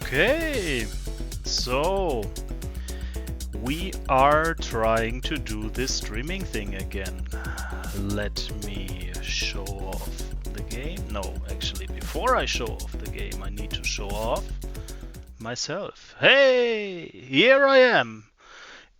Okay, so we are trying to do this streaming thing again. Let me show off the game. No, actually, before I show off the game, I need to show off myself. Hey, here I am.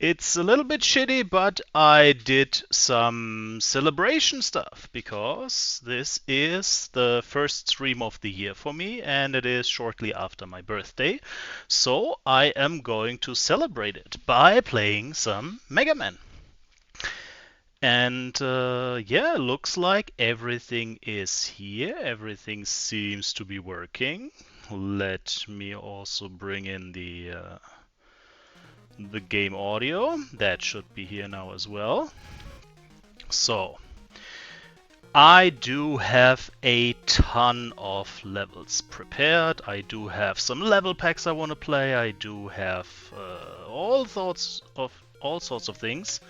It's a little bit shitty, but I did some celebration stuff because this is the first stream of the year for me and it is shortly after my birthday. So I am going to celebrate it by playing some Mega Man. And yeah, looks like everything is here. Everything seems to be working. Let me also bring in the game audio. That should be here now as well. So, I do have a ton of levels prepared. I do have some level packs I want to play. I do have all sorts of things.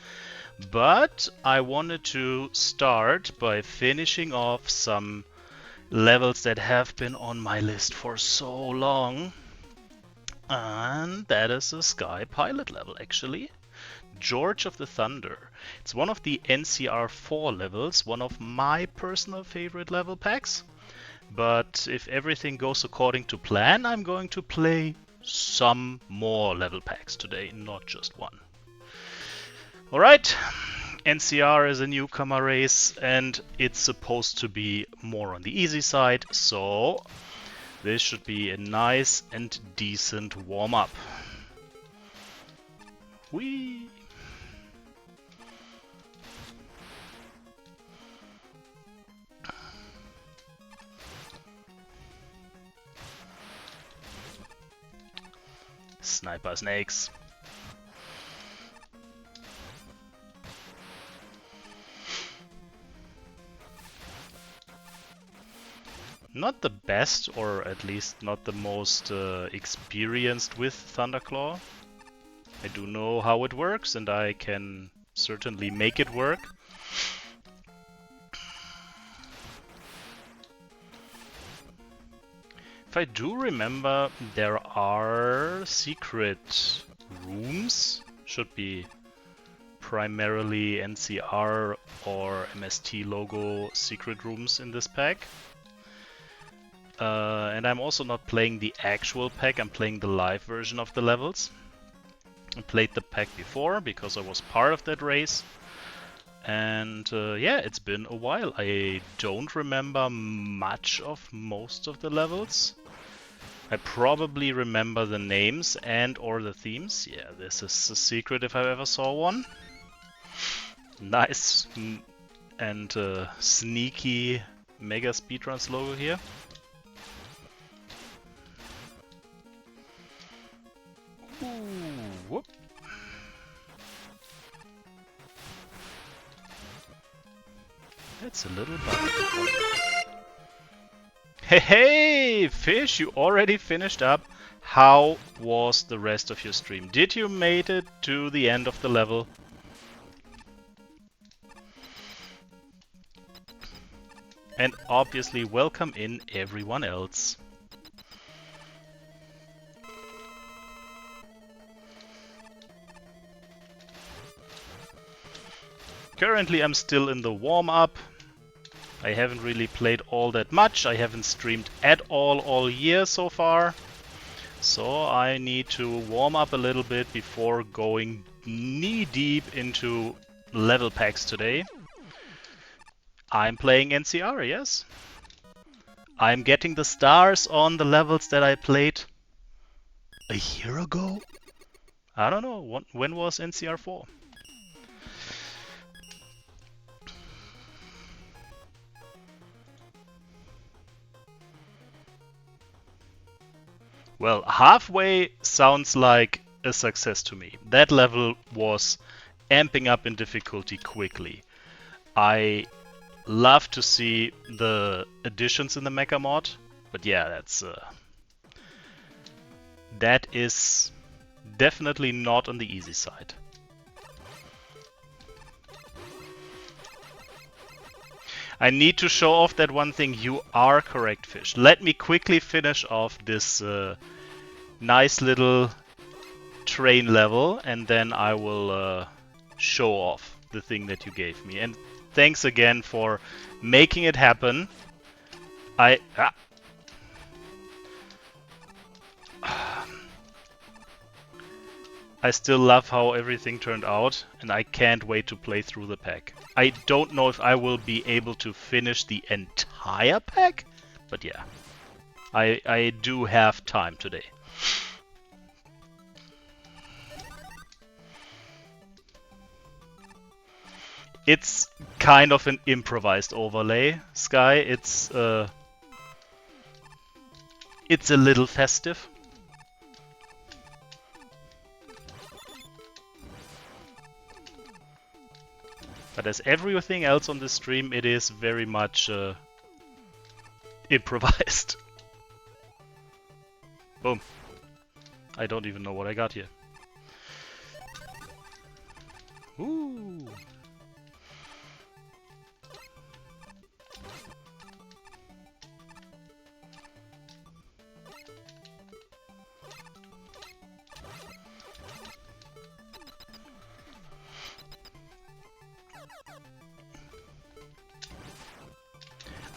But I wanted to start by finishing off some levels that have been on my list for so long. And that is a Sky Pilot level, actually. George of the Thunder. It's one of the NCR4 levels, one of my personal favorite level packs. But if everything goes according to plan, I'm going to play some more level packs today, not just one. Alright, NCR is a newcomer race and it's supposed to be more on the easy side, so this should be a nice and decent warm-up. Whee! Sniper snakes. Not the best, or at least not the most experienced with Thunderclaw. I do know how it works and I can certainly make it work. If I do remember, there are secret rooms. Should be primarily NCR or MST logo secret rooms in this pack. And I'm also not playing the actual pack, I'm playing the live version of the levels. I played the pack before because I was part of that race. And yeah, it's been a while. I don't remember much of most of the levels. I probably remember the names and or the themes. Yeah, this is a secret if I ever saw one. Nice and sneaky MegaSpeedruns logo here. Ooh, whoop. That's a little buggy. Hey, hey, Fish, you already finished up. How was the rest of your stream? Did you made it to the end of the level? And obviously welcome in everyone else. Currently I'm still in the warm-up. I haven't really played all that much. I haven't streamed at all year so far. So I need to warm up a little bit before going knee-deep into level packs today. I'm playing NCR, yes. I'm getting the stars on the levels that I played a year ago? I don't know, when was NCR 4? Well, halfway sounds like a success to me. That level was amping up in difficulty quickly. I love to see the additions in the Mecha mod, but yeah, that is definitely not on the easy side. I need to show off that one thing. You are correct, Fish. Let me quickly finish off this nice little train level, and then I will show off the thing that you gave me. And thanks again for making it happen. I still love how everything turned out, and I can't wait to play through the pack. I don't know if I will be able to finish the entire pack, but yeah, I do have time today. It's kind of an improvised overlay, Sky. It's a little festive. But as everything else on the stream, it is very much improvised. Boom. I don't even know what I got here. Ooh.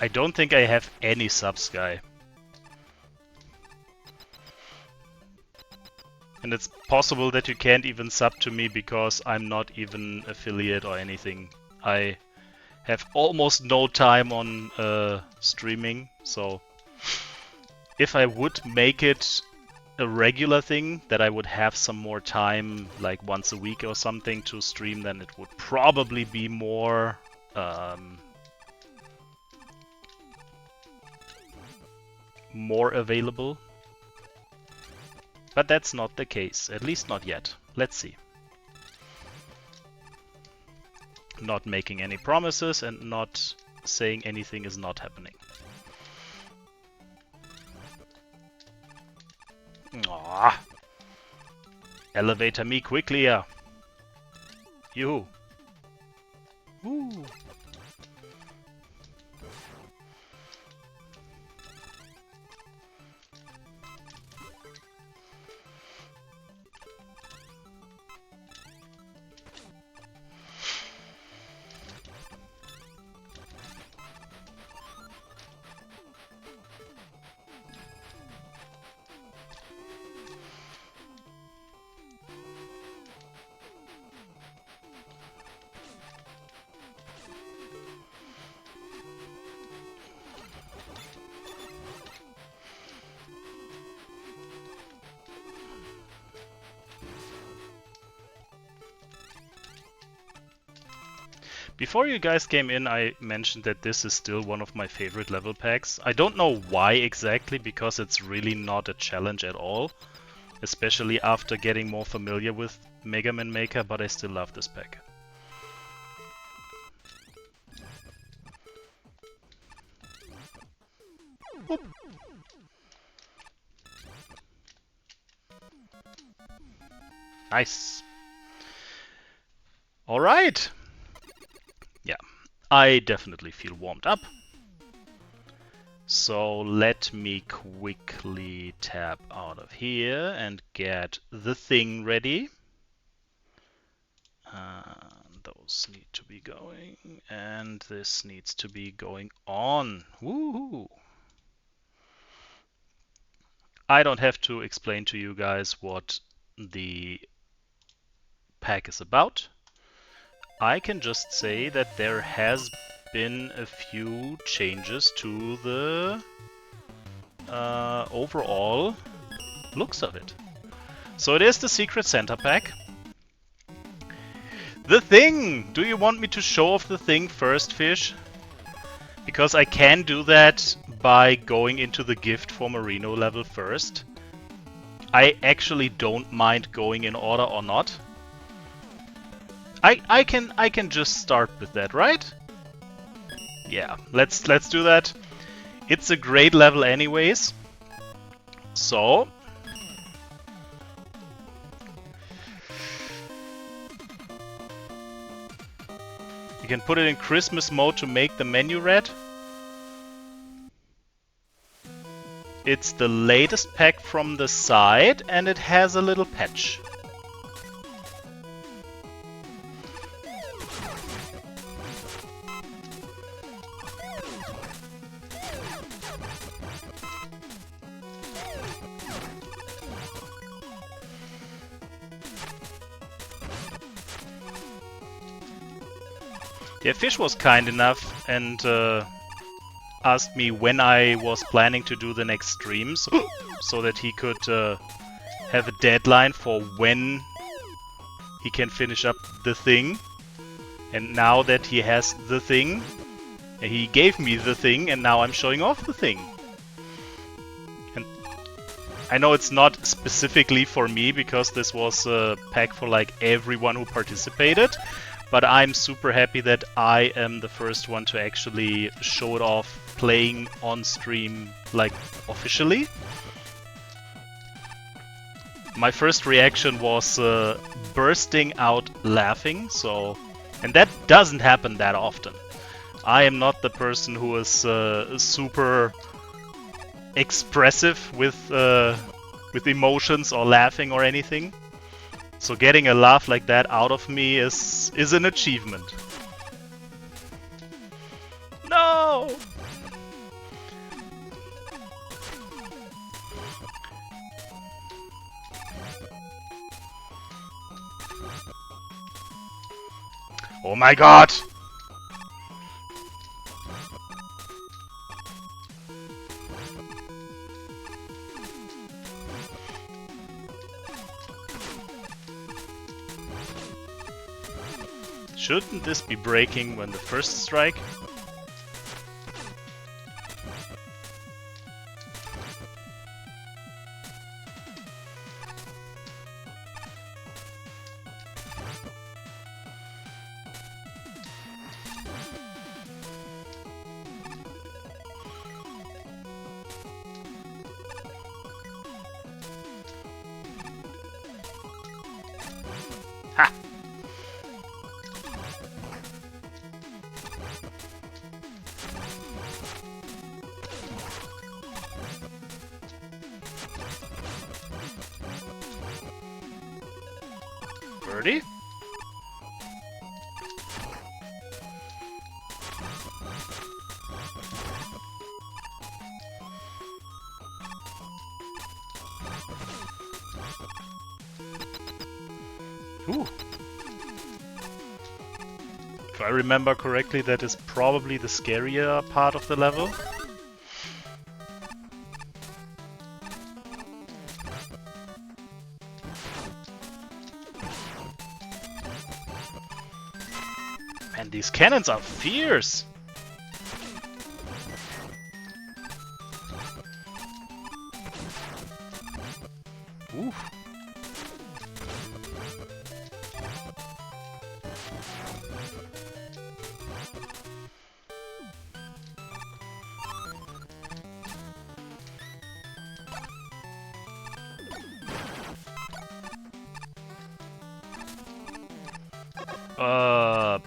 I don't think I have any subs, Guy. And it's possible that you can't even sub to me because I'm not even affiliate or anything. I have almost no time on streaming, so if I would make it a regular thing, that I would have some more time, like once a week or something to stream, then it would probably be more more available. But that's not the case, at least not yet. Let's see. Not making any promises and not saying anything is not happening. Aww. Elevator me quickly, yeah. Yoo-hoo. Woo. Before you guys came in, I mentioned that this is still one of my favorite level packs. I don't know why exactly, because it's really not a challenge at all, especially after getting more familiar with Mega Man Maker, but I still love this pack. Whoop. Nice. All right. Yeah, I definitely feel warmed up. So let me quickly tap out of here and get the thing ready. Those need to be going, and this needs to be going on. Woohoo! I don't have to explain to you guys what the pack is about. I can just say that there has been a few changes to the overall looks of it. So it is the Secret Santa pack. The thing! Do you want me to show off the thing first, Fish? Because I can do that by going into the gift for Marino level first. I actually don't mind going in order or not. I can just start with that, right? Yeah, let's do that. It's a great level anyways. So you can put it in Christmas mode to make the menu red. It's the latest pack from the side, and it has a little patch. Yeah, Fish was kind enough and asked me when I was planning to do the next streams, so that he could have a deadline for when he can finish up the thing. And now that he has the thing, he gave me the thing, and now I'm showing off the thing. And I know it's not specifically for me, because this was a pack for like everyone who participated, but I'm super happy that I am the first one to actually show it off playing on stream, like, officially. My first reaction was bursting out laughing, and that doesn't happen that often. I am not the person who is super expressive with emotions or laughing or anything. So getting a laugh like that out of me is an achievement. No! Oh my god! Shouldn't this be breaking when the first strike? Ha! Birdie? Ooh. If I remember correctly, that is probably the scarier part of the level. And these cannons are fierce! Ooh.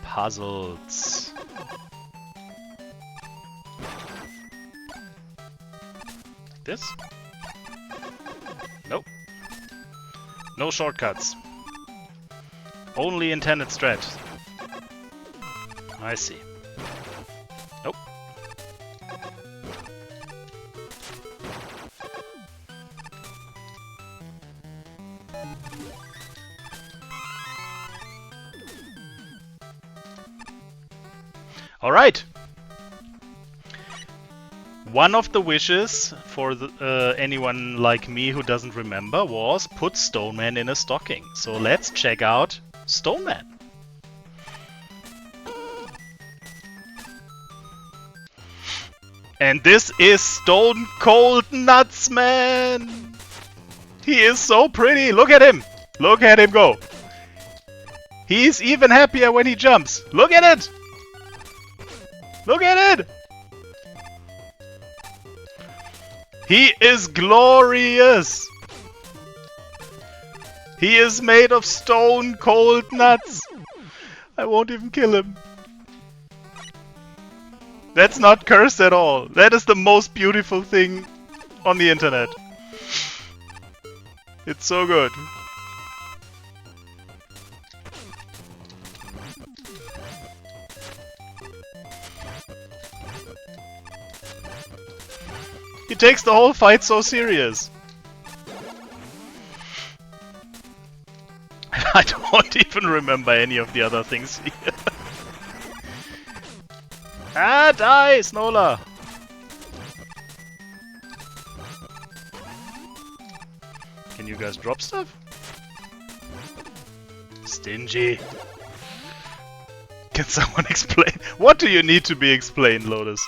Puzzles. This? Nope. No shortcuts. Only intended strat. I see. Nope. Alright! One of the wishes for anyone like me who doesn't remember was put Stoneman in a stocking. So let's check out Stoneman. And this is Stone Cold Nuts, man! He is so pretty! Look at him! Look at him go! He's even happier when he jumps! Look at it! Look at it! He is glorious! He is made of stone cold nuts! I won't even kill him. That's not cursed at all. That is the most beautiful thing on the internet. It's so good. He takes the whole fight so serious. I don't even remember any of the other things here. Ah, die, Snola! Can you guys drop stuff? Stingy. Can someone explain? What do you need to be explained, Lotus?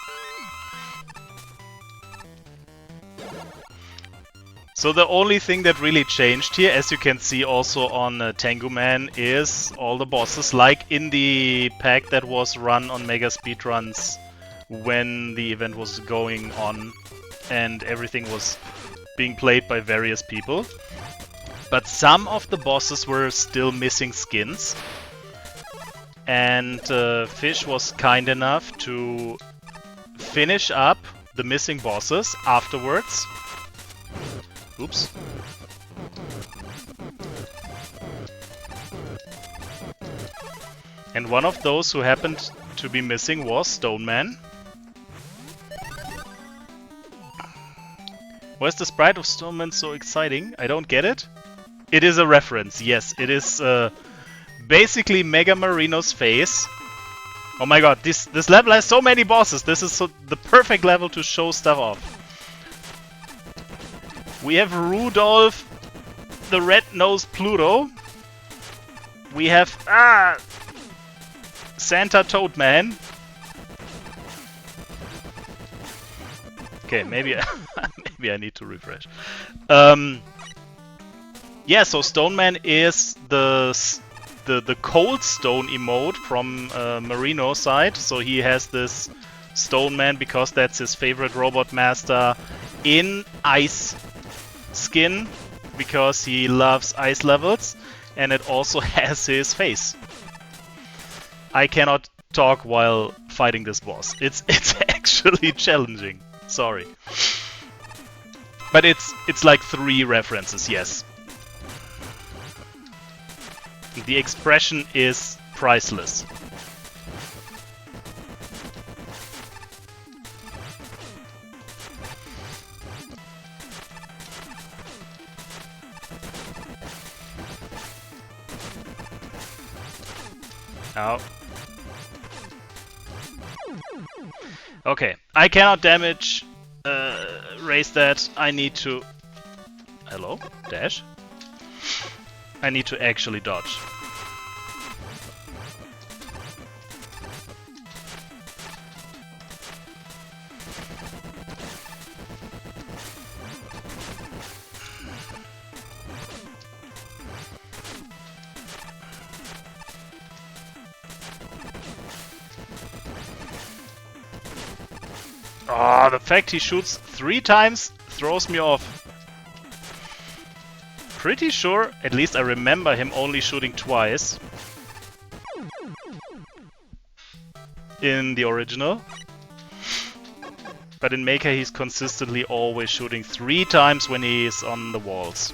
So the only thing that really changed here, as you can see also on Tengu Man, is all the bosses, like in the pack that was run on MegaSpeedruns when the event was going on and everything was being played by various people. But some of the bosses were still missing skins. And Fish was kind enough to finish up the missing bosses afterwards. Oops. And one of those who happened to be missing was Stone Man. Why is the sprite of Stone Man so exciting? I don't get it. It is a reference, yes. It is basically Mega Marino's face. Oh my god, this level has so many bosses. This is the perfect level to show stuff off. We have Rudolph, the red-nosed Pluto. We have Santa Toadman. Okay, maybe maybe I need to refresh. Yeah, so Stone Man is the cold stone emote from Marino's side. So he has this Stone Man because that's his favorite robot master in ice skin, because he loves ice levels, and it also has his face. I cannot talk while fighting this boss. It's actually challenging. Sorry. But it's like 3 references, yes. The expression is priceless. Ow. Okay, I cannot damage raise that. I need to... Hello? Dash? I need to actually dodge. Oh, the fact he shoots 3 times throws me off. Pretty sure, at least I remember him only shooting twice in the original. But in Maker he's consistently always shooting 3 times when he is on the walls.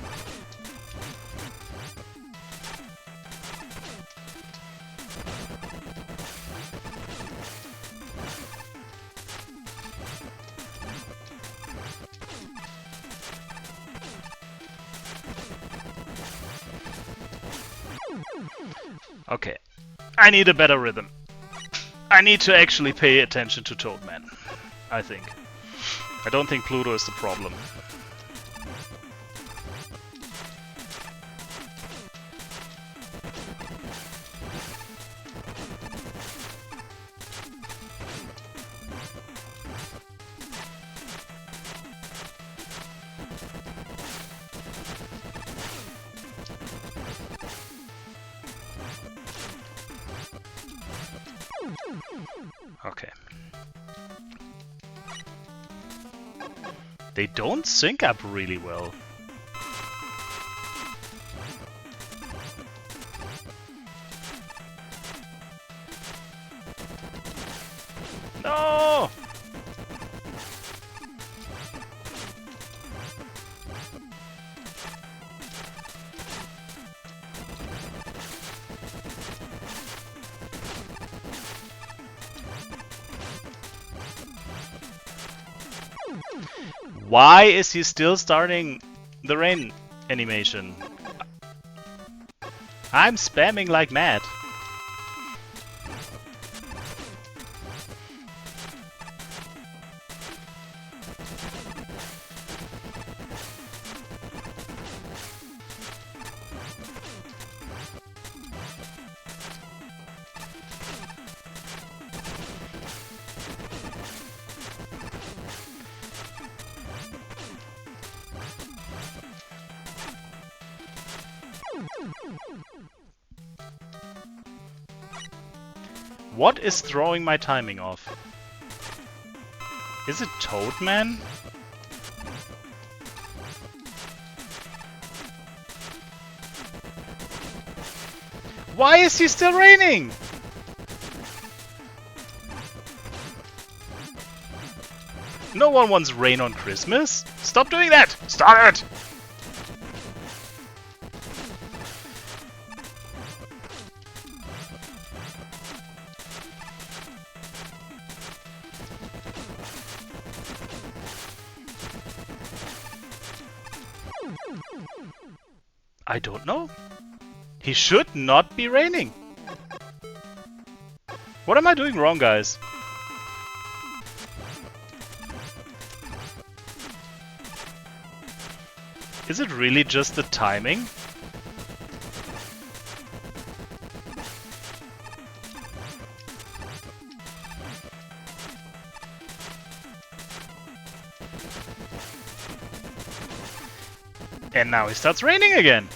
Okay, I need a better rhythm. I need to actually pay attention to Toadman, I think. I don't think Pluto is the problem. Okay. They don't sync up really well. No! Why is he still starting the rain animation? I'm spamming like mad. What is throwing my timing off? Is it Toadman? Why is he still raining? No one wants rain on Christmas. Stop doing that! Stop it! I don't know. He should not be raining. What am I doing wrong, guys? Is it really just the timing? And now it starts raining again.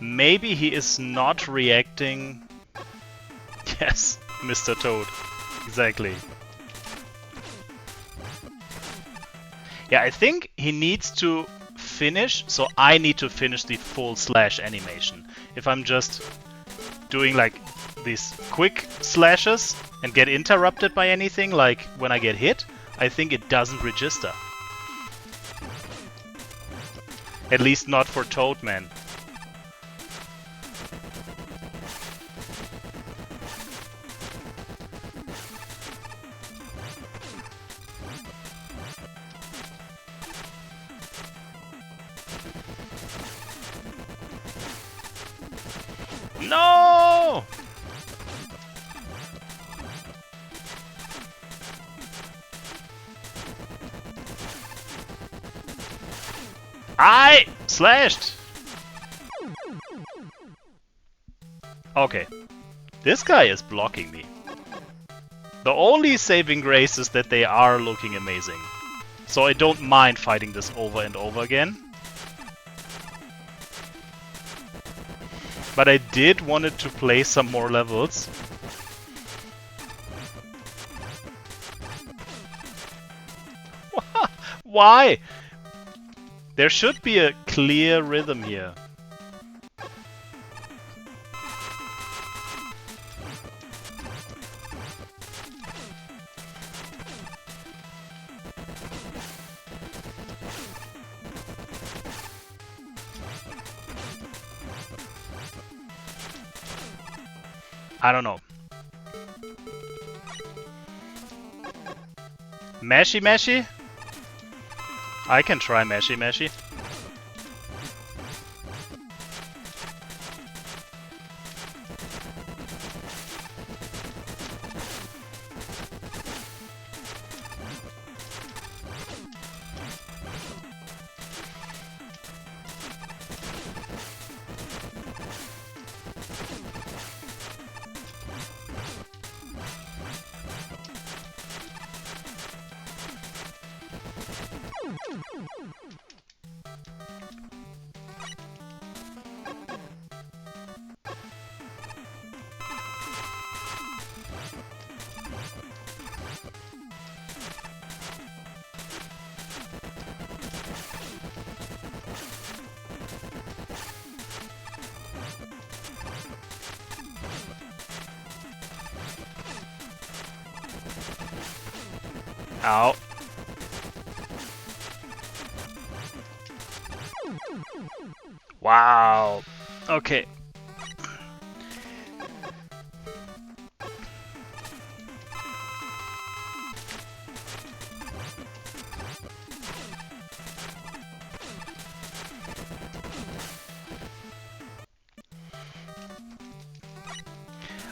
Maybe he is not reacting. Yes, Mr. Toad. Exactly. Yeah, I think he needs to finish, so I need to finish the full slash animation. If I'm just doing like these quick slashes and get interrupted by anything, like when I get hit, I think it doesn't register. At least not for Toadman. No! I slashed! Okay. This guy is blocking me. The only saving grace is that they are looking amazing. So I don't mind fighting this over and over again. But I did wanted to play some more levels. Why? There should be a clear rhythm here. I don't know. Mashy Mashy? I can try Mashy Mashy. Ow. Wow. Okay.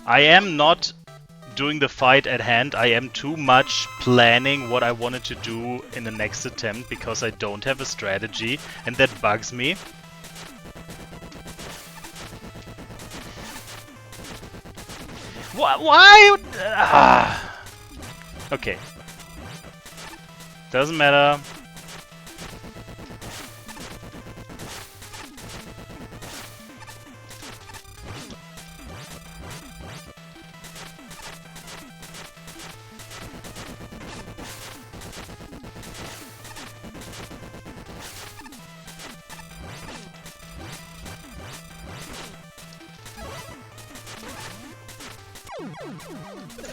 I am not doing the fight at hand. I am too much planning what I wanted to do in the next attempt because I don't have a strategy, and that bugs me. Why? Okay. Doesn't matter.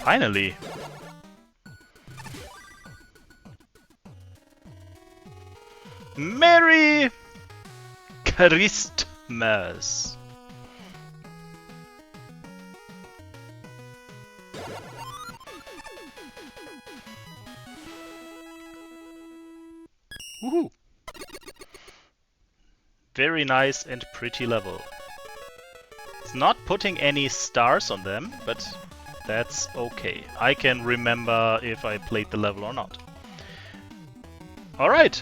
Finally. Merry Christmas. Woohoo! Very nice and pretty level. It's not putting any stars on them, but that's okay. I can remember if I played the level or not. Alright.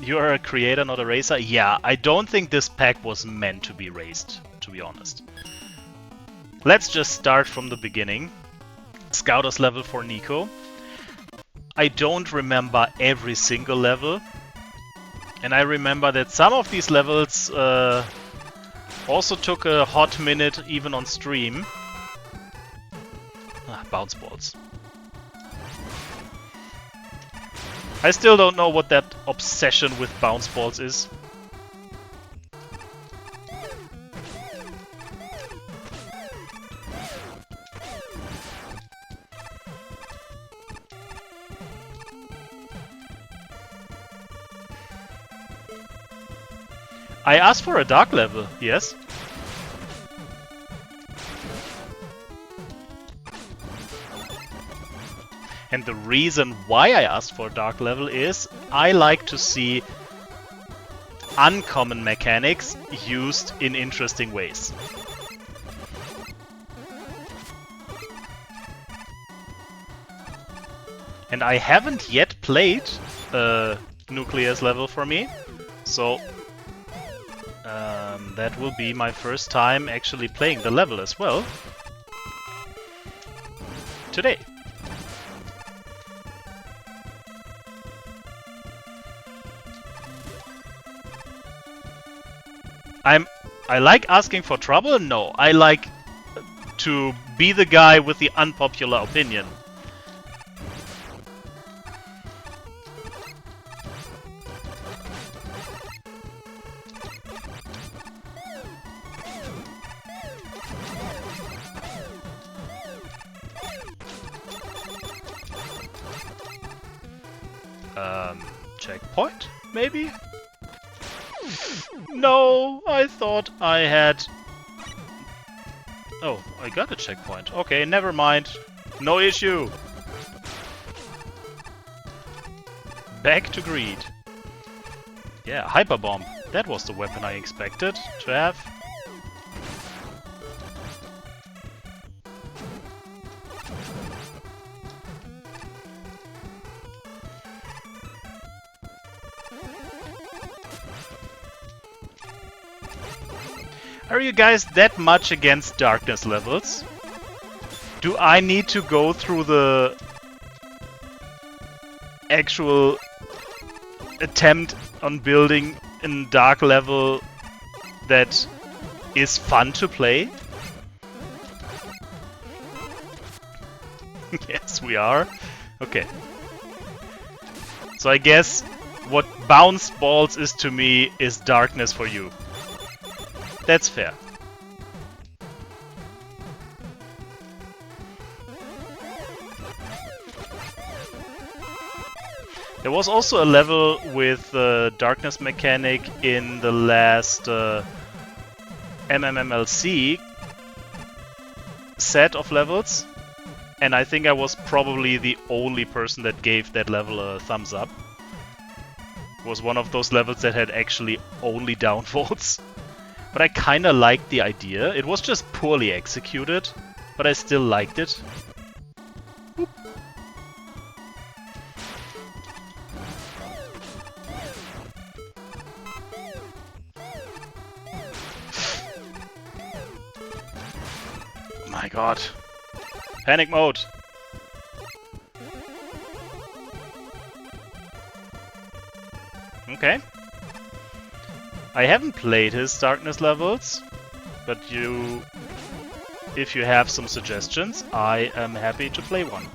You're a creator, not a racer? Yeah, I don't think this pack was meant to be raced, to be honest. Let's just start from the beginning. Scouters level for Nico. I don't remember every single level. And I remember that some of these levels also took a hot minute even on stream. Bounce balls. I still don't know what that obsession with bounce balls is. I asked for a dark level, yes. And the reason why I asked for a dark level is I like to see uncommon mechanics used in interesting ways. And I haven't yet played Nucleus level for me, so that will be my first time actually playing the level as well today. I like asking for trouble? No, I like to be the guy with the unpopular opinion. Checkpoint, maybe? No, I thought I had... Oh, I got a checkpoint. Okay, never mind. No issue. Back to greed. Yeah, hyper bomb. That was the weapon I expected to have. Are you guys that much against darkness levels? Do I need to go through the actual attempt on building a dark level that is fun to play? Yes, we are. Okay. So I guess what bounce balls is to me is darkness for you. That's fair. There was also a level with the darkness mechanic in the last MMMLC set of levels, and I think I was probably the only person that gave that level a thumbs up. It was one of those levels that had actually only downvotes. But I kinda liked the idea. It was just poorly executed, but I still liked it. Boop. My god. Panic mode. Okay. I haven't played his darkness levels, but if you have some suggestions, I am happy to play one.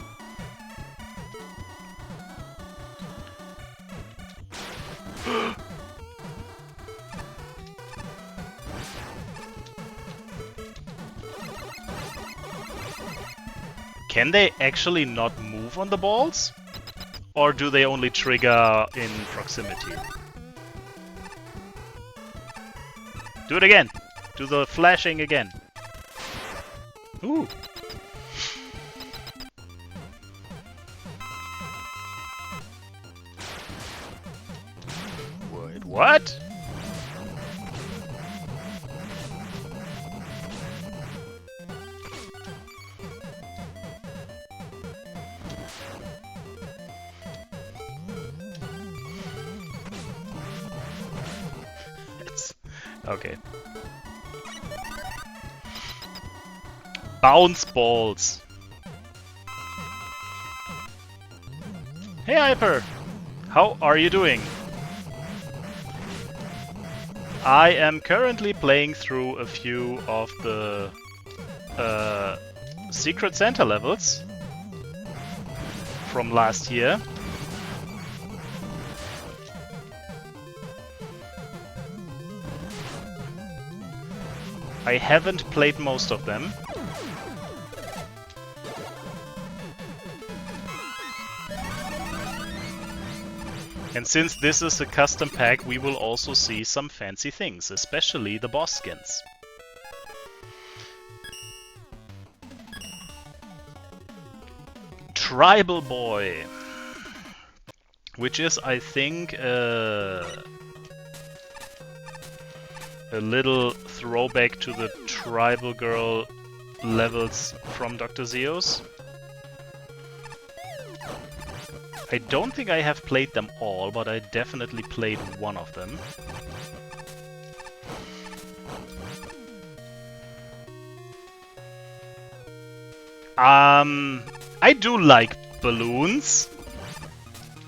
Can they actually not move on the balls? Or do they only trigger in proximity? Do it again! Do the flashing again! Ooh! Wait, what? Okay. Bounce balls. Hey Hyper! How are you doing? I am currently playing through a few of the Secret Santa levels from last year. I haven't played most of them. And since this is a custom pack, we will also see some fancy things, especially the boss skins. Tribal Boy, which is, I think, a little throwback to the Tribal Girl levels from Dr. Zeus. I don't think I have played them all, but I definitely played one of them. I do like balloons.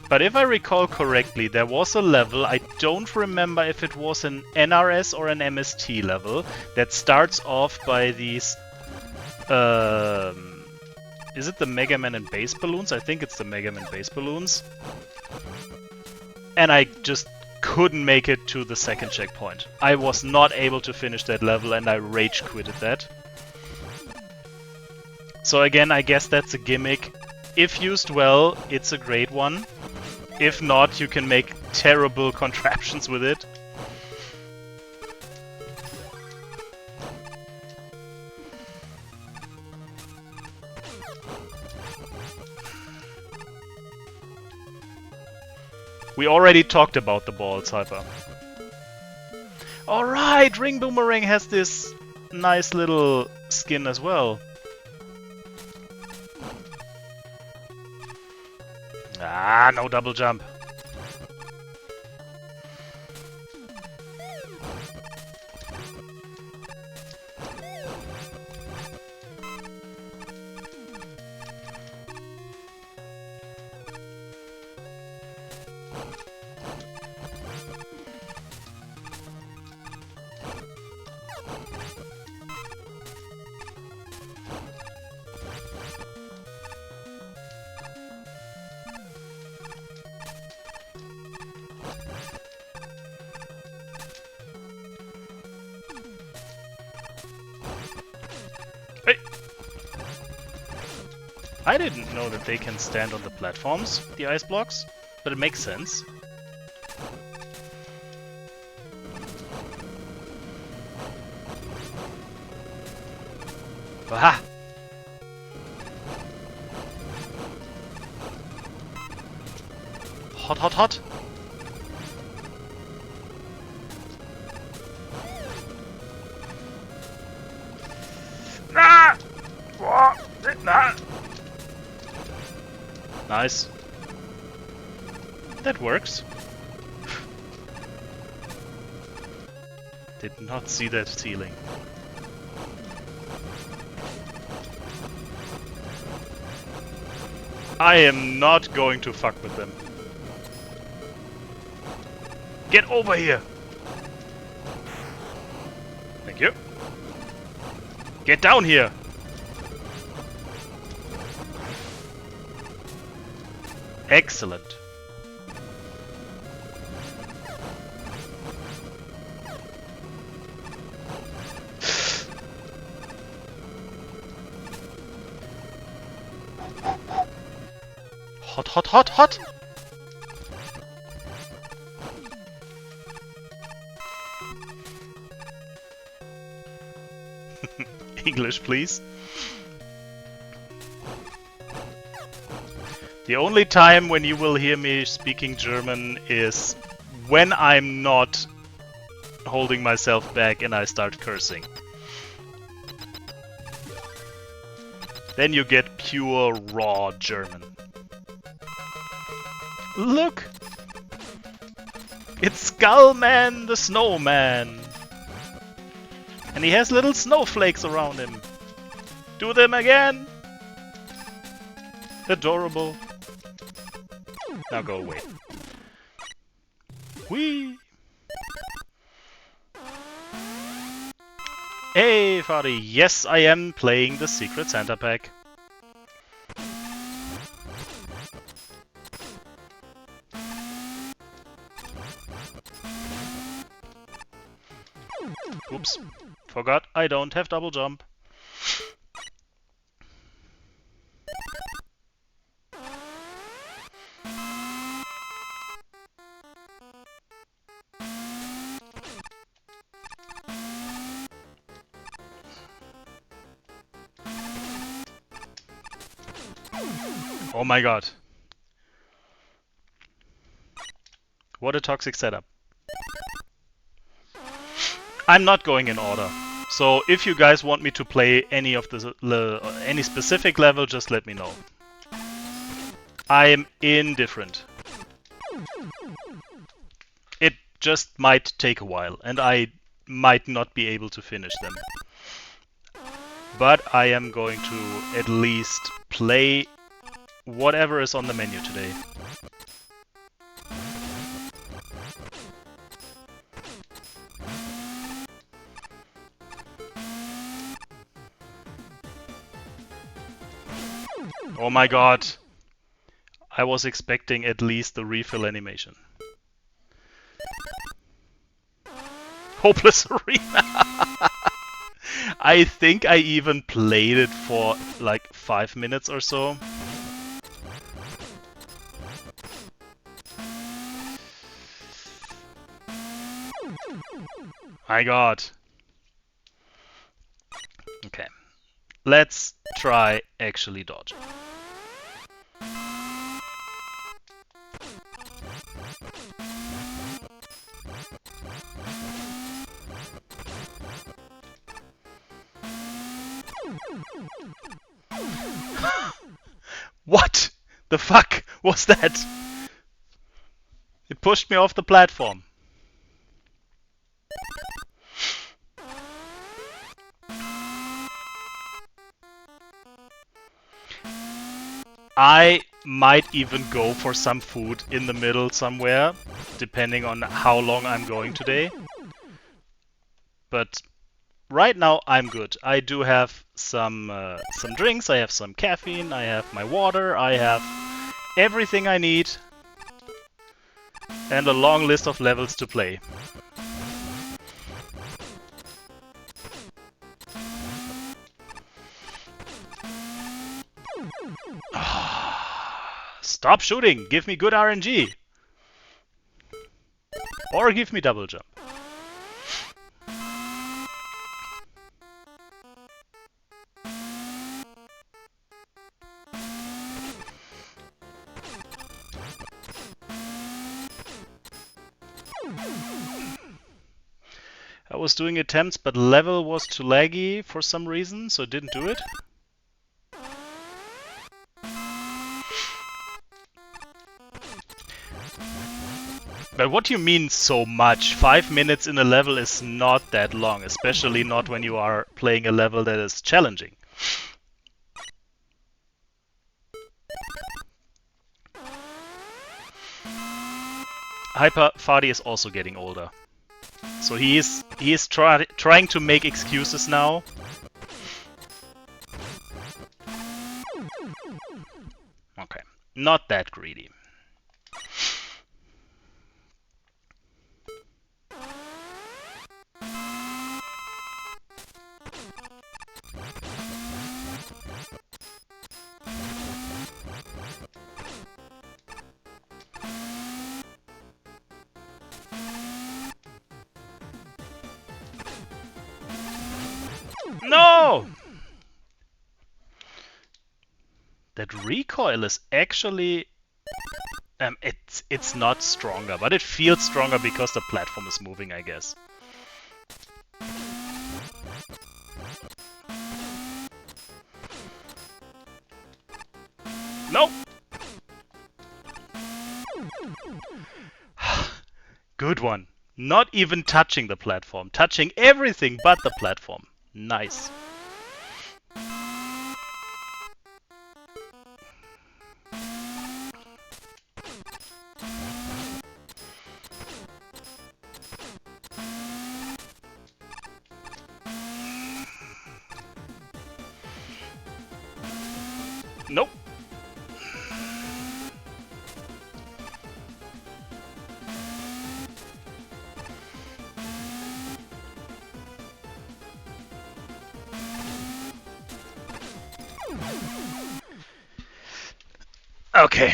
But if I recall correctly, there was a level, I don't remember if it was an NRS or an MST level, that starts off by these... is it the Mega Man and Base Balloons? I think it's the Mega Man Base Balloons. And I just couldn't make it to the second checkpoint. I was not able to finish that level and I rage quitted that. So again, I guess that's a gimmick. If used well, it's a great one. If not, you can make terrible contraptions with it. We already talked about the balls, Hyper. Alright, Ring Boomerang has this nice little skin as well. Ah, no double jump. Hey! I didn't know that they can stand on the platforms, the ice blocks. but it makes sense. Aha! Hot, hot, hot! Ah! Nice. That works. Did not see that ceiling. I am not going to fuck with them. Get over here! Thank you. Get down here! Excellent. Hot, hot, hot, hot! English, please. The only time when you will hear me speaking German is when I'm not holding myself back and I start cursing. Then you get pure, raw German. Look! It's Skullman the Snowman! And he has little snowflakes around him. Do them again! Adorable. Now go away. Whee! Hey, Fadi! Yes, I am playing the Secret Santa pack. Oops. Forgot I don't have double jump. Oh my god. What a toxic setup. I'm not going in order. So if you guys want me to play any of the any specific level, just let me know. I am indifferent. It just might take a while, and I might not be able to finish them. But I am going to at least play whatever is on the menu today. Oh my god! I was expecting at least the refill animation. Hopeless Arena! I think I even played it for like 5 minutes or so. My god. Okay. Let's try actually dodging. What the fuck was that? It pushed me off the platform. I might even go for some food in the middle somewhere, depending on how long I'm going today. But right now I'm good. I do have some drinks, I have some caffeine, I have my water, I have everything I need, and a long list of levels to play. Stop shooting! Give me good RNG! Or give me double jump. I was doing attempts, but level was too laggy for some reason, so didn't do it. But what do you mean so much? 5 minutes in a level is not that long, especially not when you are playing a level that is challenging. Hyper Fadi is also getting older. So he is trying to make excuses now. Okay, not that greedy. No! That recoil is actually... it's not stronger, but it feels stronger because the platform is moving, I guess. No! Good one. Not even touching the platform. Touching everything but the platform. Nice. Nope. Okay.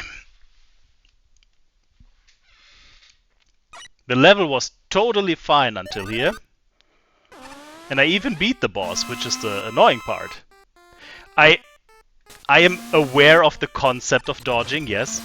The level was totally fine until here. And I even beat the boss, which is the annoying part. I am aware of the concept of dodging, yes.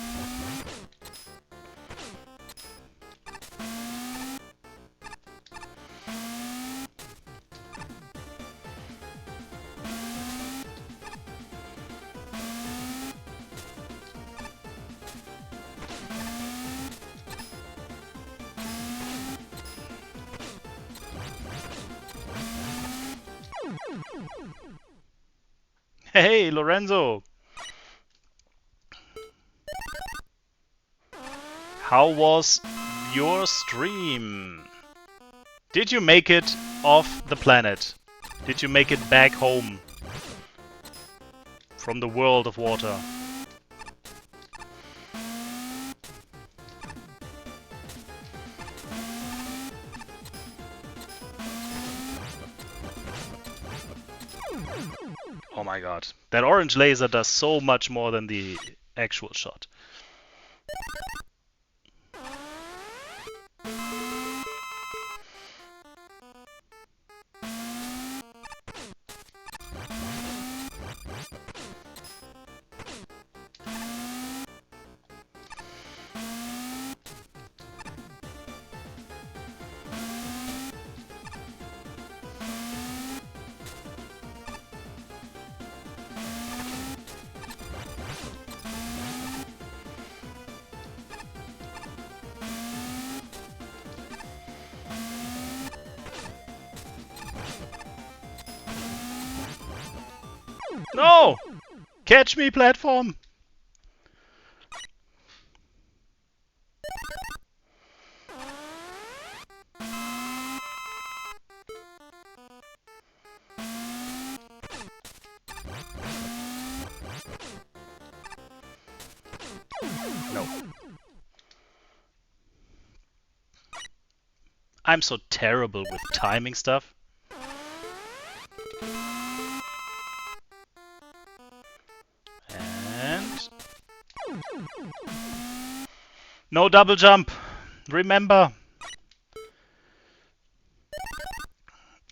Hey, Lorenzo! How was your stream? Did you make it off the planet? Did you make it back home? From the world of water? Oh my god. That orange laser does so much more than the actual shot. No! Catch me, platform! No. I'm so terrible with timing stuff. And No double jump! Remember!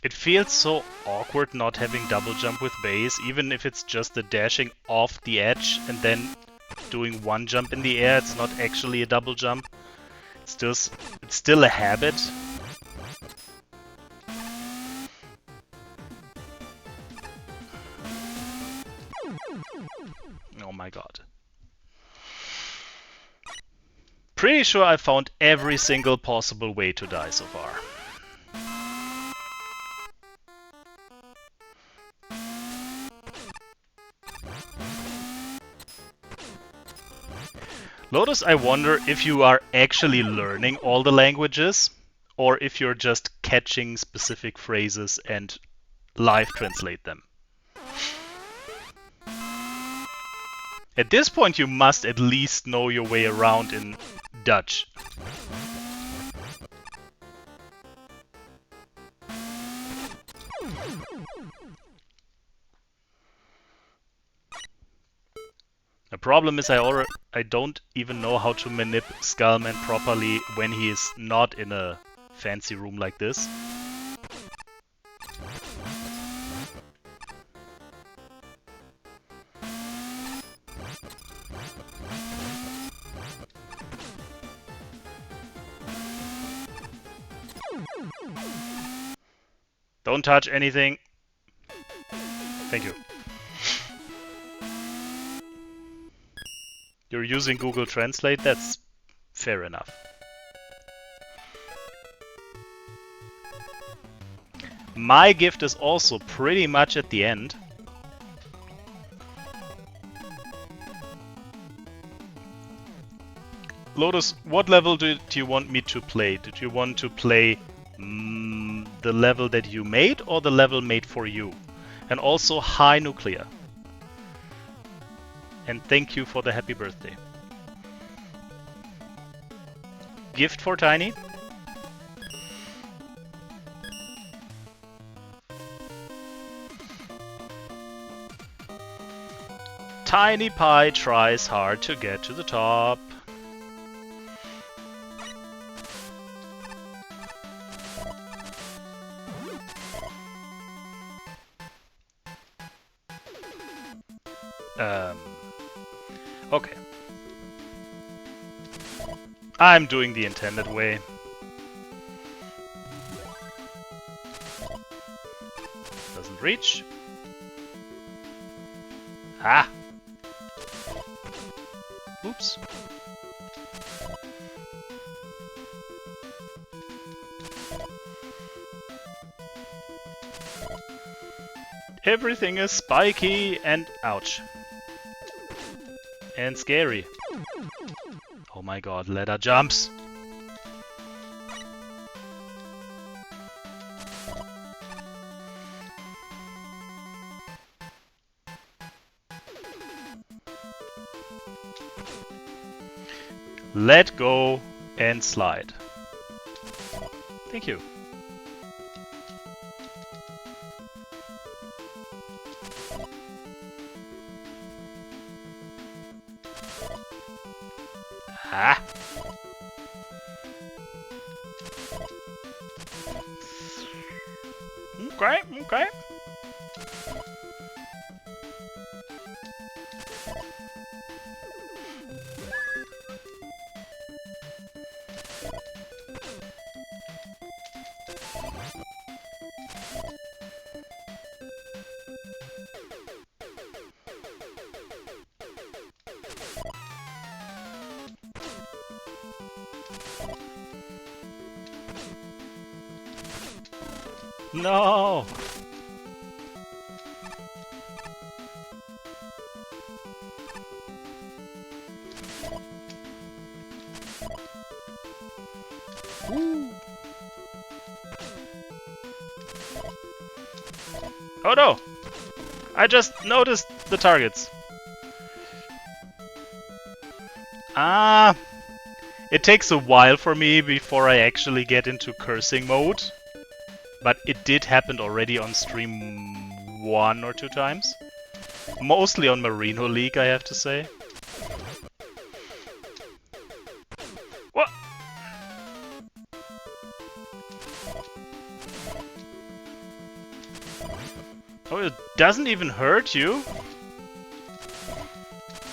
It feels so awkward not having double jump with base, even if it's just the dashing off the edge and then doing one jump in the air. It's not actually a double jump. It's still a habit. Oh my god. Pretty sure I found every single possible way to die so far. Lotus, I wonder if you are actually learning all the languages, or if you're just catching specific phrases and live translate them. At this point, you must at least know your way around in Dutch. The problem is I don't even know how to manip Skullman properly when he is not in a fancy room like this. Don't touch anything. Thank you. You're using Google Translate? That's fair enough. My gift is also pretty much at the end. Lotus, what level do you want me to play? Did you want to play the level that you made or the level made for you? And also, hi Nuclear. And thank you for the happy birthday. Gift for Tiny? Tiny Pie tries hard to get to the top. Okay. I'm doing the intended way. Doesn't reach. Ah! Oops. Everything is spiky and ouch. And scary. Oh my god, ladder jumps! Let go and slide. Thank you. Ah. Okay, okay. No! Ooh. Oh no! I just noticed the targets. Ah! It takes a while for me before I actually get into cursing mode. But it did happen already on stream 1 or 2 times. Mostly on Marino League, I have to say. Oh, it doesn't even hurt you?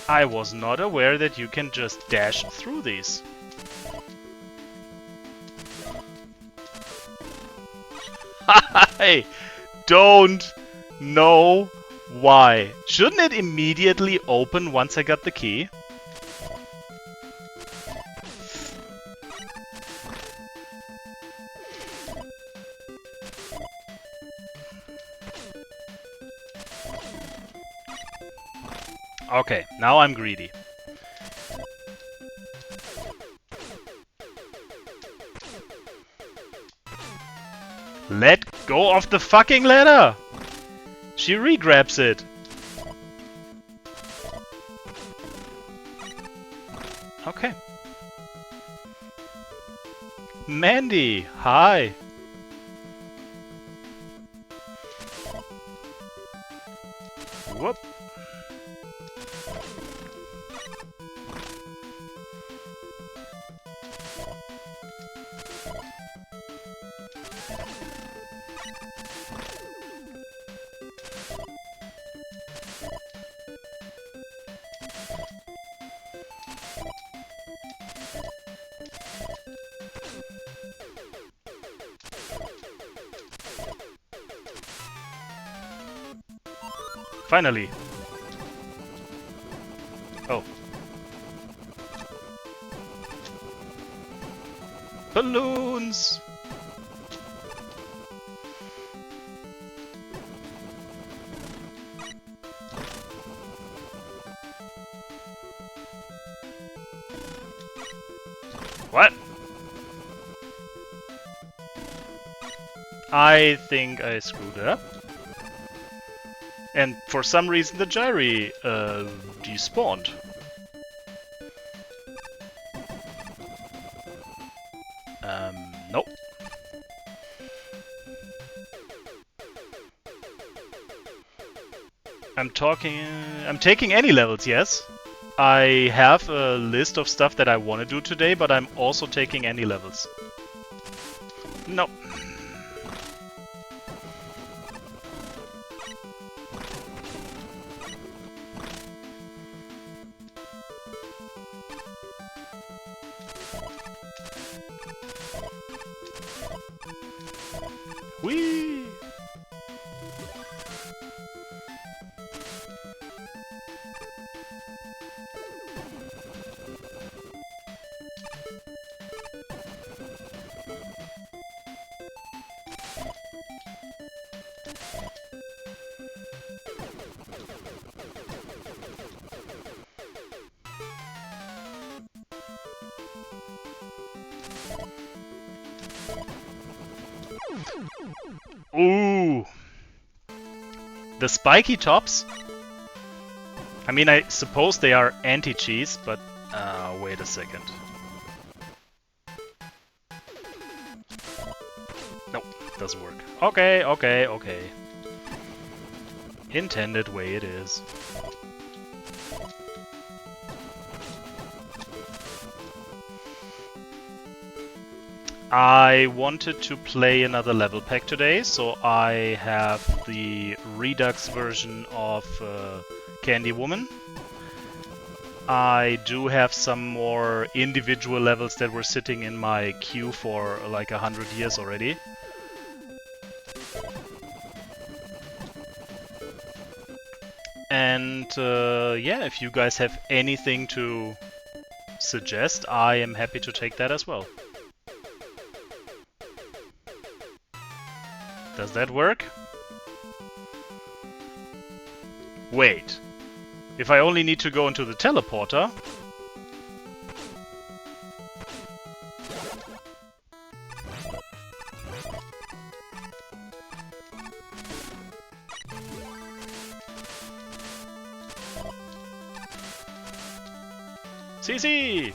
I was not aware that you can just dash through these. I don't know why. Shouldn't it immediately open once I got the key? Okay, now I'm greedy. Let go of the fucking ladder! She re-grabs it. Okay. Mandy, hi. Whoop. Finally. Oh. Balloons! What? I think I screwed up. And for some reason the gyri despawned. Nope. I'm taking any levels, yes. I have a list of stuff that I want to do today, but I'm also taking any levels. No. Whee! Ooh! The spiky tops? I mean, I suppose they are anti-cheese, but wait a second. Nope, doesn't work. Okay, okay, okay. Intended way it is. I wanted to play another level pack today, so I have the Redux version of Candy Woman. I do have some more individual levels that were sitting in my queue for like 100 years already. And yeah, if you guys have anything to suggest, I am happy to take that as well. Does that work? Wait. If I only need to go into the teleporter... CC!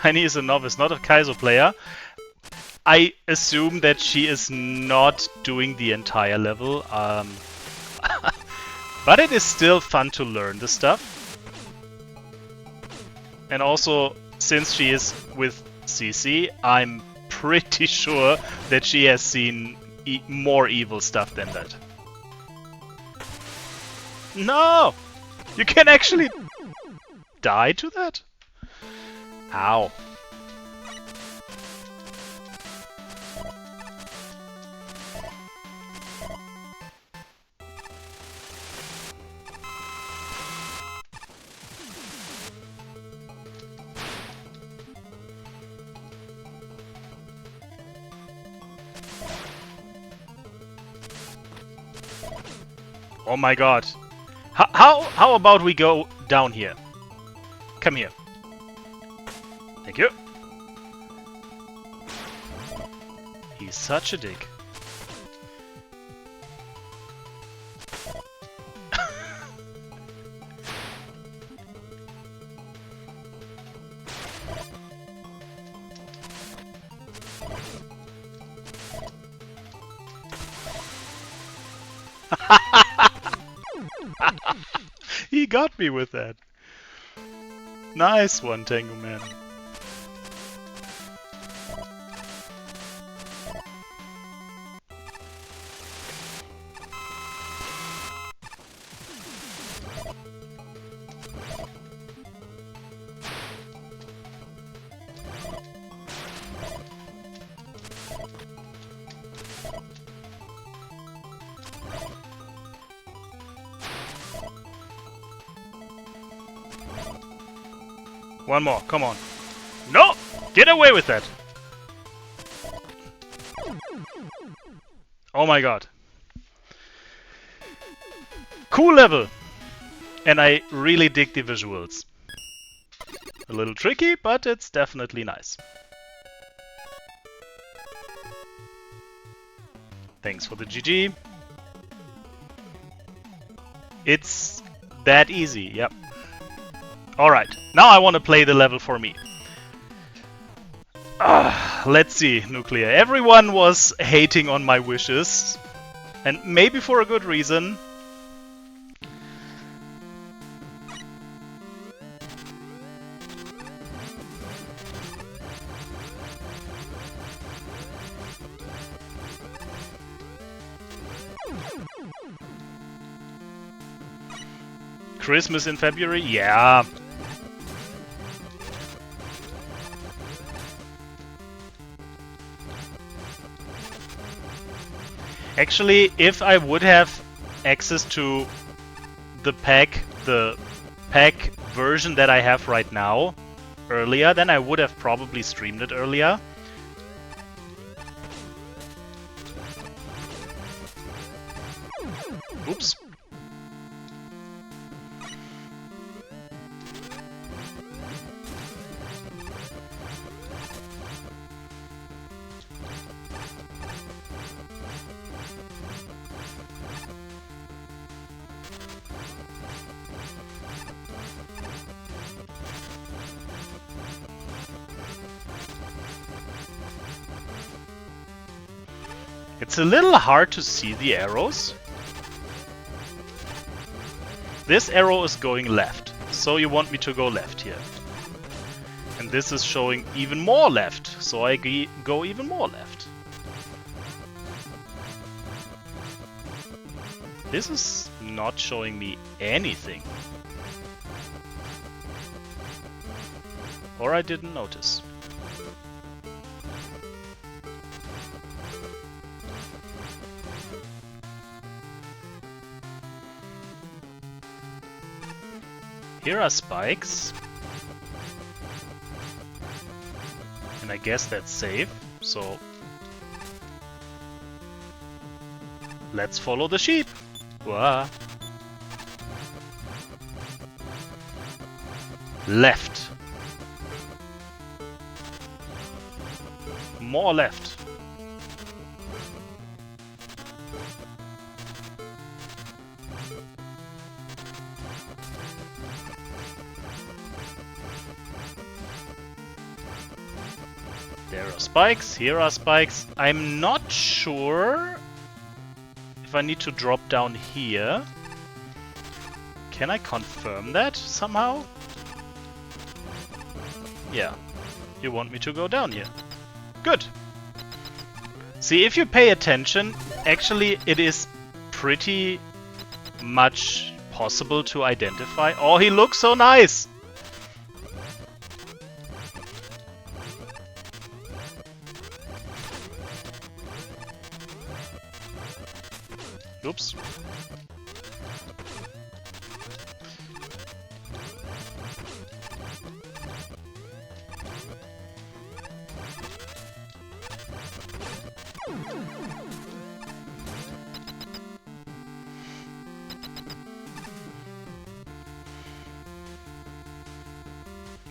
Tiny is a novice, not a Kaizo player. I assume that she is not doing the entire level. But it is still fun to learn the stuff. And also, since she is with CC, I'm pretty sure that she has seen more evil stuff than that. No! You can actually die to that? Ow. Oh my god. How about we go down here? Come here. Thank you. He's such a dick. He got me with that. Nice one, Tango Man. One more, come on. No! Get away with that! Oh my god. Cool level! And I really dig the visuals. A little tricky, but it's definitely nice. Thanks for the GG. It's that easy, yep. Alright, now I want to play the level for me. Let's see, Nuclear. Everyone was hating on my wishes. And maybe for a good reason. Christmas in February? Yeah. Actually, if I would have access to the pack version that I have right now earlier, then I would have probably streamed it earlier. Oops. It's a little hard to see the arrows. This arrow is going left, so you want me to go left here. And this is showing even more left, so I go even more left. This is not showing me anything. Or I didn't notice. Here are spikes. And I guess that's safe, so let's follow the sheep. Wah. Left. More left. There are spikes, here are spikes. I'm not sure if I need to drop down here. Can I confirm that somehow? Yeah. You want me to go down here. Good. See, if you pay attention, actually it is pretty much possible to identify. Oh, he looks so nice! Oops.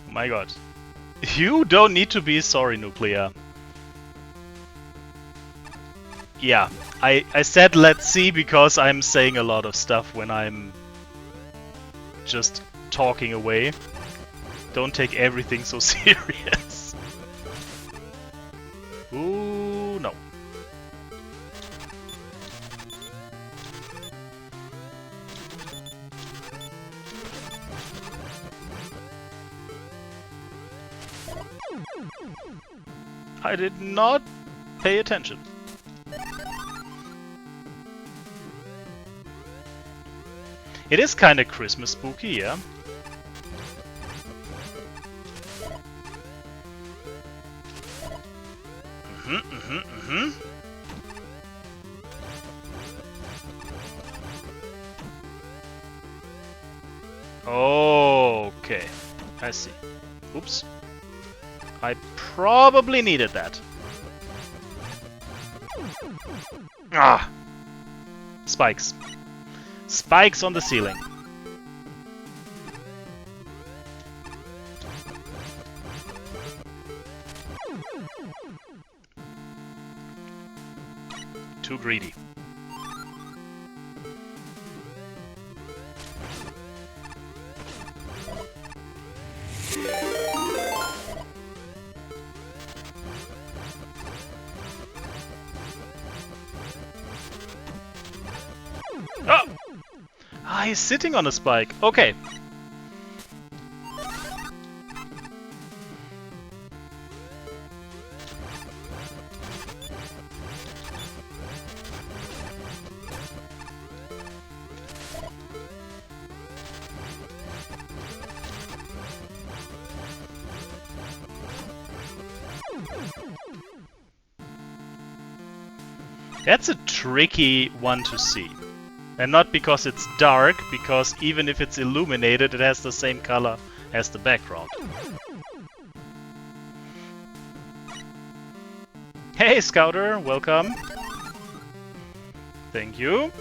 My god. You don't need to be sorry, Nuclear. Yeah, I said let's see because I'm saying a lot of stuff when I'm just talking away. Don't take everything so serious. Ooh, no. I did not pay attention. It is kind of Christmas spooky, yeah. Okay, I see. Oops. I probably needed that. Ah! Spikes. Spikes on the ceiling. Too greedy. Oh! Ah, he's sitting on a spike. Okay. That's a tricky one to see. And not because it's dark, because even if it's illuminated, it has the same color as the background. Hey, Scouter, welcome. Thank you.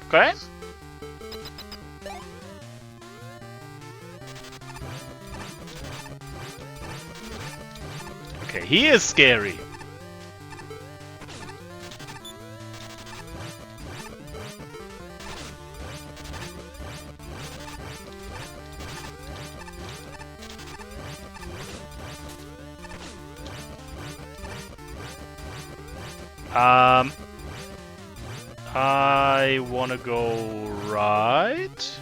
Okay. Okay, he is scary. I wanna go right.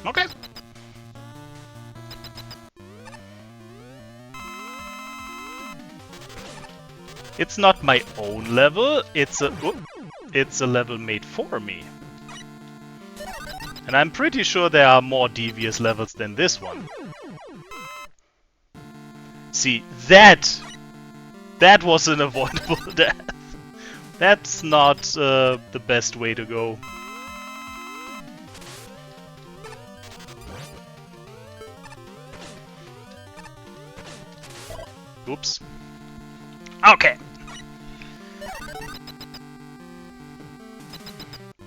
Okay. It's not my own level, it's a level made for me. And I'm pretty sure there are more devious levels than this one. See, that was an avoidable death. That's not the best way to go. Oops. Okay.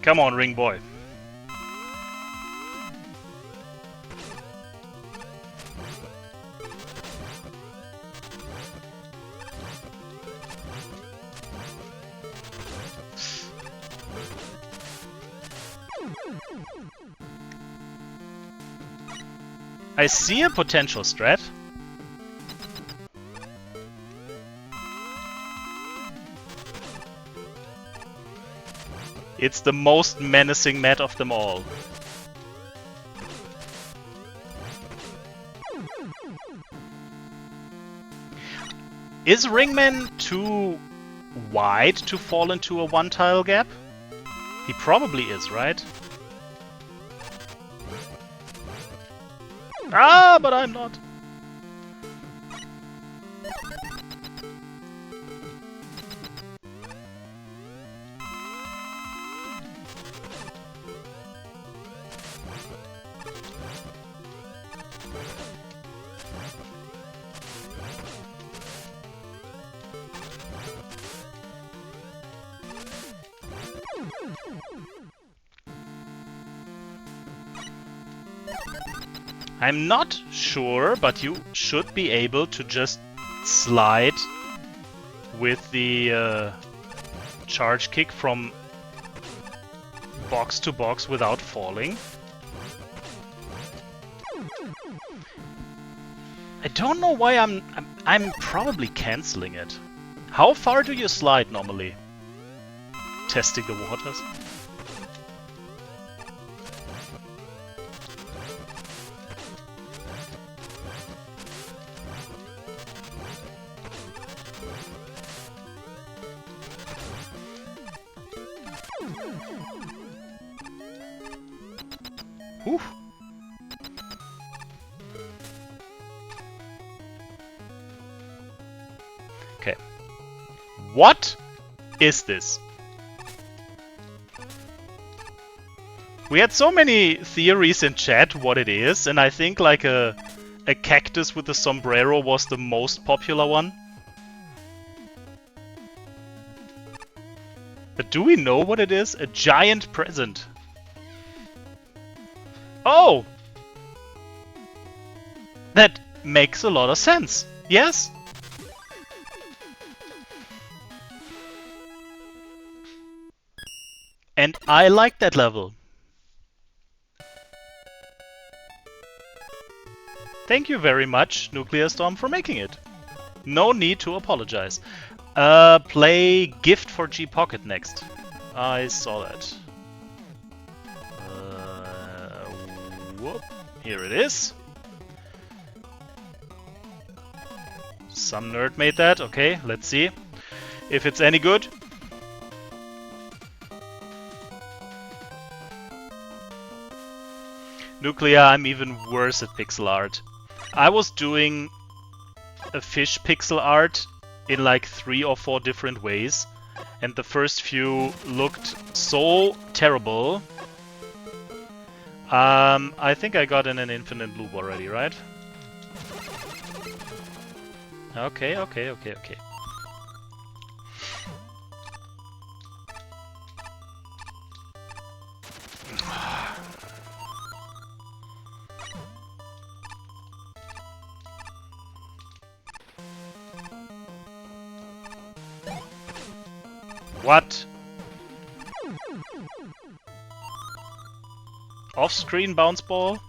Come on, ring boy. I see a potential strat. It's the most menacing mat of them all. Is Ringman too wide to fall into a one-tile gap? He probably is, right? Ah, but I'm not. I'm not sure, but you should be able to just slide with the charge kick from box to box without falling. I don't know why I'm probably canceling it. How far do you slide normally? Testing the waters. Whew. Okay. What is this? We had so many theories in chat what it is, and I think like a cactus with a sombrero was the most popular one. But do we know what it is? A giant present. Oh! That makes a lot of sense. Yes? And I like that level. Thank you very much, Nuclear Storm, for making it. No need to apologize. Play Gift for G Pocket next. I saw that. Whoop. Here it is. Some nerd made that. Okay, let's see if it's any good. Nuclear, I'm even worse at pixel art. I was doing a fish pixel art in like 3 or 4 different ways, and the first few looked so terrible. I think I got in an infinite loop already, right? Okay. What? Off-screen bounce ball?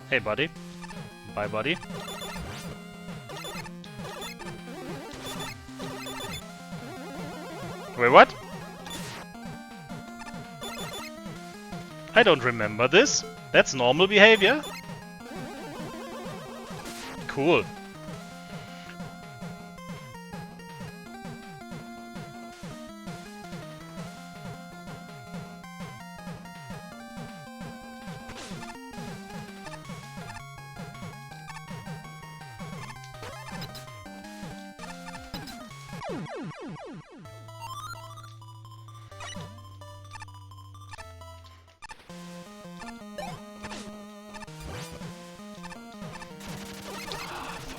Hey, buddy. Bye, buddy. Wait, what? I don't remember this. That's normal behavior. Cool.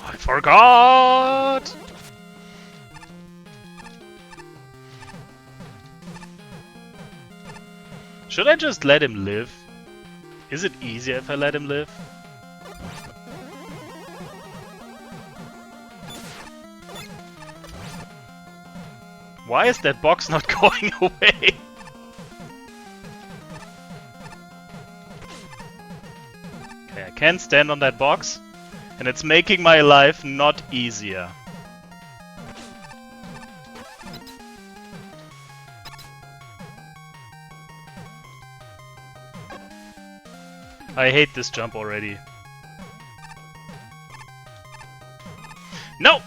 I forgot! Should I just let him live? Is it easier if I let him live? Why is that box not going away? Okay, I can't stand on that box, and it's making my life not easier. I hate this jump already. No!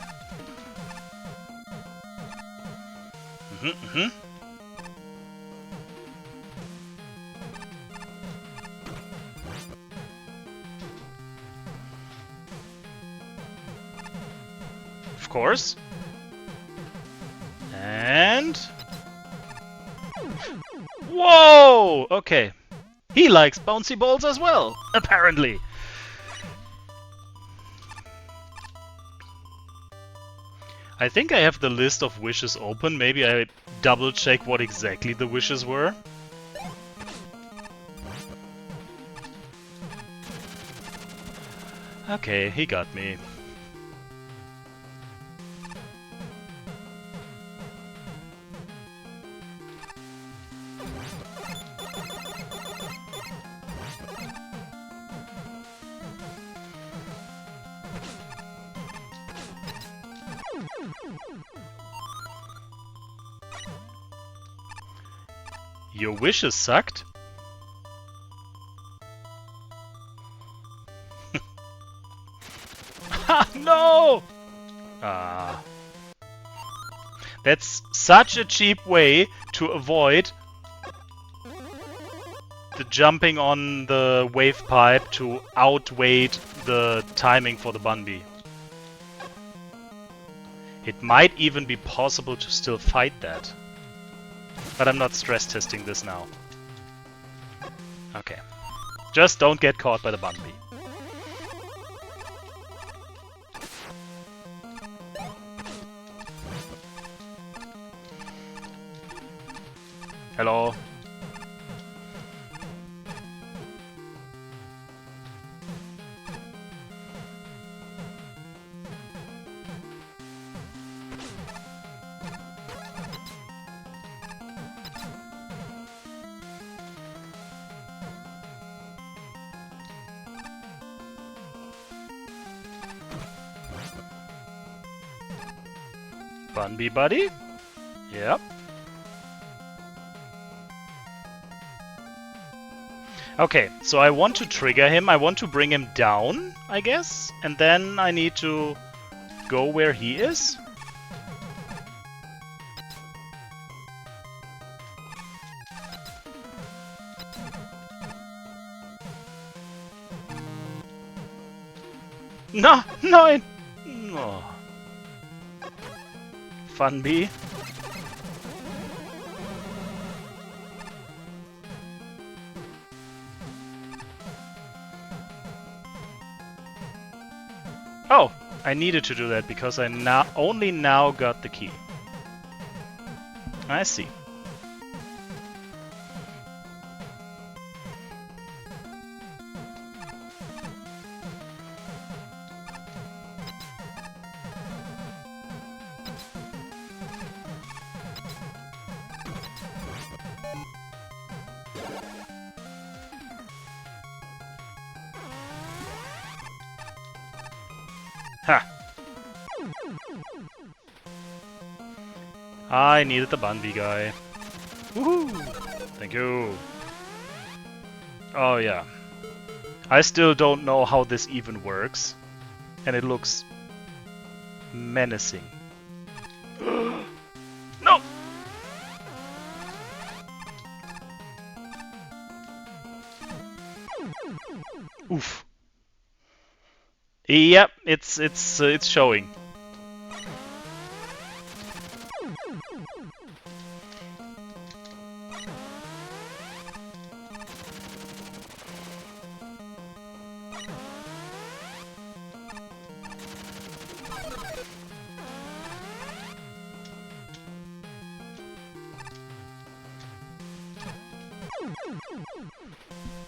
Of course. And... Whoa! Okay. He likes bouncy balls as well, apparently. I think I have the list of wishes open. Maybe I double check what exactly the wishes were. Okay, he got me. Your wishes sucked? No! Ah. That's such a cheap way to avoid the jumping on the wave pipe to outweigh the timing for the bun bee. It might even be possible to still fight that. But I'm not stress testing this now. Okay. Just don't get caught by the bun bee. Hello. Bun bee buddy? Yep. Okay, so I want to trigger him, I want to bring him down, I guess, and then I need to go where he is. No, no, no. Fun bee. Oh, I needed to do that because I only now got the key. I see. Ha! I needed the bun bee guy. Woohoo! Thank you. Oh yeah. I still don't know how this even works. And it looks menacing. No! Oof. Yep, it's showing.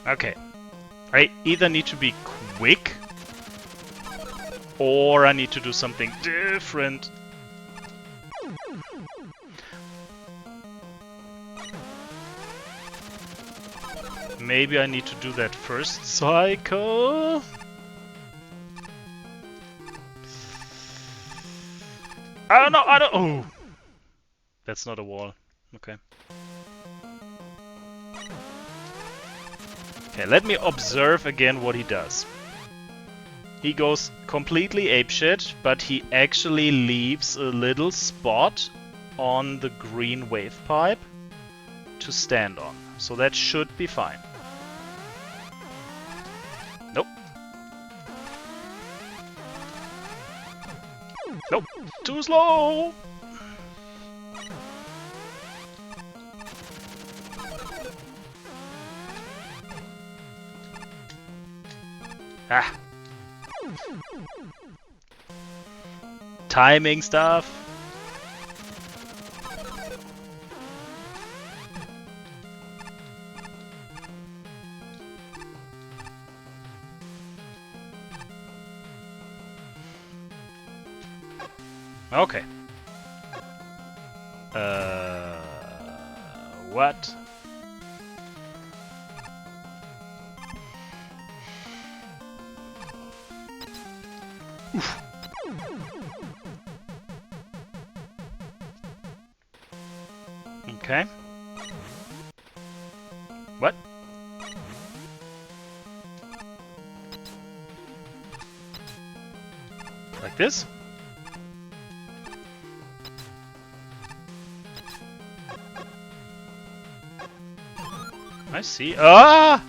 Okay. I either need to be quick or I need to do something different. Maybe I need to do that first cycle. I don't know, oh! That's not a wall. Okay. Okay, let me observe again what he does. He goes completely apeshit, but he actually leaves a little spot on the green wave pipe to stand on. So that should be fine. Nope. Nope. Too slow! Ah. Timing stuff. Okay. What? Oof. Okay. What? Like this? I see. Ah!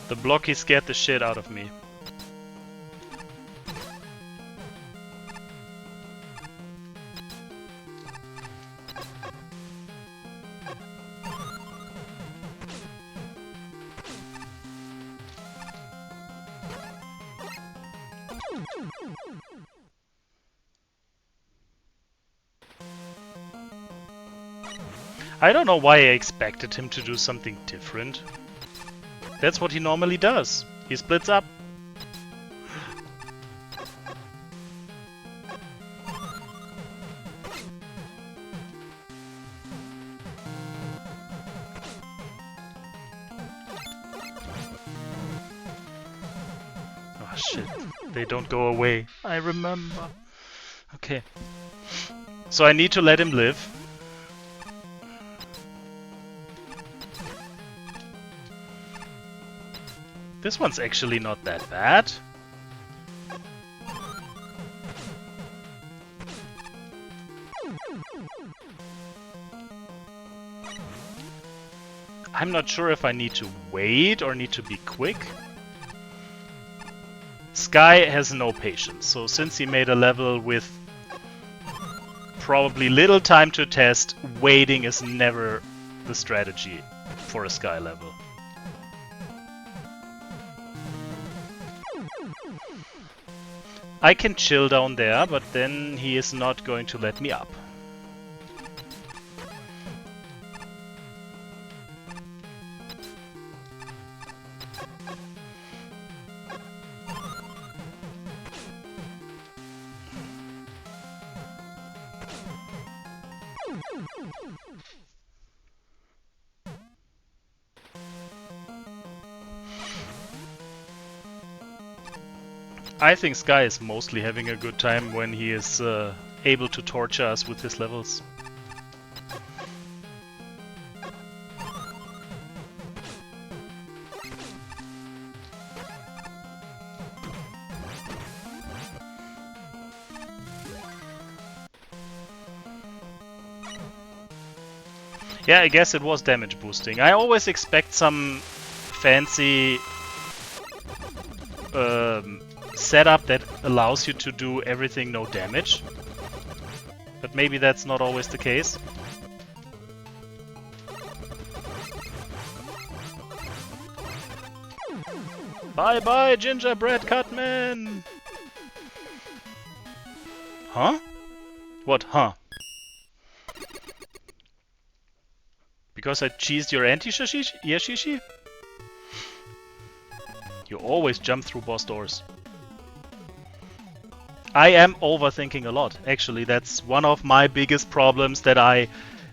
The blocky scared the shit out of me. I don't know why I expected him to do something different. That's what he normally does. He splits up. Oh shit, they don't go away. I remember. Okay. So I need to let him live. This one's actually not that bad. I'm not sure if I need to wait or need to be quick. Sky has no patience, so since he made a level with probably little time to test, waiting is never the strategy for a Sky level. I can chill down there, but then he is not going to let me up. I think Sky is mostly having a good time when he is able to torture us with his levels. Yeah, I guess it was damage boosting. I always expect some fancy setup that allows you to do everything no damage. But maybe that's not always the case. Bye bye, gingerbread cutman! Huh? What, huh? Because I cheesed your anti-Yashishi? You always jump through boss doors. I am overthinking a lot. Actually, that's one of my biggest problems, that I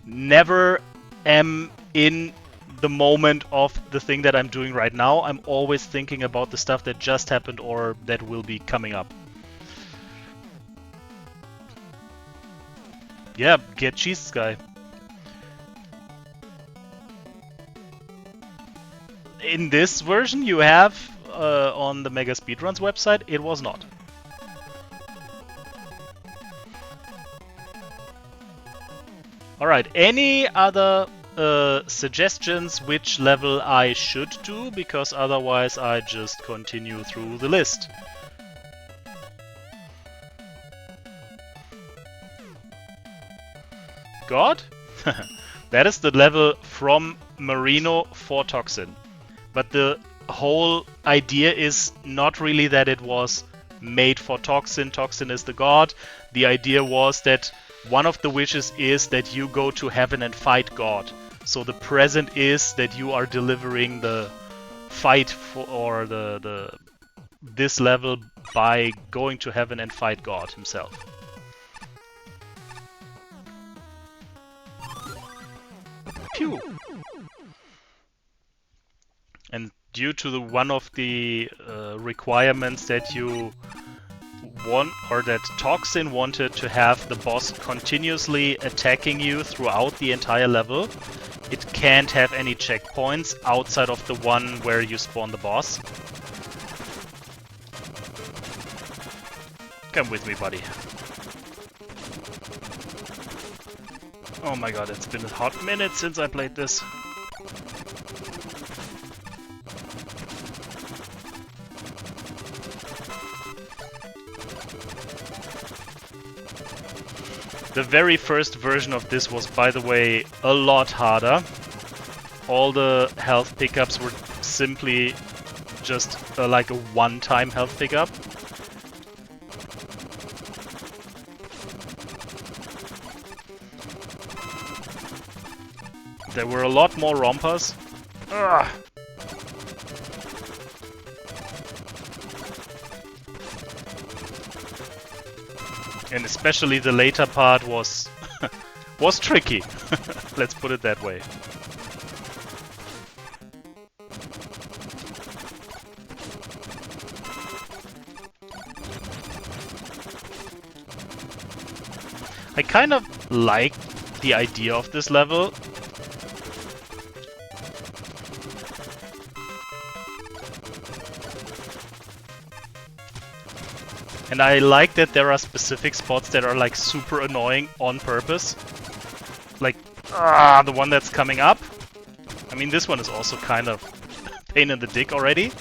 never am in the moment of the thing that I'm doing right now. I'm always thinking about the stuff that just happened or that will be coming up. Yeah, get cheese, guy. In this version you have on the MegaSpeedruns website, it was not. Alright, any other suggestions which level I should do? Because otherwise I just continue through the list. God? That is the level from Marino for Toxin. But the whole idea is not really that it was made for Toxin. Toxin is the god. The idea was that one of the wishes is that you go to heaven and fight God. So the present is that you are delivering the fight for, or this level by going to heaven and fight God himself. Pew! And due to one of the requirements that you want, or that Toxin wanted to have the boss continuously attacking you throughout the entire level, it can't have any checkpoints outside of the one where you spawn the boss. Come with me, buddy. Oh my god, it's been a hot minute since I played this. The very first version of this was, by the way, a lot harder. All the health pickups were simply just like a one-time health pickup. There were a lot more rompers. Ugh. And especially the later part was was tricky. Let's put it that way. I kind of like the idea of this level. And I like that there are specific spots that are like super annoying on purpose. Like, the one that's coming up. I mean, this one is also kind of pain in the dick already.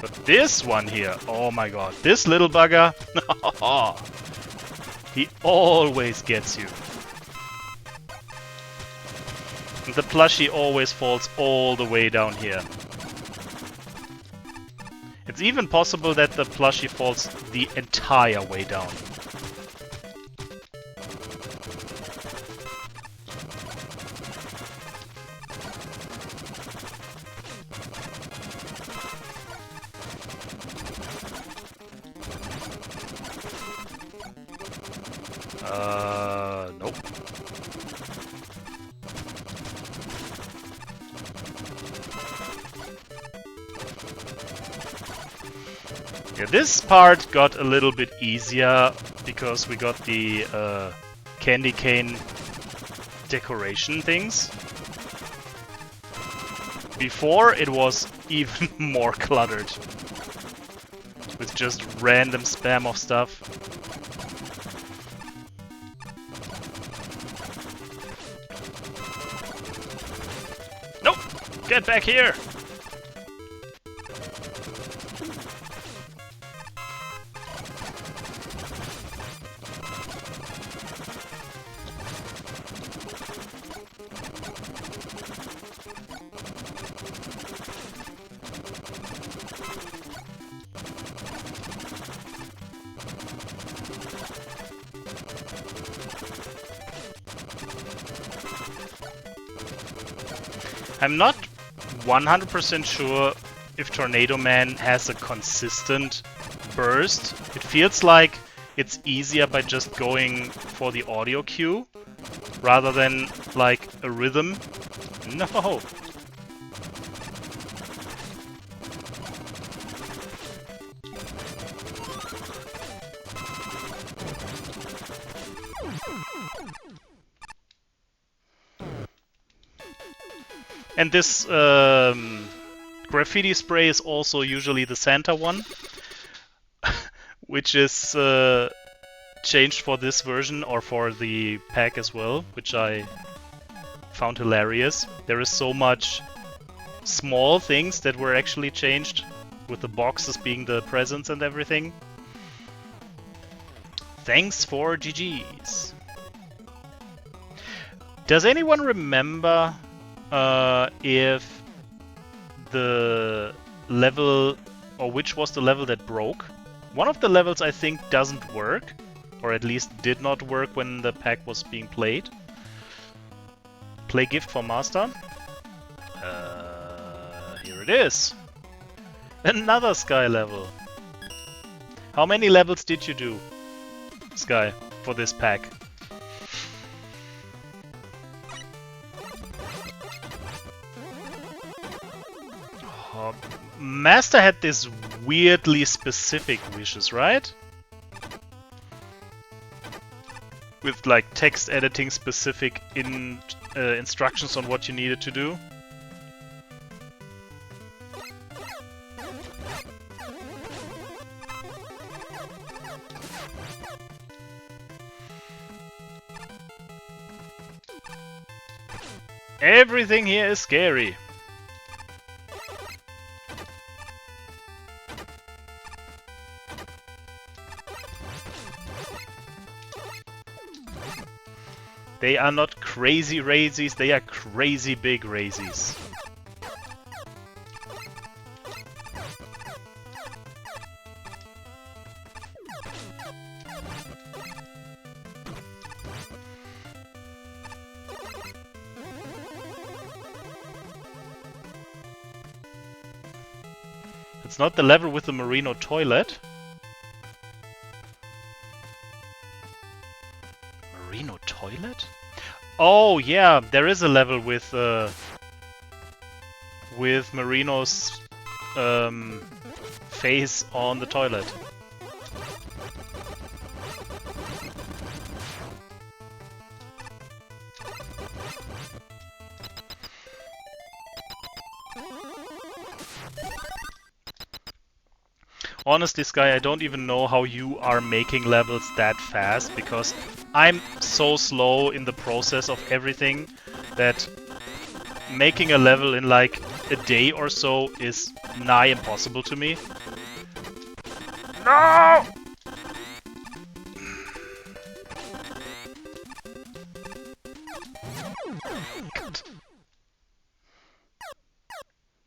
But this one here, oh my god, this little bugger, he always gets you. The plushie always falls all the way down here. It's even possible that the plushie falls the entire way down. Nope. Yeah, this part got a little bit easier because we got the candy cane decoration things. Before it was even more cluttered. with just random spam of stuff. Nope! Get back here! I'm not 100% sure if Tornado Man has a consistent burst. It feels like it's easier by just going for the audio cue rather than like a rhythm. No! And this graffiti spray is also usually the Santa one, which is changed for this version or for the pack as well, which I found hilarious. There is so much small things that were actually changed, with the boxes being the presents and everything. Thanks for GG's. Does anyone remember if the level, or which was the level that broke? One of the levels I think doesn't work, or at least did not work when the pack was being played. Play gift for master. Here it is. Another Sky level. How many levels did you do, Sky, for this pack? Master had this weirdly specific wishes, right? With like text editing specific instructions on what you needed to do. Everything here is scary. They are not crazy raisies, they are crazy big raisies. It's not the level with the Merino toilet. Merino toilet? Oh yeah, there is a level with Merino's face on the toilet. Honestly, Sky, I don't even know how you are making levels that fast, because I'm so slow in the process of everything that making a level in like a day or so is nigh impossible to me. No!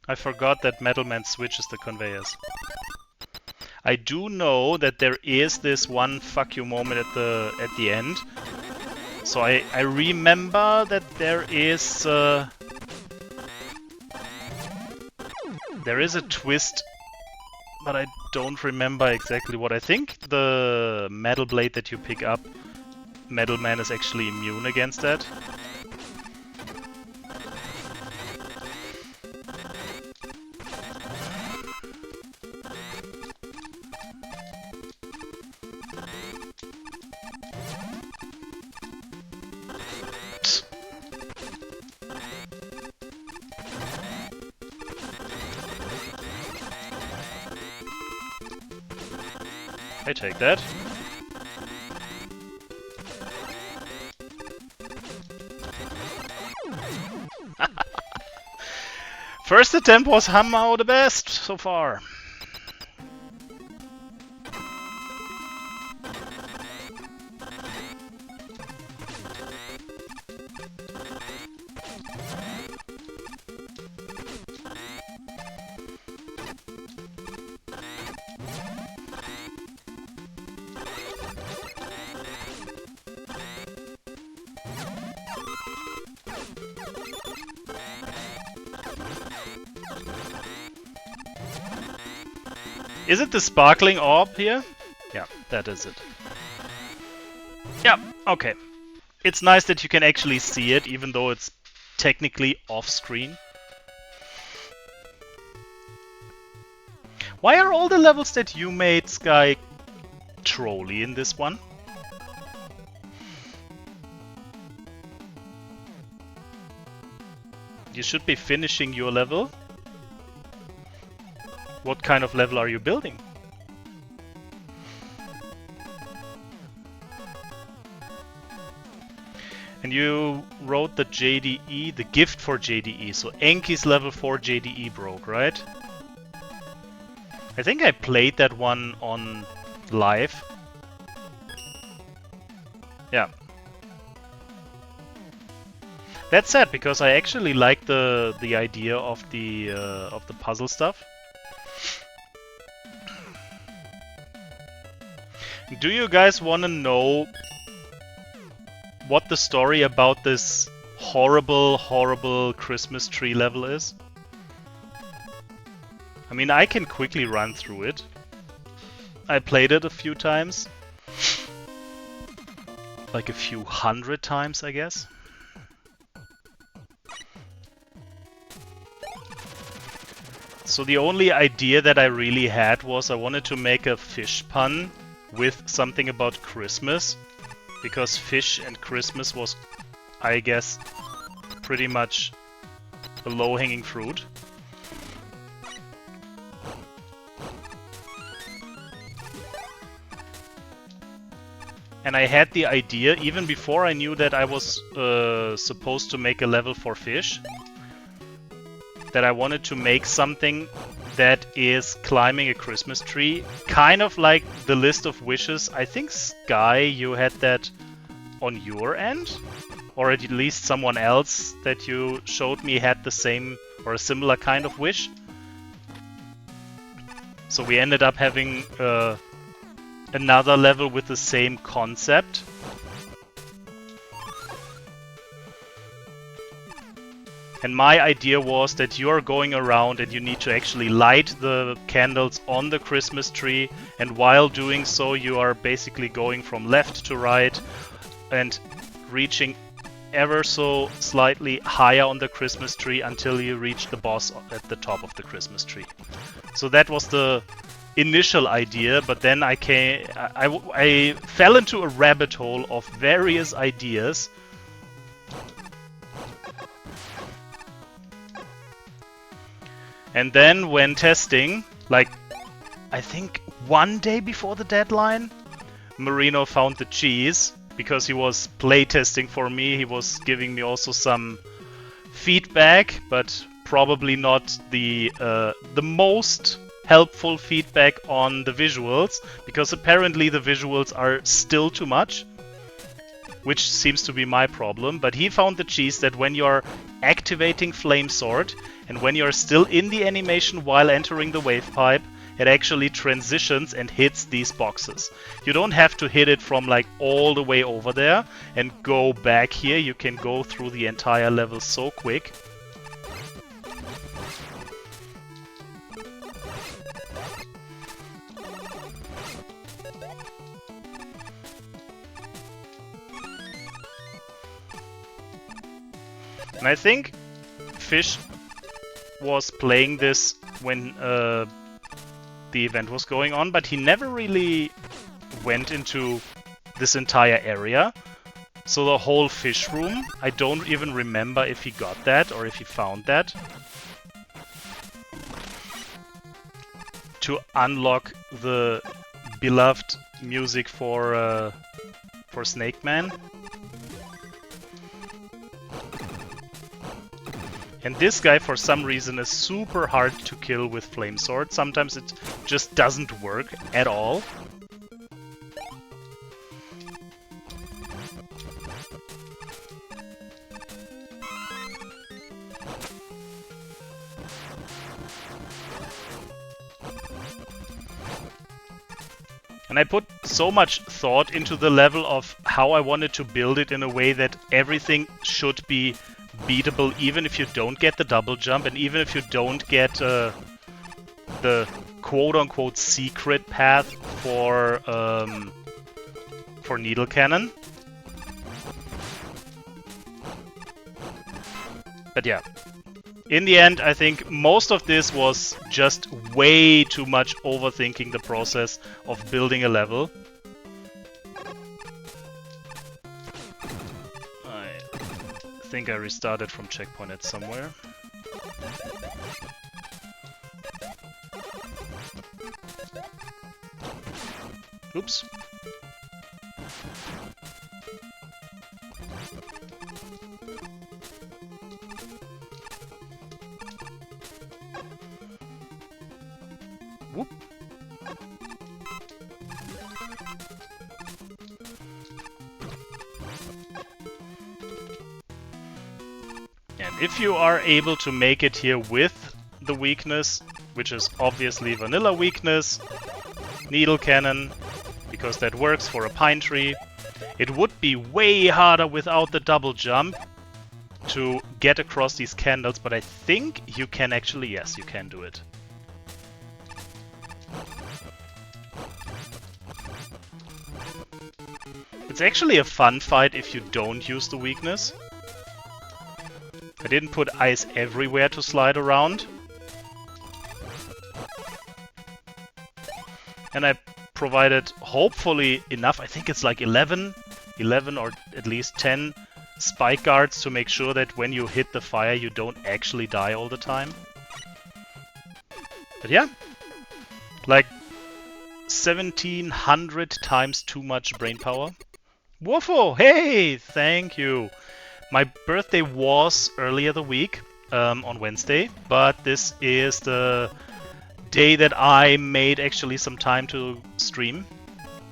I forgot that Metal Man switches the conveyors. I do know that there is this one fuck you moment at the end. So I remember that there is a twist, but I don't remember exactly what. I think the metal blade that you pick up, Metal Man is actually immune against that. I take that. First attempt was somehow the best so far. Is it the sparkling orb here? Yeah, that is it. Yeah, okay. It's nice that you can actually see it, even though it's technically off-screen. Why are all the levels that you made, Sky, trolly in this one? You should be finishing your level. What kind of level are you building? And you wrote the JDE, the gift for JDE, so Enki's level 4 JDE broke, right? I think I played that one on live. Yeah. That's sad, because I actually like the idea of the puzzle stuff. Do you guys want to know what the story about this horrible, horrible Christmas tree level is? I mean, I can quickly run through it. I played it a few times. Like a few hundred times, I guess. So the only idea that I really had was I wanted to make a fish pun with something about Christmas, because fish and Christmas was, I guess, pretty much a low-hanging fruit. And I had the idea, even before I knew that I was supposed to make a level for fish, that I wanted to make something that is climbing a Christmas tree, kind of like the list of wishes. I think, Sky, you had that on your end? Or at least someone else that you showed me had the same or a similar kind of wish. So we ended up having another level with the same concept. And my idea was that you are going around and you need to actually light the candles on the Christmas tree, and while doing so you are basically going from left to right and reaching ever so slightly higher on the Christmas tree until you reach the boss at the top of the Christmas tree. So that was the initial idea, but then I fell into a rabbit hole of various ideas. And then when testing, like I think one day before the deadline, Marino found the cheese, because he was playtesting for me. He was giving me also some feedback, but probably not the most helpful feedback on the visuals, because apparently the visuals are still too much, which seems to be my problem. But he found the cheese that when you're activating Flame Sword and when you're still in the animation while entering the wave pipe, it actually transitions and hits these boxes. You don't have to hit it from like all the way over there and go back here. You can go through the entire level so quick. And I think Fish was playing this when the event was going on, but he never really went into this entire area. So the whole fish room, I don't even remember if he got that or if he found that. To unlock the beloved music for Snake Man. And this guy, for some reason, is super hard to kill with Flame Sword. Sometimes it just doesn't work at all. And I put so much thought into the level of how I wanted to build it in a way that everything should be beatable, even if you don't get the double jump, and even if you don't get the quote-unquote secret path for Needle Cannon. But yeah, in the end, I think most of this was just way too much overthinking the process of building a level. I think I restarted from checkpoint at somewhere. Oops. Whoop. And if you are able to make it here with the weakness, which is obviously vanilla weakness, Needle Cannon, because that works for a pine tree, it would be way harder without the double jump to get across these candles, but I think you can actually, yes, you can do it. It's actually a fun fight if you don't use the weakness. I didn't put ice everywhere to slide around. And I provided, hopefully, enough, I think it's like 11 or at least 10 spike guards to make sure that when you hit the fire you don't actually die all the time. But yeah, like 1700 times too much brain power. Woofo! Hey! Thank you! My birthday was earlier the week, on Wednesday, but this is the day that I made actually some time to stream.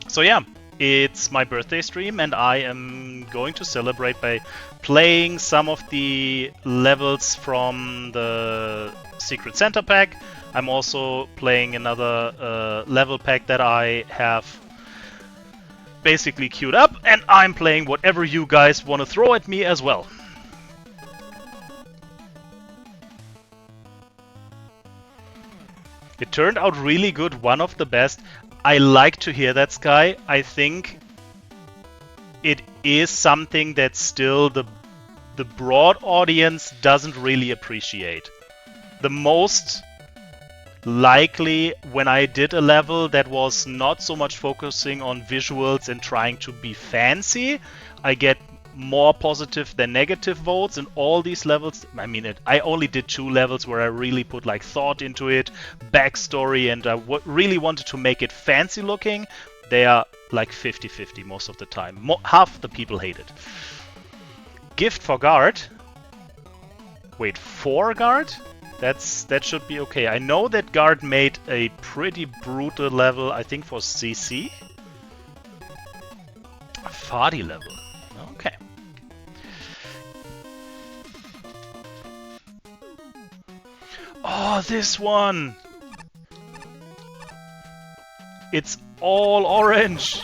So yeah, it's my birthday stream and I am going to celebrate by playing some of the levels from the Secret Santa pack. I'm also playing another level pack that I have basically queued up, and I'm playing whatever you guys want to throw at me as well. It turned out really good, one of the best. I like to hear that, Sky. I think it is something that still the broad audience doesn't really appreciate. The most likely, when I did a level that was not so much focusing on visuals and trying to be fancy, I get more positive than negative votes in all these levels. I mean, I only did 2 levels where I really put like thought into it, backstory, and I really wanted to make it fancy looking. They are like 50-50 most of the time. Half the people hate it. Gift for guard. Wait, for guard? That should be okay. I know that guard made a pretty brutal level, I think for CC. A Farty level. Okay. Oh, this one! It's all orange!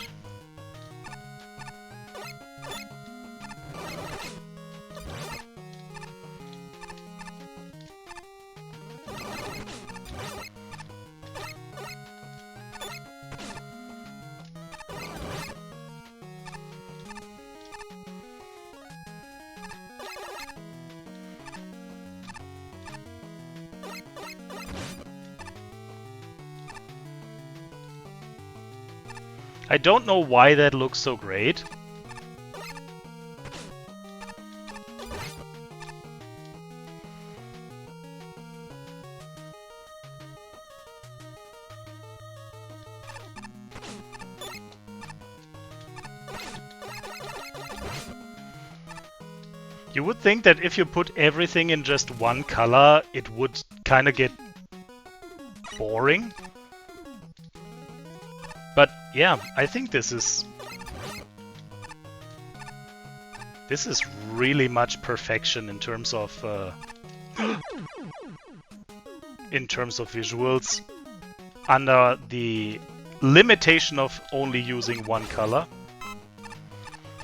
I don't know why that looks so great. You would think that if you put everything in just one color, it would kind of get boring. But yeah, I think this is really much perfection in terms of visuals under the limitation of only using one color.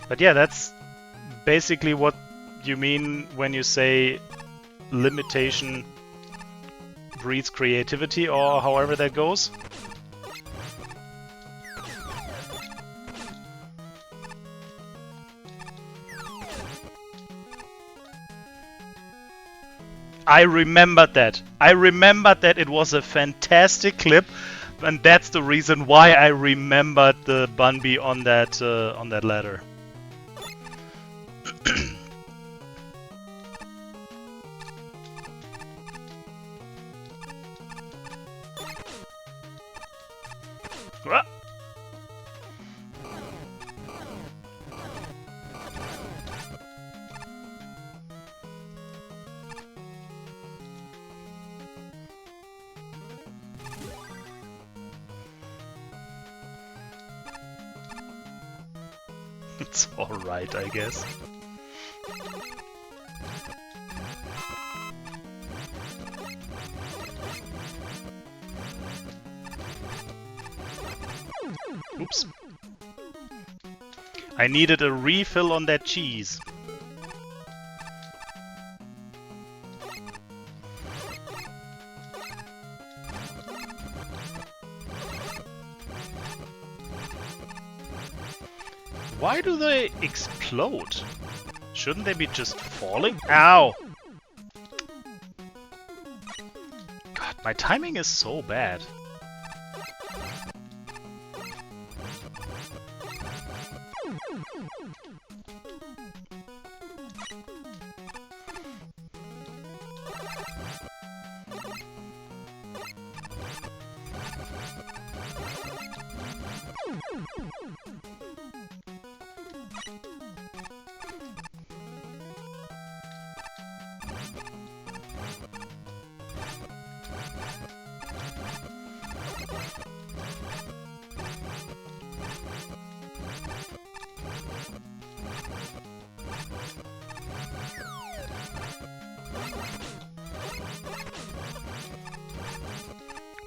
But yeah, that's basically what you mean when you say limitation breeds creativity, or however that goes. I remembered that. I remembered that it was a fantastic clip, and that's the reason why I remembered the Bunby on that ladder. It's alright, I guess. Oops. I needed a refill on that cheese. Why do they explode? Shouldn't they be just falling? Ow! God, my timing is so bad.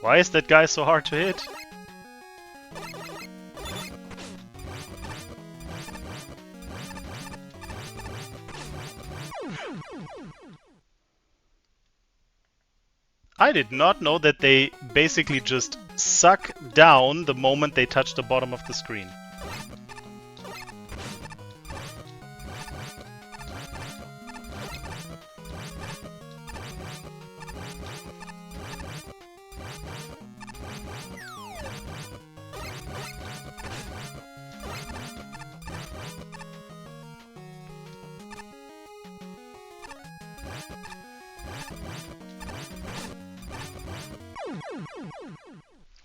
Why is that guy so hard to hit? I did not know that they basically just suck down the moment they touch the bottom of the screen.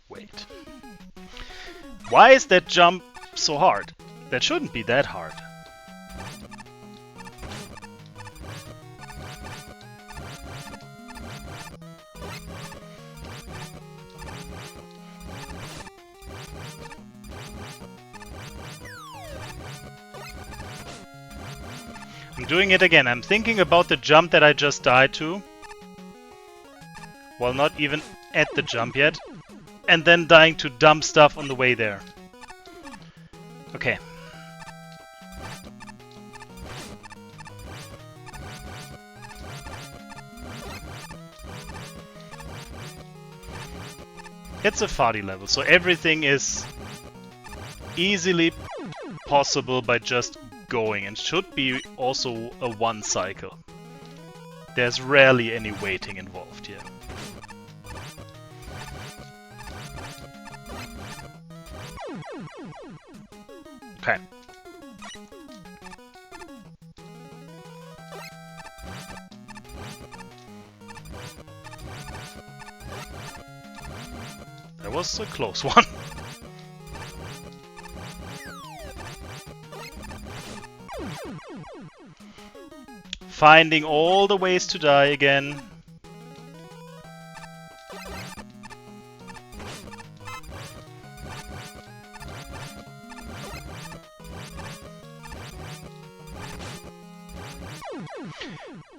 Wait. Why is that jump so hard? That shouldn't be that hard. I'm doing it again. I'm thinking about the jump that I just died to. Well, not even at the jump yet. And then dying to dumb stuff on the way there. Okay. It's a farty level, so everything is easily possible by just going, and should be also a one cycle. There's rarely any waiting involved here. Okay. That was a close one. finding all the ways to die again.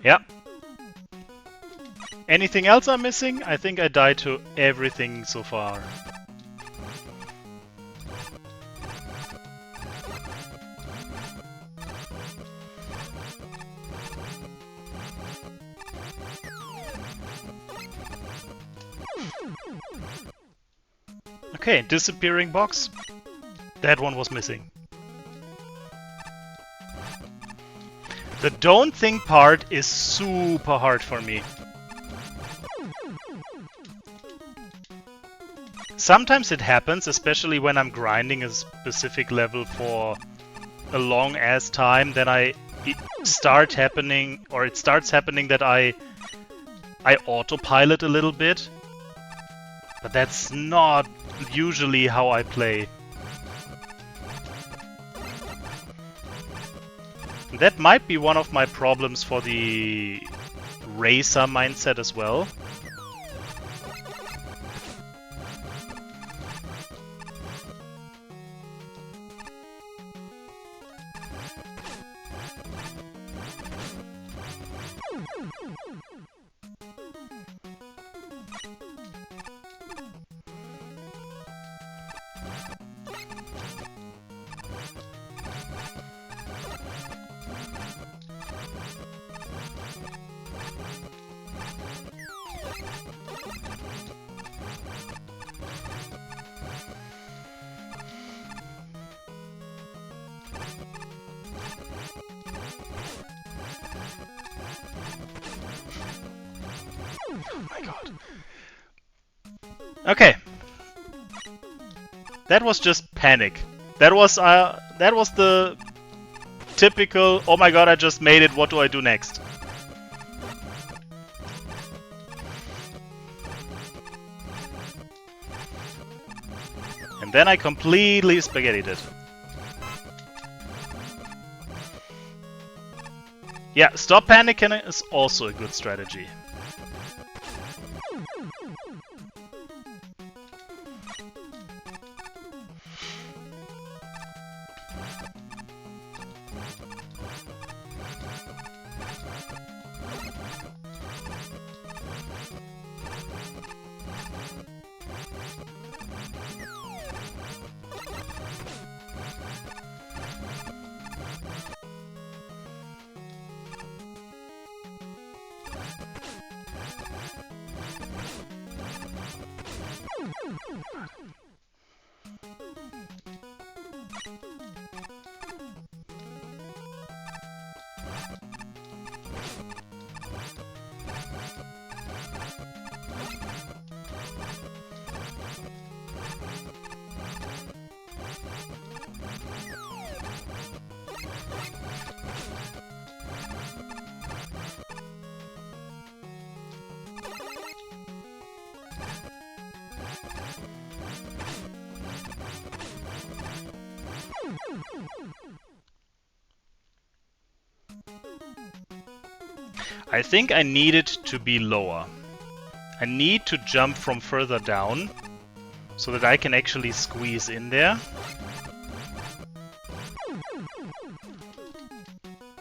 Yep. Anything else I'm missing? I think I died to everything so far. Okay, disappearing box. That one was missing. The don't think part is super hard for me. Sometimes it happens, especially when I'm grinding a specific level for a long ass time, then it starts happening that I autopilot a little bit. But that's not usually how I play. That might be one of my problems for the racer mindset as well. Oh my god. Okay. That was just panic. That was the typical, oh my god, I just made it, what do I do next? And then I completely spaghettied it. Yeah, stop panicking is also a good strategy. I think I need it to be lower. I need to jump from further down so that I can actually squeeze in there.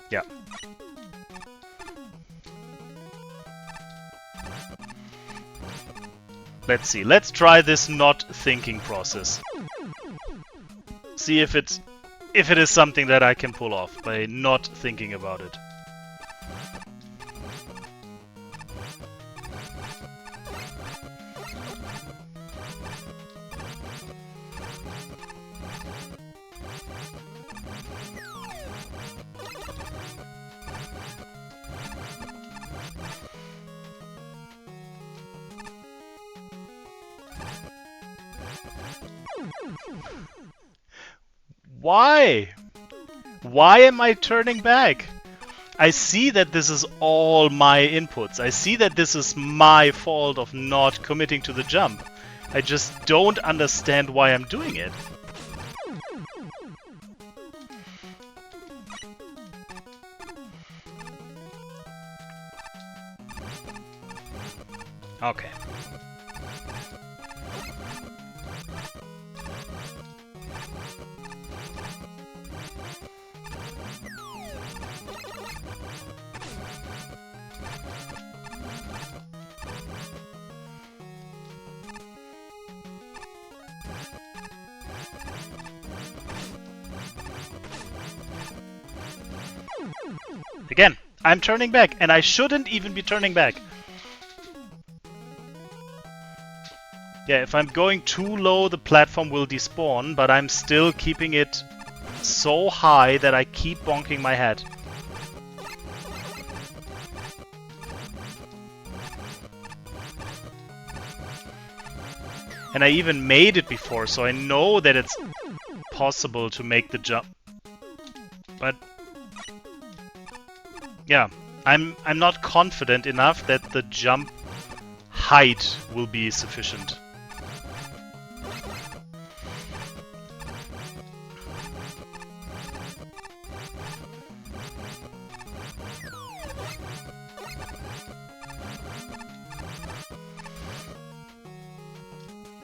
Yeah. Let's see. Let's try this not thinking process. See if it is something that I can pull off by not thinking about it. Why? Why am I turning back? I see that this is all my inputs. I see that this is my fault of not committing to the jump. I just don't understand why I'm doing it. Okay. Again, I'm turning back, and I shouldn't even be turning back. Yeah, if I'm going too low, the platform will despawn, but I'm still keeping it so high that I keep bonking my head. And I even made it before, so I know that it's possible to make the jump. But yeah, I'm not confident enough that the jump height will be sufficient.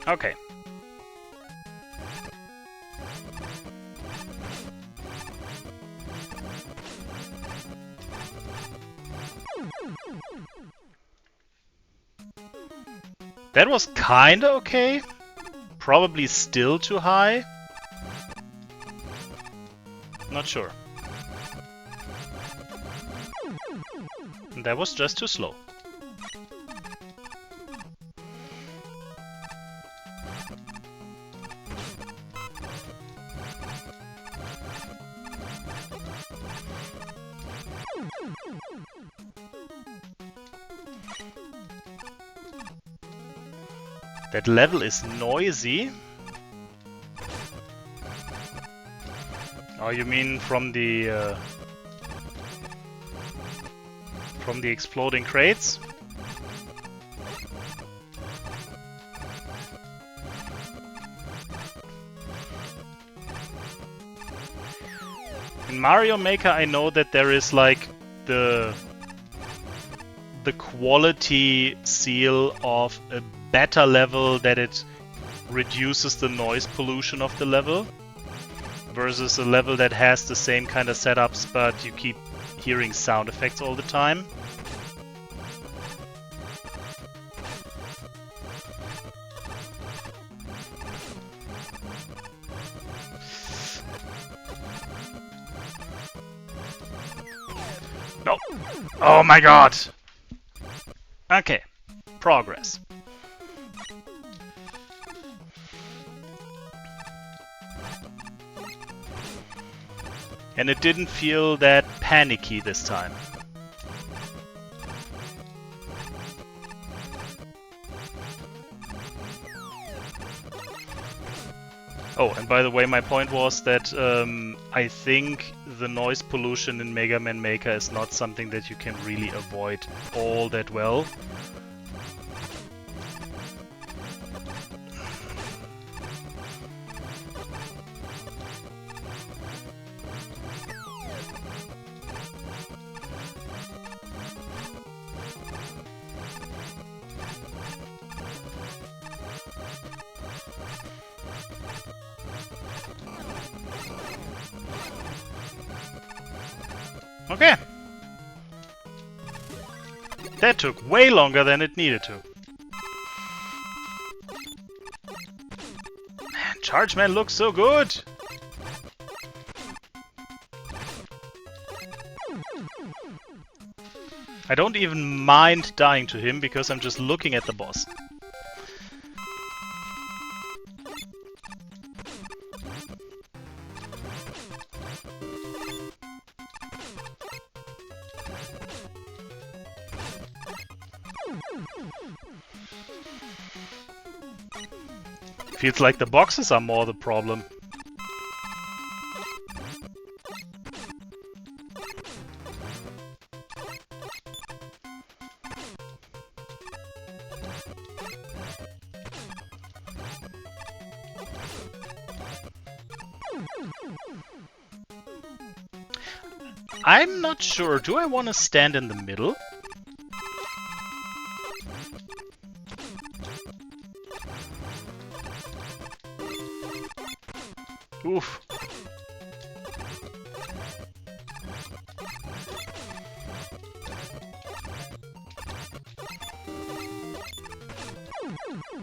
Okay. That was kinda okay. Probably still too high. Not sure. And that was just too slow. That level is noisy. Oh, you mean from the exploding crates? In Mario Maker, I know that there is like the quality seal of a better level, that it reduces the noise pollution of the level, versus a level that has the same kind of setups but you keep hearing sound effects all the time. No! Oh my god! Okay, progress. And it didn't feel that panicky this time. Oh, and by the way, my point was that I think the noise pollution in Mega Man Maker is not something that you can really avoid all that well. Okay. That took way longer than it needed to. Man, Chargeman looks so good! I don't even mind dying to him because I'm just looking at the boss. Feels like the boxes are more the problem. I'm not sure. Do I want to stand in the middle? Oof.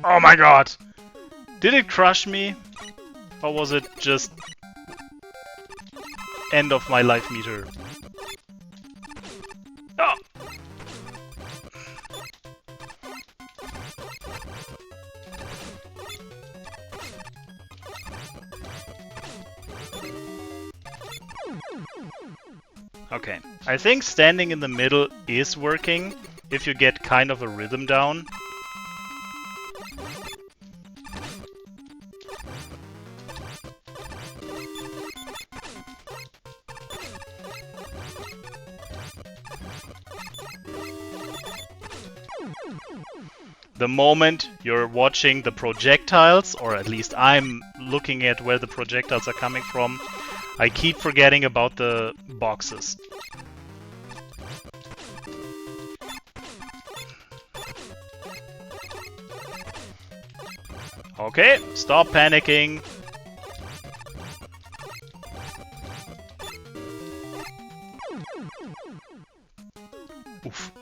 Oh my god! Did it crush me? Or was it just end of my life meter? Oh! Okay, I think standing in the middle is working if you get kind of a rhythm down. The moment you're watching the projectiles, or at least I'm looking at where the projectiles are coming from, I keep forgetting about the boxes. Okay, stop panicking. Oof.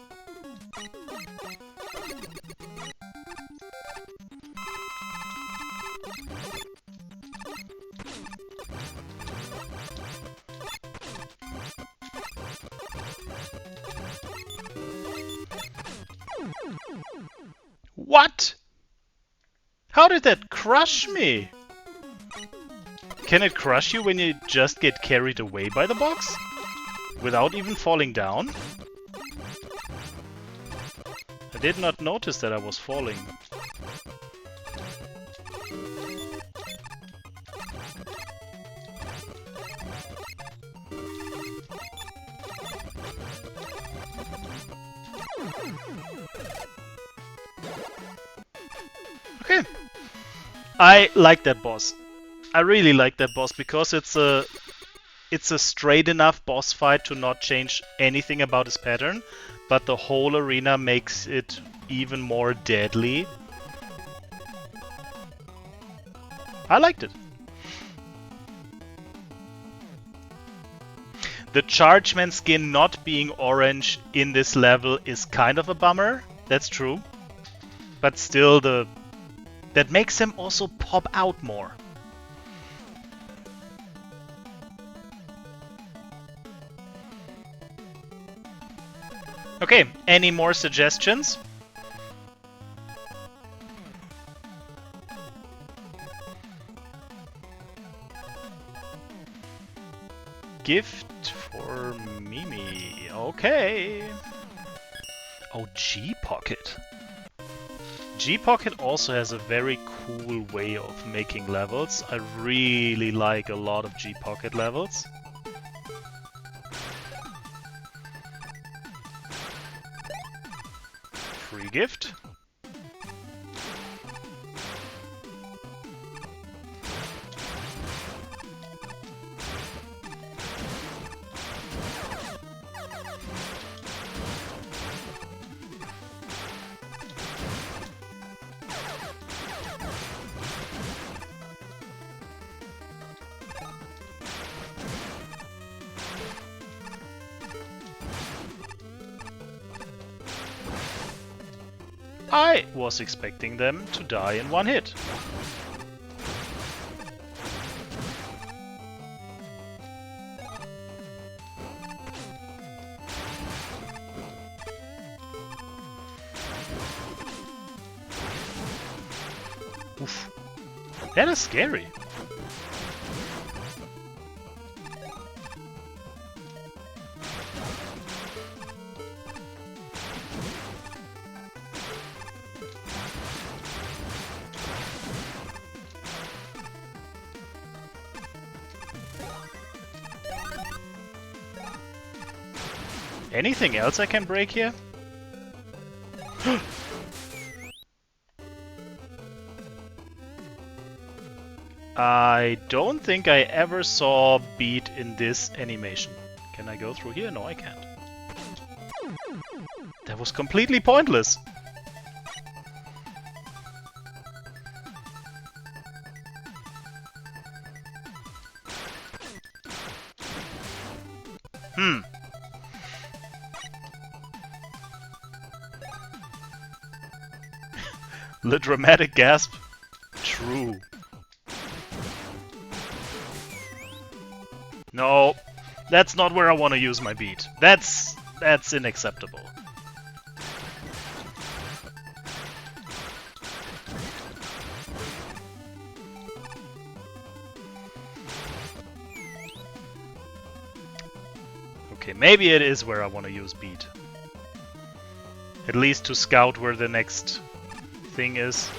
What? How did that crush me? Can it crush you when you just get carried away by the box? Without even falling down? I did not notice that I was falling. Okay. I like that boss. I really like that boss because it's a straight enough boss fight to not change anything about his pattern, but the whole arena makes it even more deadly. I liked it. The Chargeman skin not being orange in this level is kind of a bummer, that's true. But still, that makes him also pop out more. Okay, any more suggestions? Gift for Mimi. Okay. Oh, G-Pocket. G-Pocket also has a very cool way of making levels. I really like a lot of G-Pocket levels. Free gift. I was expecting them to die in one hit. Oof. That is scary. Anything else I can break here? I don't think I ever saw beat in this animation. Can I go through here? No, I can't. That was completely pointless. The dramatic gasp. True. No, that's not where I want to use my beat. That's unacceptable. Okay, maybe it is where I want to use beat. At least to scout where the next thing is.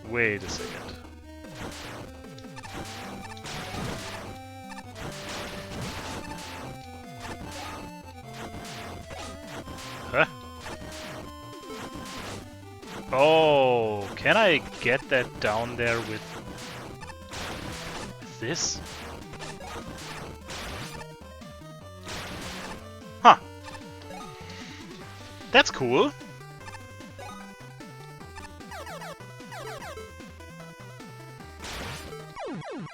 Wait a second. Huh? Oh, can I get that down there with this? Huh. That's cool.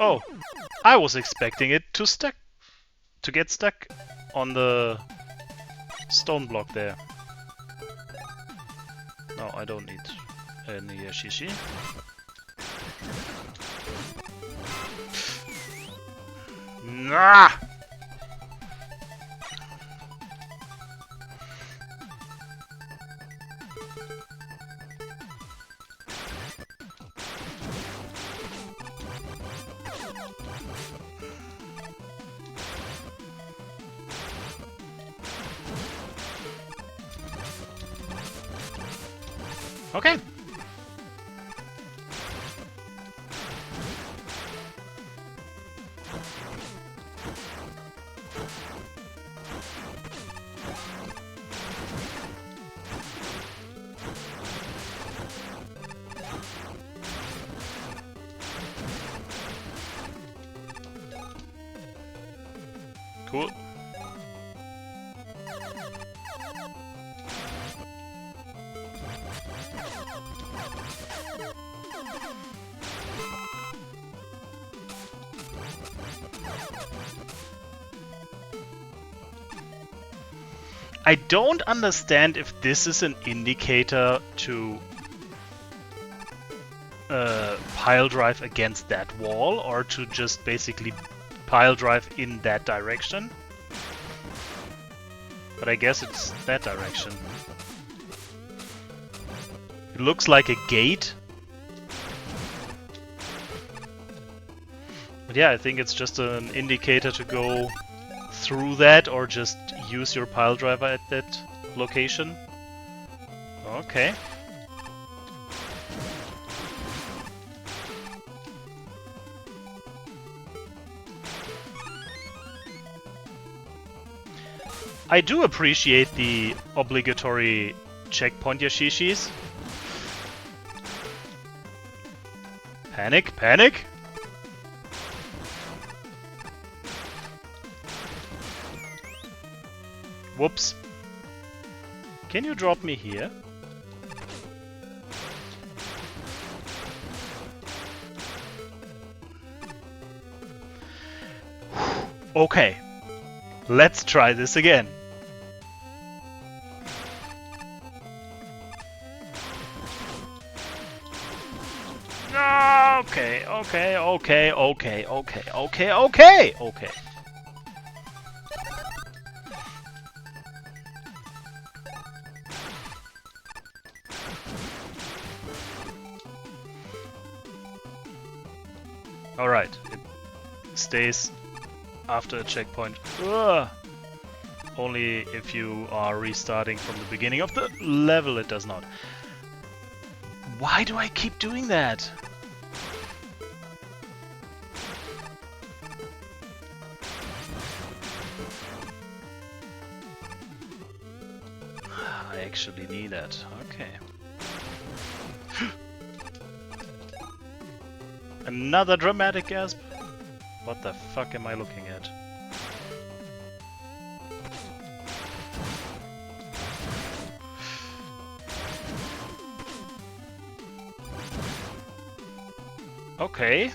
Oh, I was expecting it to get stuck on the stone block there. No, I don't need any shishi. Nah! Okay. Cool. I don't understand if this is an indicator to pile drive against that wall or to just basically pile drive in that direction. But I guess it's that direction. It looks like a gate. But yeah, I think it's just an indicator to go through that or just use your pile driver at that location. Okay. I do appreciate the obligatory checkpoint Yashishis. Panic, panic! Whoops. Can you drop me here? Okay. Let's try this again. Okay, okay, okay, okay, okay, okay, okay, okay. Alright, it stays after a checkpoint. Ugh. Only if you are restarting from the beginning of the level it does not. Why do I keep doing that? I actually need that. Okay. Another dramatic gasp. What the fuck am I looking at? Okay.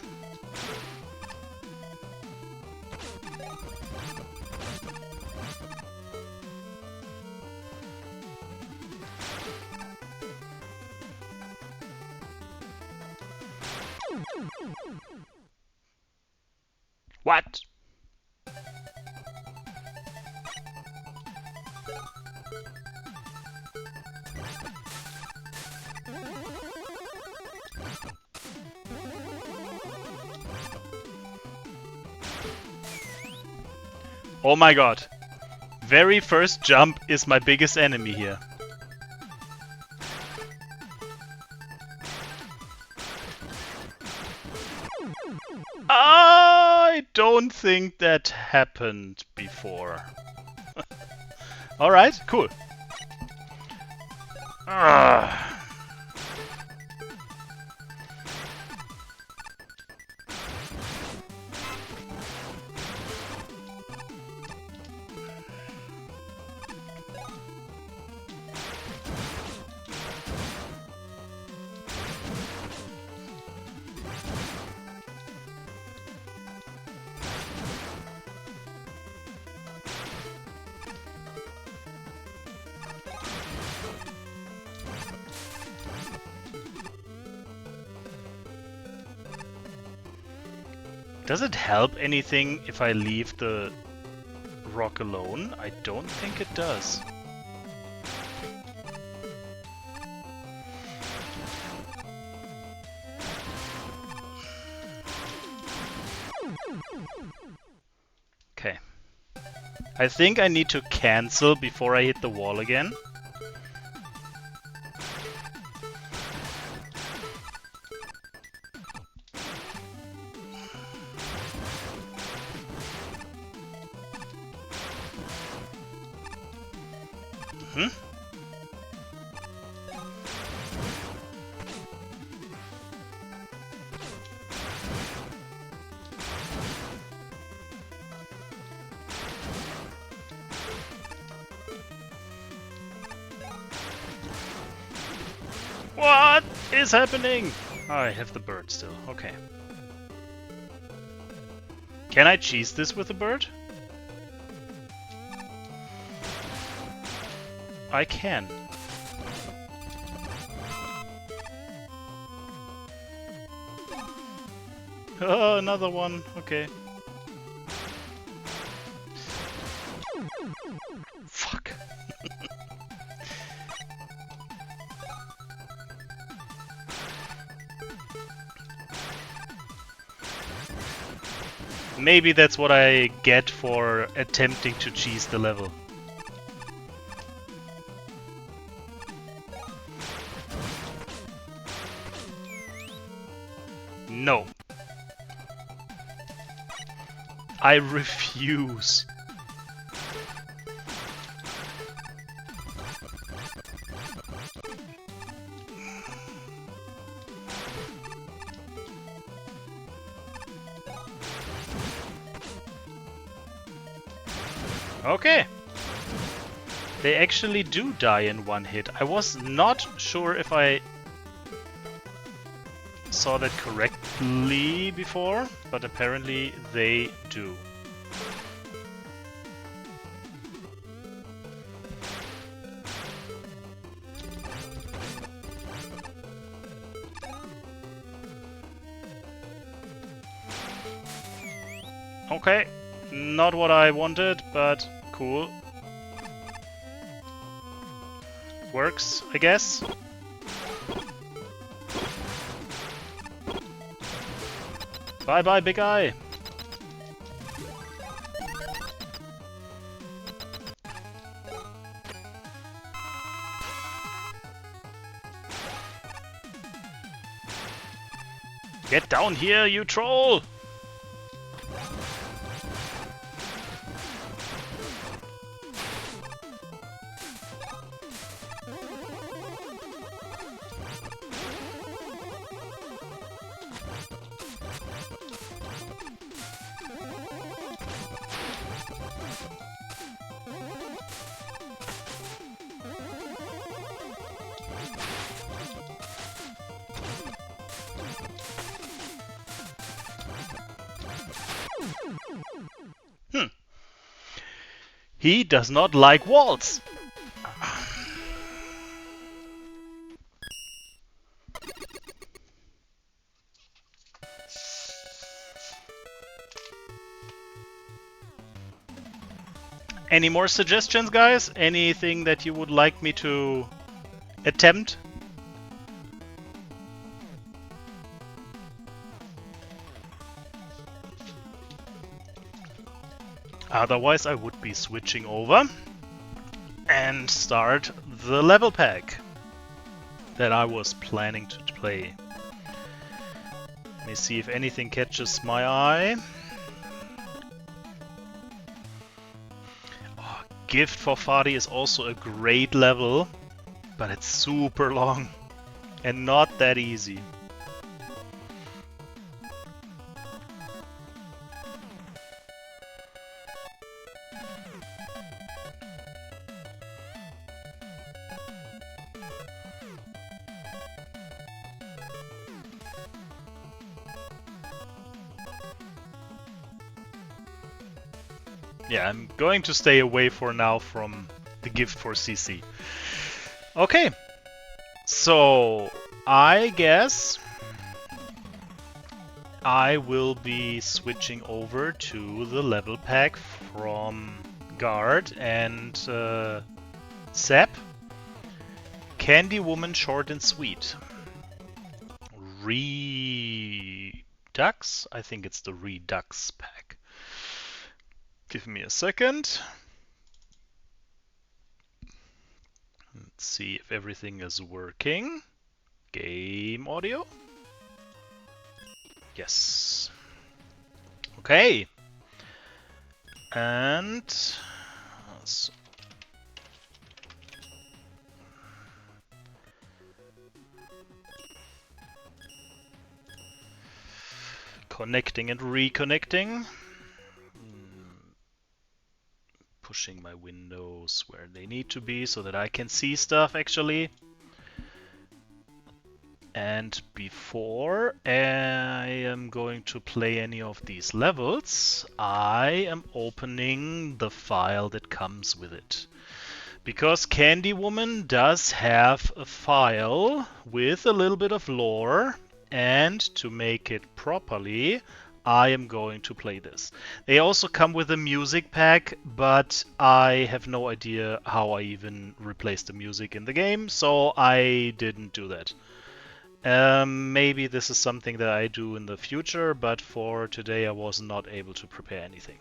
What? Oh my god. Very first jump is my biggest enemy here. I don't think that happened before. Alright, cool. Does it help anything if I leave the rock alone? I don't think it does. Okay. I think I need to cancel before I hit the wall again. What is happening? Oh, I have the bird still. Okay. Can I cheese this with a bird? I can. Oh, another one. Okay. Fuck. Maybe that's what I get for attempting to cheese the level. No. I refuse. Okay. They actually do die in one hit. I was not sure if I saw that correctly before, but apparently they do. Okay, not what I wanted, but cool. Works, I guess. Bye bye, big eye! Get down here, you troll! Hmm. He does not like walls. Any more suggestions, guys? Anything that you would like me to attempt? Otherwise, I would be switching over and start the level pack that I was planning to play. Let me see if anything catches my eye. Oh, Gift for Fadi is also a great level, but it's super long and not that easy. Yeah, I'm going to stay away for now from the gift for CC. Okay, so I guess I will be switching over to the level pack from Guard and Seb. Candy Woman Short and Sweet. Redux? I think it's the Redux pack. Give me a second. Let's see if everything is working. Game audio. Yes. Okay. And connecting and reconnecting. Pushing my windows where they need to be so that I can see stuff actually. And before I am going to play any of these levels, I am opening the file that comes with it. Because Candy Woman does have a file with a little bit of lore, and to make it properly, I am going to play this. They also come with a music pack, but I have no idea how I even replaced the music in the game, so I didn't do that. Maybe this is something that I do in the future, but for today I was not able to prepare anything.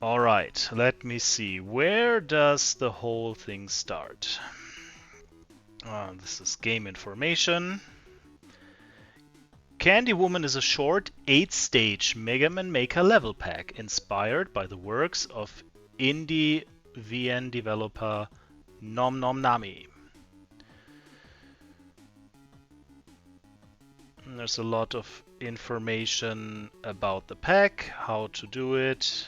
Alright, let me see. Where does the whole thing start? This is game information. Candy Woman is a short 8-stage Mega Man Maker level pack inspired by the works of indie VN developer Nom Nom Nami. There's a lot of information about the pack, how to do it,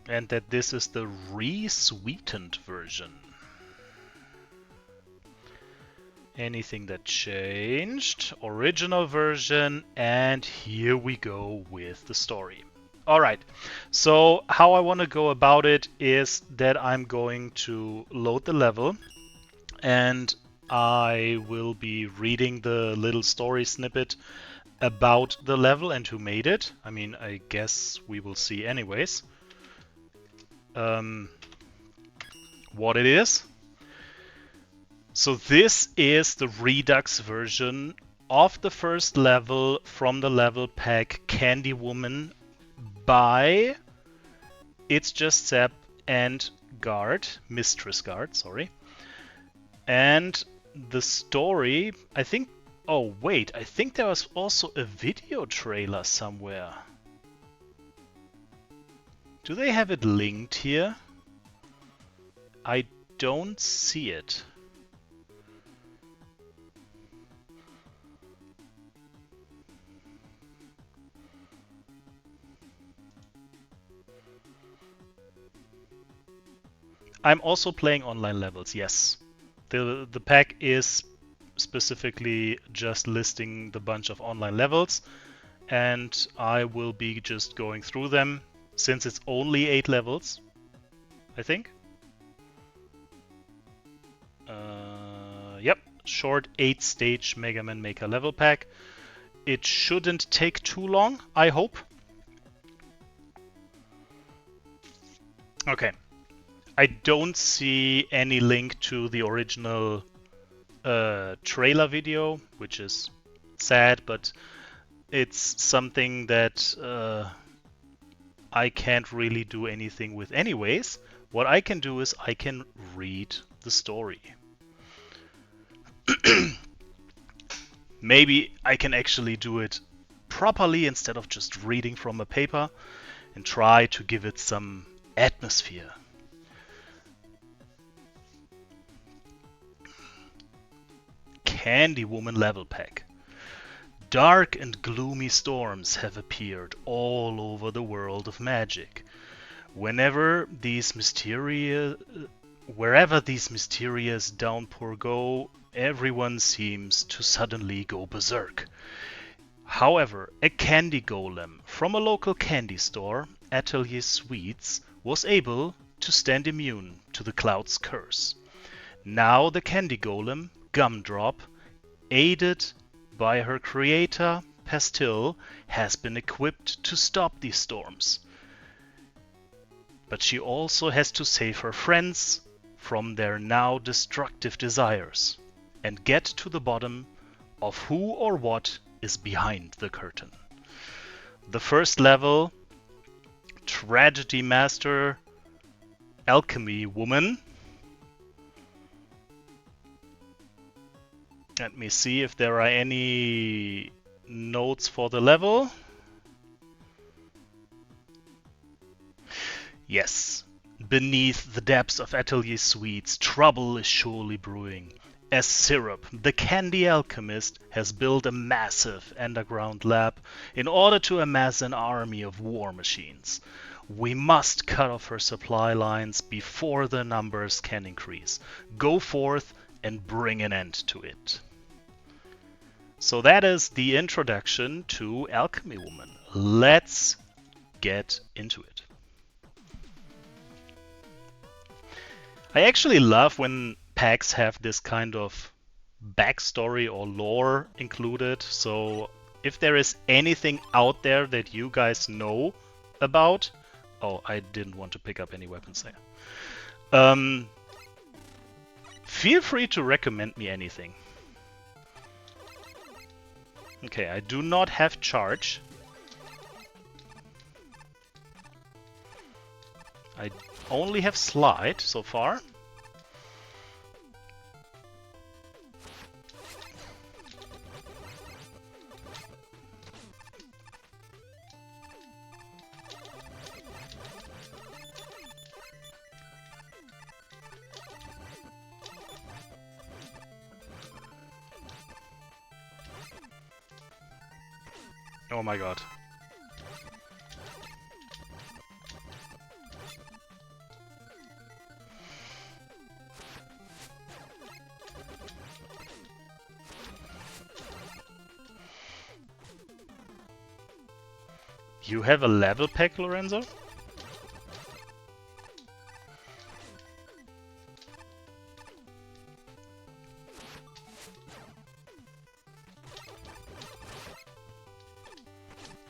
and that this is the re-sweetened version. Anything that changed, original version, and here we go with the story. Alright, so how I want to go about it is that I'm going to load the level and I will be reading the little story snippet about the level and who made it. I mean, I guess we will see anyways what it is. So this is the Redux version of the first level from the level pack Candy Woman by ItsJustSeb and MistressGarde, sorry. And the story, I think, oh wait, I think there was also a video trailer somewhere. Do they have it linked here? I don't see it. I'm also playing online levels, yes. The pack is specifically just listing the bunch of online levels, and I will be just going through them since it's only 8 levels, I think. Yep, short 8-stage Mega Man Maker level pack. It shouldn't take too long, I hope. Okay. I don't see any link to the original trailer video, which is sad, but it's something that I can't really do anything with anyways. What I can do is I can read the story. Maybe I can actually do it properly instead of just reading from a paper and try to give it some atmosphere. Candy Woman level pack. Dark and gloomy storms have appeared all over the world of magic. Wherever these mysterious downpour go, everyone seems to suddenly go berserk. However, a candy golem from a local candy store, Atelier Sweets, was able to stand immune to the cloud's curse. Now the candy golem, Gumdrop, aided by her creator, Pastille, has been equipped to stop these storms. But she also has to save her friends from their now destructive desires and get to the bottom of who or what is behind the curtain. The first level, Tragedy Master, Alchemy Woman. Let me see if there are any notes for the level. Yes, beneath the depths of Atelier Sweets, trouble is surely brewing. As Syrup, the candy alchemist, has built a massive underground lab in order to amass an army of war machines. We must cut off her supply lines before the numbers can increase. Go forth and bring an end to it. So that is the introduction to Alchemy Woman. Let's get into it. I actually love when packs have this kind of backstory or lore included. So if there is anything out there that you guys know about... Oh, I didn't want to pick up any weapons there. Feel free to recommend me anything. Okay, I do not have charge. I only have slide so far. Oh my god. You have a level pack, Lorenzo?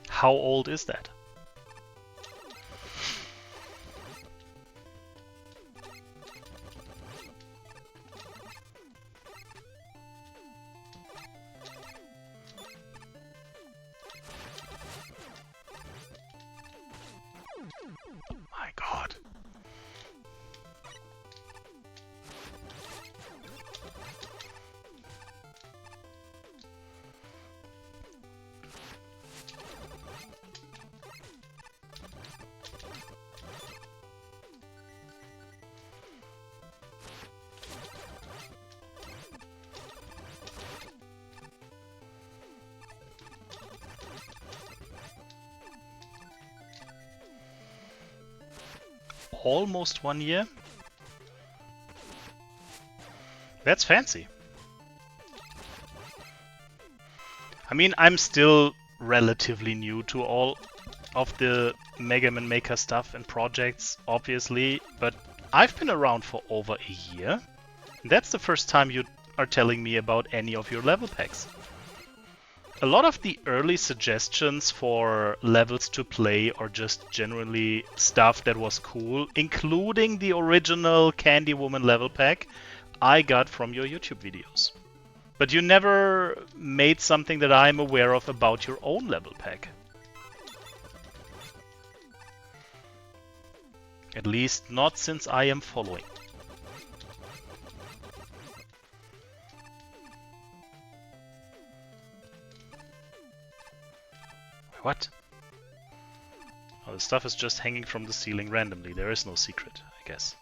How old is that? My god. Almost 1 year? That's fancy. I mean, I'm still relatively new to all of the Mega Man Maker stuff and projects, obviously, but I've been around for over a year. That's the first time you are telling me about any of your level packs. A lot of the early suggestions for levels to play or just generally stuff that was cool, including the original Candy Woman level pack, I got from your YouTube videos. But you never made something that I'm aware of about your own level pack. At least not since I am following. What? Oh, the stuff is just hanging from the ceiling randomly. There is no secret, I guess.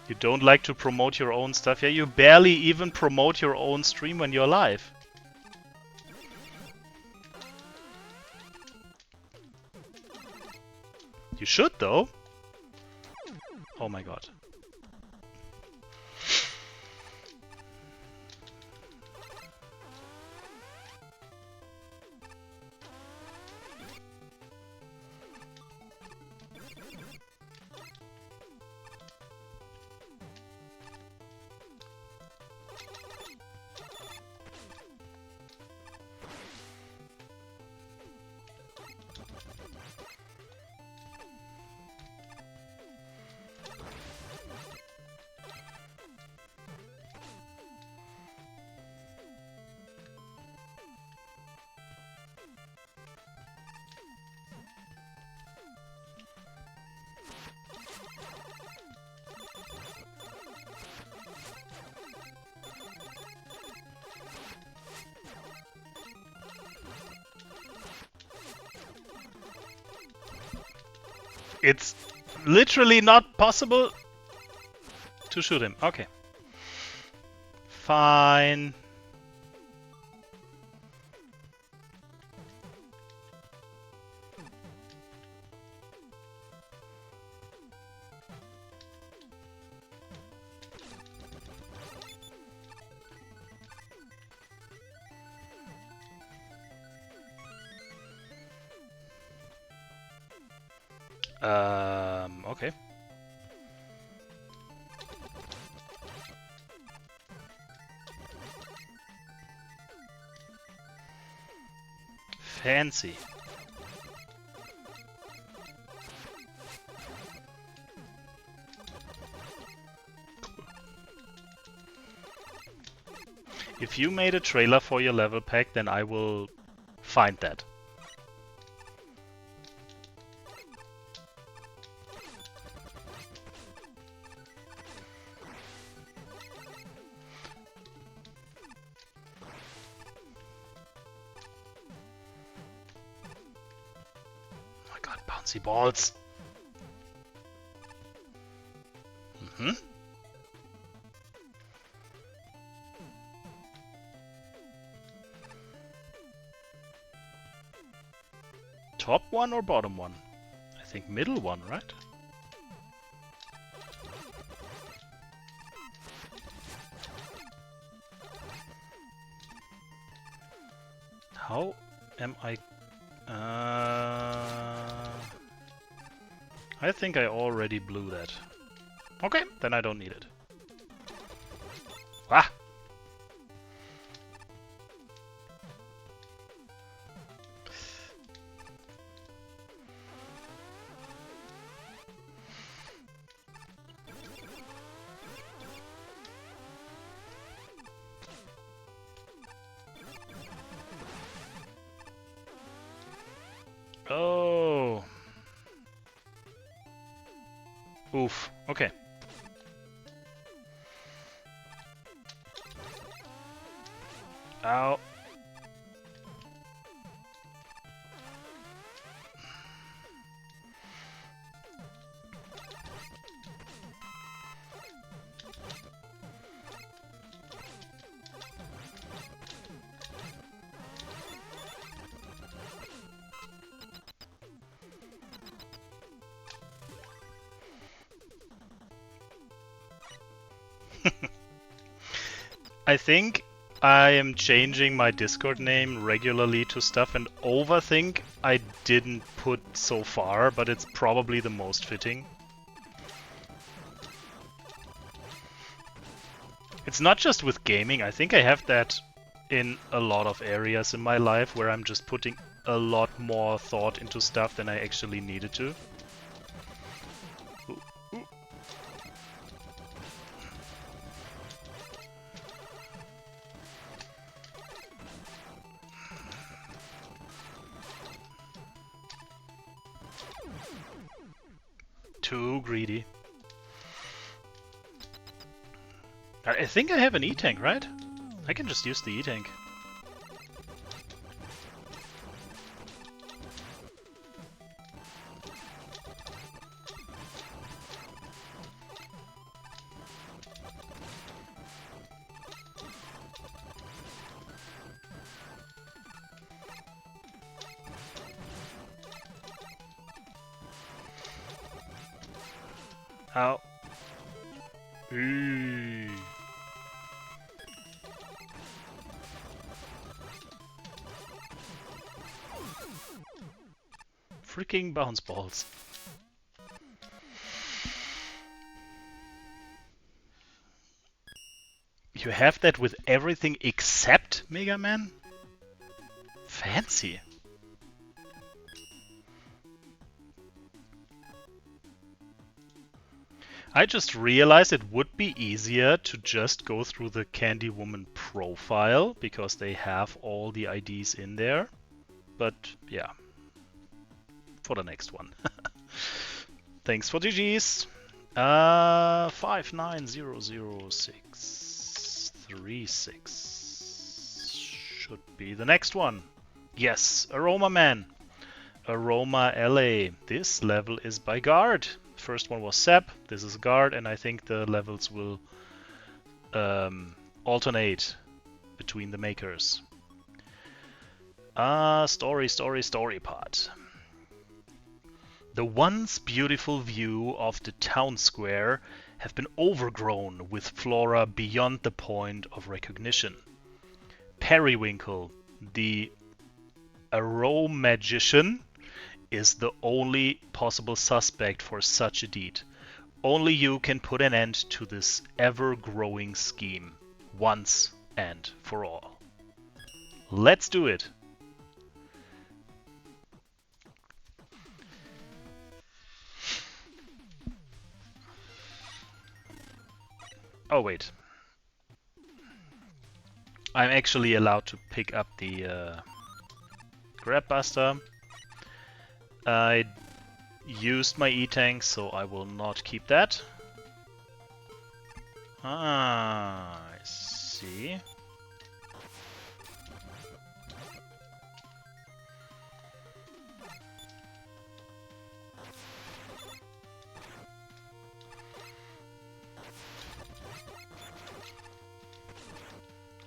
You don't like to promote your own stuff? Yeah, you barely even promote your own stream when you're live. You should, though. Oh my god. It's literally not possible to shoot him. Okay. Fine. Okay. Fancy. If you made a trailer for your level pack, then I will find that. Oh my god, bouncy balls. Top one or bottom one? I think middle one, right? How am I... I think I already blew that. Okay, then I don't need it. Ah! Oh. Oof. Okay. Ow. I think I am changing my Discord name regularly to stuff, and overthink I didn't put so far, but it's probably the most fitting. It's not just with gaming, I think I have that in a lot of areas in my life where I'm just putting a lot more thought into stuff than I actually needed to. Ooh, ooh. Too greedy. I think I have an E-tank, right? I can just use the E-tank. Ow. Ooh. Freaking bounce balls. You have that with everything except Mega Man? Fancy. I just realized it would be easier to just go through the Candy Woman profile because they have all the IDs in there. But yeah, for the next one. Thanks for GG's. 59000636 should be the next one. Yes, Aroma Man. Aroma LA. This level is by Guard. First one was Seb, this is Guard, and I think the levels will alternate between the makers. Story part. The once beautiful view of the town square have been overgrown with flora beyond the point of recognition. Periwinkle, the aromagician, is the only possible suspect for such a deed. Only you can put an end to this ever-growing scheme, once and for all. Let's do it! Oh wait. I'm actually allowed to pick up the Grab Buster. I used my E-tank, so I will not keep that. Ah, I see.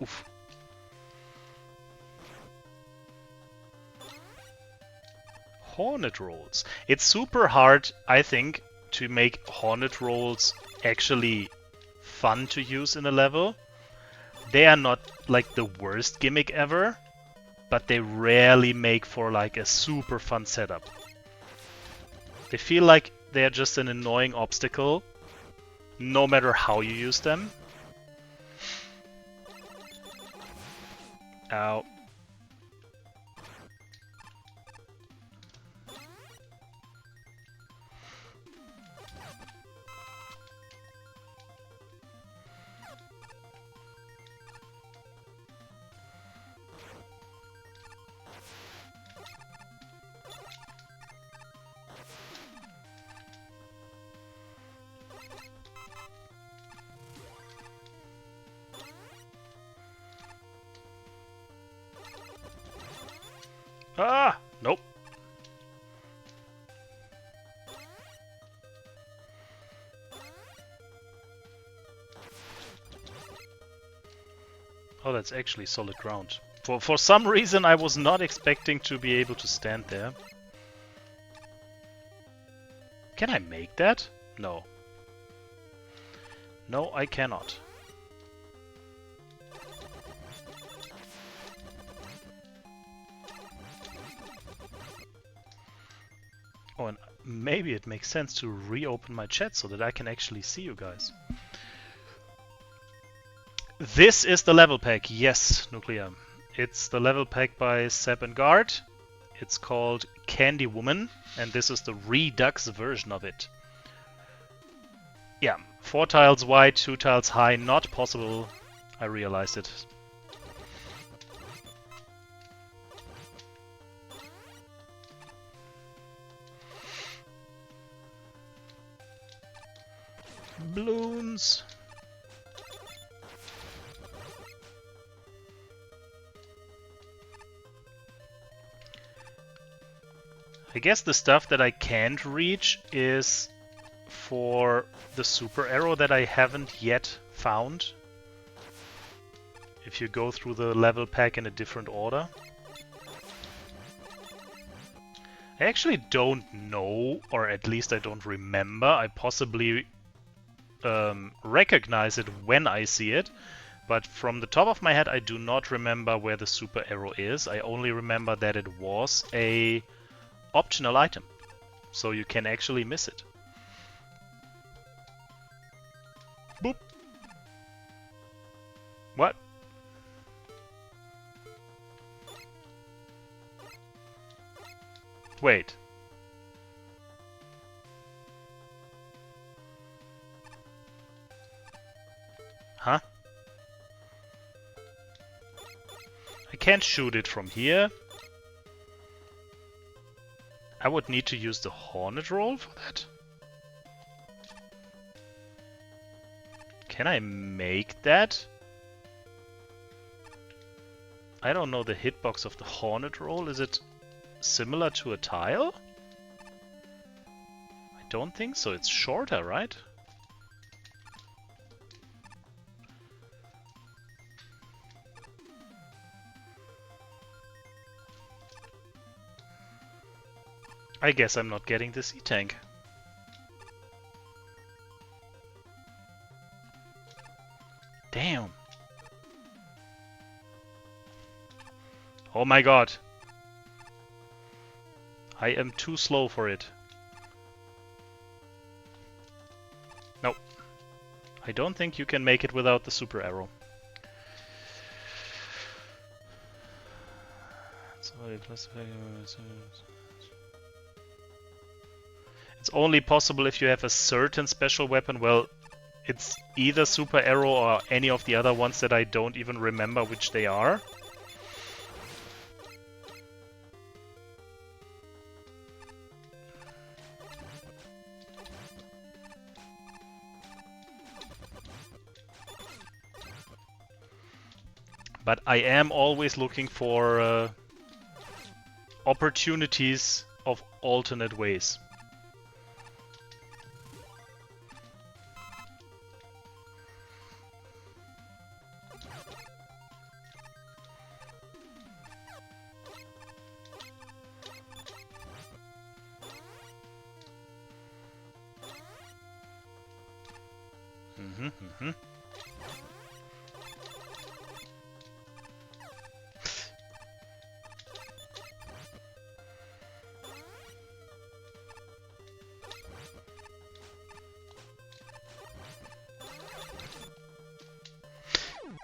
Oof. Hornet rolls. It's super hard, I think, to make hornet rolls actually fun to use in a level. They are not like the worst gimmick ever, but they rarely make for like a super fun setup. They feel like they're just an annoying obstacle, no matter how you use them. Ow. Ah! Nope. Oh, that's actually solid ground. For some reason I was not expecting to be able to stand there. Can I make that? No. No, I cannot. Oh, and maybe it makes sense to reopen my chat so that I can actually see you guys. This is the level pack. Yes, Nuclear. It's the level pack by Seb and Guard. It's called Candy Woman, and this is the Redux version of it. Yeah, 4 tiles wide, 2 tiles high, not possible. I realized it. Balloons. I guess the stuff that I can't reach is for the super arrow that I haven't yet found. If you go through the level pack in a different order. I actually don't know, or at least I don't remember. I possibly recognize it when I see it, but from the top of my head I do not remember where the super arrow is. I only remember that it was a optional item, so you can actually miss it. Boop. What? Wait. Huh? I can't shoot it from here. I would need to use the Hornet roll for that. Can I make that? I don't know the hitbox of the Hornet roll. Is it similar to a tile? I don't think so. It's shorter, right? I guess I'm not getting the sea tank. Damn. Oh my god. I am too slow for it. Nope. I don't think you can make it without the super arrow. It's only possible if you have a certain special weapon. Well, it's either super arrow or any of the other ones that I don't even remember which they are. But I am always looking for opportunities of alternate ways.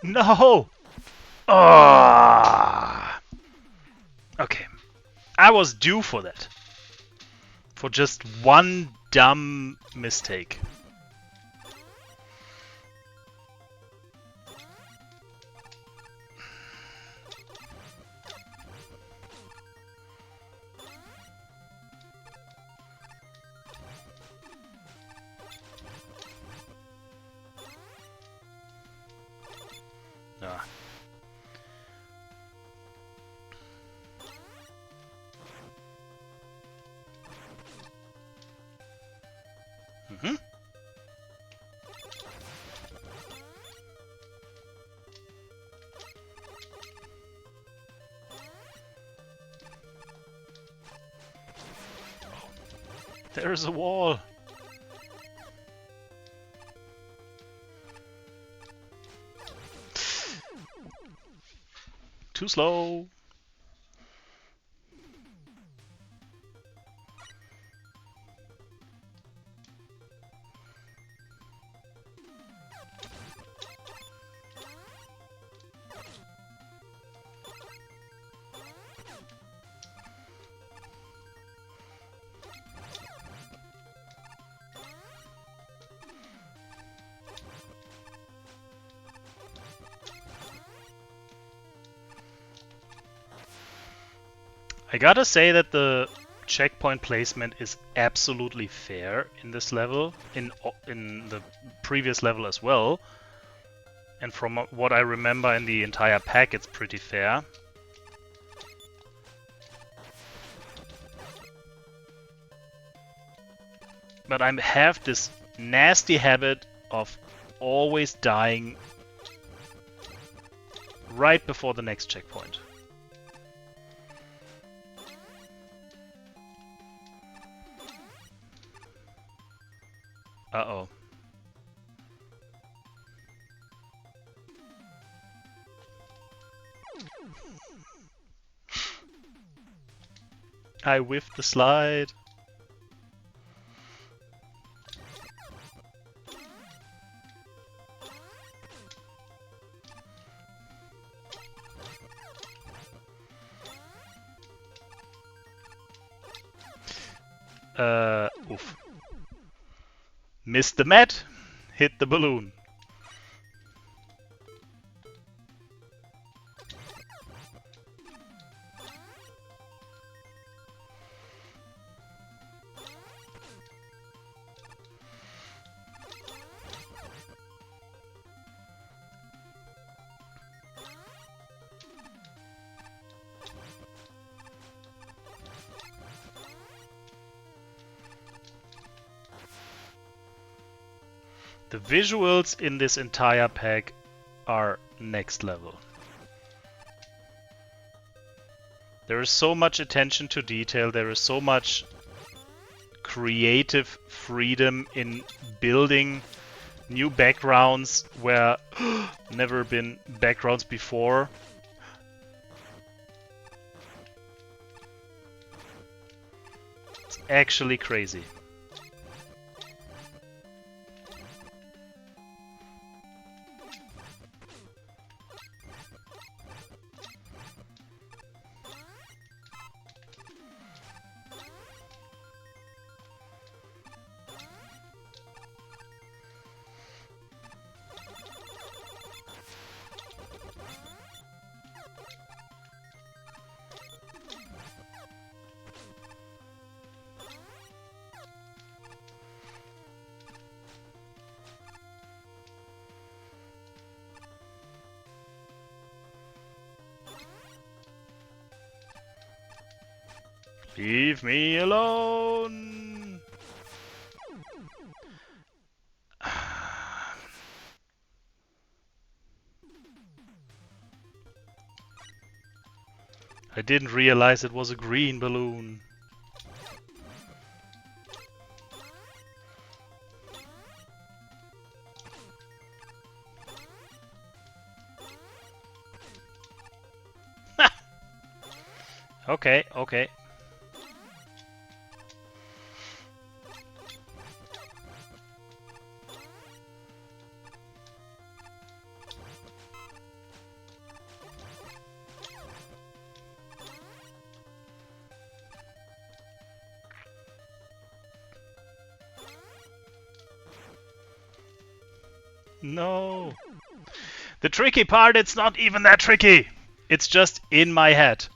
No! Oh! Okay. I was due for that. For just one dumb mistake. Ah. Mm-hmm. There's a wall. Too slow. I gotta say that the checkpoint placement is absolutely fair in this level, in the previous level as well. And from what I remember in the entire pack, it's pretty fair. But I have this nasty habit of always dying right before the next checkpoint. Uh-oh. I whiffed the slide. Oof. Missed the mat, hit the balloon. The visuals in this entire pack are next level. There is so much attention to detail, there is so much creative freedom in building new backgrounds where never been backgrounds before. It's actually crazy. Leave me alone! I didn't realize it was a green balloon. Okay, okay. No. The tricky part, it's not even that tricky. It's just in my head.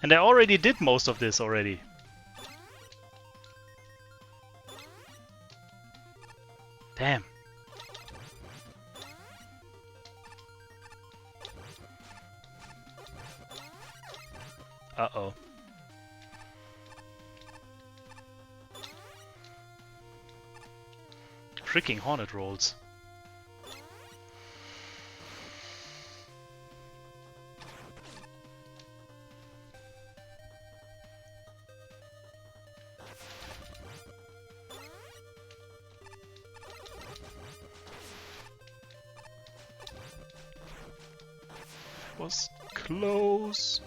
And I already did most of this already. Damn. Uh-oh. Freaking hornet rolls. Was close.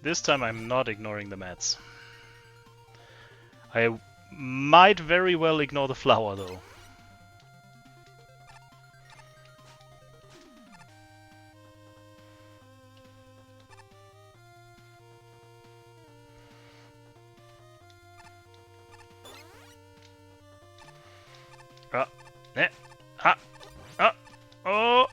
This time I'm not ignoring the mats. I Might very well ignore the flower though. Oh!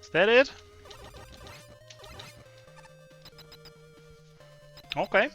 Is that it? Okay.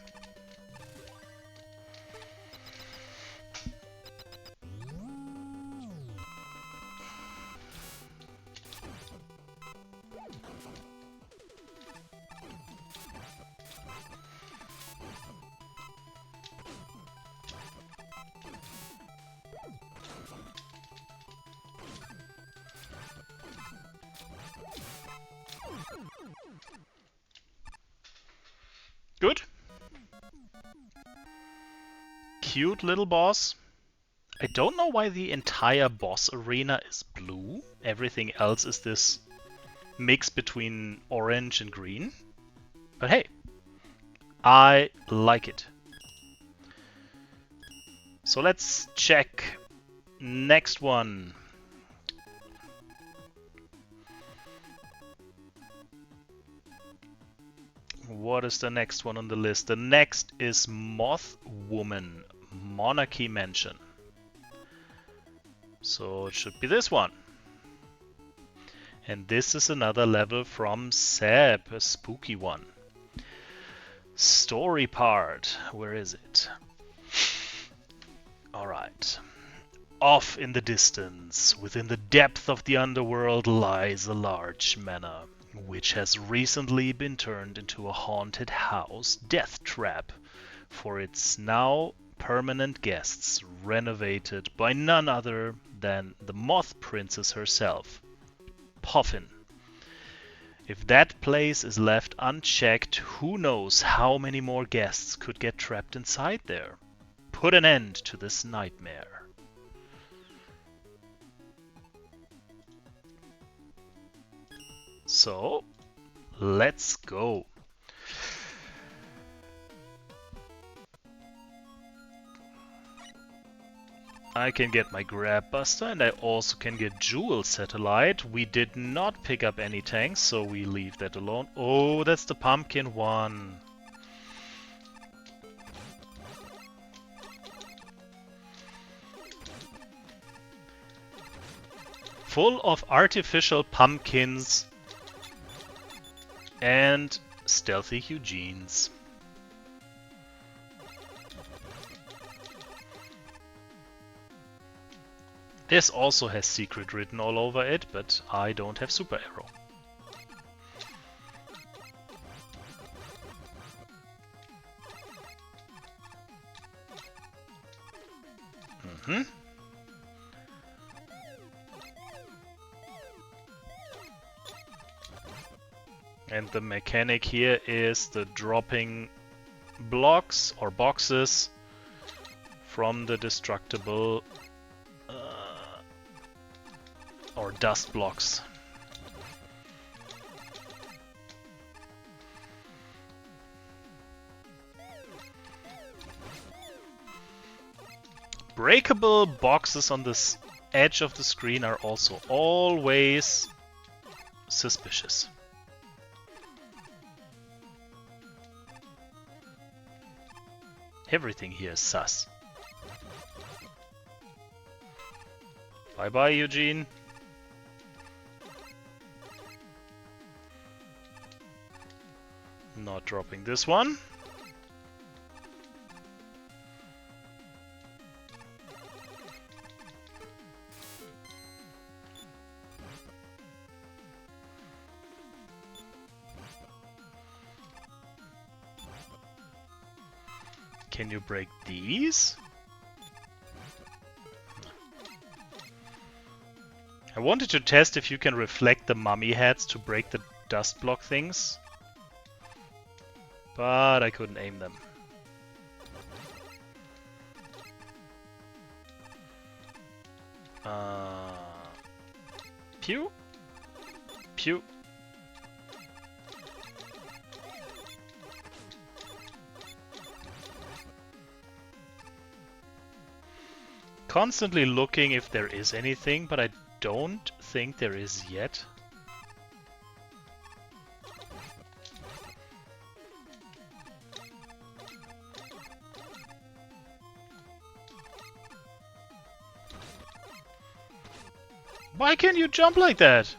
Good. Cute little boss. I don't know why the entire boss arena is blue. Everything else is this mix between orange and green. But hey, I like it. So let's check next one. What is the next one on the list? The next is Moth Woman, Monarchy Mansion. So it should be this one. And this is another level from Seb, a spooky one. Story part, where is it? Alright. Off in the distance, within the depth of the underworld, lies a large manor, which has recently been turned into a haunted house death trap for its now permanent guests, renovated by none other than the Moth Princess herself, Puffin. If that place is left unchecked, who knows how many more guests could get trapped inside there. Put an end to this nightmare. So, let's go. I can get my Grab Buster and I also can get Jewel Satellite. We did not pick up any tanks, so we leave that alone. Oh, that's the pumpkin one. Full of artificial pumpkins and stealthy Eugenes. This also has secret written all over it, but I don't have super arrow. And the mechanic here is the dropping blocks or boxes from the destructible or dust blocks. Breakable boxes on this edge of the screen are also always suspicious. Everything here is sus. Bye bye, Eugene. Not dropping this one. Can you break these? I wanted to test if you can reflect the mummy heads to break the dust block things, but I couldn't aim them. Pew? Pew. constantly looking if there is anything, but I don't think there is yet. Why can't you jump like that?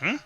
Mm-hmm.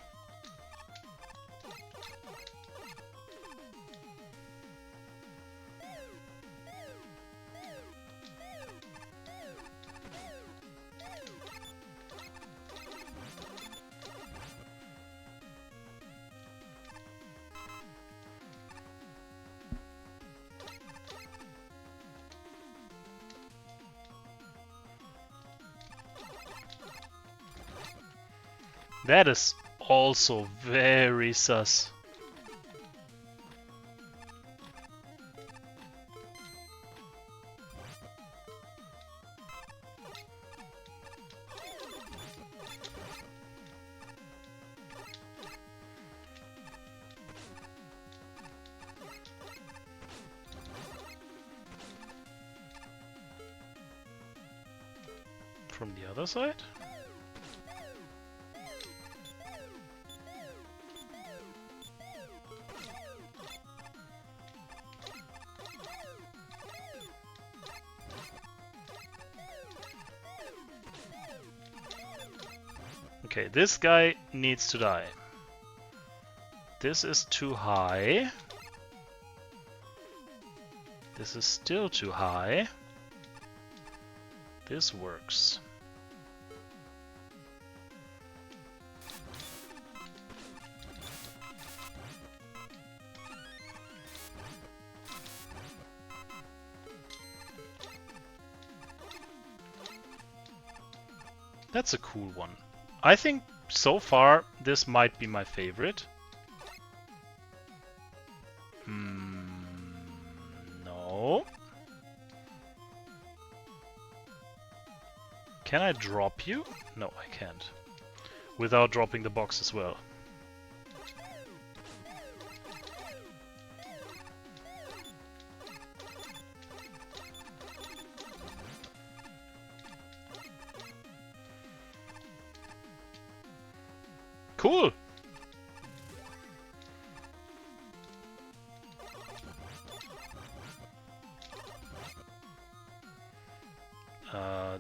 That is also very sus. From the other side? Okay, this guy needs to die. This is too high. This is still too high. This works. That's a cool one. I think so far this might be my favorite. No. Can I drop you? No, I can't. Without dropping the box as well. Cool!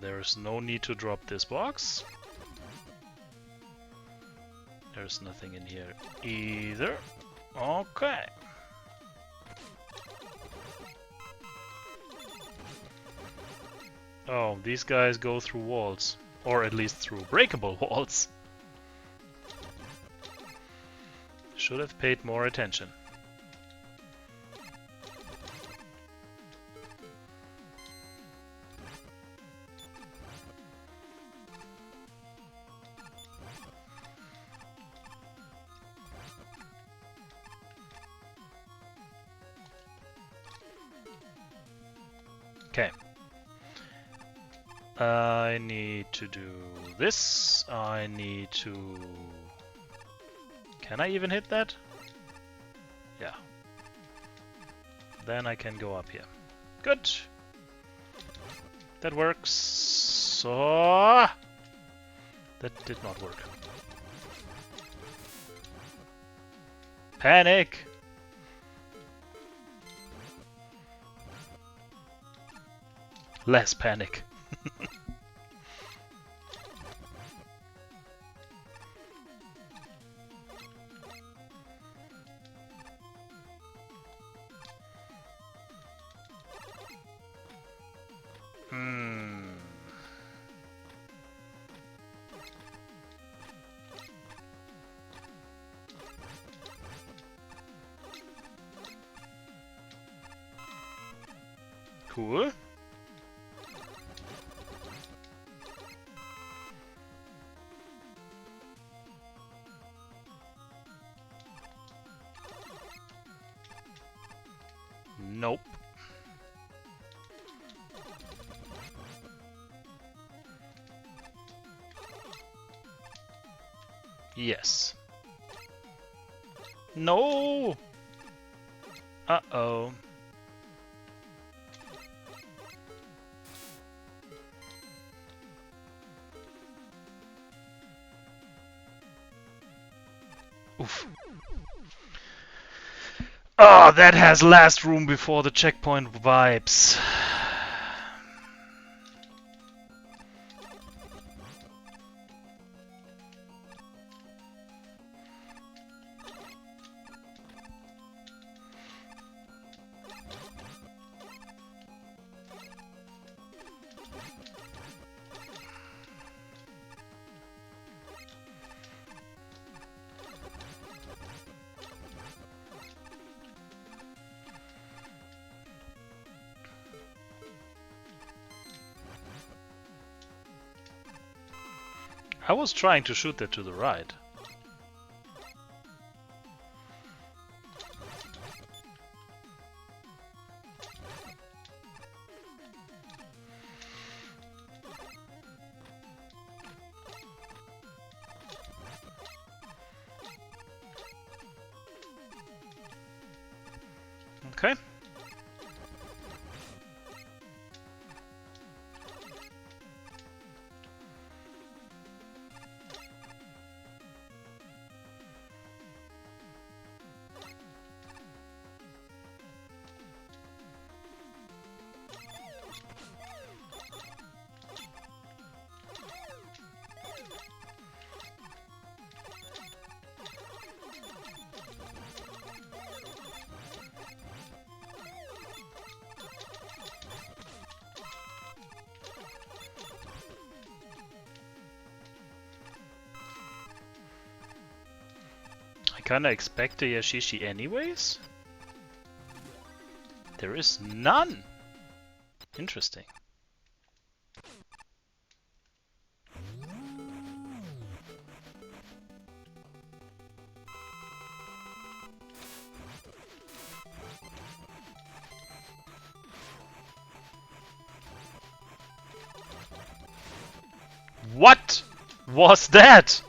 There's no need to drop this box. There's nothing in here either. Okay. Oh, these guys go through walls. Or at least through breakable walls. Should have paid more attention. Okay. I need to do this. I need to... Can I even hit that? Yeah. Then I can go up here. Good. That works. So... That did not work. Panic! Less panic. Cool. Nope. Yes. No! Uh-oh. Oof. Oh, that has last room before the checkpoint vibes. I was trying to shoot that to the right. Okay. I kinda expect a Yashishi anyways. There is none. Interesting. What was that?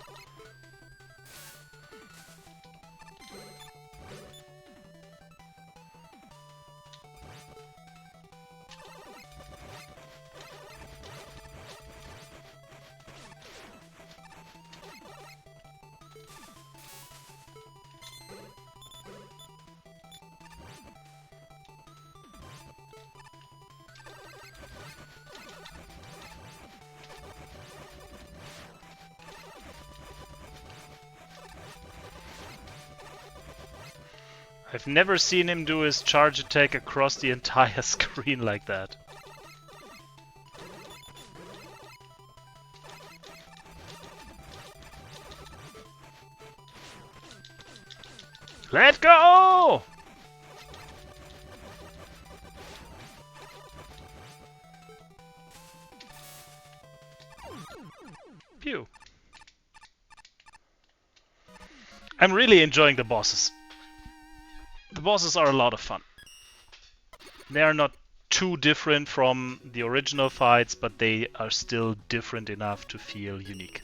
I've never seen him do his charge attack across the entire screen like that. Let go! Pew. I'm really enjoying the bosses. The bosses are a lot of fun. They are not too different from the original fights, but they are still different enough to feel unique.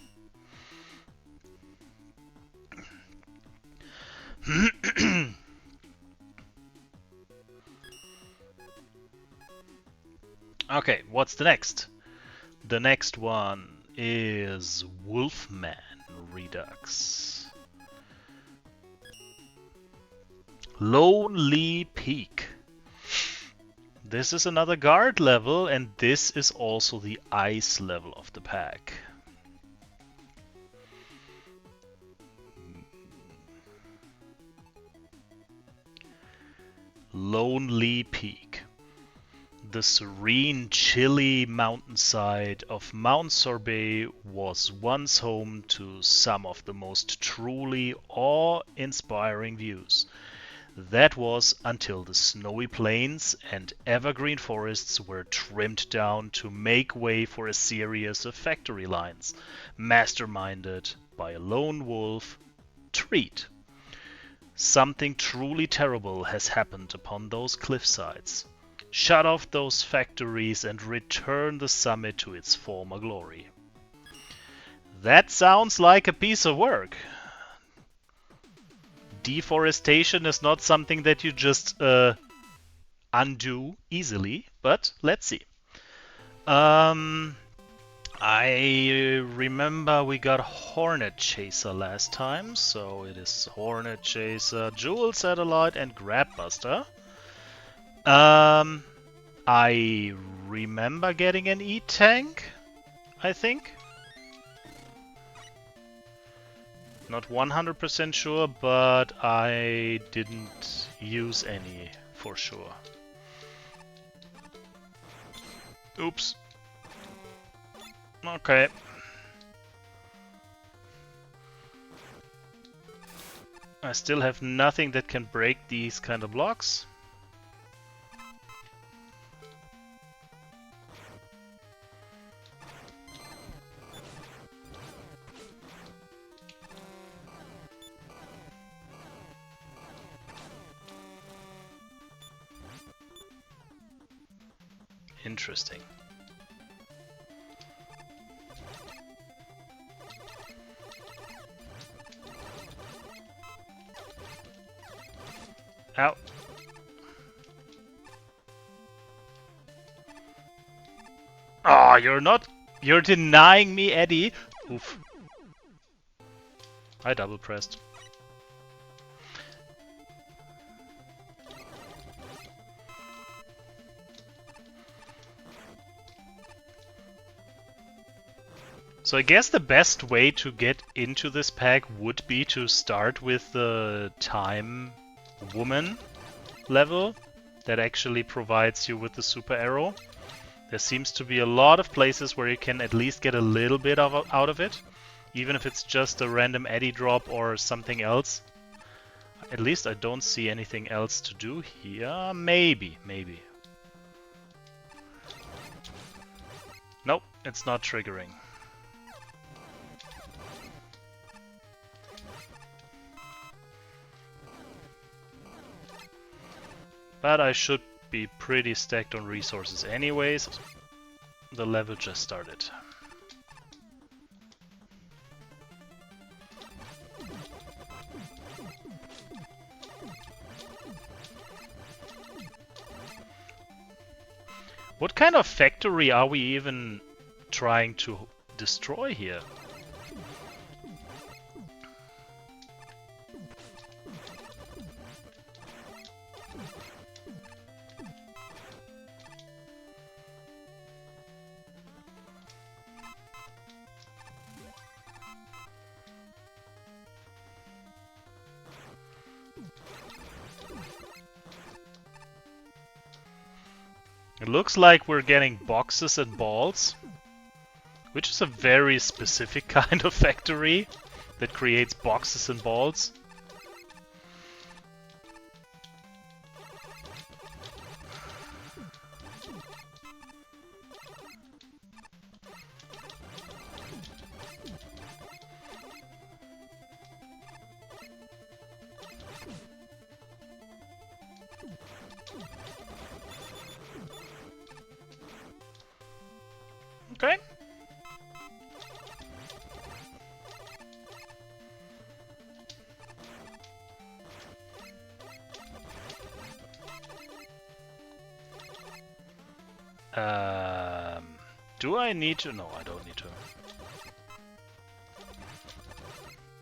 Okay, what's the next? The next one is Wolfman Redux. Lonely Peak. This is another guard level, and this is also the ice level of the pack. Lonely Peak. The serene, chilly mountainside of Mount Sorbet was once home to some of the most truly awe-inspiring views. That was until the snowy plains and evergreen forests were trimmed down to make way for a series of factory lines, masterminded by a lone wolf, Treat. Something truly terrible has happened upon those cliffsides. Shut off those factories and return the summit to its former glory. That sounds like a piece of work. Deforestation is not something that you just undo easily, but let's see. I remember we got Hornet Chaser last time, so it is Hornet Chaser, Jewel Satellite, and Grabbuster. I remember getting an E-Tank, I think. Not 100% sure, but I didn't use any for sure. Oops. Okay. I still have nothing that can break these kind of blocks. Interesting. Ow. Oh, you're denying me, Eddie. Oof. I double pressed. So I guess the best way to get into this pack would be to start with the Time Woman level that actually provides you with the super arrow. There seems to be a lot of places where you can at least get a little bit out of it, even if it's just a random Eddie drop or something else. At least I don't see anything else to do here. Maybe. Nope, it's not triggering. But I should be pretty stacked on resources anyways. The level just started. What kind of factory are we even trying to destroy here? It looks like we're getting boxes and balls, which is a very specific kind of factory that creates boxes and balls. Okay. Do I need to? No, I don't need to.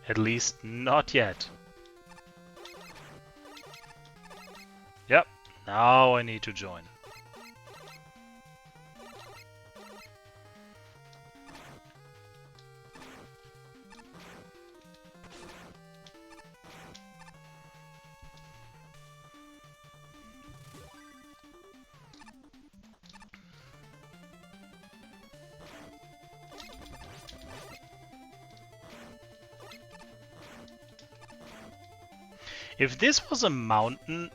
At least not yet. Yep, now I need to join. If this was a mountain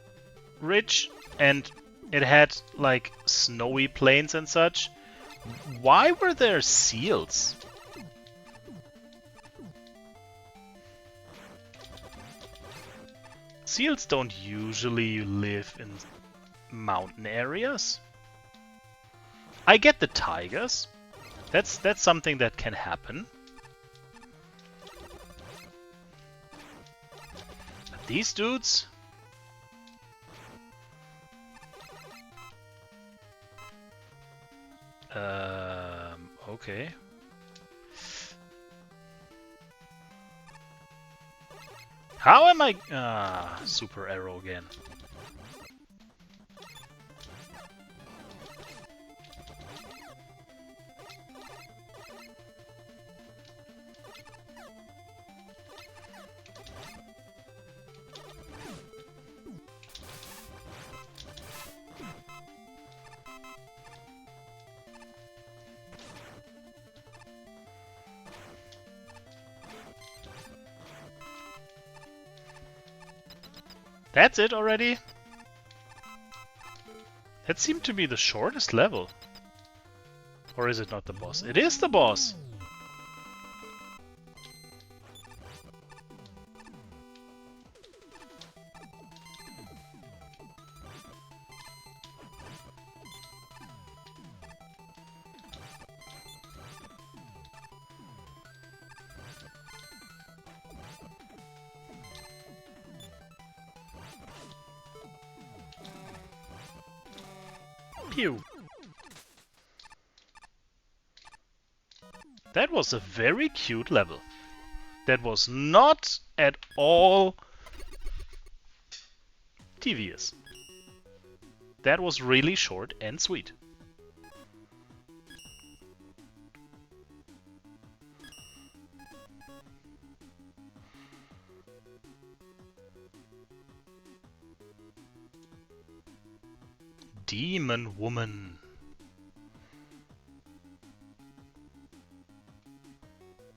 ridge and it had like snowy plains and such, why were there seals? Seals don't usually live in mountain areas. I get the tigers. That's something that can happen. But these dudes? Okay. How am I... super arrow again. That's it already? That seemed to be the shortest level. Or is it not the boss? It is the boss! Pew. That was a very cute level. That was not at all tedious. That was really short and sweet. Demon Woman.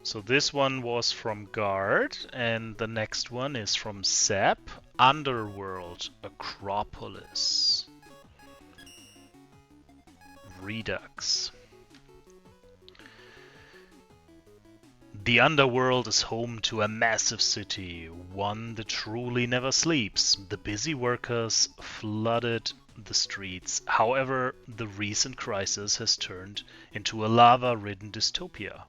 So this one was from Guard, and the next one is from Seb, Underworld, Acropolis, Redux. The Underworld is home to a massive city, one that truly never sleeps. The busy workers flooded the streets. However, the recent crisis has turned into a lava-ridden dystopia.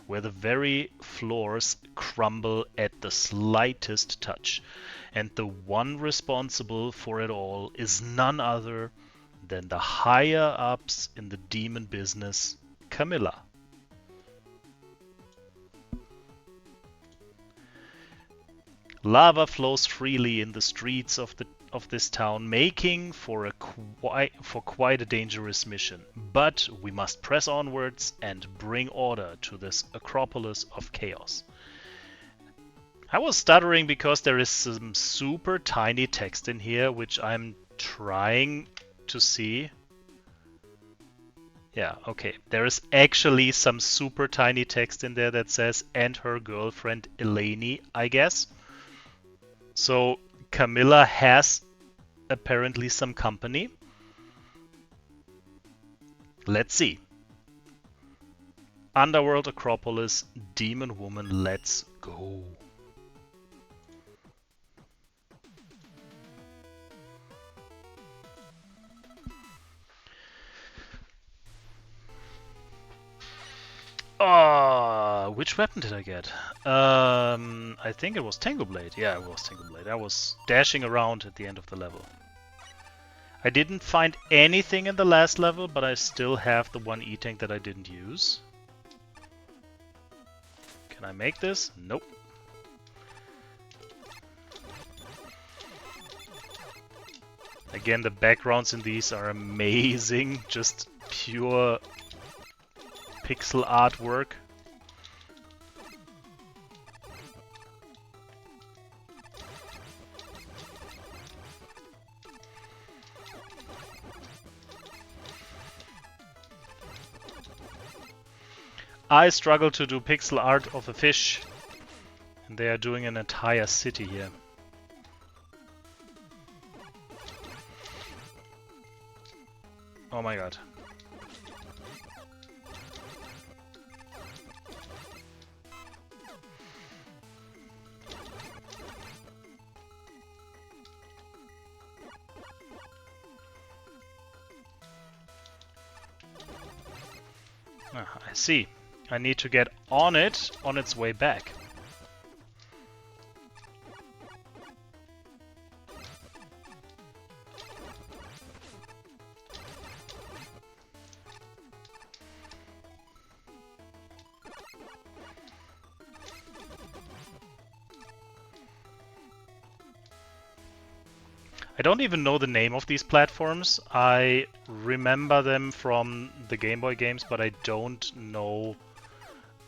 Where the very floors crumble at the slightest touch, and the one responsible for it all is none other than the higher-ups in the demon business, Camilla. Lava flows freely in the streets of this town, making for quite a dangerous mission. But we must press onwards and bring order to this Acropolis of chaos. I was stuttering because there is some super tiny text in here, which I'm trying to see. Yeah, okay. There is actually some super tiny text in there that says, and her girlfriend Eleni, I guess. So Camilla has apparently some company. Let's see. Underworld Acropolis, Demon Woman, let's go. Which weapon did I get? I think it was Tango Blade. Yeah, it was Tango Blade. I was dashing around at the end of the level. I didn't find anything in the last level, but I still have the one E-Tank that I didn't use. Can I make this? Nope. Again, the backgrounds in these are amazing. Just pure pixel artwork. I struggle to do pixel art of a fish, They are doing an entire city here. Oh my god. Ah, I see. I need to get on it on its way back. I don't even know the name of these platforms. I remember them from the Game Boy games, but I don't know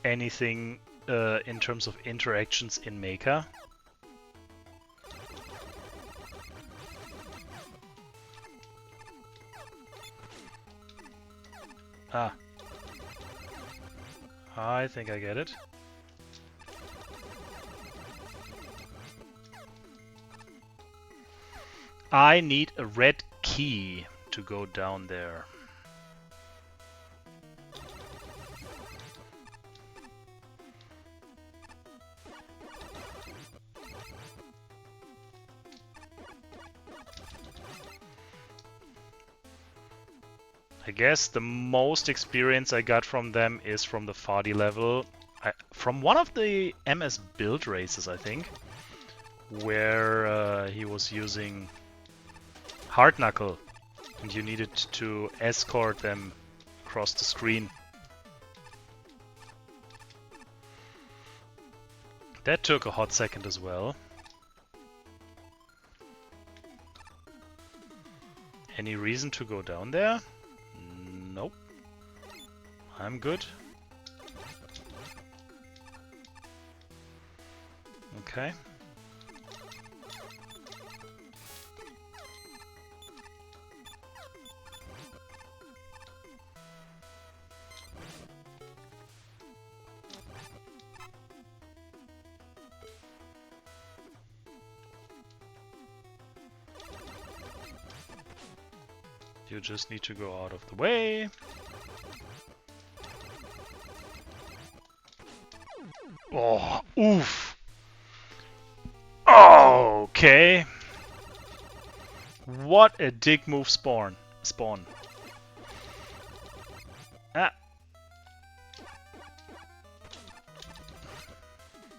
anything in terms of interactions in Maker. Ah. I think I get it. I need a red key to go down there. I guess the most experience I got from them is from the Fardy level. From one of the MS build races, I think, where he was using Hard Knuckle, and you needed to escort them across the screen. That took a hot second as well. Any reason to go down there? Nope. I'm good. Okay. You just need to go out of the way. Oh, oof. Okay. What a dick move spawn. Ah.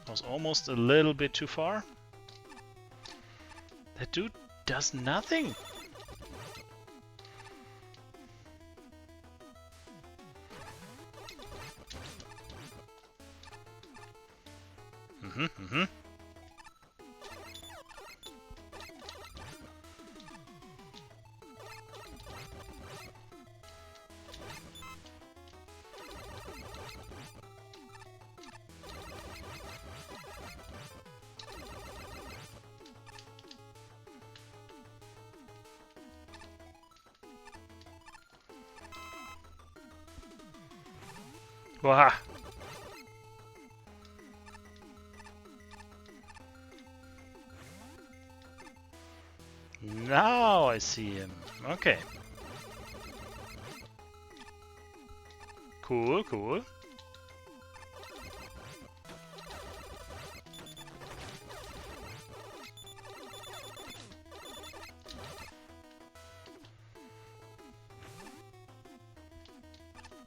Was almost a little bit too far. That dude does nothing. Mm-hmm. Wah. Now I see him. Okay. Cool, cool.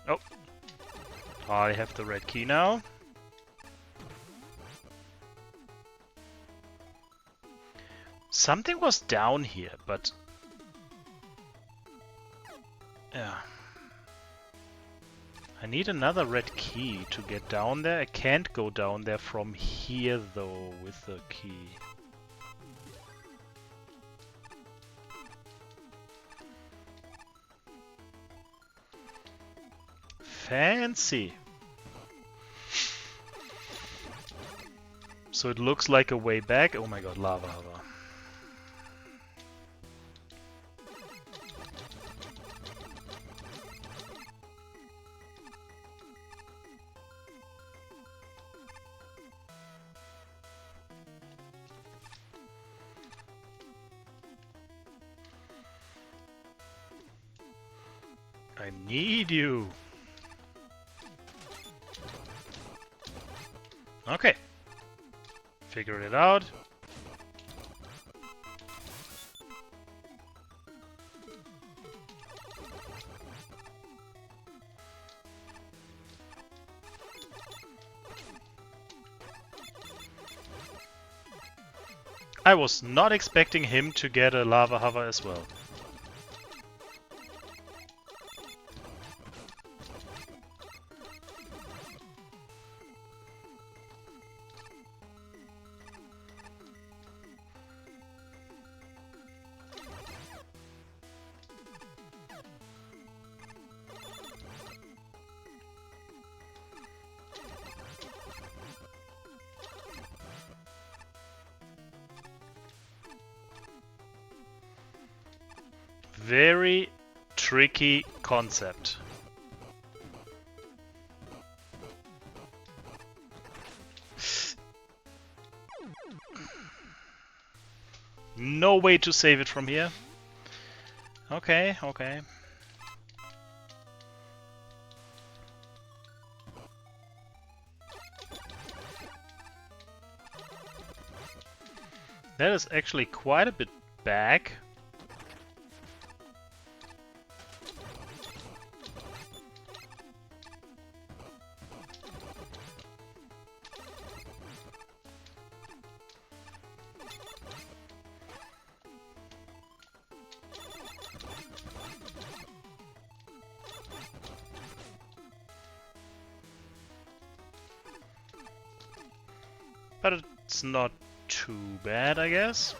Oh. I have the red key now. Something was down here, but... yeah. I need another red key to get down there. I can't go down there from here, though, with the key. Fancy! So it looks like a way back. Oh my god, lava. I need you. Okay. Figured it out. I was not expecting him to get a lava hover as well. Very tricky concept. No way to save it from here. Okay, okay. That is actually quite a bit back. But it's not too bad, I guess.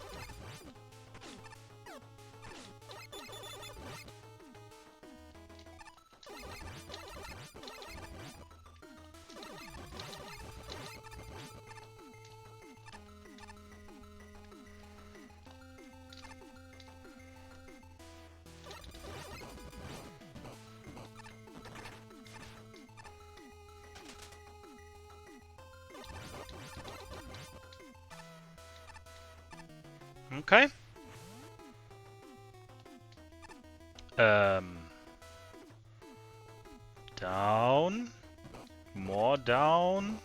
Okay. Down. More down.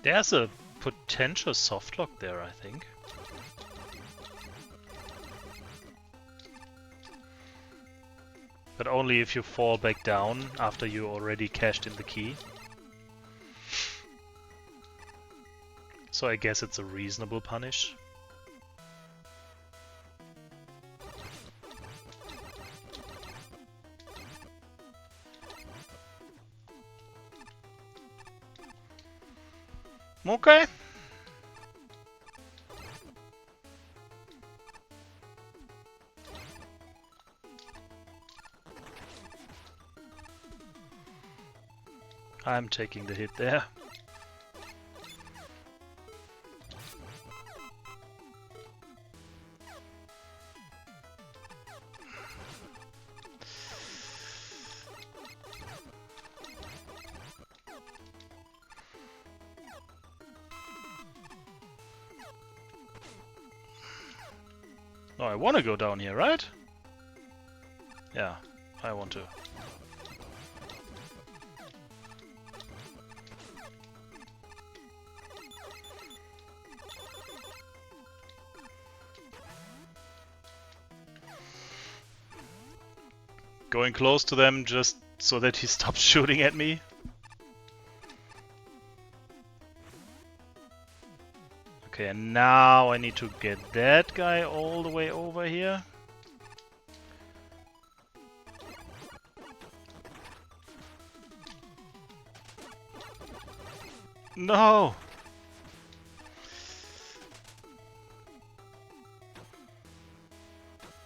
There's a potential softlock there, I think. But only if you fall back down after you already cashed in the key. So I guess it's a reasonable punish. Okay. I'm taking the hit there. Oh, I want to go down here, right? Yeah, I want to. Going close to them just so that he stops shooting at me. Okay, and now I need to get that guy all the way over here. No!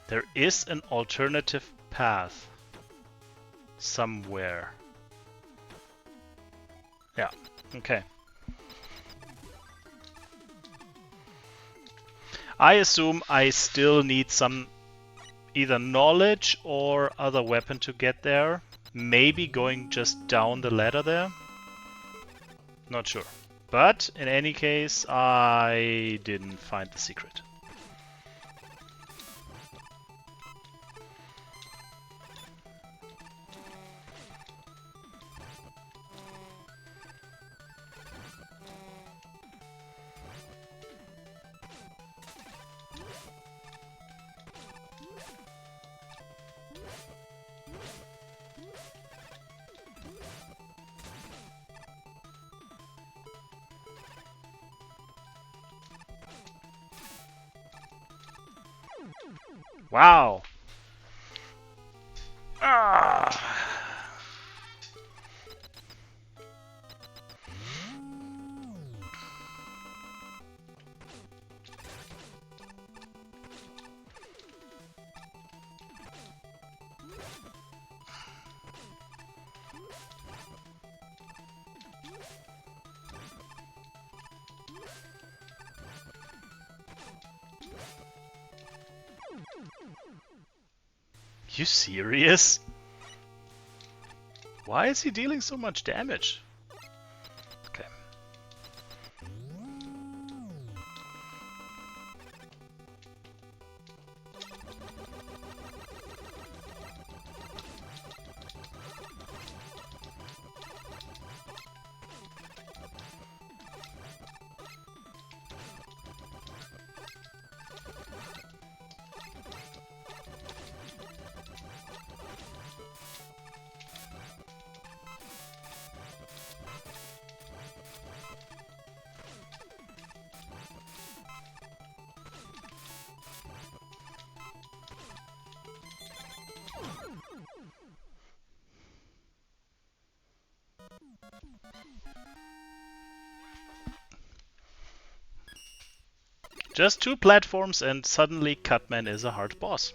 There is an alternative path. somewhere. Yeah, okay. I assume I still need some either knowledge or other weapon to get there. Maybe going just down the ladder there. Not sure. But in any case, I didn't find the secret. Wow! Ah! You serious? Why is he dealing so much damage? Okay. Just 2 platforms and suddenly Cutman is a hard boss.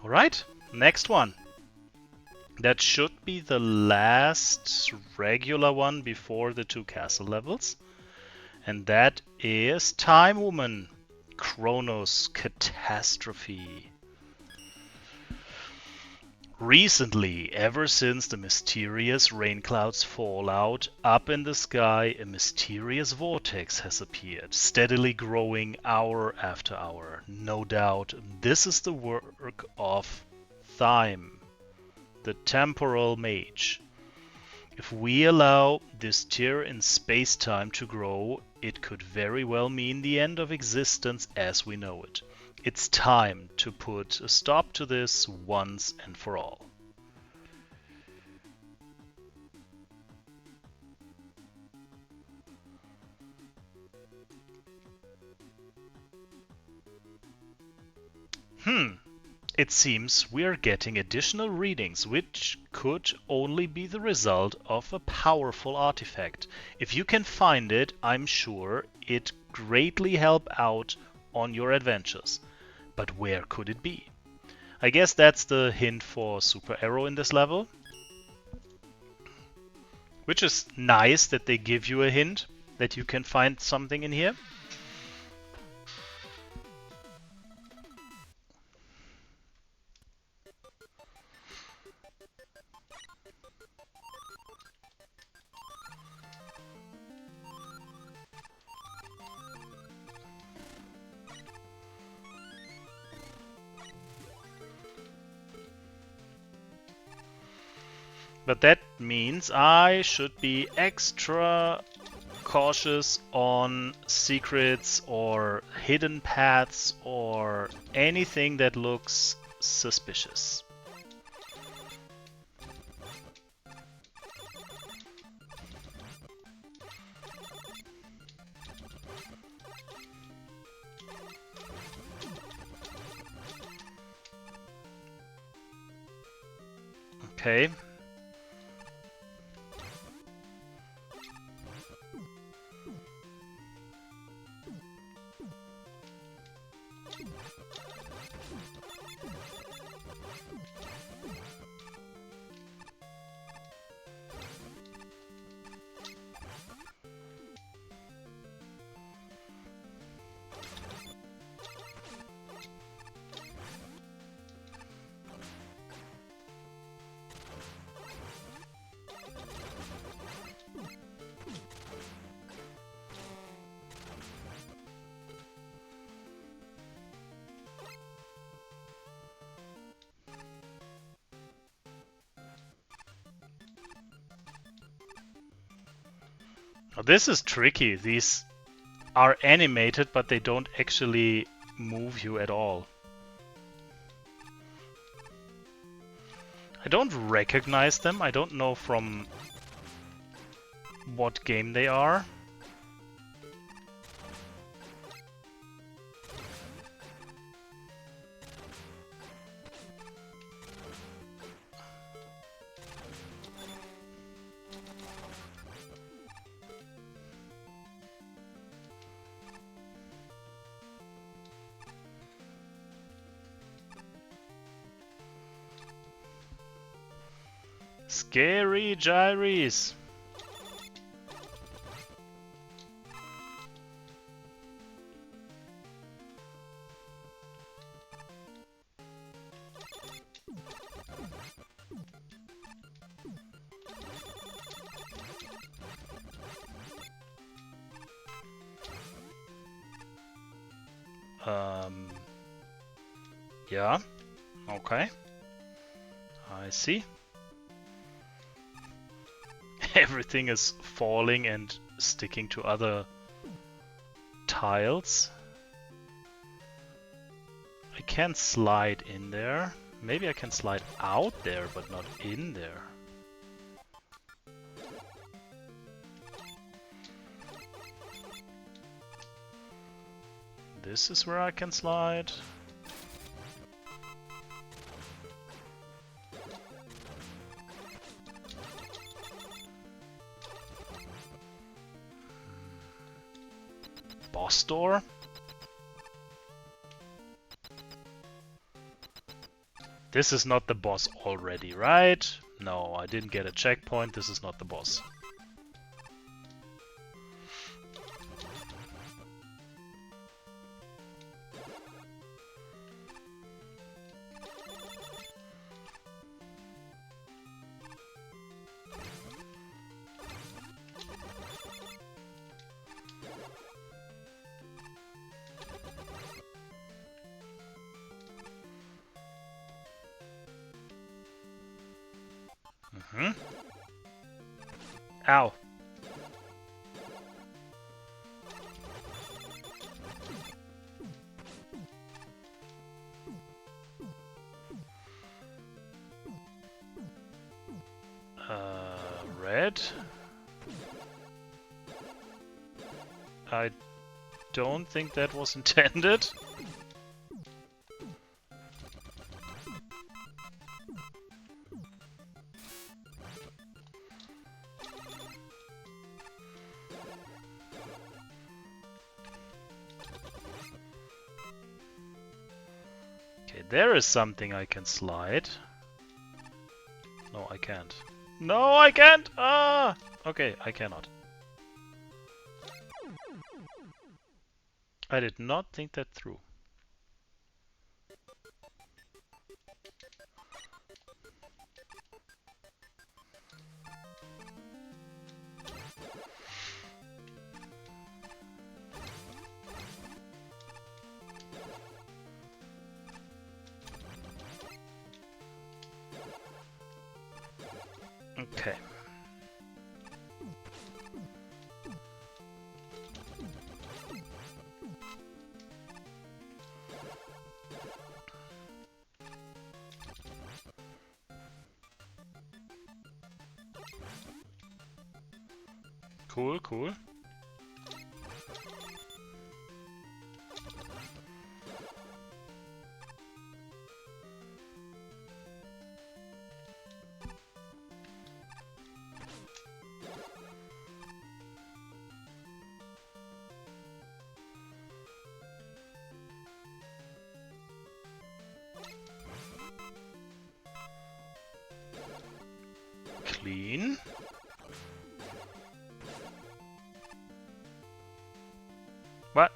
Alright, next one. That should be the last regular one before the 2 castle levels. And that is Time Woman, Chronos Catastrophe. Recently, ever since the mysterious rain clouds fallout, up in the sky a mysterious vortex has appeared, steadily growing hour after hour. No doubt, this is the work of Thyme, the temporal mage. If we allow this tear in space-time to grow, it could very well mean the end of existence as we know it. It's time to put a stop to this once and for all. It seems we are getting additional readings which could only be the result of a powerful artifact. If you can find it, I'm sure it greatly help out on your adventures. But where could it be? I guess that's the hint for Super Arrow in this level. Which is nice that they give you a hint that you can find something in here. But that means I should be extra cautious on secrets or hidden paths or anything that looks suspicious. Okay. Now, this is tricky. These are animated, but they don't actually move you at all. I don't recognize them. I don't know from what game they are. Scary gyres. Yeah. Okay. I see. Everything is falling and sticking to other tiles. I can slide in there. Maybe I can slide out there, but not in there. This is where I can slide. Boss door. This is not the boss already, right? No, I didn't get a checkpoint. This is not the boss. Ow. Red. I don't think that was intended. There is something I can slide. No, I can't. No, I can't! Ah! Okay, I cannot. I did not think that through. Okay. Cool, cool. Clean. What?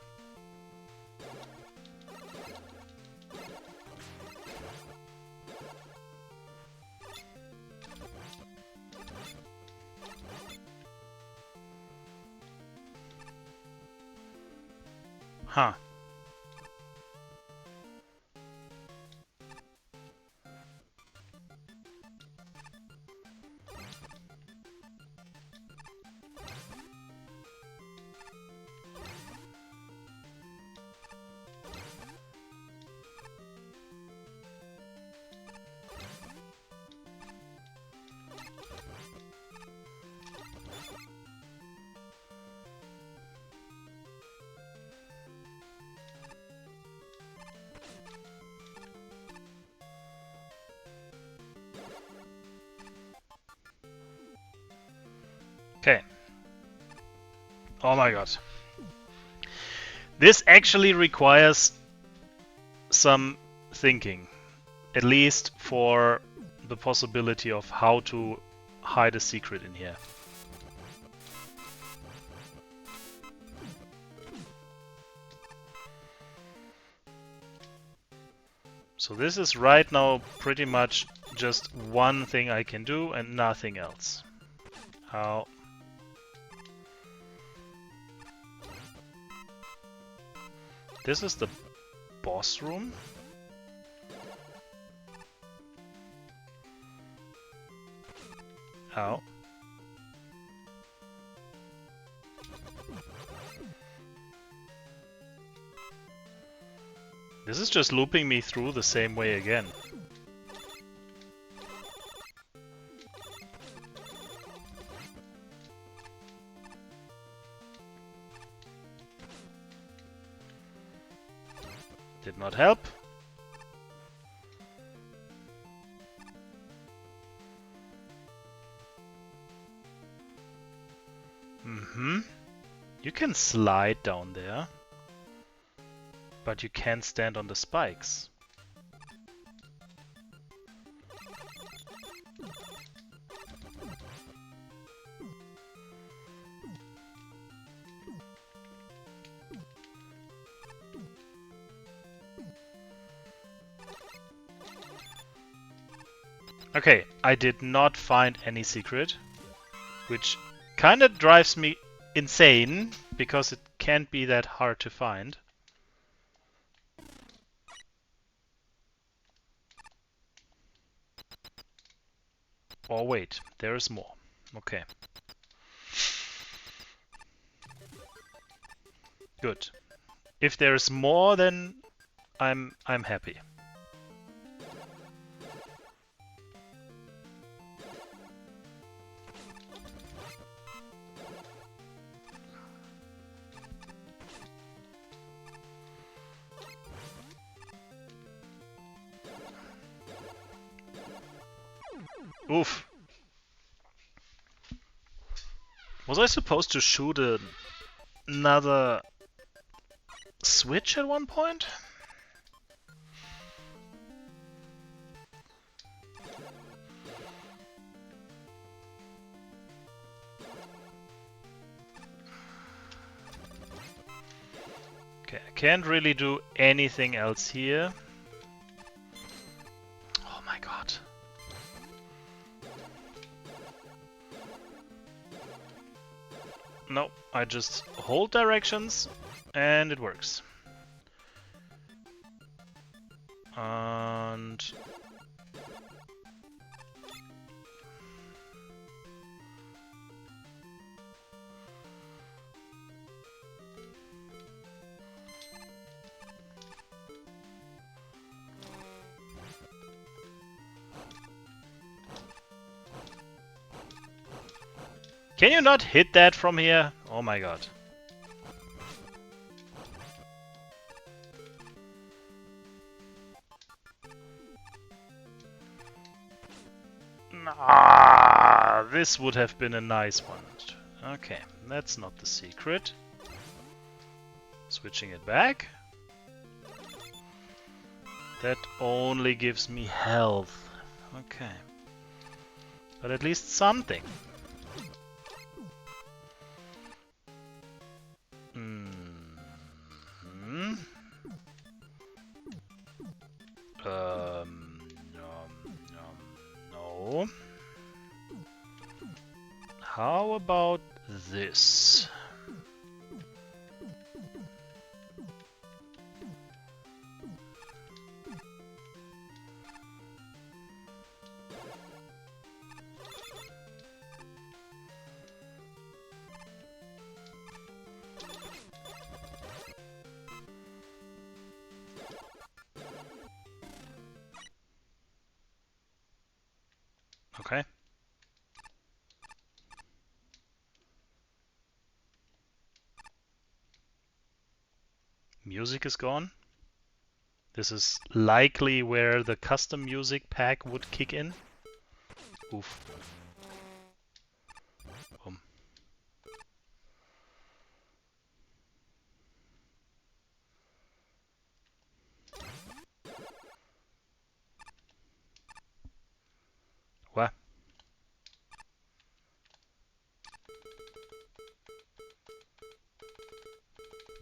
Huh. Oh my god. This actually requires some thinking. At least for the possibility of how to hide a secret in here. So this is right now pretty much just one thing I can do and nothing else. How? This is the boss room. How? This is just looping me through the same way again. Did not help. You can slide down there, but you can't stand on the spikes. Okay, I did not find any secret, which kind of drives me insane, because it can't be that hard to find. Oh wait, there is more. Okay. Good. If there is more, then I'm happy. Oof. Was I supposed to shoot another switch at one point? Okay, I can't really do anything else here. Oh my god. No, I just hold directions and it works. And can you not hit that from here? Oh my god. Ah, this would have been a nice one. Okay, that's not the secret. Switching it back. That only gives me health. Okay. But at least something. No. How about this? Okay. Music is gone. This is likely where the custom music pack would kick in. Oof. Boom.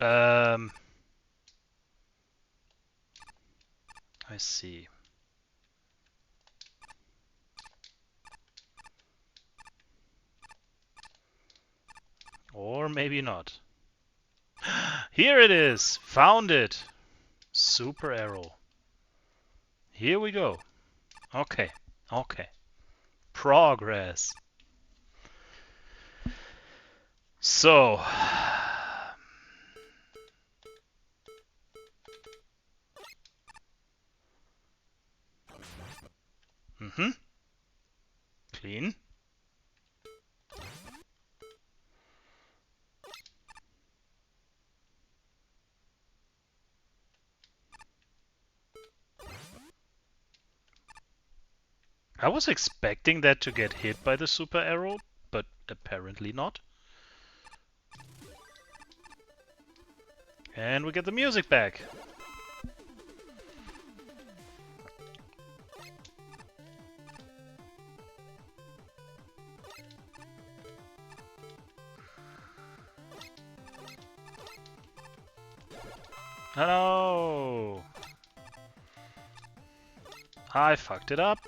I see. Or maybe not. Here it is! Found it! Super arrow. Here we go. Okay, okay. Progress. So. Clean. I was expecting that to get hit by the super arrow, but apparently not. And we get the music back. Hello! I fucked it up.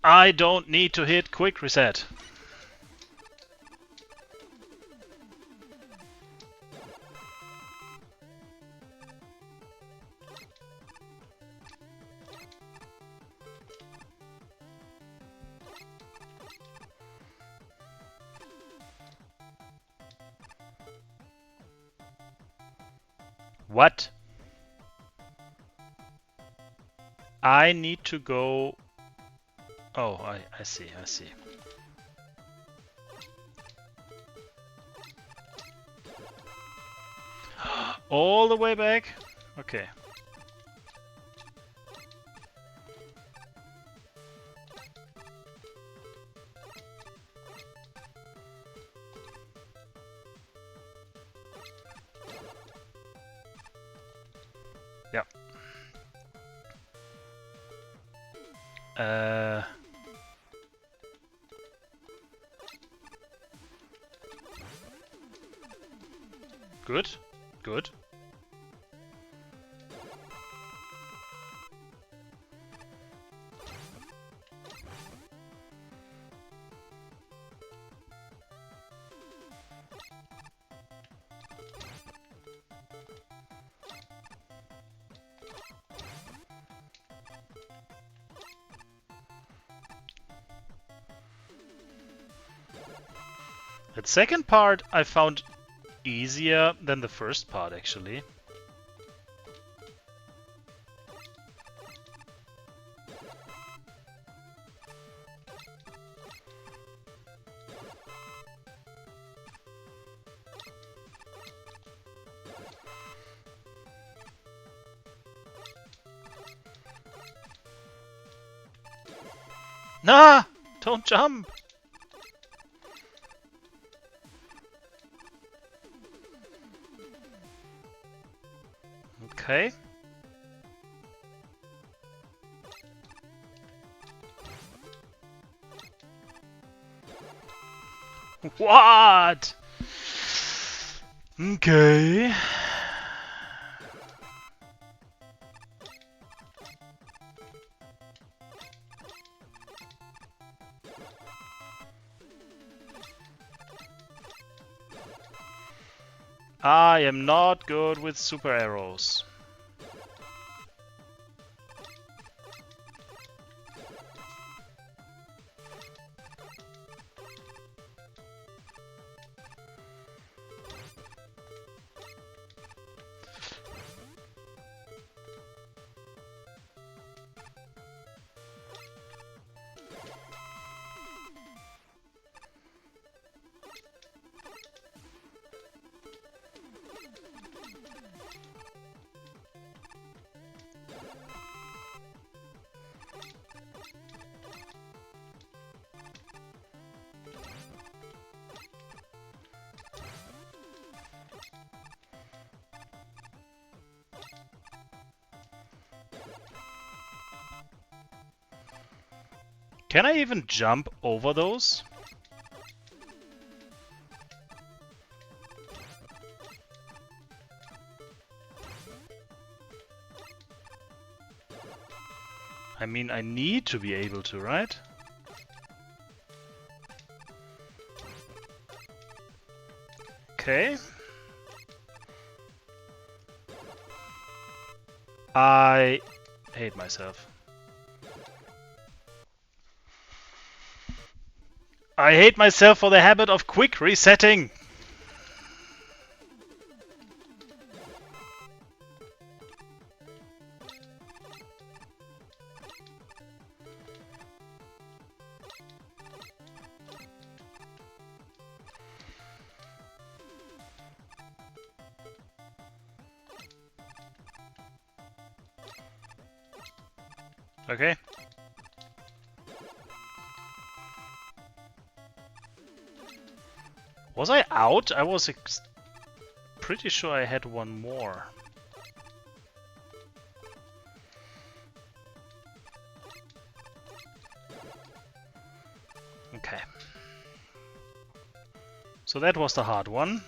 I don't need to hit quick reset. What? I need to go... Oh, I see, I see. All the way back? Okay. Yep. Good. Good. That second part I found easier than the first part, actually. Nah! Don't jump! Okay. What? Okay. I am not good with super arrows. Can I even jump over those? I mean, I need to be able to, right? Okay. I hate myself. I hate myself for the habit of quick resetting. Okay. Was I out? I was pretty sure I had one more. Okay. So that was the hard one.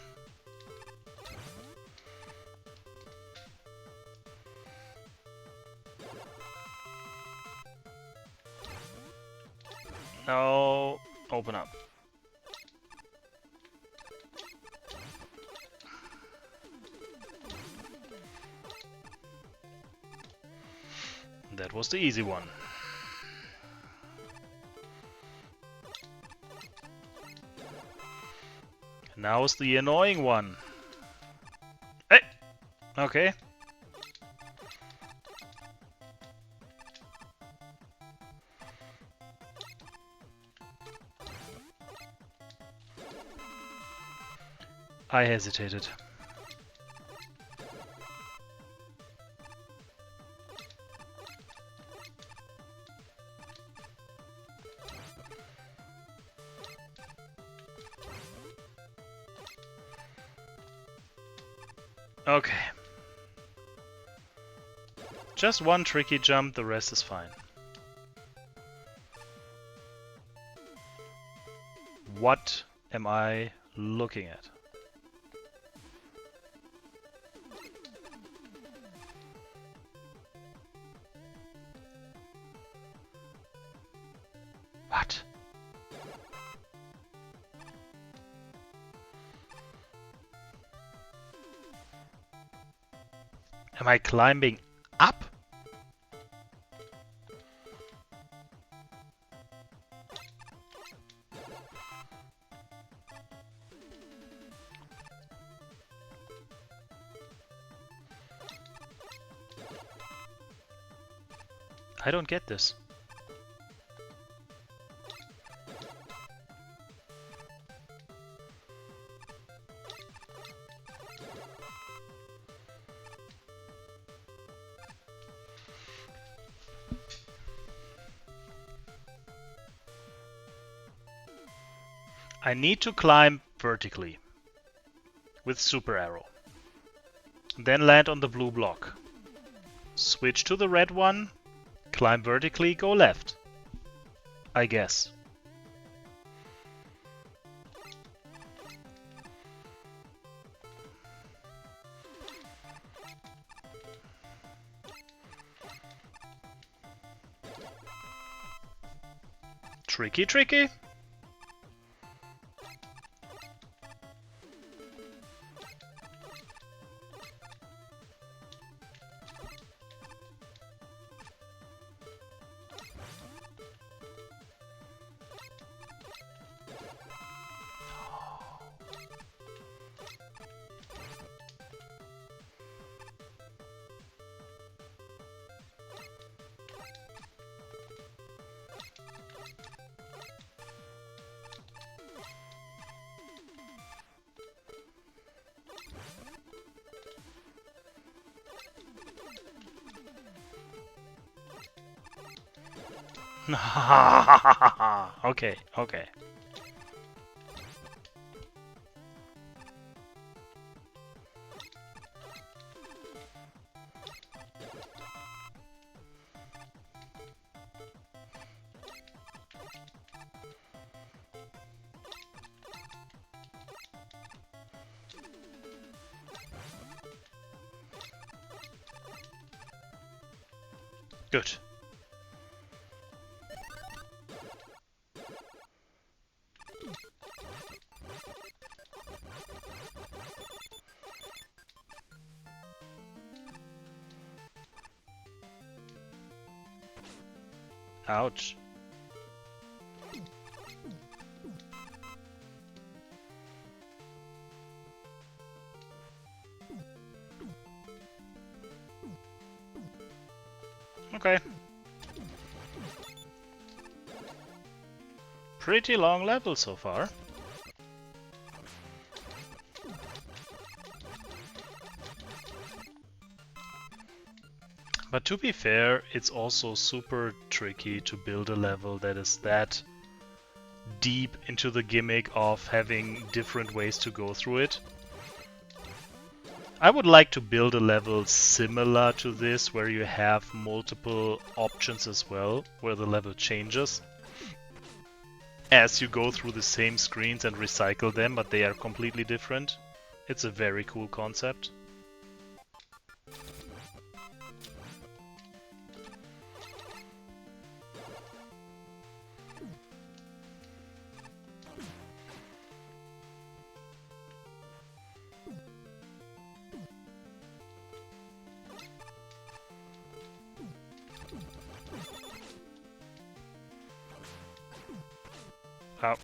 Now, open up. That was the easy one. Now's the annoying one. Hey! Okay. I hesitated. Okay. Just one tricky jump, the rest is fine. What am I looking at? What? Am I climbing up? I don't get this. I need to climb vertically with super arrow. Then land on the blue block. Switch to the red one, climb vertically, go left. I guess. Tricky, tricky. Okay, okay. Good. Ouch. Okay. Pretty long level so far. But to be fair, it's also super tricky to build a level that is that deep into the gimmick of having different ways to go through it. I would like to build a level similar to this, where you have multiple options as well, where the level changes as you go through the same screens and recycle them, but they are completely different. It's a very cool concept. Oh.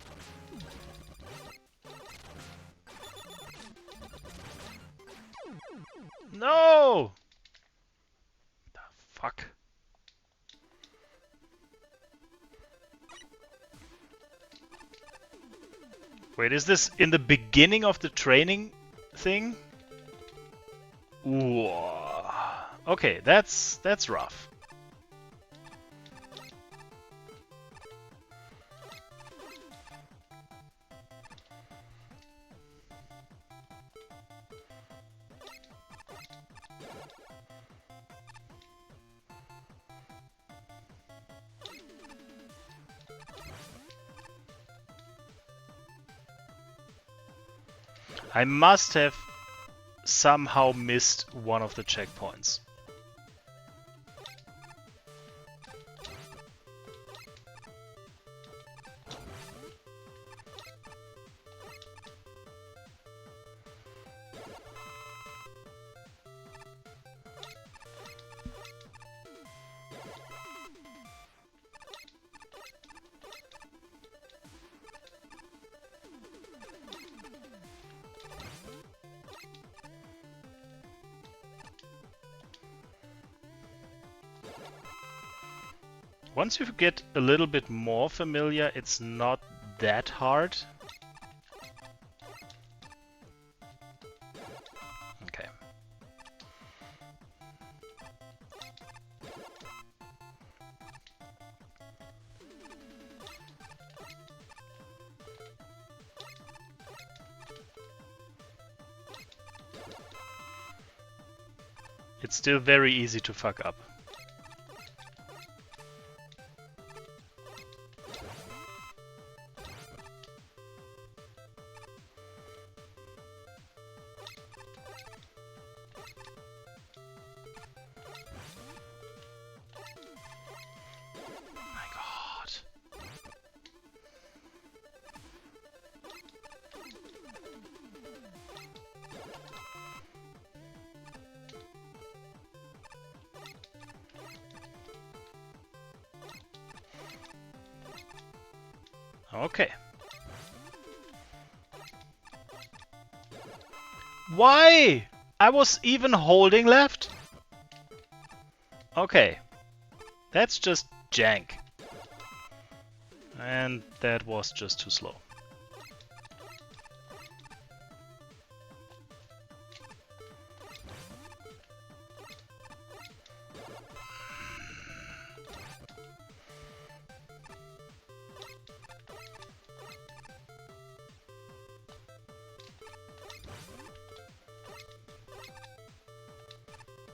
No! The fuck? Wait, is this in the beginning of the training thing? Ooh. Okay, that's rough. I must have somehow missed one of the checkpoints. Once you get a little bit more familiar, it's not that hard. Okay. It's still very easy to fuck up. Okay. Why? I was even holding left? Okay. That's just jank. And that was just too slow.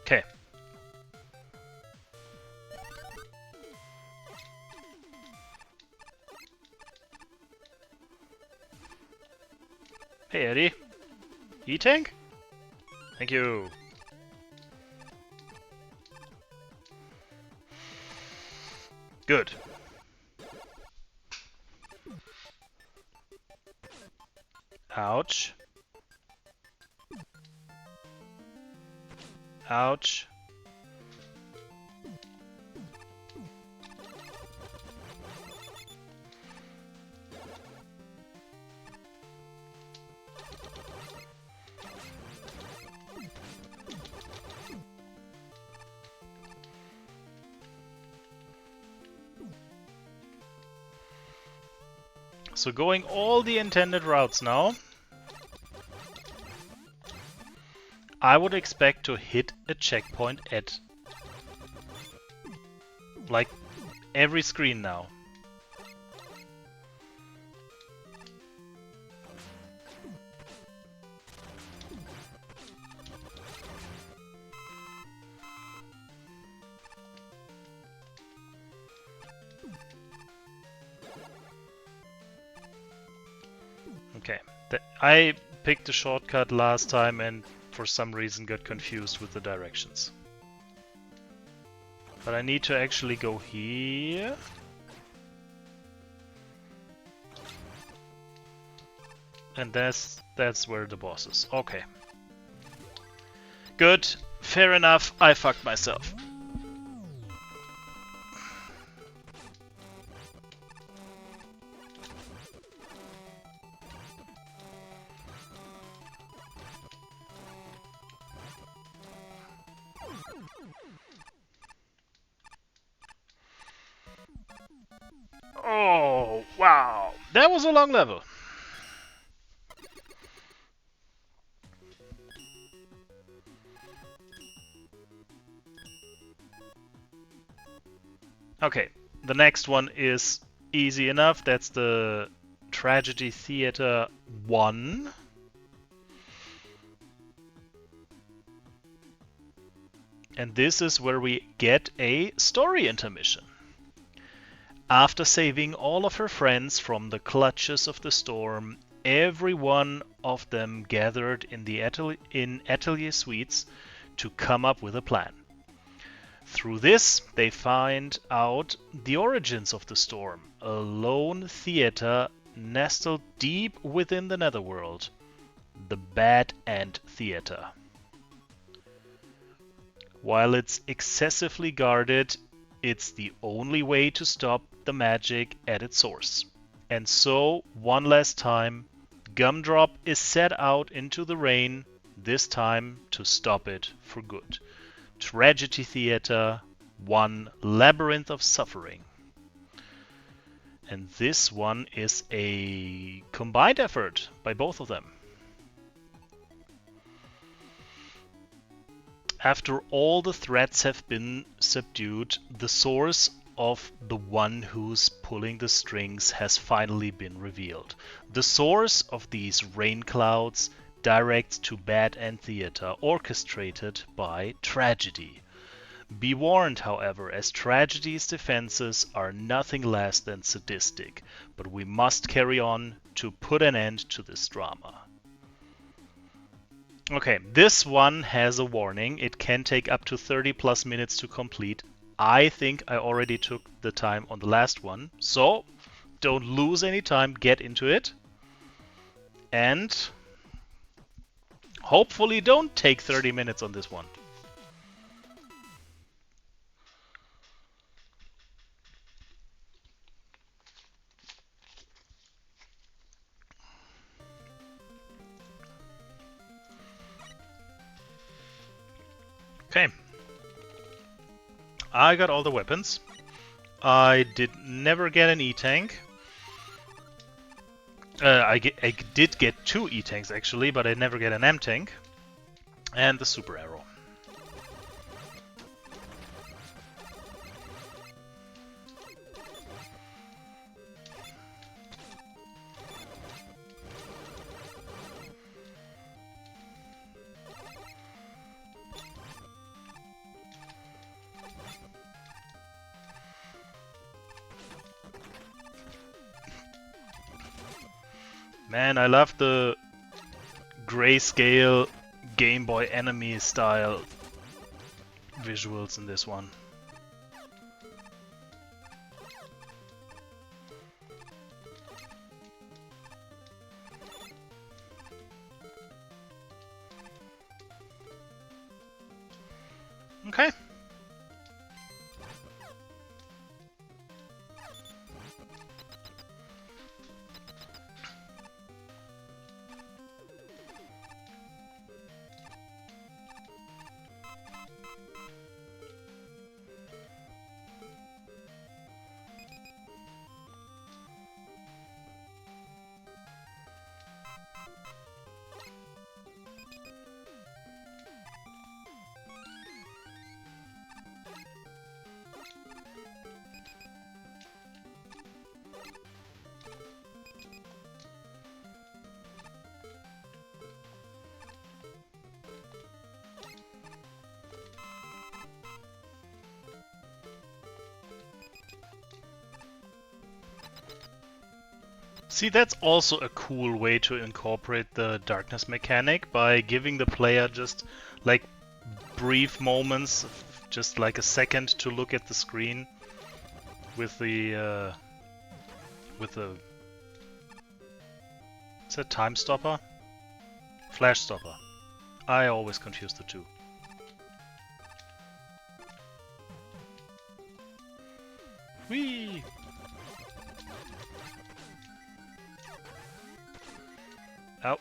Okay. Hey Eddie. E-tank? Thank you. Good. Ouch. Ouch. So going all the intended routes now, I would expect to hit a checkpoint at like every screen now. Okay, I picked a shortcut last time and for some reason got confused with the directions. But I need to actually go here. And that's where the boss is. Okay. Good. Fair enough. I fucked myself. Oh, wow. That was a long level. Okay, the next one is easy enough. That's the Tragedy Theater 1. And this is where we get a story intermission. After saving all of her friends from the clutches of the storm, every one of them gathered in the Atelier Suites to come up with a plan. Through this, they find out the origins of the storm, a lone theater nestled deep within the netherworld, the Bad Ant Theater. While it's excessively guarded, it's the only way to stop the magic at its source. And so, one last time, Gumdrop is set out into the rain, this time to stop it for good. Tragedy Theater 1 Labyrinth of Suffering. And this one is a combined effort by both of them. After all the threats have been subdued, the source of the one who's pulling the strings has finally been revealed. The source of these rain clouds directs to Bad Ant Theater, orchestrated by Tragedy. Be warned, however, as Tragedy's defenses are nothing less than sadistic, but we must carry on to put an end to this drama. Okay, this one has a warning. It can take up to 30 plus minutes to complete. I think I already took the time on the last one, so don't lose any time, get into it. And hopefully don't take 30 minutes on this one. Okay. I got all the weapons. I did never get an E-tank. I did get 2 E-tanks actually, but I never get an M-tank. And the super arrow. Man, I love the grayscale Game Boy enemy style visuals in this one. Okay. See, that's also a cool way to incorporate the darkness mechanic by giving the player just like brief moments, just like a second to look at the screen with the is that time stopper? Flash stopper. I always confuse the two. Whee! Ow.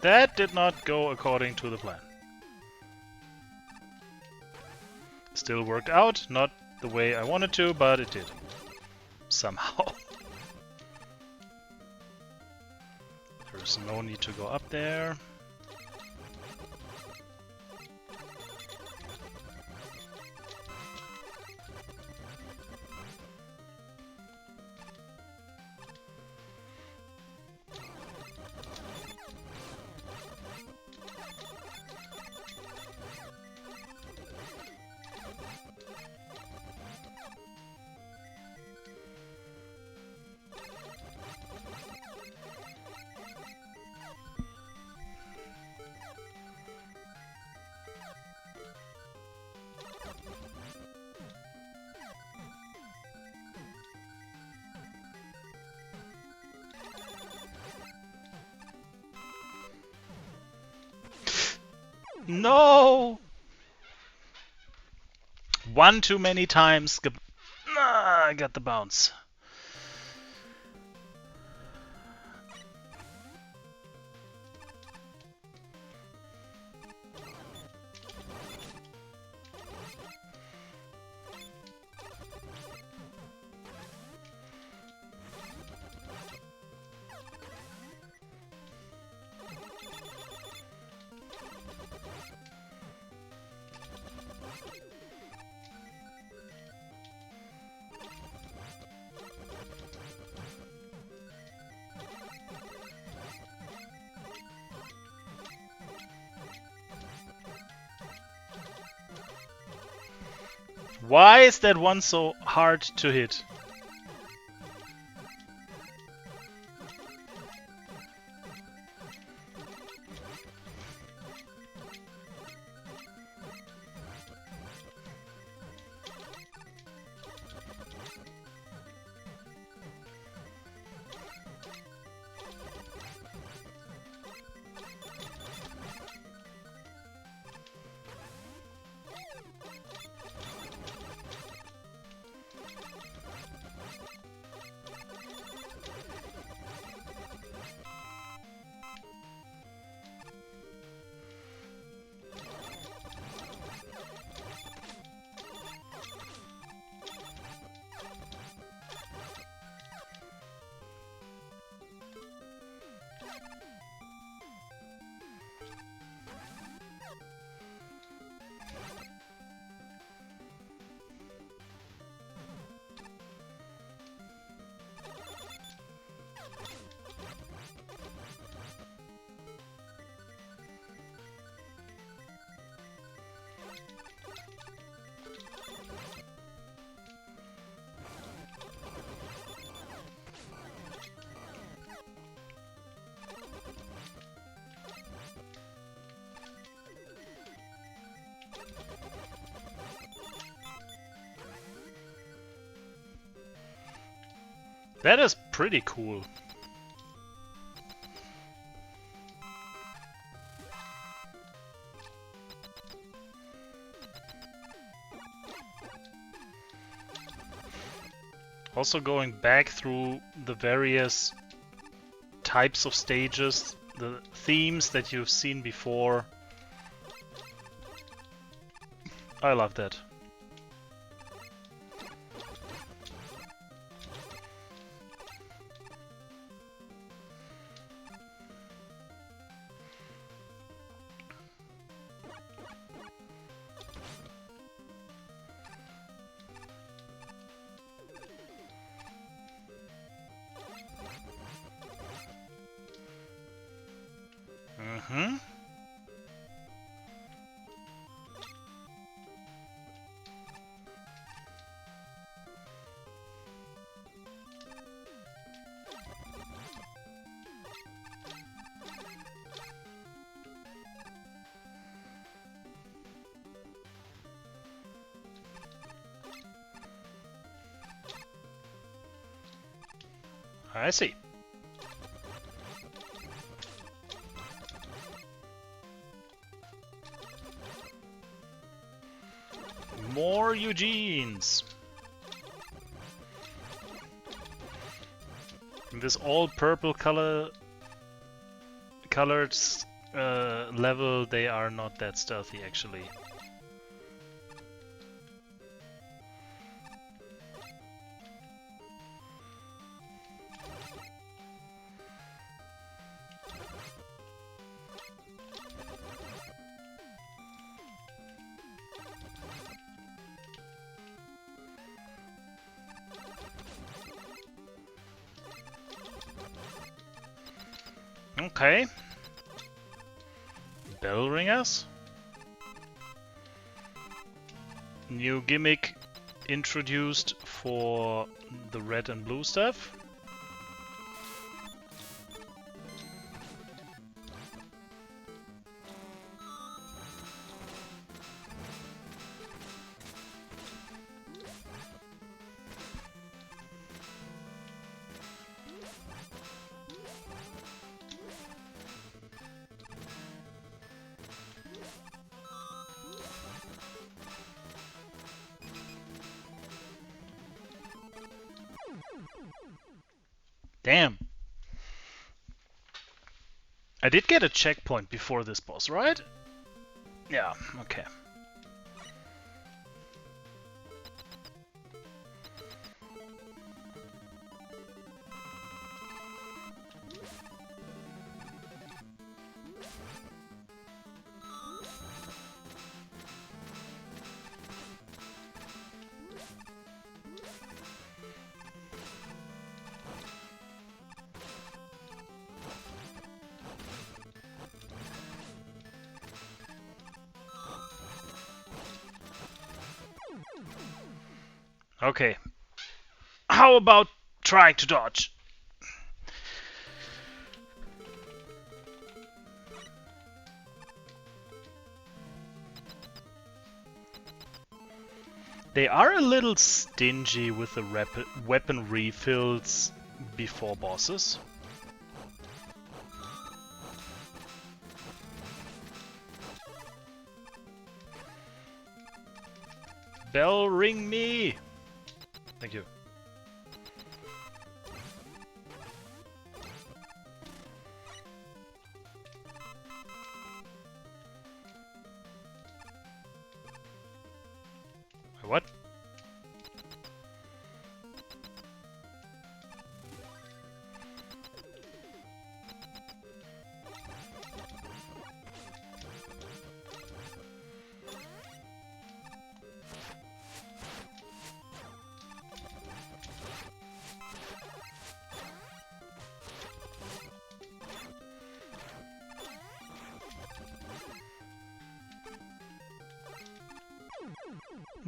That did not go according to the plan. Still worked out, not the way I wanted to, but it did. Somehow. There's no need to go up there. No! One too many times. I got the bounce. Why is that one so hard to hit? That is pretty cool. Also going back through the various types of stages, the themes that you've seen before. I love that. Mm-hmm. I see. More Eugenes. In this all purple colored level, they are not that stealthy actually. Okay. Bell ringers. New gimmick introduced for the red and blue stuff. Damn. I did get a checkpoint before this boss, right? Yeah, okay. Okay. How about trying to dodge? They are a little stingy with the weapon refills before bosses. Bell ring me! Thank you. What?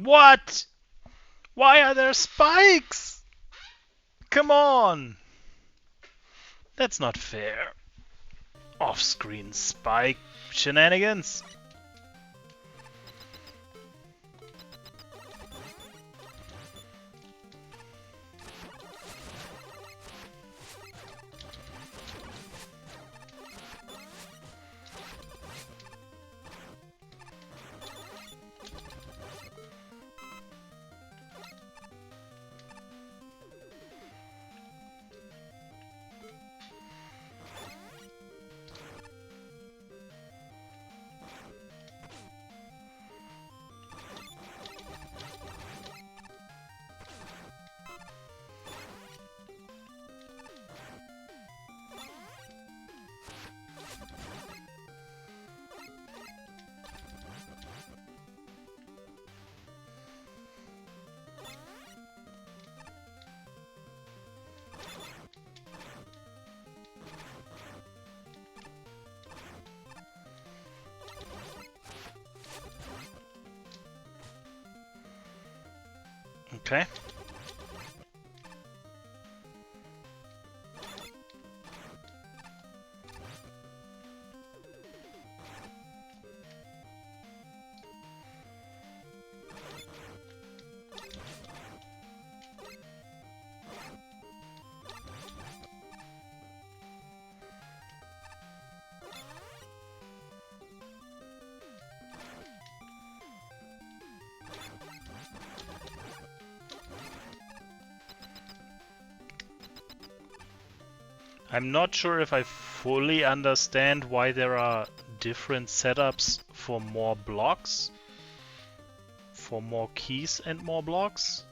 What? Why are there spikes? Come on! That's not fair. Off-screen spike shenanigans. Okay. I'm not sure if I fully understand why there are different setups for more blocks, for more keys and more blocks.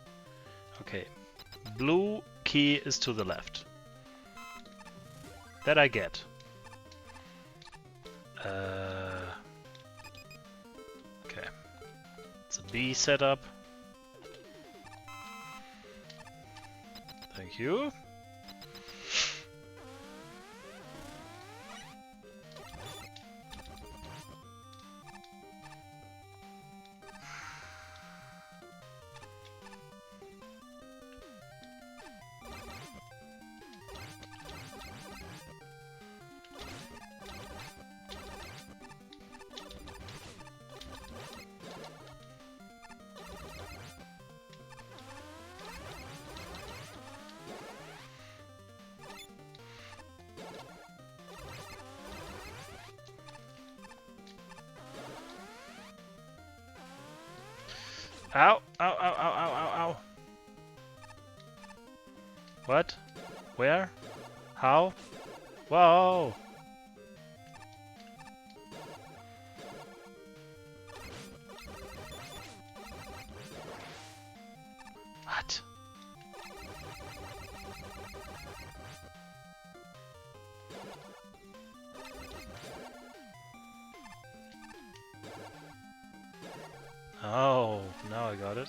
Okay, blue key is to the left. That I get. Okay, it's a B setup. Thank you. Ow! Ow! Ow! Ow! Ow! Ow! Ow! What? Where? How? Whoa! What? Oh, now I got it.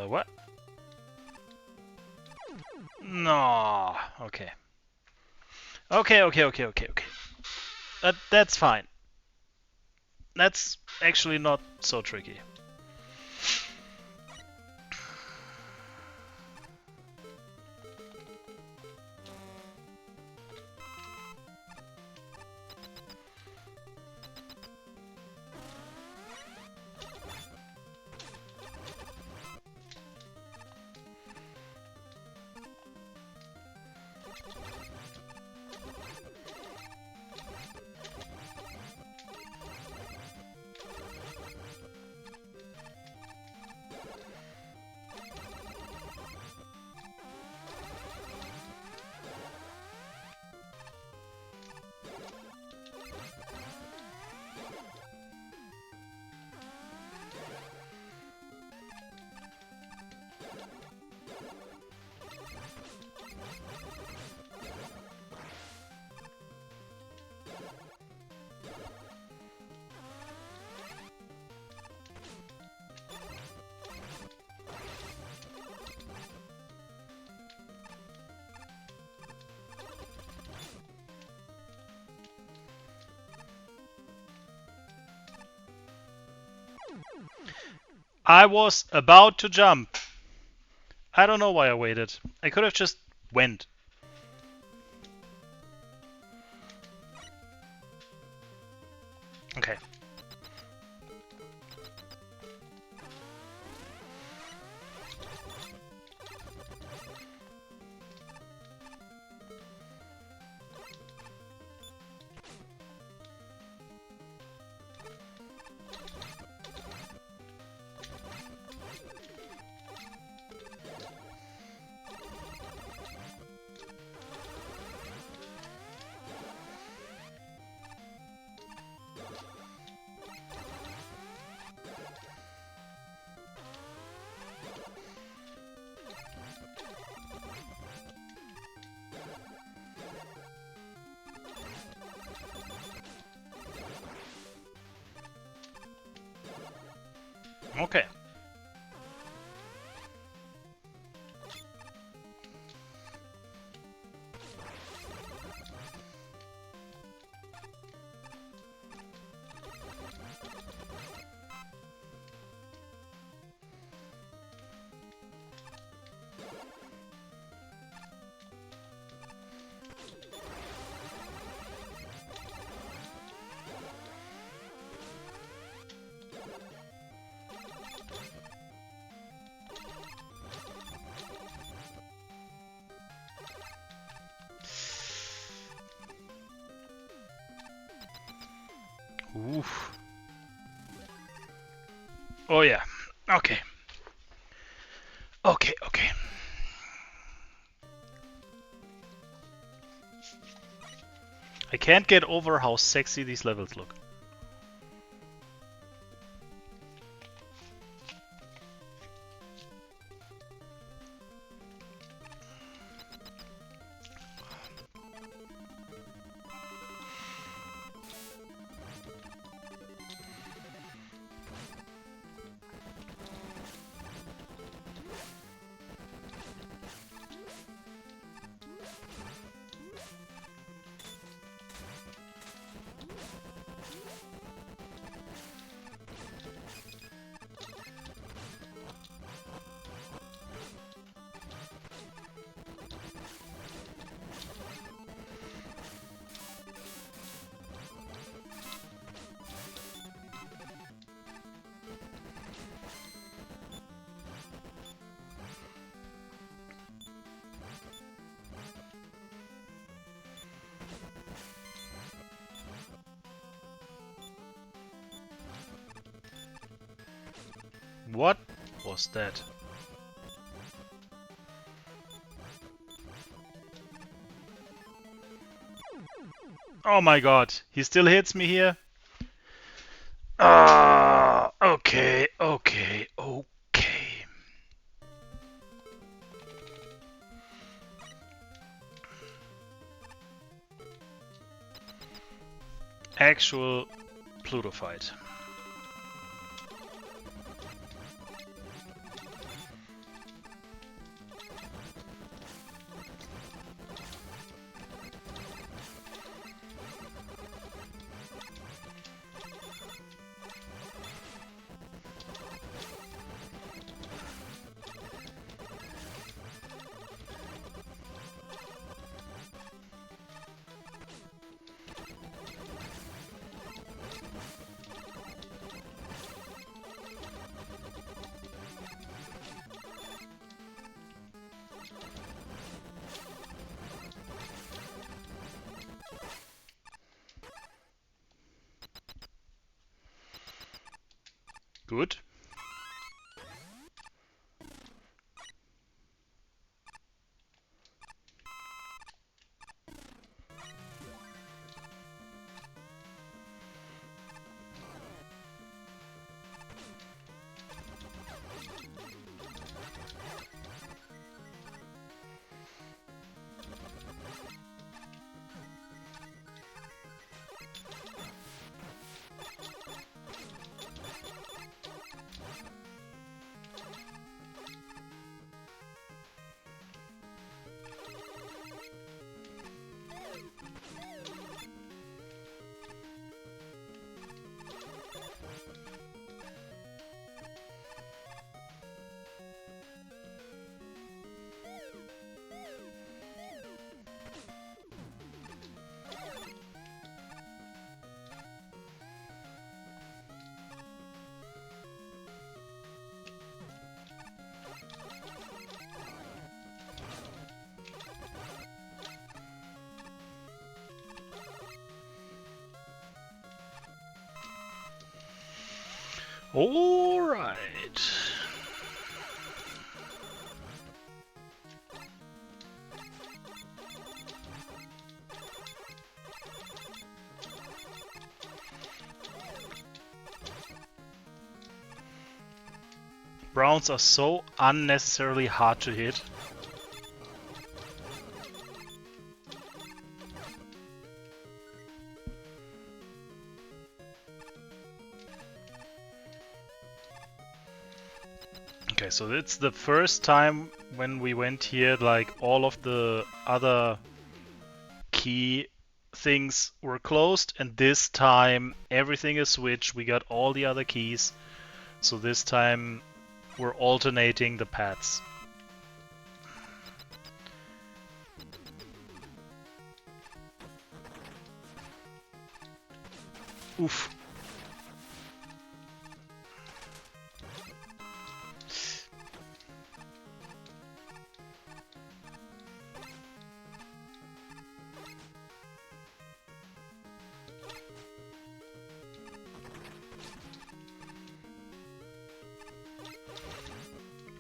What? No. Okay. Okay. That's fine. That's actually not so tricky. I was about to jump. I don't know why I waited. I could have just went. Okay. Okay. Oof. Oh yeah. Okay. Okay, okay. I can't get over how sexy these levels look. What was that? Oh my god, he still hits me here? Ah, okay, okay, okay. Actual Pluto fight. Good. All right. Browns are so unnecessarily hard to hit. Okay, so it's the first time when we went here, like all of the other key things were closed, and this time everything is switched. We got all the other keys, so this time we're alternating the paths. Oof.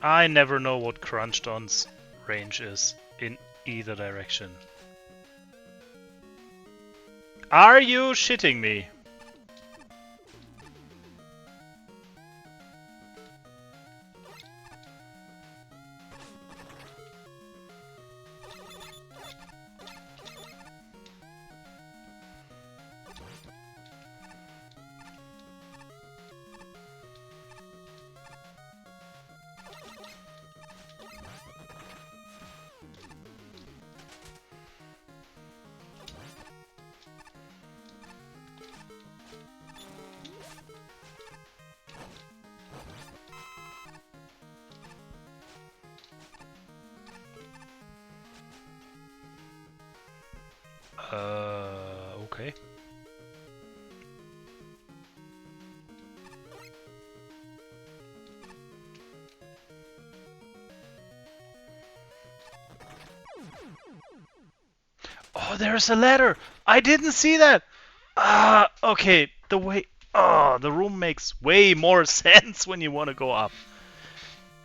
I never know what Crunchton's range is in either direction. Are you shitting me? Okay. Oh, there's a ladder! I didn't see that! Ah, okay. The way... Oh, the room makes way more sense when you want to go up.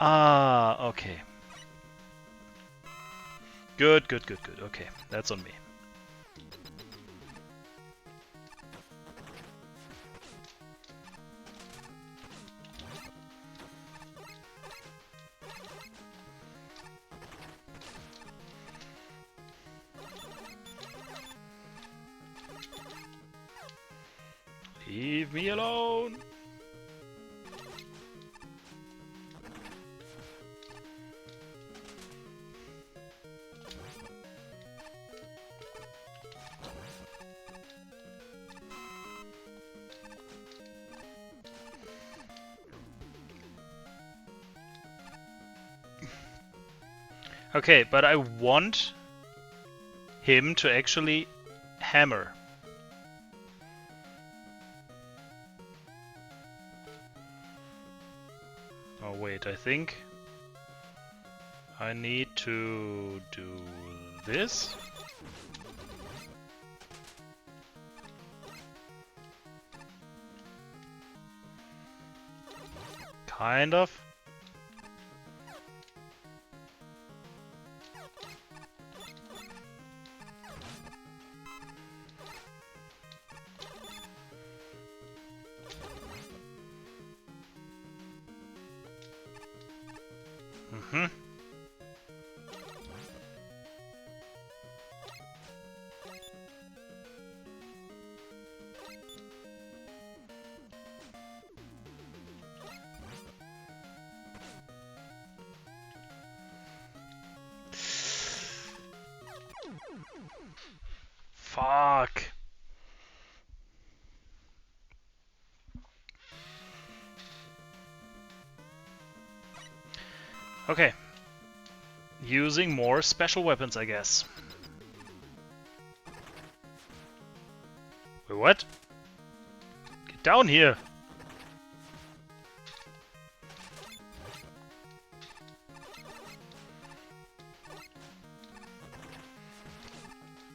Ah, okay. Good, good, good, good. Okay, that's on me. Leave me alone! Okay, but I want him to actually hammer. Oh wait, I think I need to do this. Kind of. Mm-hmm. Fuck. Okay. Using more special weapons, I guess. Wait, what? Get down here!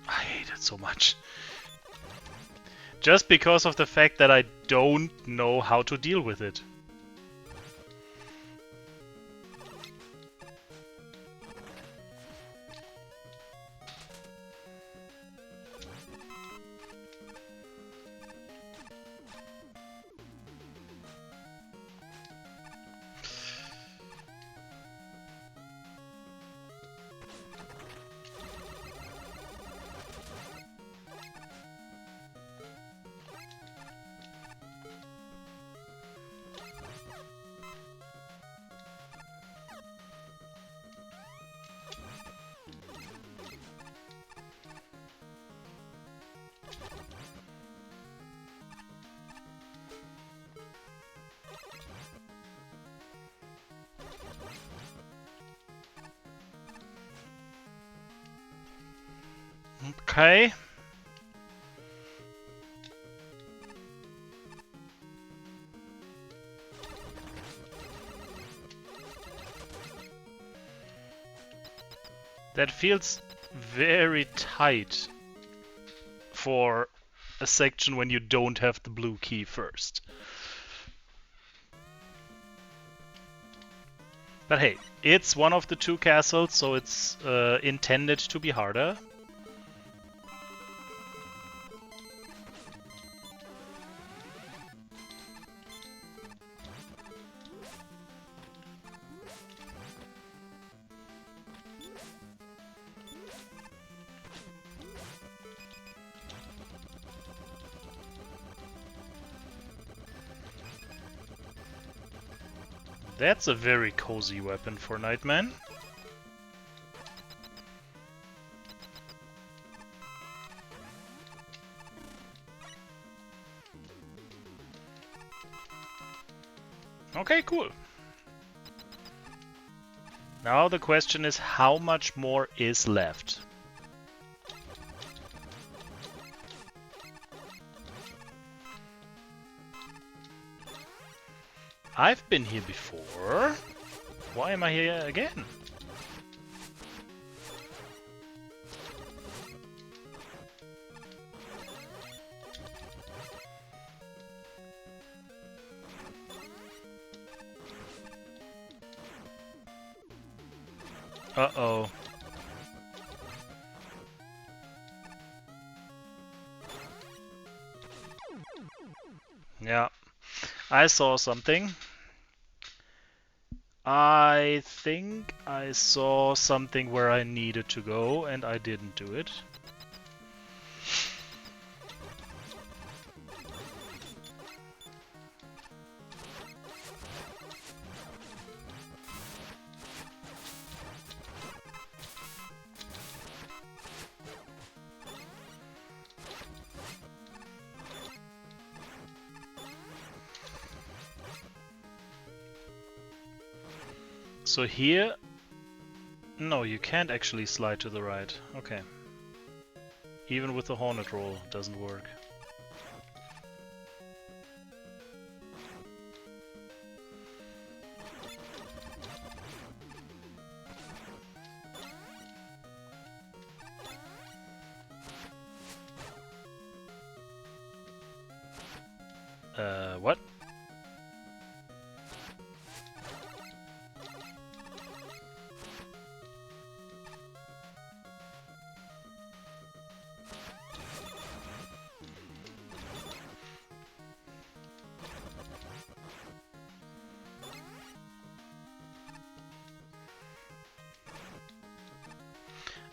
I hate it so much. Just because of the fact that I don't know how to deal with it. Okay. That feels very tight for a section when you don't have the blue key first. But hey, it's one of the two castles, so it's intended to be harder. That's a very cozy weapon for Nightman. Okay, cool. Now the question is, how much more is left? I've been here before. Why am I here again? Uh-oh. Yeah, I saw something. I think I saw something where I needed to go and I didn't do it. So here... No, you can't actually slide to the right. Okay. Even with the Hornet roll, it doesn't work. What?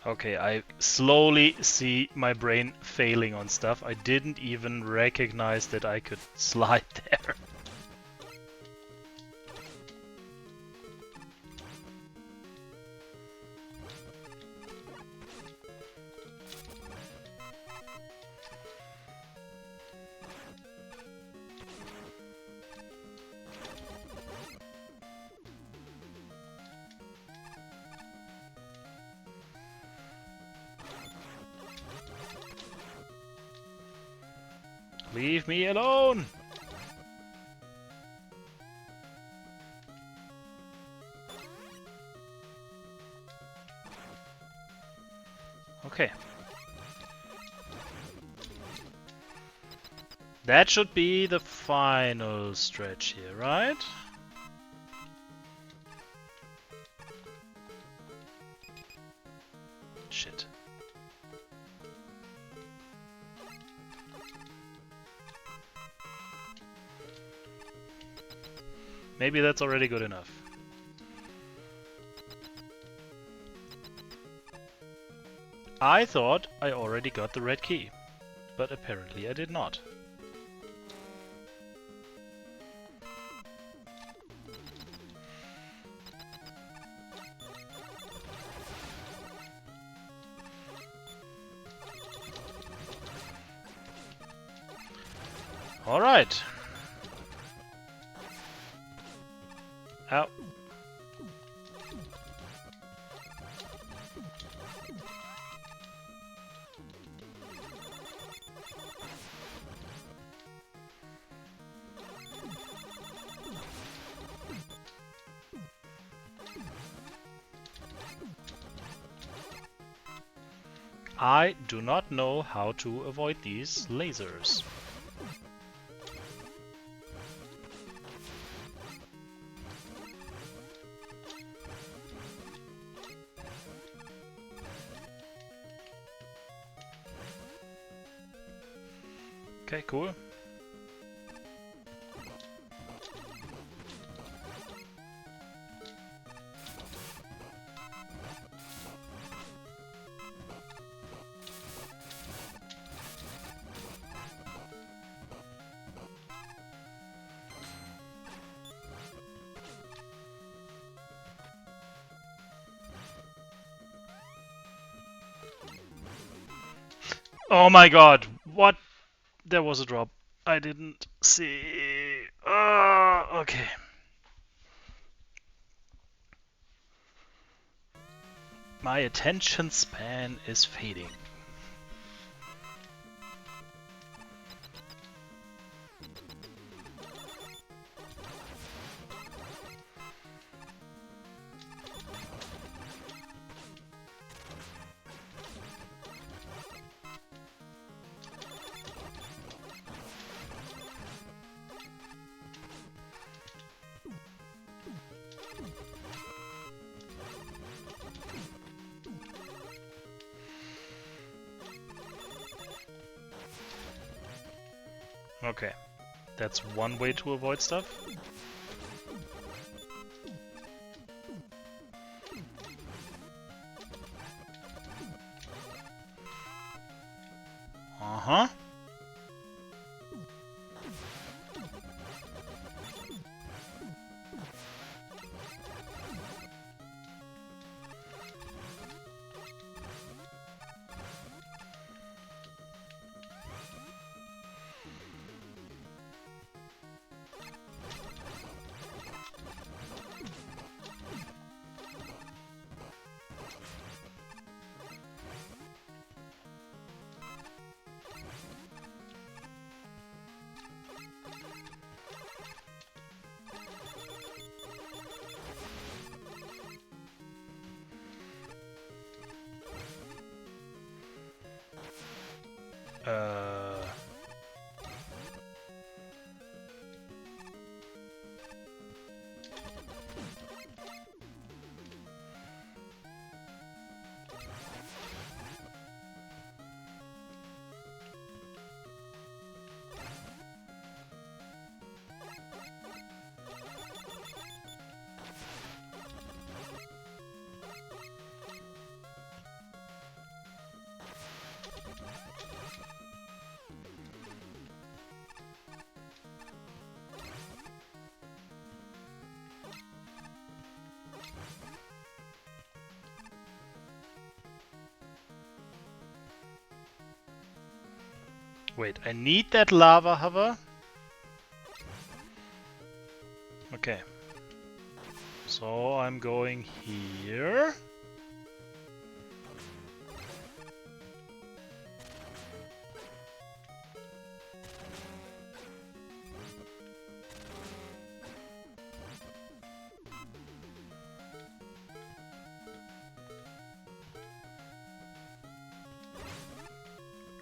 Okay, I slowly see my brain failing on stuff. I didn't even recognize that I could slide there. Leave me alone! Okay. That should be the final stretch here, right? Shit. Maybe that's already good enough. I thought I already got the red key, but apparently I did not. All right. Ow. I do not know how to avoid these lasers. Okay, cool. Oh my god, what? There was a drop. I didn't see. Okay. My attention span is fading. Okay, that's one way to avoid stuff. Uh-huh. Wait, I need that lava hover? Okay. So I'm going here.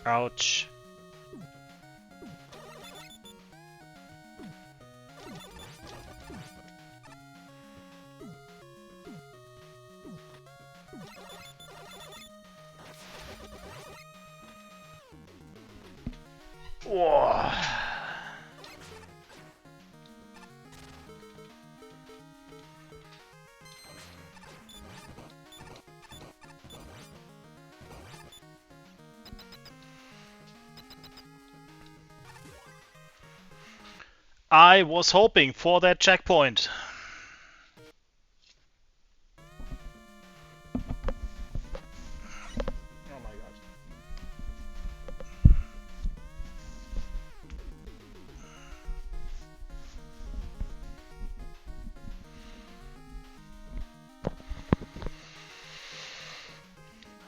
Ouch. Whoa. I was hoping for that checkpoint. Oh my god.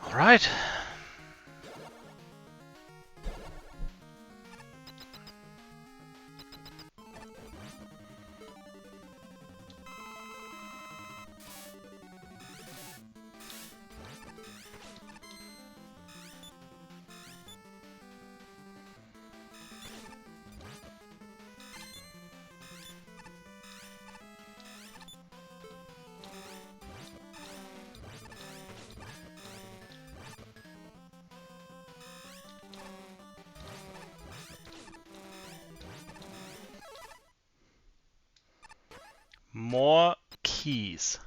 All right. More keys.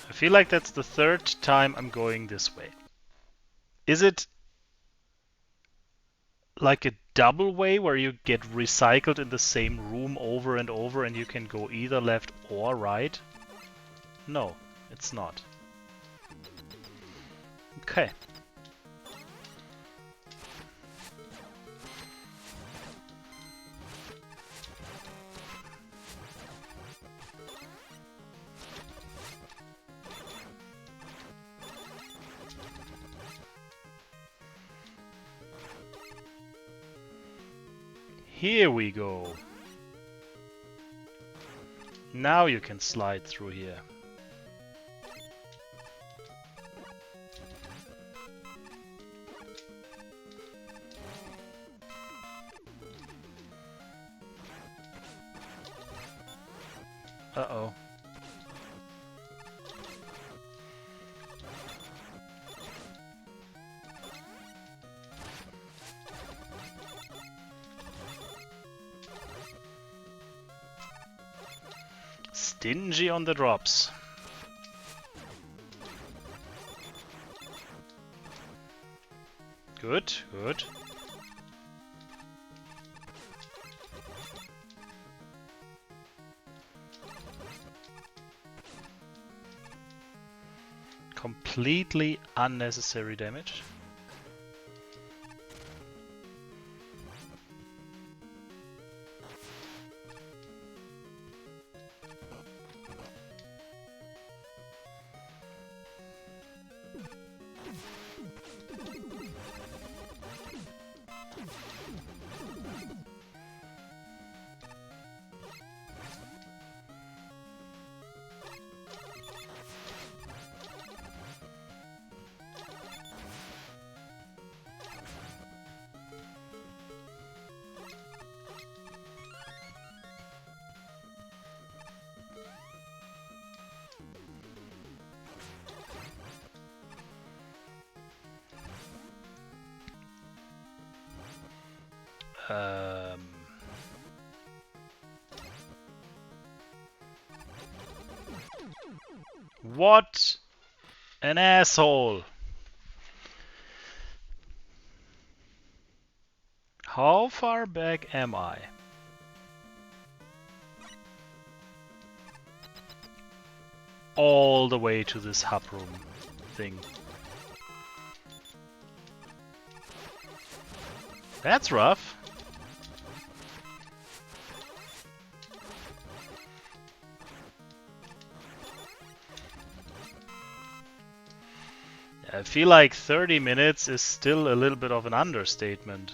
I feel like that's the third time I'm going this way. Is it like a double way where you get recycled in the same room over and over and you can go either left or right? No, it's not. Okay. Here we go. Now you can slide through here. Uh-oh. Stingy on the drops. Good, good. Completely unnecessary damage. What an asshole! How far back am I? All the way to this hub room thing. That's rough. I feel like 30 minutes is still a little bit of an understatement.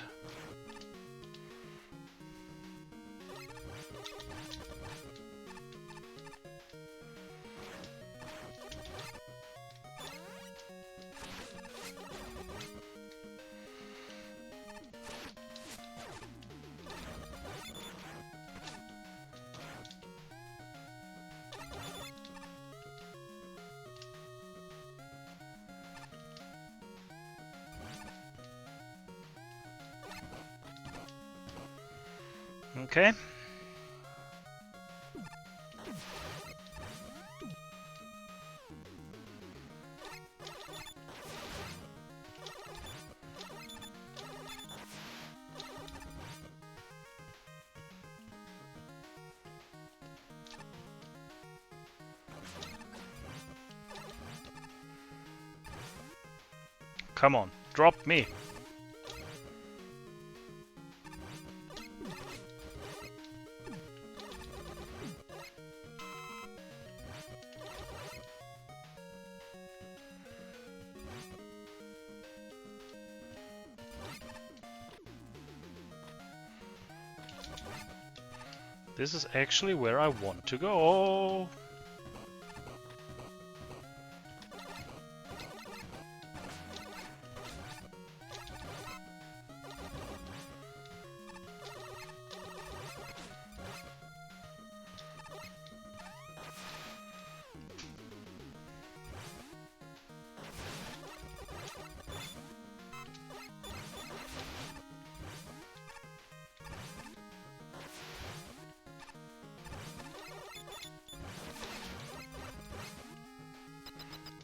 Okay. Come on, drop me. This is actually where I want to go.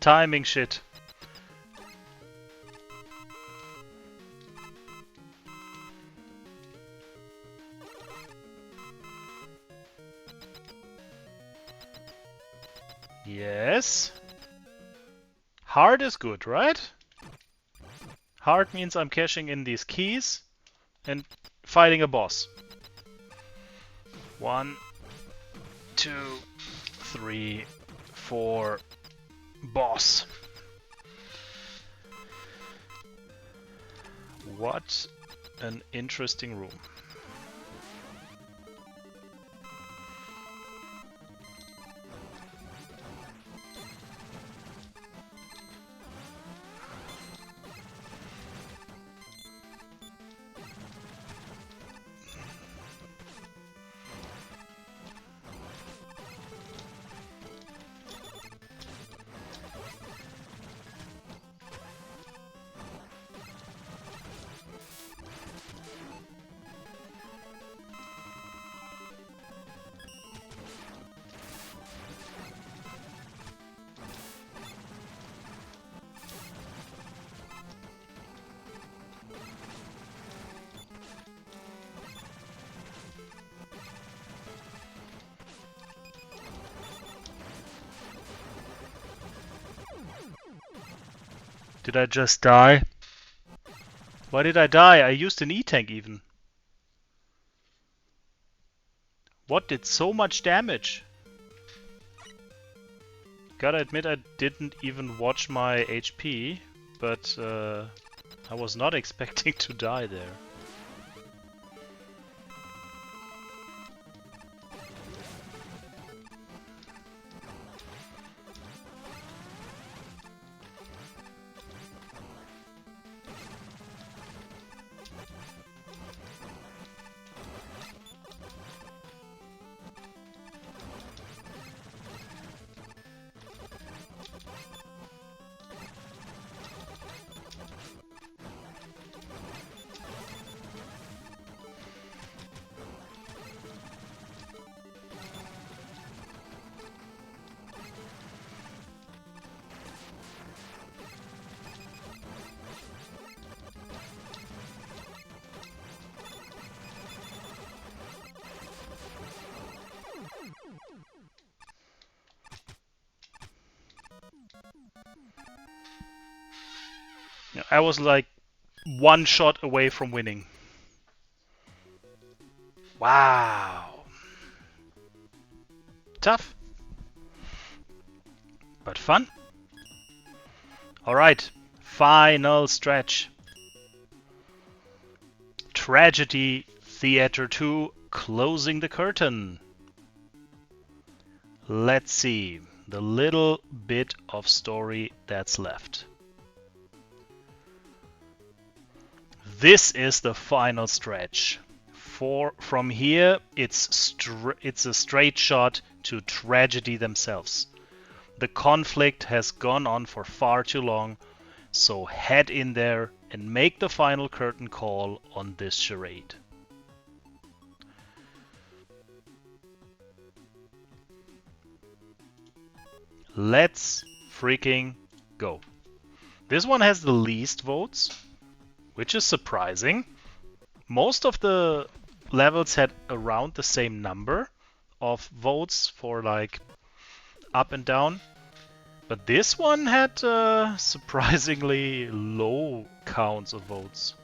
timing shit. Yes. Hard is good, right? Hard means I'm cashing in these keys and fighting a boss. 1, 2, 3, 4, boss. What an interesting room. Did I just die? Why did I die? I used an E-tank even. What did so much damage? Gotta admit I didn't even watch my HP, but I was not expecting to die there. I was like one shot away from winning. Wow. Tough. But fun. Alright. Final stretch. Tragedy Theater 2, closing the curtain. Let's see the little bit of story that's left. This is the final stretch. From here, it's a straight shot to tragedy themselves. The conflict has gone on for far too long, so head in there and make the final curtain call on this charade. Let's freaking go. This one has the least votes, which is surprising. Most of the levels had around the same number of votes for like up and down. But this one had surprisingly low counts of votes.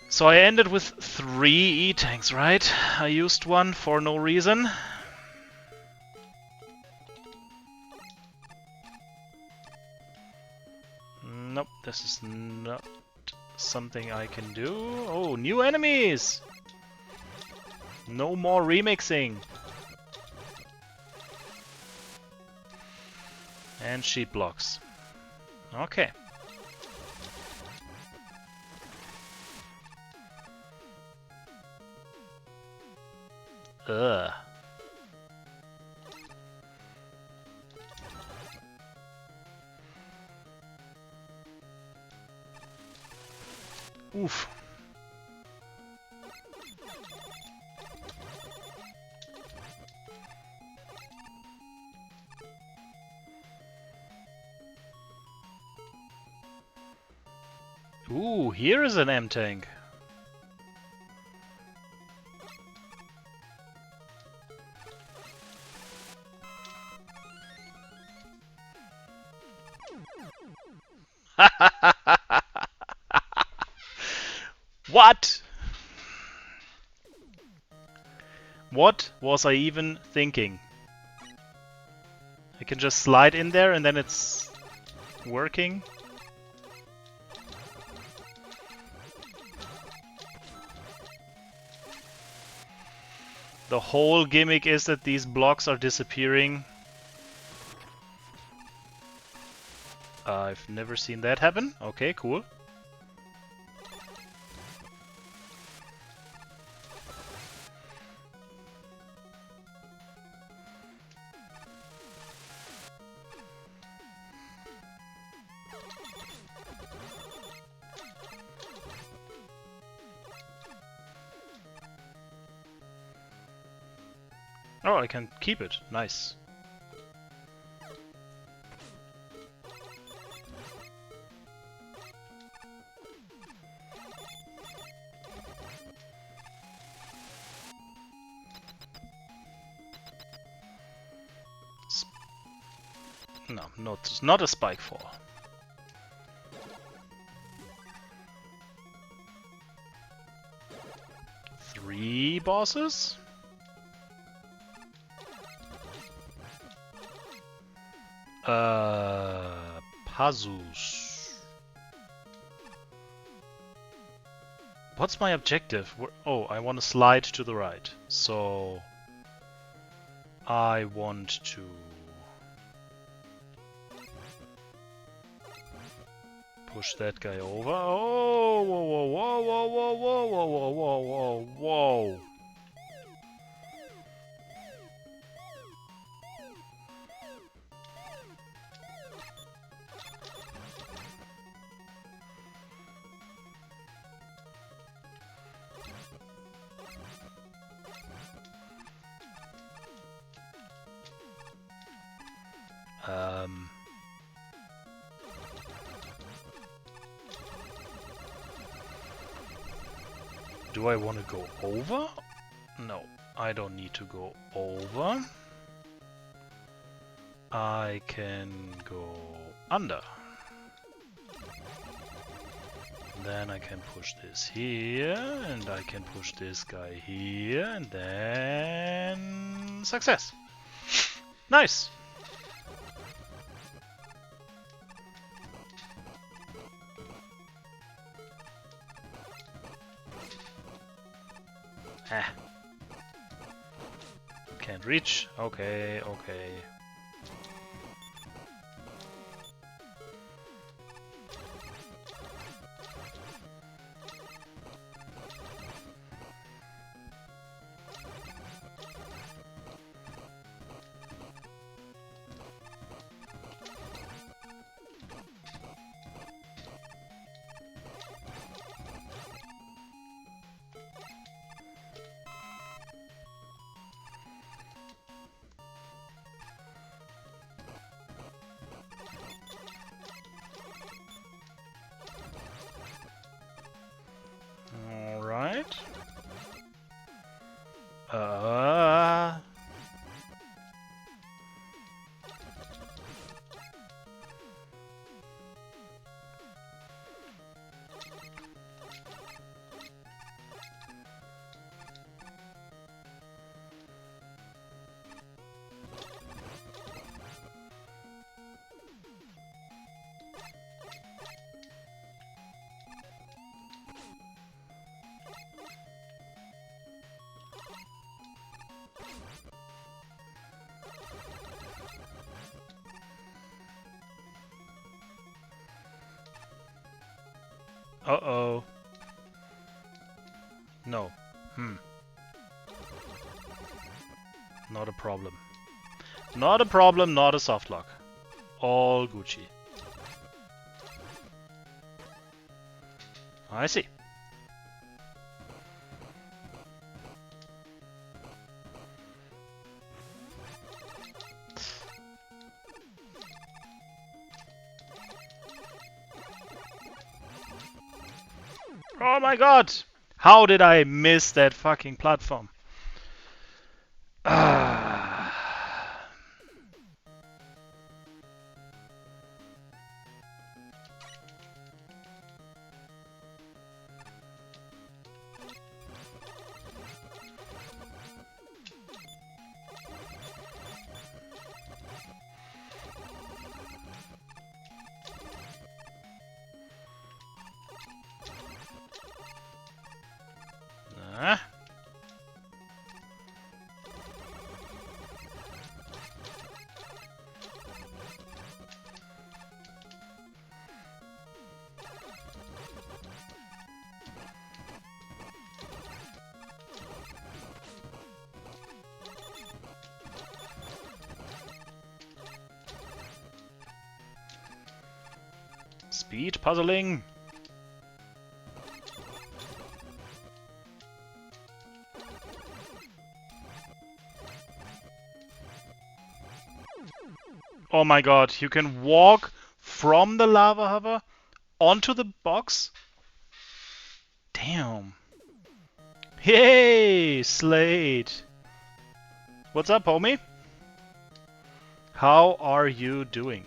So I ended with 3 E-tanks, right? I used one for no reason. Nope, this is not something I can do. Oh, new enemies! No more remixing. And sheet blocks. Okay. Ugh. Oof. Ooh, here is an M-tank. What? What was I even thinking? I can just slide in there and then it's working. The whole gimmick is that these blocks are disappearing. I've never seen that happen. Okay, cool. Oh, I can keep it. Nice. No, not a spike fall. Three bosses? Puzzles. What's my objective? Oh, I want to slide to the right. So I want to push that guy over. Oh, whoa, whoa, whoa, whoa, whoa, whoa, whoa, whoa, whoa, whoa. Do I want to go over? No, I don't need to go over. I can go under. Then I can push this here, and I can push this guy here, and then... success! Nice! Ah. Can't reach. Okay, okay. Alright. Uh-oh. No. Not a problem. Not a problem, not a soft lock. All Gucci. I see. Oh my god! How did I miss that fucking platform? Ah. Speed puzzling. Oh my god, you can walk from the lava hover onto the box? Damn. Yay, Slade. What's up, homie? How are you doing?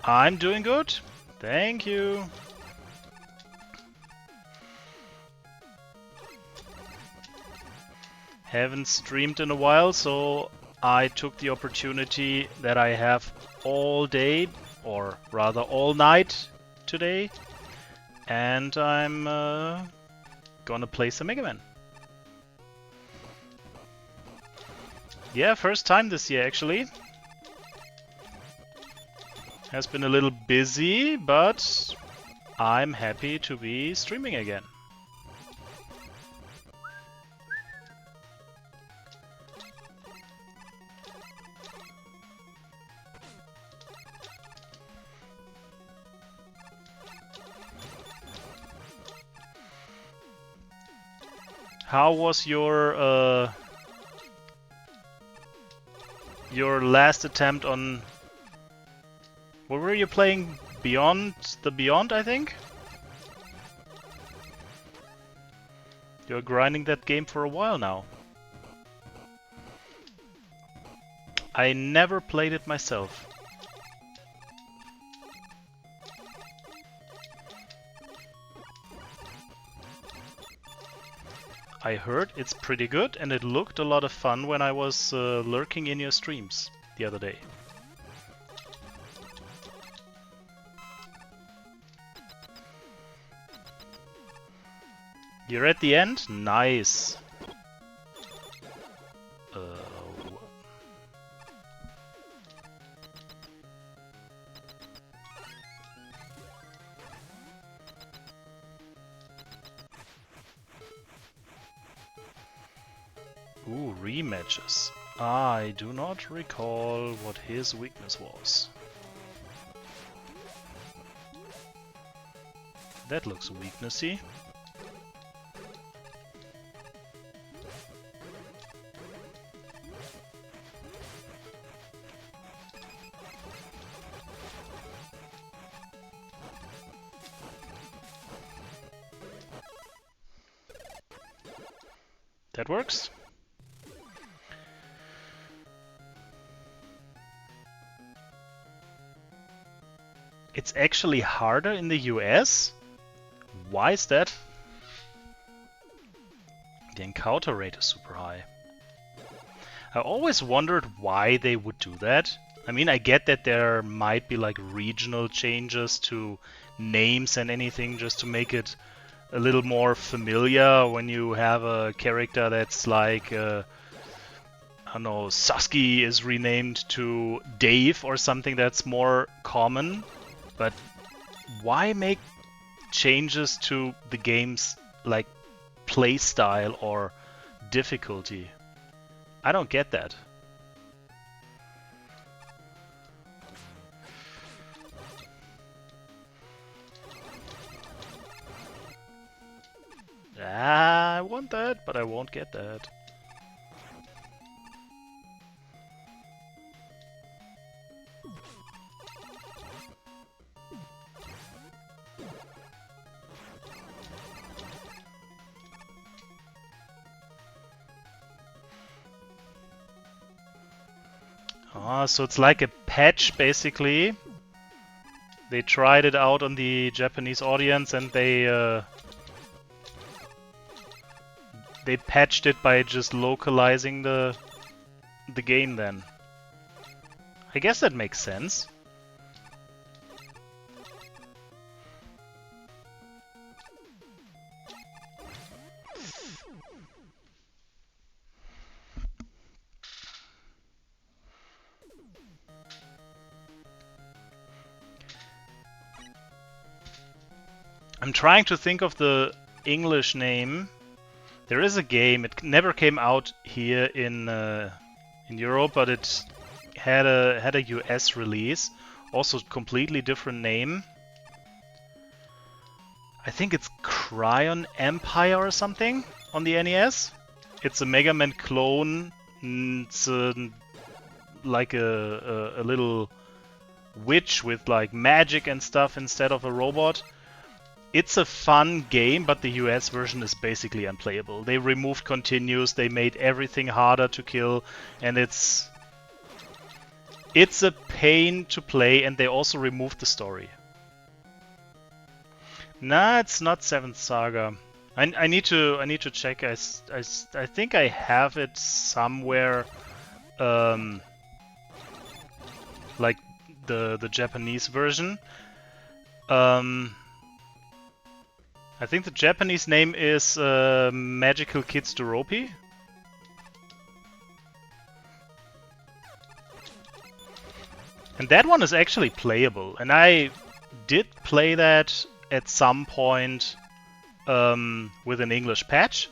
I'm doing good. Thank you. Haven't streamed in a while, so I took the opportunity that I have all day, or rather all night today, and I'm gonna play some Mega Man. Yeah, first time this year actually. Has been a little busy, but I'm happy to be streaming again. How was your last attempt on... What were you playing? Beyond the Beyond, I think? You're grinding that game for a while now. I never played it myself. I heard it's pretty good and it looked a lot of fun when I was lurking in your streams the other day. You're at the end? Nice. Ooh, rematches. I do not recall what his weakness was. That looks weaknessy. That works. It's actually harder in the US? Why is that? The encounter rate is super high. I always wondered why they would do that. I mean, I get that there might be like regional changes to names and anything just to make it a little more familiar when you have a character that's like, I don't know, Sasuke is renamed to Dave or something that's more common. But why make changes to the game's like playstyle or difficulty? I don't get that. I want that, but I won't get that. Ah, so it's like a patch, basically. They tried it out on the Japanese audience, and they patched it by just localizing the game. Then I guess that makes sense. I'm trying to think of the English name. There is a game. It never came out here in Europe, but it had a US release. Also, completely different name. I think it's Cryon Empire or something on the NES. It's a Mega Man clone. It's like a little witch with like magic and stuff instead of a robot. It's a fun game, but the US version is basically unplayable. They removed continues, they made everything harder to kill, and it's a pain to play, and they also removed the story. Nah, it's not Seventh Saga. I need to check. I think I have it somewhere, like the Japanese version. I think the Japanese name is Magical Kids Doropi. And that one is actually playable. And I did play that at some point with an English patch.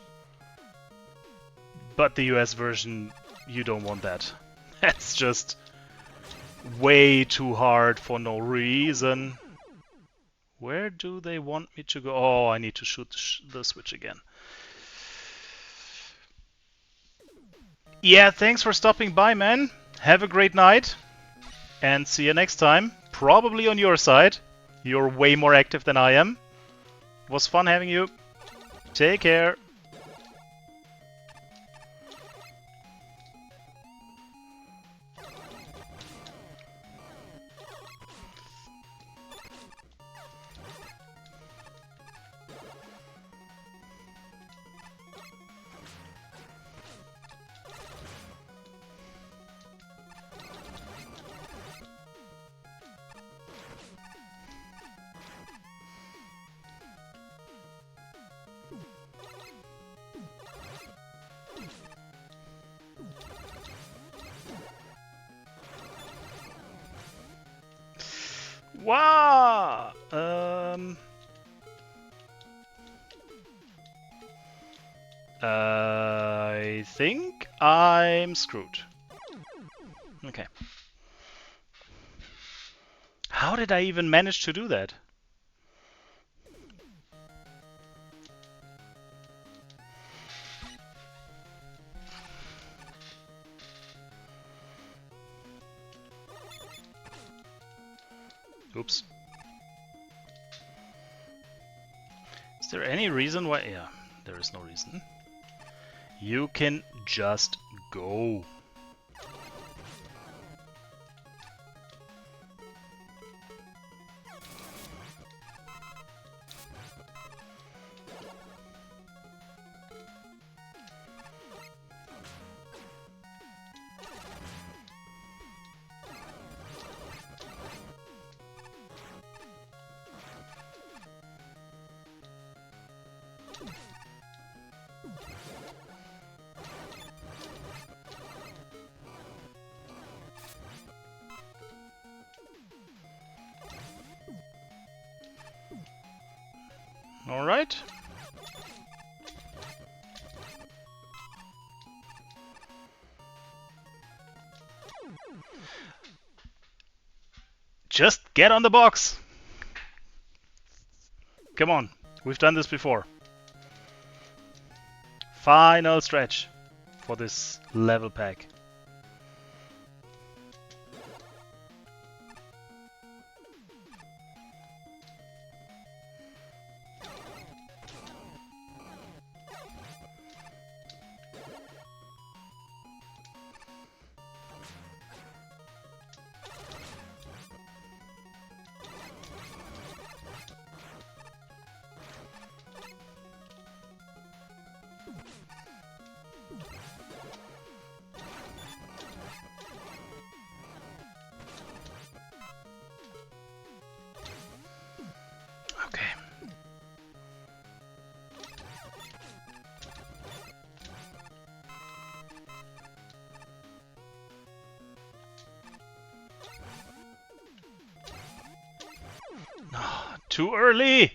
But the US version, you don't want that. That's just way too hard for no reason. Where do they want me to go? Oh, I need to shoot the switch again. Yeah, thanks for stopping by, man. Have a great night. And see you next time. Probably on your side. You're way more active than I am. It was fun having you. Take care. Wow. I think I'm screwed. Okay. How did I even manage to do that? Oops. Is there any reason why? Yeah, there is no reason. You can just go. All right. Just get on the box. Come on, we've done this before. Final stretch for this level pack. Too early!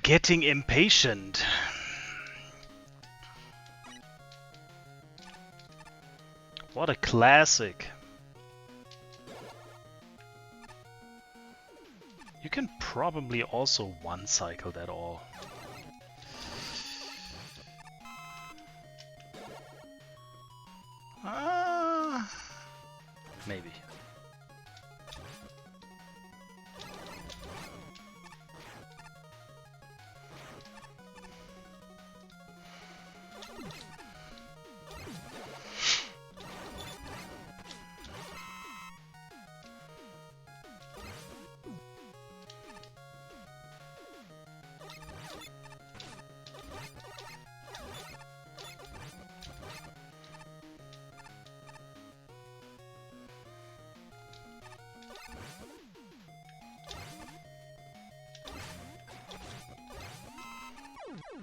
Getting impatient. What a classic. You can probably also one-cycle that all. Maybe.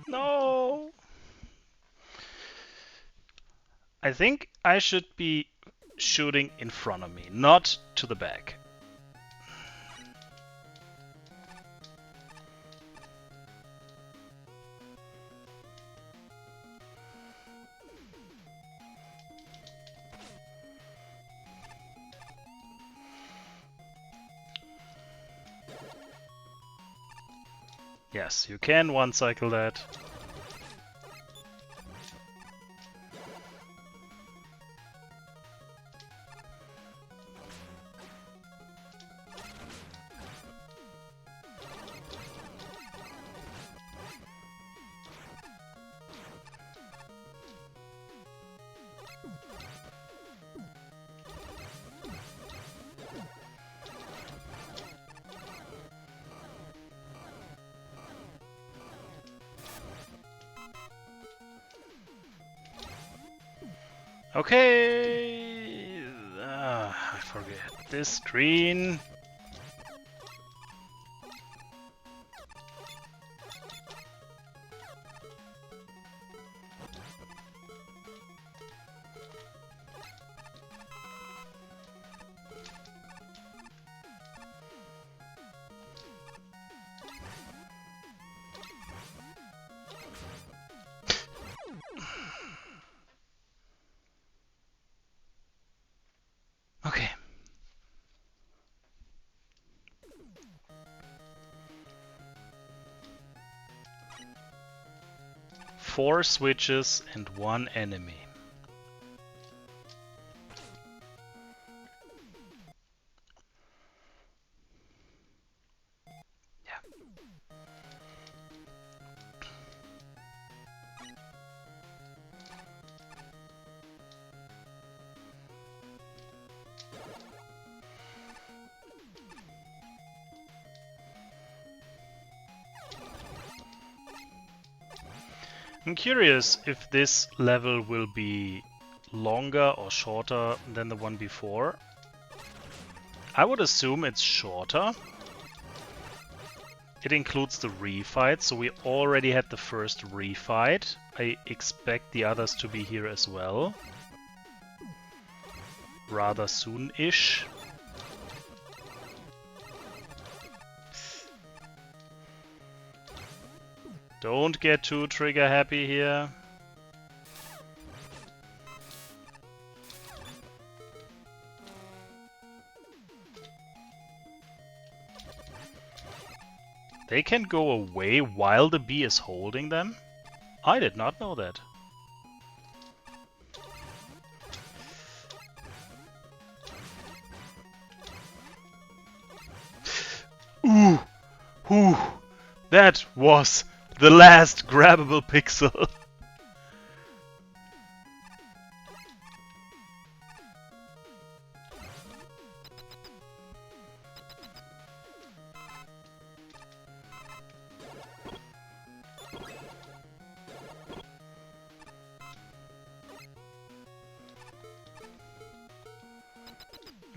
No! I think I should be shooting in front of me, not to the back. Yes, you can one-cycle that. Okay, I forget this screen. Okay. Four switches and one enemy. I'm curious if this level will be longer or shorter than the one before. I would assume it's shorter. It includes the refight, so we already had the first refight. I expect the others to be here as well. Rather soon-ish. Don't get too trigger happy here. They can go away while the bee is holding them? I did not know that. Ooh! Ooh! That was the last grabbable pixel!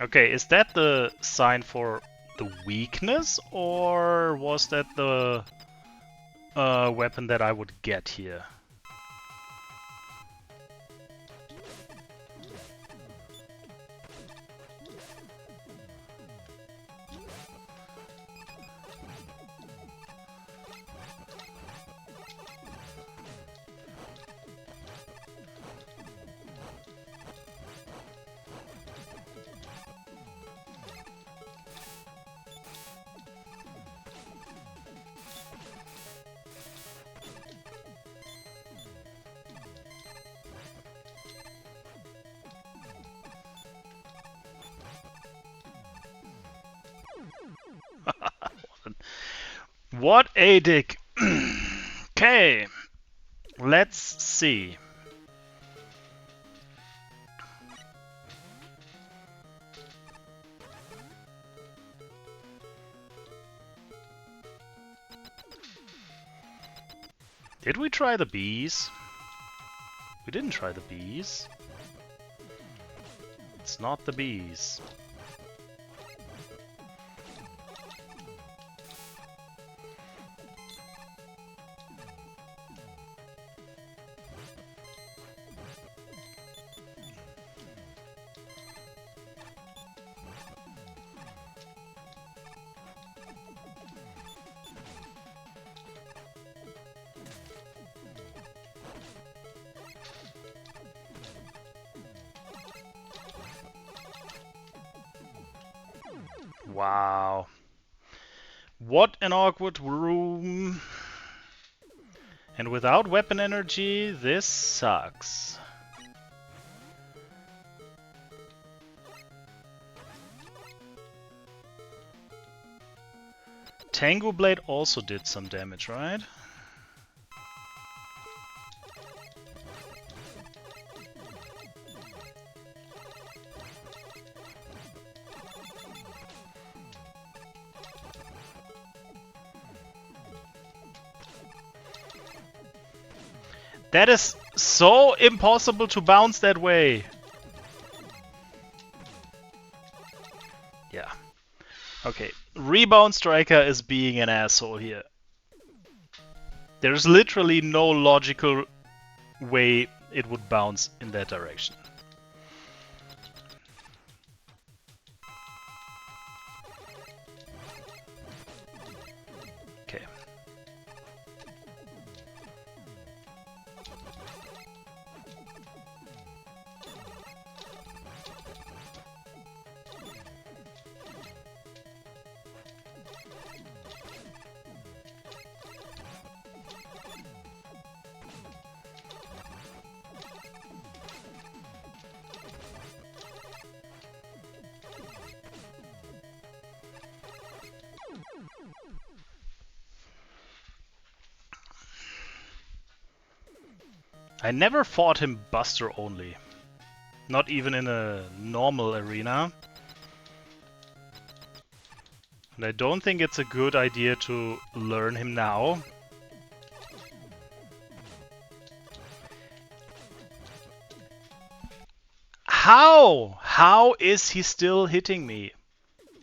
Okay, is that the sign for the weakness, or was that the weapon that I would get here? What a dick! Okay, let's see. Did we try the bees? We didn't try the bees. It's not the bees. Wow. What an awkward room. And without weapon energy, this sucks. Tango Blade also did some damage, right? That is so impossible to bounce that way. Yeah. Okay. Rebound Striker is being an asshole here. There's literally no logical way it would bounce in that direction. Okay. I never fought him Buster only. Not even in a normal arena. And I don't think it's a good idea to learn him now. How? How is he still hitting me?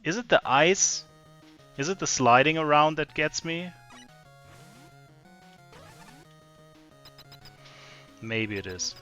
Is it the ice? Is it the sliding around that gets me? Maybe it is.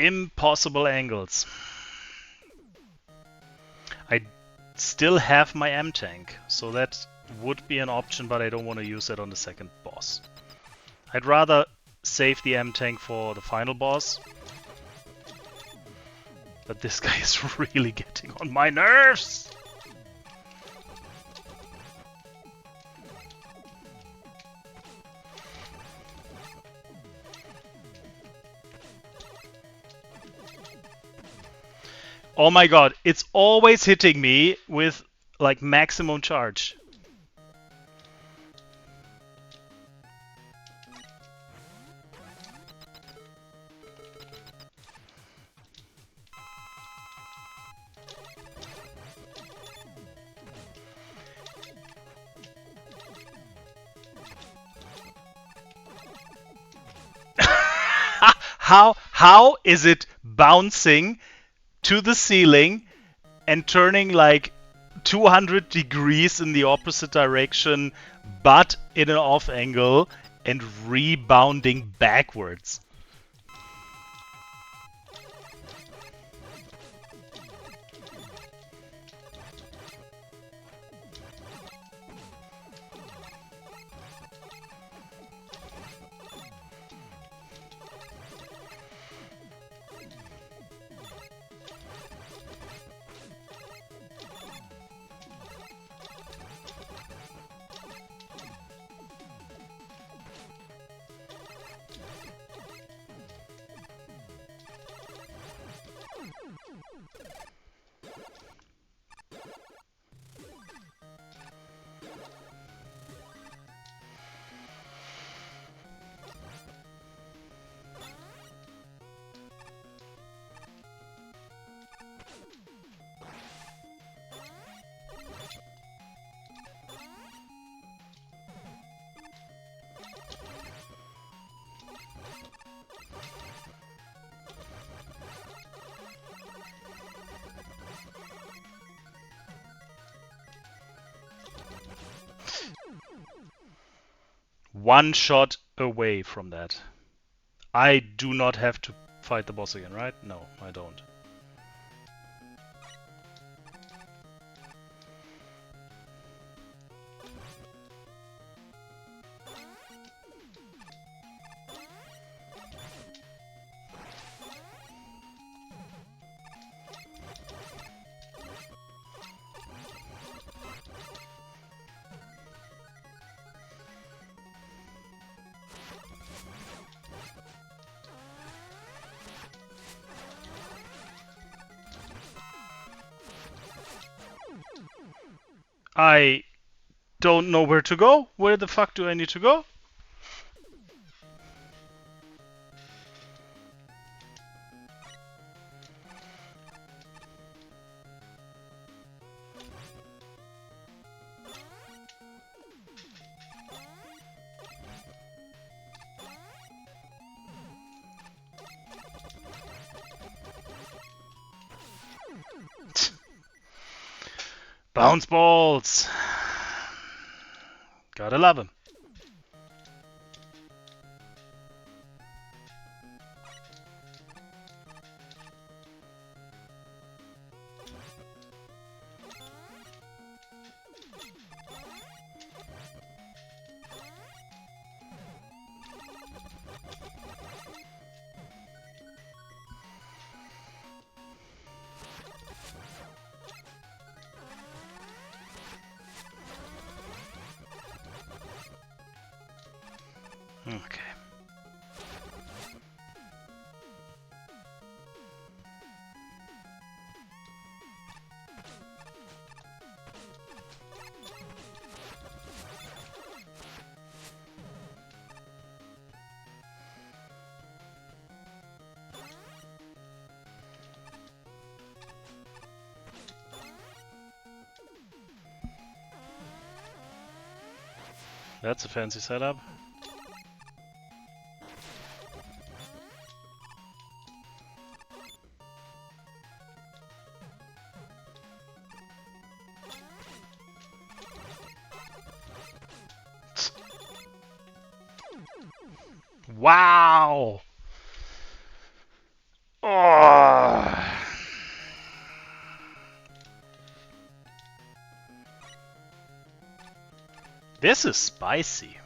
Impossible angles. I still have my M-Tank, so that would be an option, but I don't want to use it on the second boss. I'd rather save the M-Tank for the final boss. But this guy is really getting on my nerves! Oh my god, it's always hitting me with like maximum charge. How is it bouncing to the ceiling and turning like 200 degrees in the opposite direction, but in an off angle and rebounding backwards? One shot away from that. I do not have to fight the boss again, right? No, I don't. I don't know where to go. Where the fuck do I need to go? Bounce balls! Gotta love him. Okay. That's a fancy setup. Wow! Oh, This is spicy.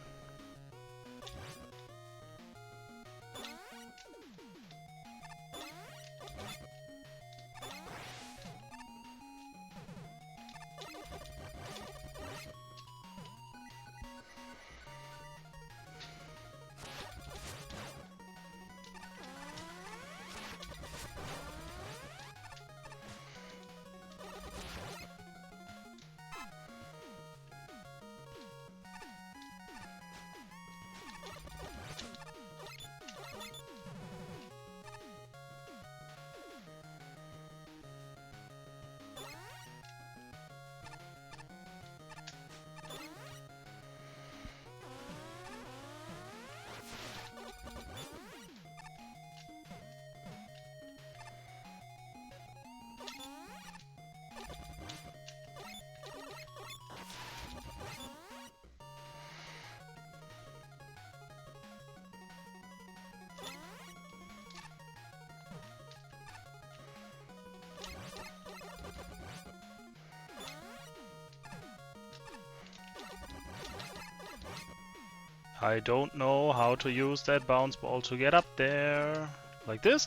I don't know how to use that bounce ball to get up there. Like this?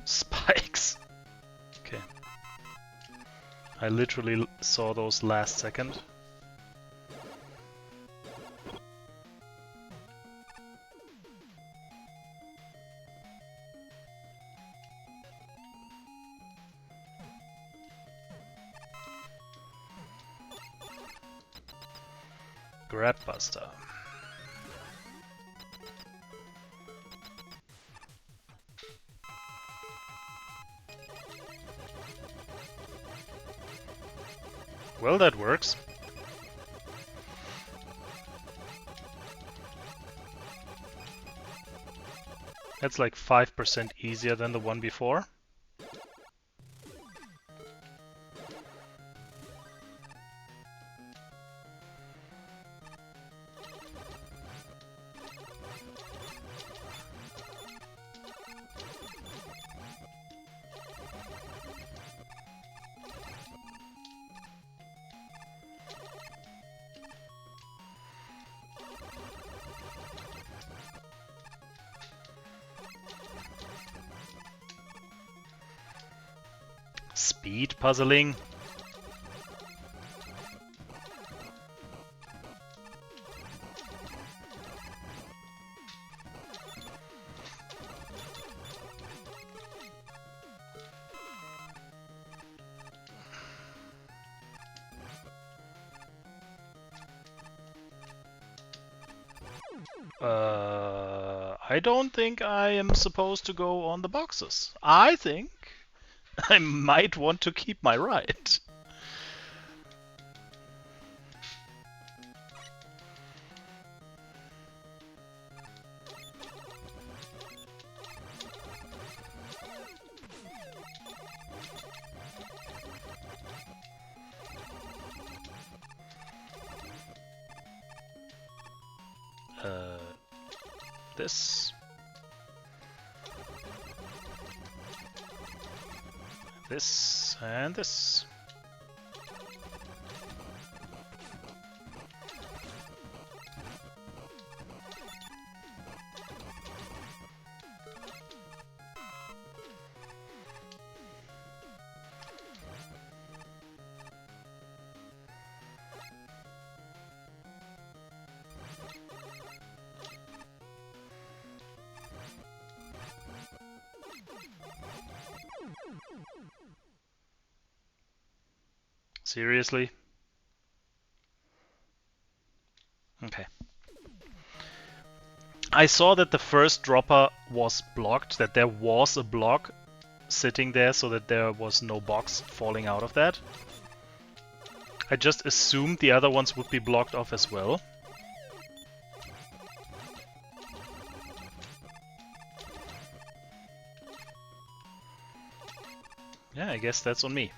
Spikes! Okay. I literally saw those last second. Grab Buster. Well, that works. That's like 5% easier than the one before. Speed puzzling. I don't think I am supposed to go on the boxes. I think I might want to keep my ride. This. This and this. Seriously? Okay. I saw that the first dropper was blocked, that there was a block sitting there so that there was no box falling out of that. I just assumed the other ones would be blocked off as well. Yeah, I guess that's on me.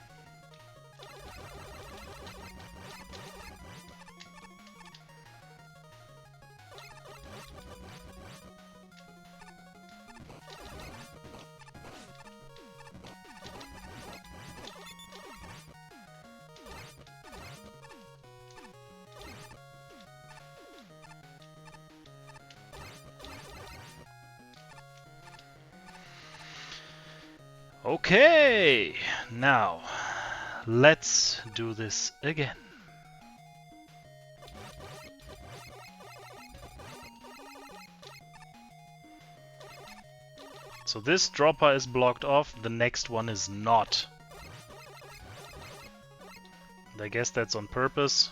Okay, now let's do this again. So this dropper is blocked off, the next one is not. I guess that's on purpose.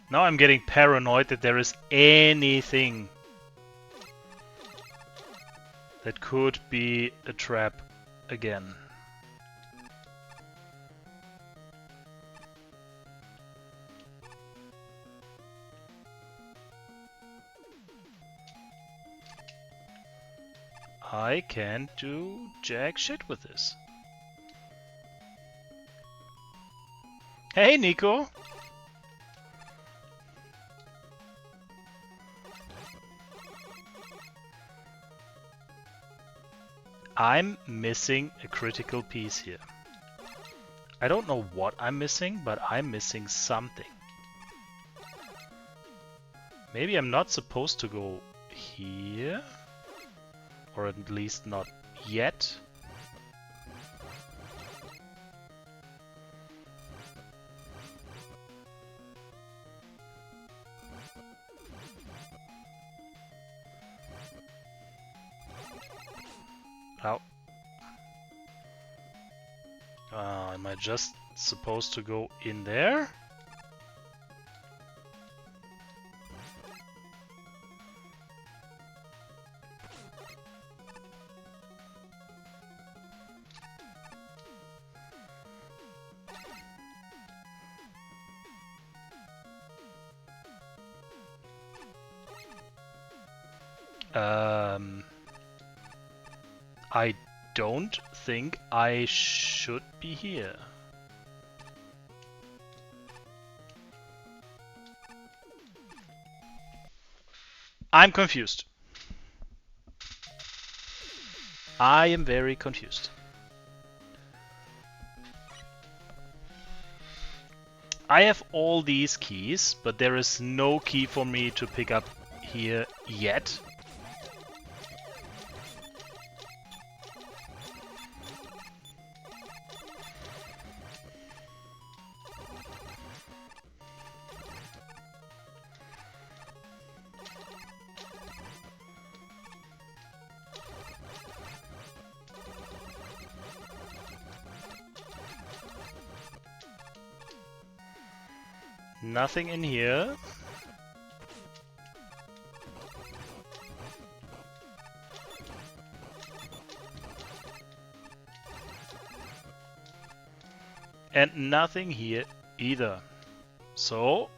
Now I'm getting paranoid that there is anything that could be a trap again. I can't do jack shit with this. Hey, Nico! I'm missing a critical piece here. I don't know what I'm missing, but I'm missing something. Maybe I'm not supposed to go here? Or at least not yet. Ow. Am I just supposed to go in there? I don't think I should be here. I'm confused. I am very confused. I have all these keys, but there is no key for me to pick up here yet. Nothing in here. And nothing here either. So,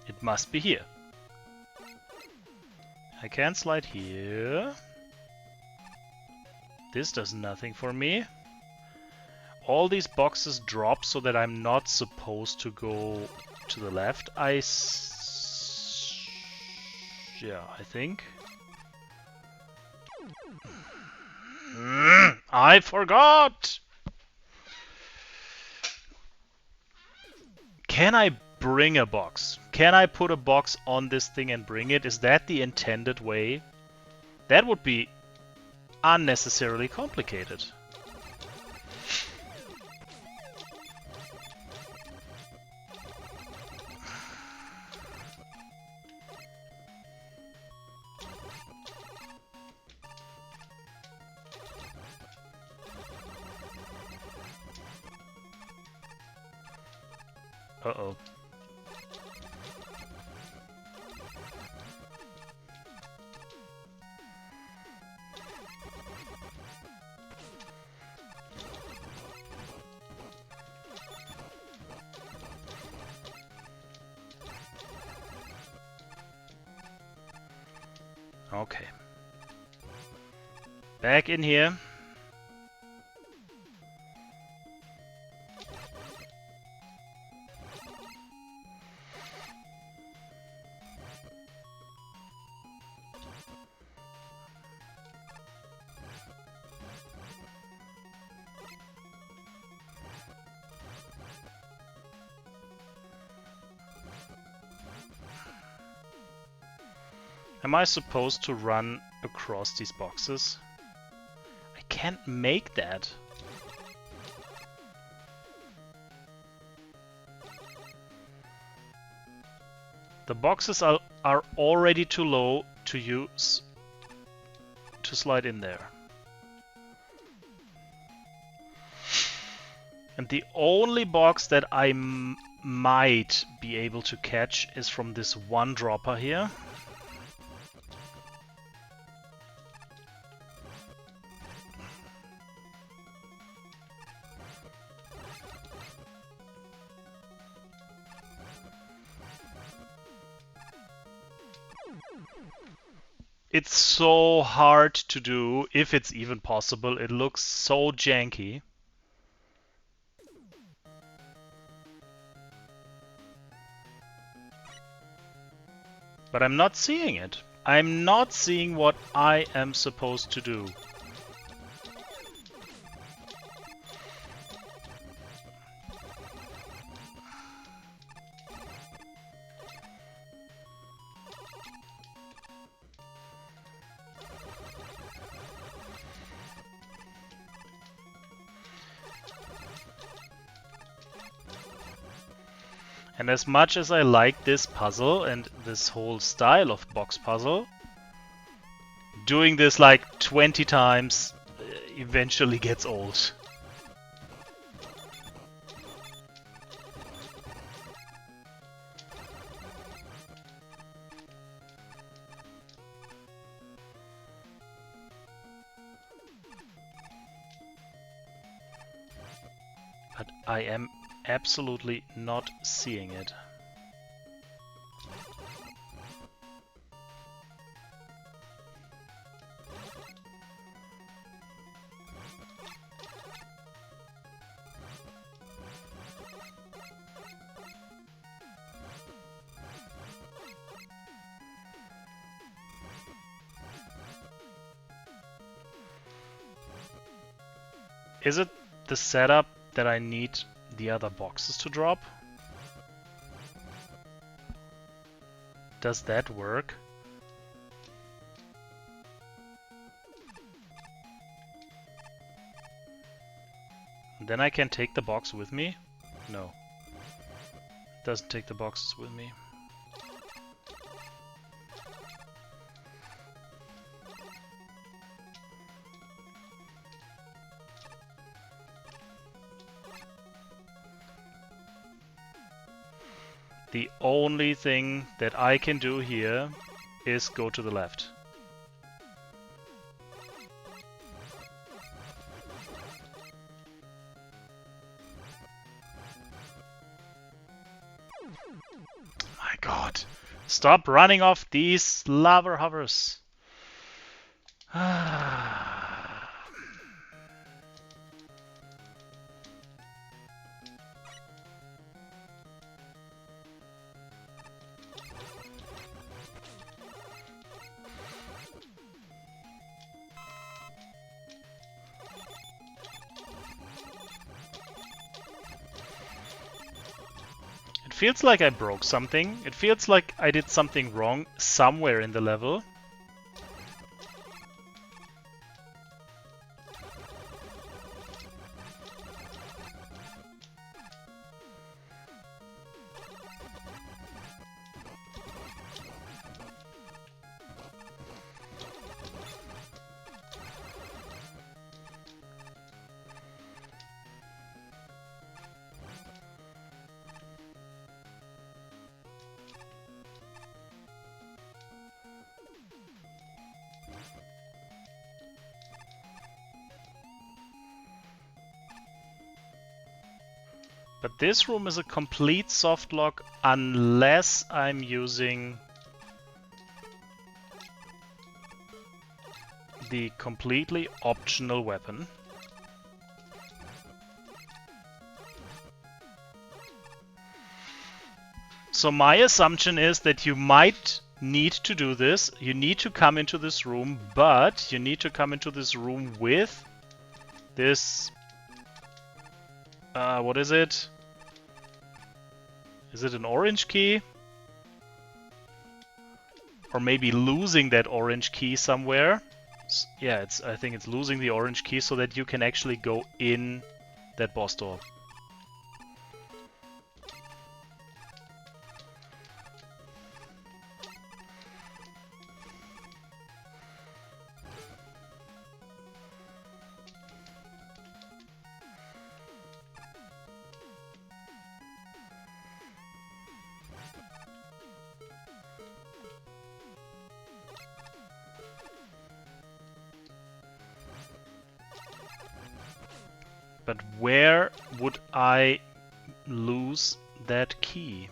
it must be here. I can slide here. This does nothing for me. All these boxes drop so that I'm not supposed to go to the left. I think. I forgot! Can I bring a box? Can I put a box on this thing and bring it? Is that the intended way? That would be unnecessarily complicated. Uh-oh. Okay. Back in here. Am I supposed to run across these boxes? I can't make that. The boxes are already too low to use to slide in there. And the only box that I might be able to catch is from this one dropper here. It's so hard to do, if it's even possible. It looks so janky. But I'm not seeing it. I'm not seeing what I am supposed to do. And as much as I like this puzzle and this whole style of box puzzle, doing this like 20 times eventually gets old. But I am absolutely not seeing it. Is it the setup that I need the other boxes to drop? Does that work? Then I can take the box with me? No. It doesn't take the boxes with me. The only thing that I can do here is go to the left. My God. Stop running off these lava hovers. It feels like I broke something. It feels like I did something wrong somewhere in the level. But this room is a complete soft lock unless I'm using the completely optional weapon. So my assumption is that you might need to do this. You need to come into this room, but you need to come into this room with this... what is it? Is it an orange key? Or maybe losing that orange key somewhere. Yeah, I think it's losing the orange key so that you can actually go in that boss door. But where would I lose that key?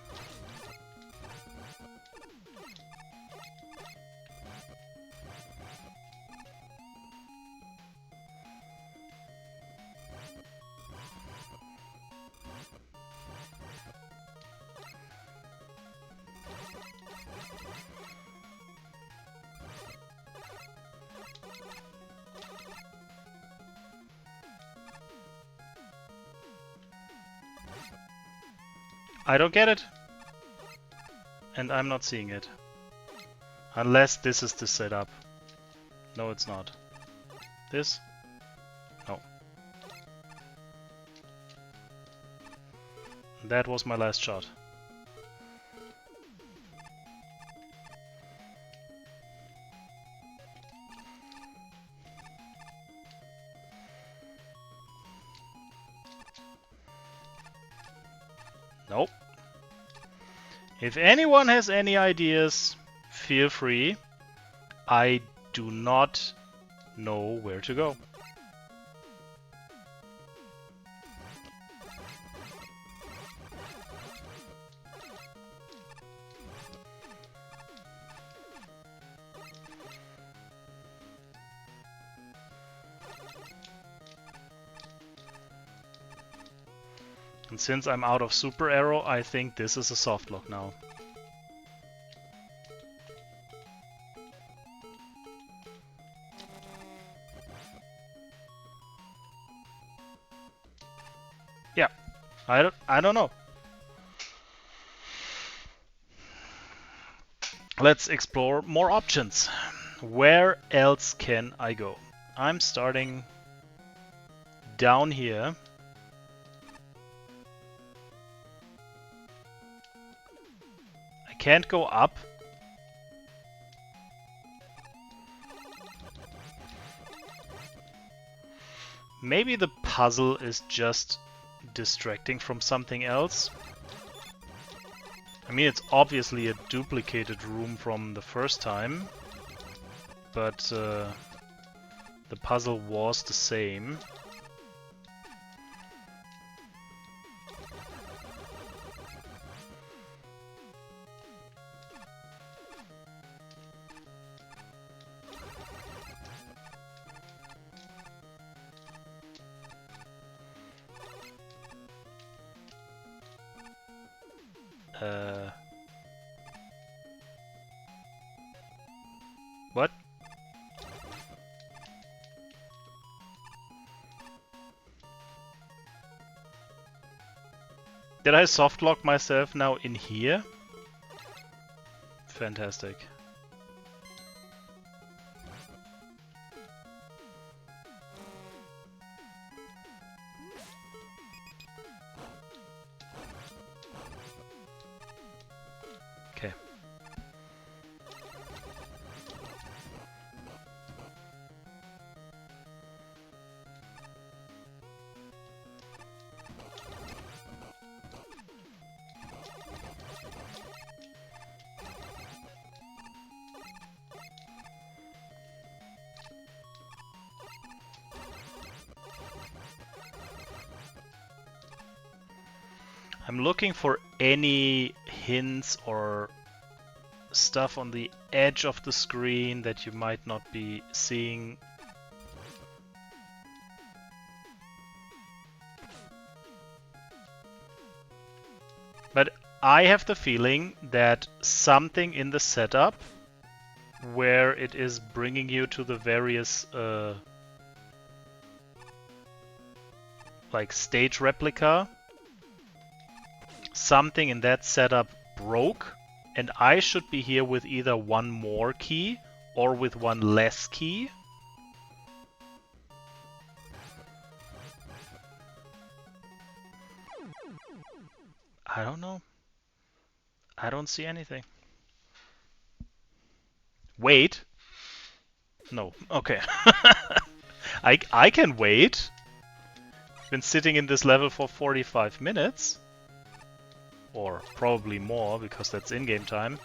I don't get it. And I'm not seeing it. Unless this is the setup. No, it's not. This? No. That was my last shot. Nope. If anyone has any ideas, feel free. I do not know where to go. And since I'm out of super arrow, I think this is a soft lock now. Yeah, I don't know. Let's explore more options. Where else can I go? I'm starting down here. I can't go up. Maybe the puzzle is just distracting from something else. I mean, it's obviously a duplicated room from the first time, but the puzzle was the same. What? Did I softlock myself now in here? Fantastic. Okay. I'm looking for any hints or stuff on the edge of the screen that you might not be seeing. But I have the feeling that something in the setup where it is bringing you to the various like stage replica, something in that setup broke And I should be here with either one more key or with one less key. I don't know. I don't see anything. Wait. No. Okay. I can wait. Been sitting in this level for 45 minutes. Or probably more, because that's in-game time.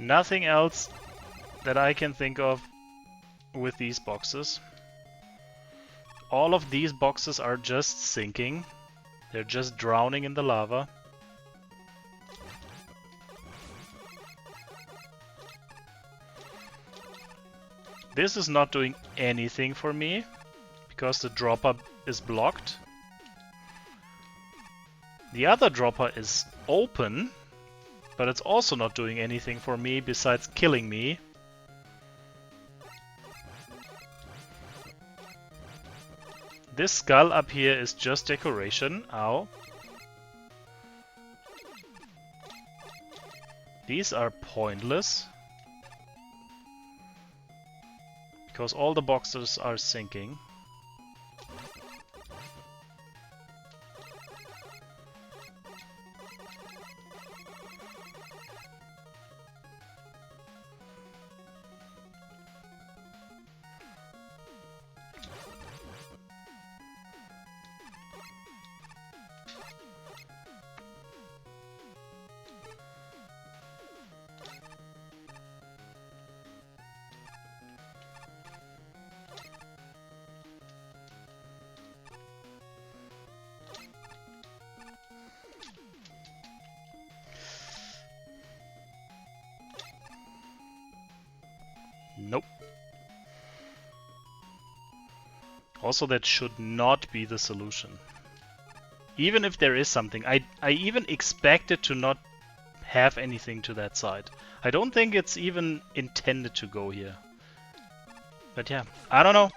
Nothing else that I can think of with these boxes. All of these boxes are just sinking. They're just drowning in the lava. This is not doing anything for me because the dropper is blocked. The other dropper is open, but it's also not doing anything for me besides killing me. This skull up here is just decoration. Ow. These are pointless. Because all the boxes are sinking. Nope. Also, that should not be the solution. Even if there is something, I even expect it to not have anything to that side. I don't think it's even intended to go here. But yeah, I don't know.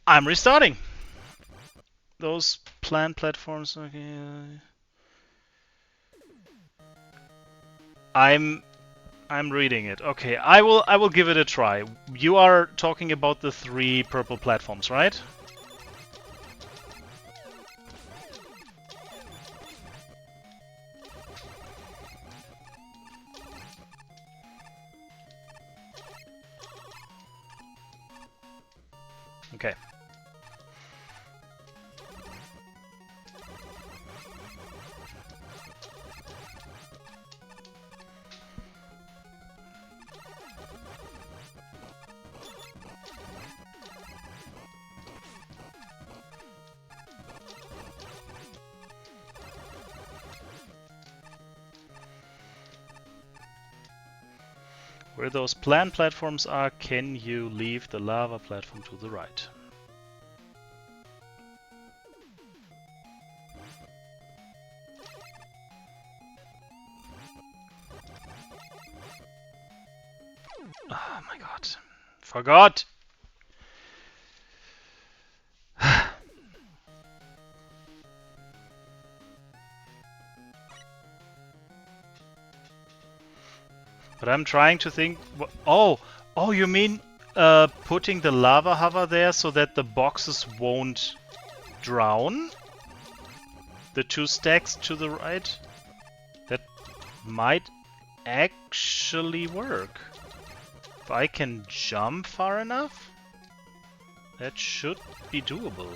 I'm restarting. Those plant platforms, okay. I'm reading it. Okay, I will give it a try. You are talking about the 3 purple platforms, right? Okay. Where those plant platforms are, can you leave the lava platform to the right? Oh my god. Forgot! But I'm trying to think... Oh! Oh, you mean putting the lava hover there so that the boxes won't drown? The 2 stacks to the right? That might actually work. If I can jump far enough, that should be doable.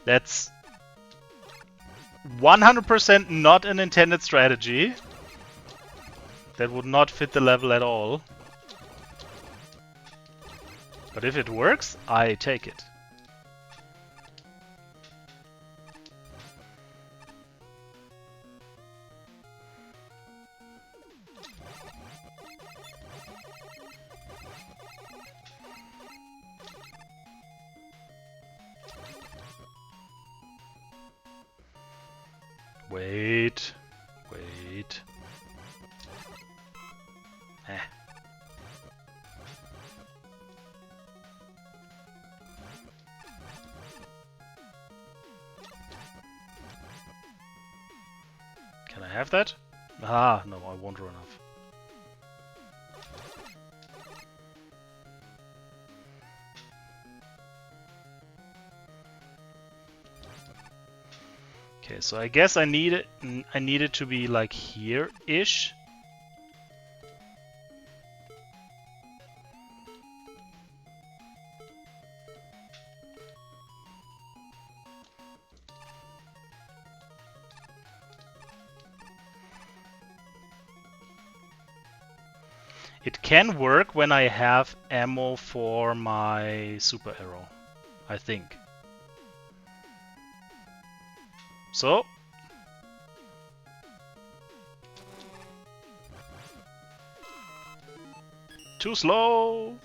That's 100% not an intended strategy. That would not fit the level at all. But if it works, I take it. Wait. Wait. Eh. Can I have that? Ah, no, I won't run off. Okay, so I guess I need it to be like here-ish. It can work when I have ammo for my super arrow, I think. So. Too slow!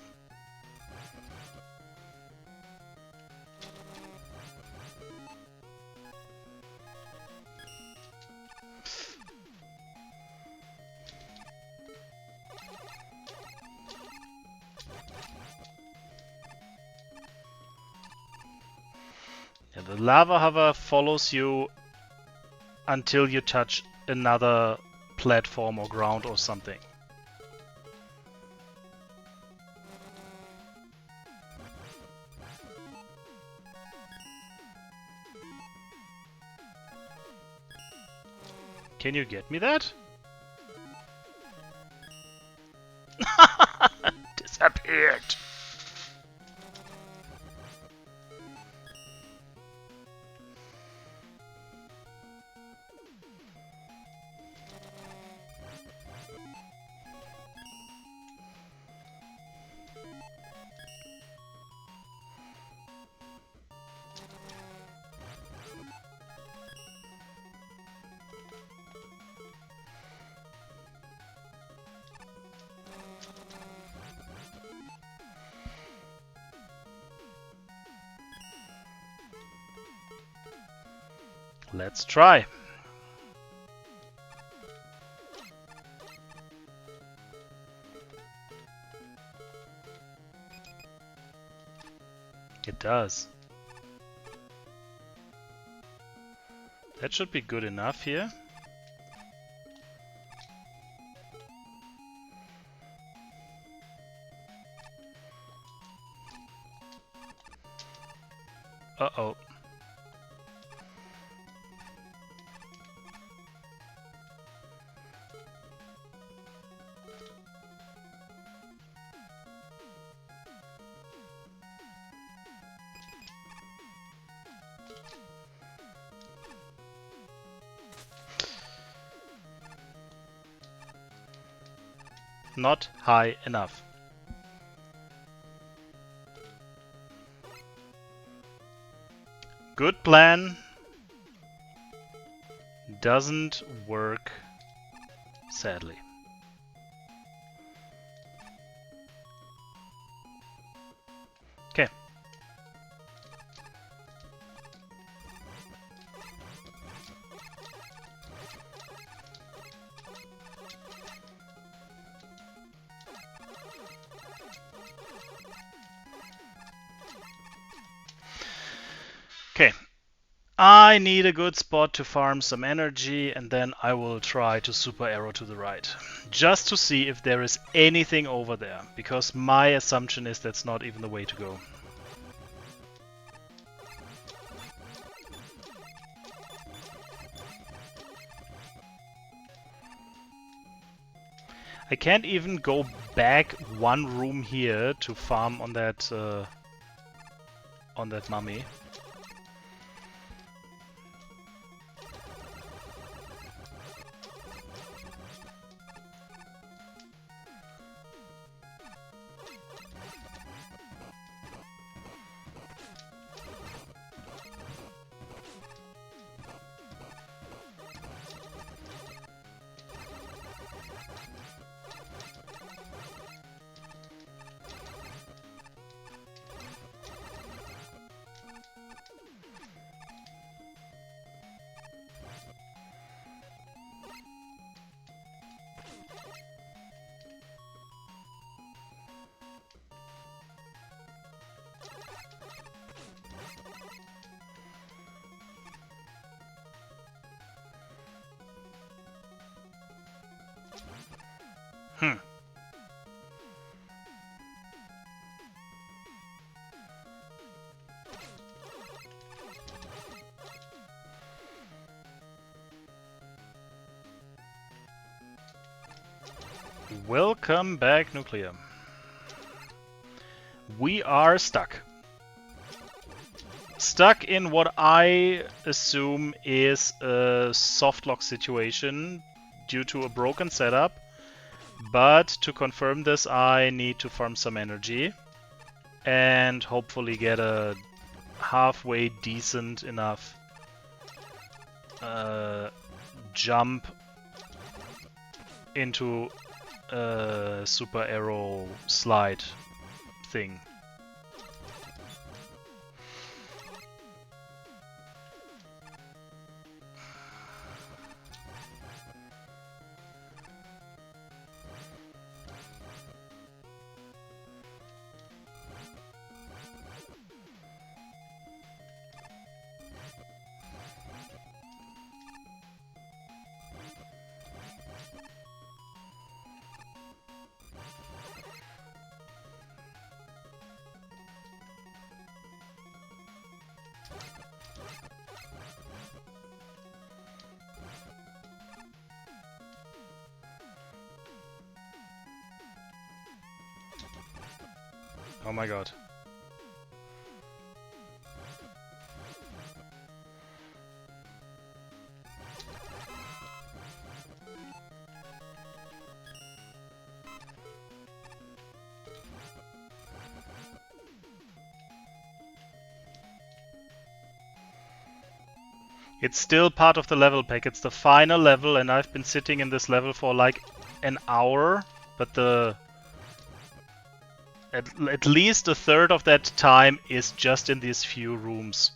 Yeah, the lava hover follows you until you touch another platform or ground or something. Can you get me that? Disappeared! Let's try. It does. That should be good enough here. Uh-oh. Not high enough. Good plan. Doesn't work, sadly. Okay. Okay. I need a good spot to farm some energy, and then I will try to super arrow to the right. Just to see if there is anything over there, because my assumption is that's not even the way to go. I can't even go back one room here to farm on that mummy. Welcome back, Nuclear. We are stuck. Stuck in what I assume is a softlock situation due to a broken setup. But to confirm this, I need to farm some energy and hopefully get a halfway decent enough jump into a super arrow slide thing. Oh my god. It's still part of the level pack. It's the final level, and I've been sitting in this level for like an hour, but at least a third of that time is just in these few rooms.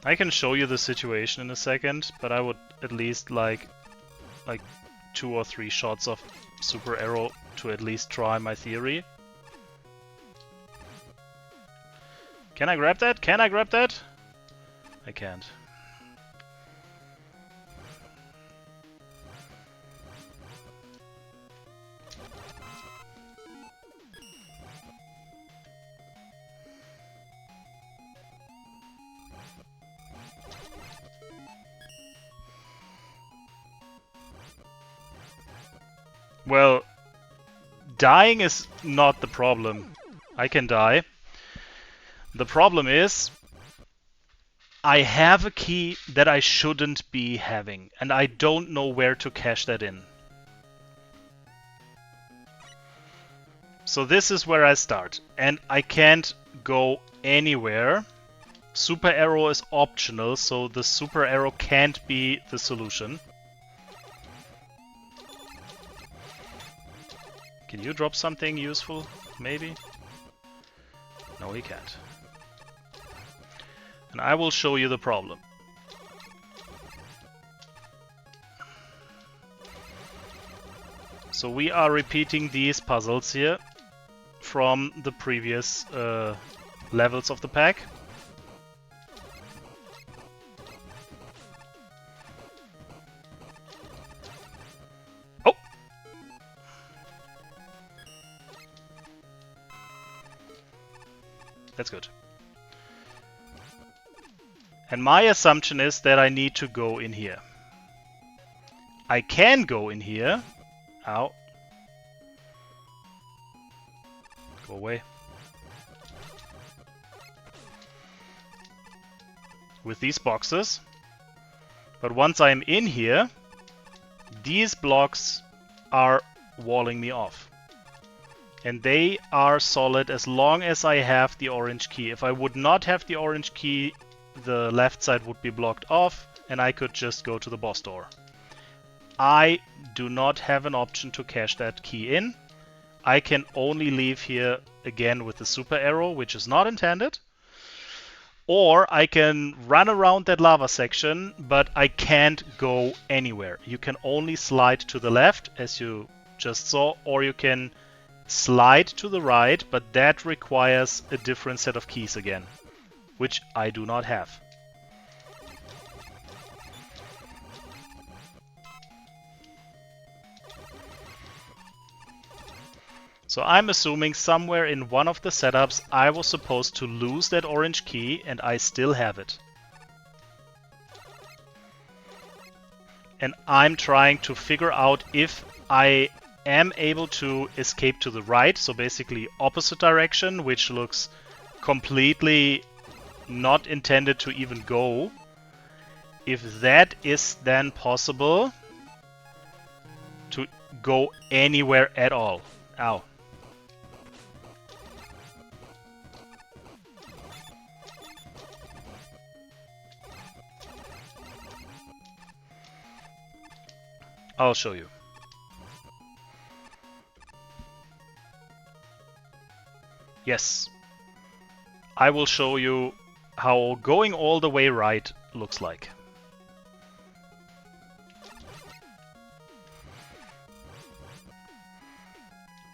I can show you the situation in a second, but I would at least like 2 or 3 shots of super arrow to at least try my theory. Can I grab that? Can I grab that? I can't. Well, dying is not the problem. I can die. The problem is I have a key that I shouldn't be having, and I don't know where to cash that in. So this is where I start, and I can't go anywhere. Super arrow is optional, so the super arrow can't be the solution. Can you drop something useful, maybe? No, he can't. And I will show you the problem. So we are repeating these puzzles here from the previous levels of the pack. Oh! That's good. And my assumption is that I need to go in here. I can go in here. Ow. Go away. With these boxes. But once I'm in here, these blocks are walling me off. And they are solid as long as I have the orange key. If I would not have the orange key, the left side would be blocked off and I could just go to the boss door. I do not have an option to cash that key in. I can only leave here again with the super arrow, which is not intended. Or I can run around that lava section, but I can't go anywhere. You can only slide to the left, as you just saw, or you can slide to the right, but that requires a different set of keys again, which I do not have. So I'm assuming somewhere in one of the setups I was supposed to lose that orange key and I still have it. And I'm trying to figure out if I am able to escape to the right, so basically opposite direction, which looks completely not intended to even go. If that is then possible to go anywhere at all. Ow. I'll show you. Yes. I will show you how going all the way right looks like.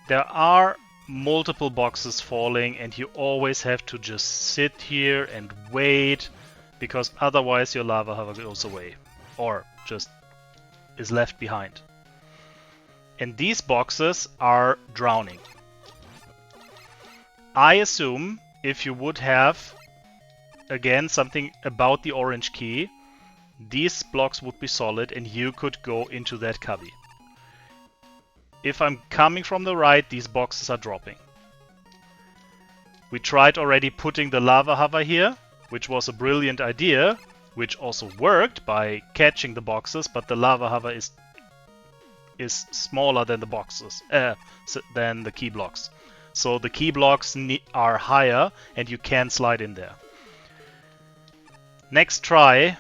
There are multiple boxes falling and you always have to just sit here and wait, because otherwise your lava hover goes away or just is left behind. And these boxes are drowning. I assume if you would have, again, something about the orange key, these blocks would be solid and you could go into that cubby. If I'm coming from the right, these boxes are dropping. We tried already putting the lava hover here, which was a brilliant idea, which also worked by catching the boxes, but the lava hover is smaller than the boxes, than the key blocks. So the key blocks are higher and you can slide in there. Next try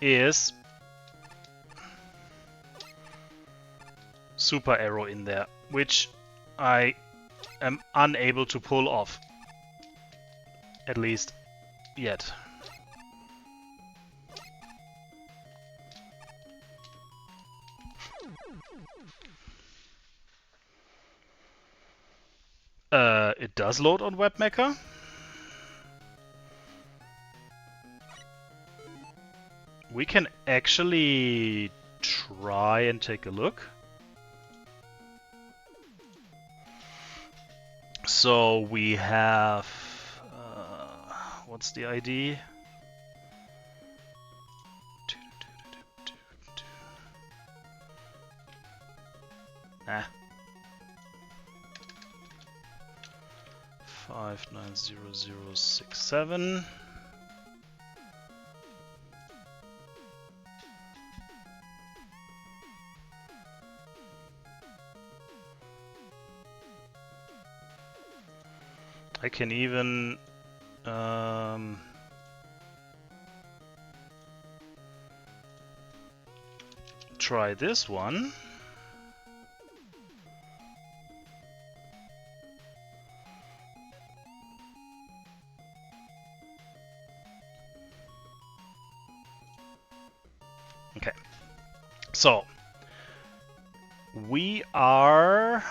is super arrow in there, which I am unable to pull off. At least yet. It does load on WebMecha. We can actually try and take a look. So we have... what's the ID? Nah. 590067. I can even try this one. Okay, so we are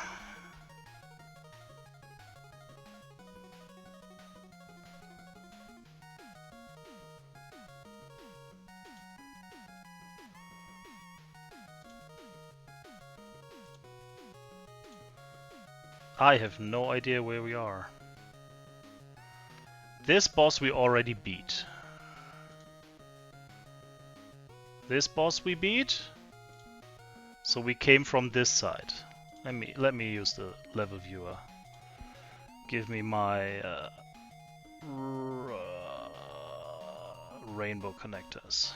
I have no idea where we are. This boss we already beat. This boss we beat. So we came from this side. Let me use the level viewer. Give me my rainbow connectors.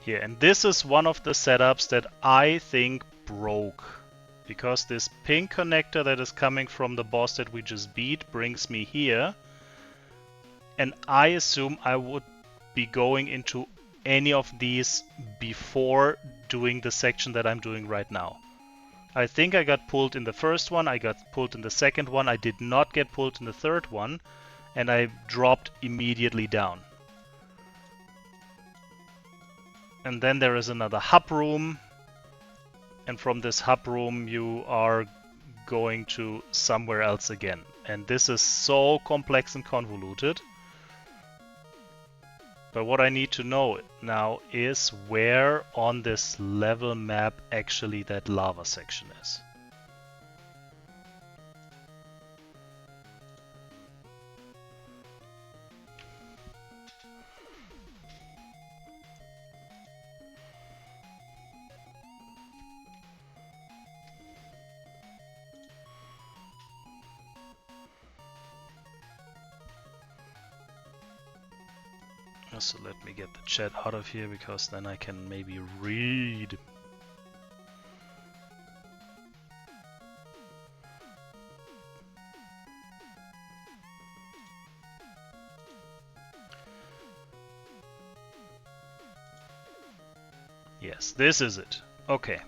Here, and this is one of the setups that I think broke, because this pink connector that is coming from the boss that we just beat brings me here, and I assume I would be going into any of these before doing the section that I'm doing right now. I think I got pulled in the first one, I got pulled in the second one, I did not get pulled in the third one, and I dropped immediately down. And then there is another hub room, and from this hub room you are going to somewhere else again. And this is so complex and convoluted. But what I need to know now is where on this level map actually that lava section is. So let me get the chat out of here, because then I can maybe read. Yes, this is it. Okay.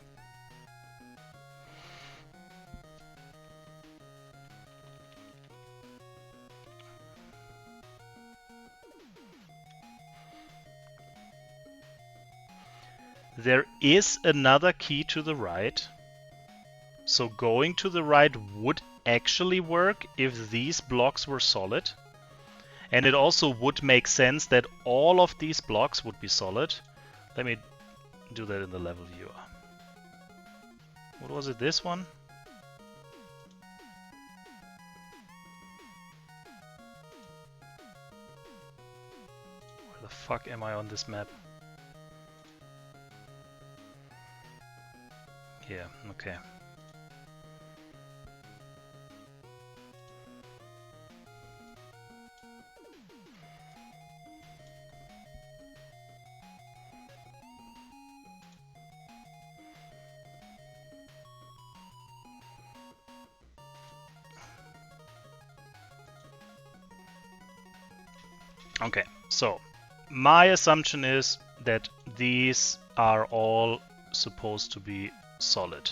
There is another key to the right. So going to the right would actually work if these blocks were solid. And it also would make sense that all of these blocks would be solid. Let me do that in the level viewer. What was it, this one? Where the fuck am I on this map? Here, okay. Okay, so my assumption is that these are all supposed to be solid,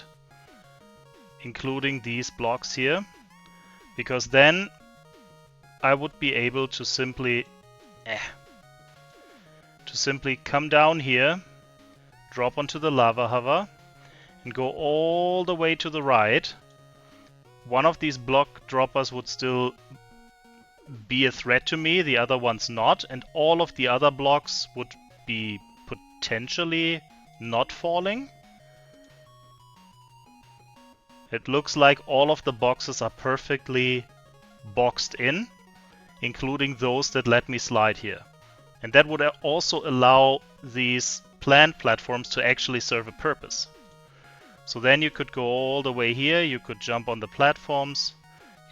including these blocks here, because then I would be able to simply come down here, drop onto the lava hover, and go all the way to the right. One of these block droppers would still be a threat to me, the other one's not, and all of the other blocks would be potentially not falling. It looks like all of the boxes are perfectly boxed in, including those that let me slide here. And that would also allow these plant platforms to actually serve a purpose. So then you could go all the way here, you could jump on the platforms,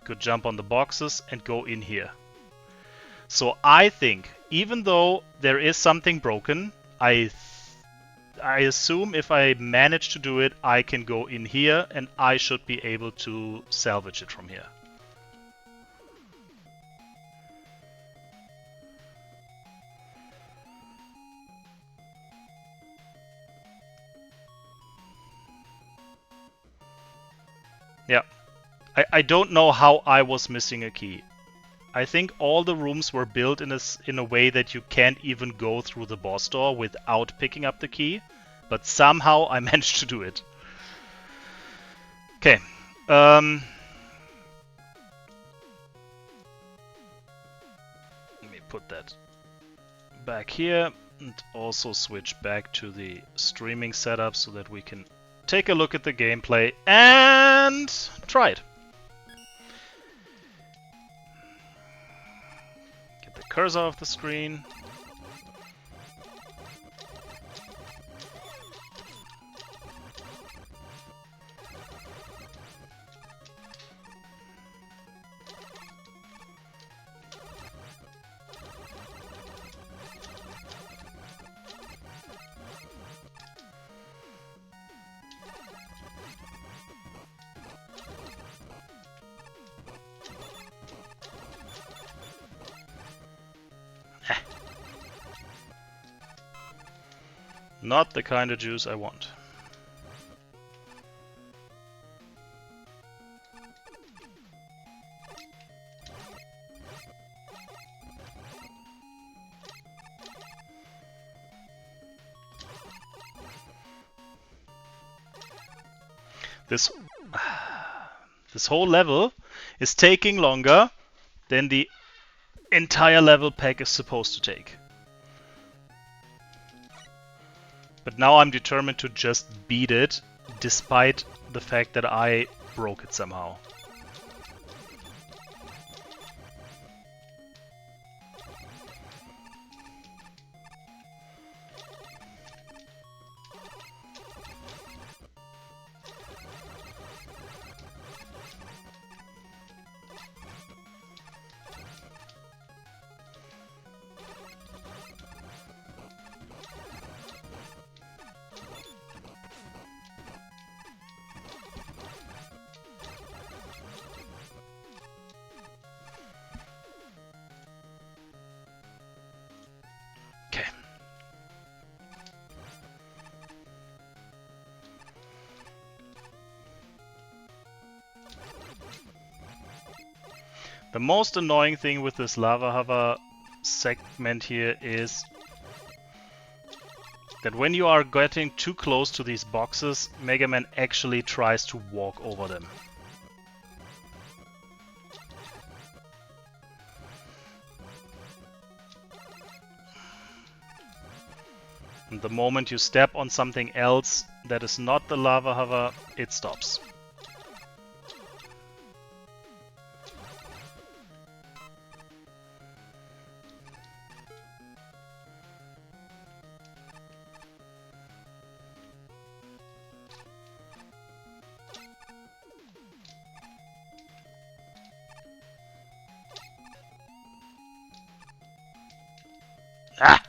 you could jump on the boxes and go in here. So I think, even though there is something broken, I assume if I manage to do it, I can go in here and I should be able to salvage it from here. Yeah. I don't know how I was missing a key. I think all the rooms were built in a way that you can't even go through the boss door without picking up the key, but somehow I managed to do it. Okay. Let me put that back here and also switch back to the streaming setup so that we can take a look at the gameplay and try it. Get the cursor off the screen. Not the kind of juice I want. This this whole level is taking longer than the entire level pack is supposed to take. But now I'm determined to just beat it, despite the fact that I broke it somehow. The most annoying thing with this lava hover segment here is that when you are getting too close to these boxes, Mega Man actually tries to walk over them. And the moment you step on something else that is not the lava hover, it stops. Ah!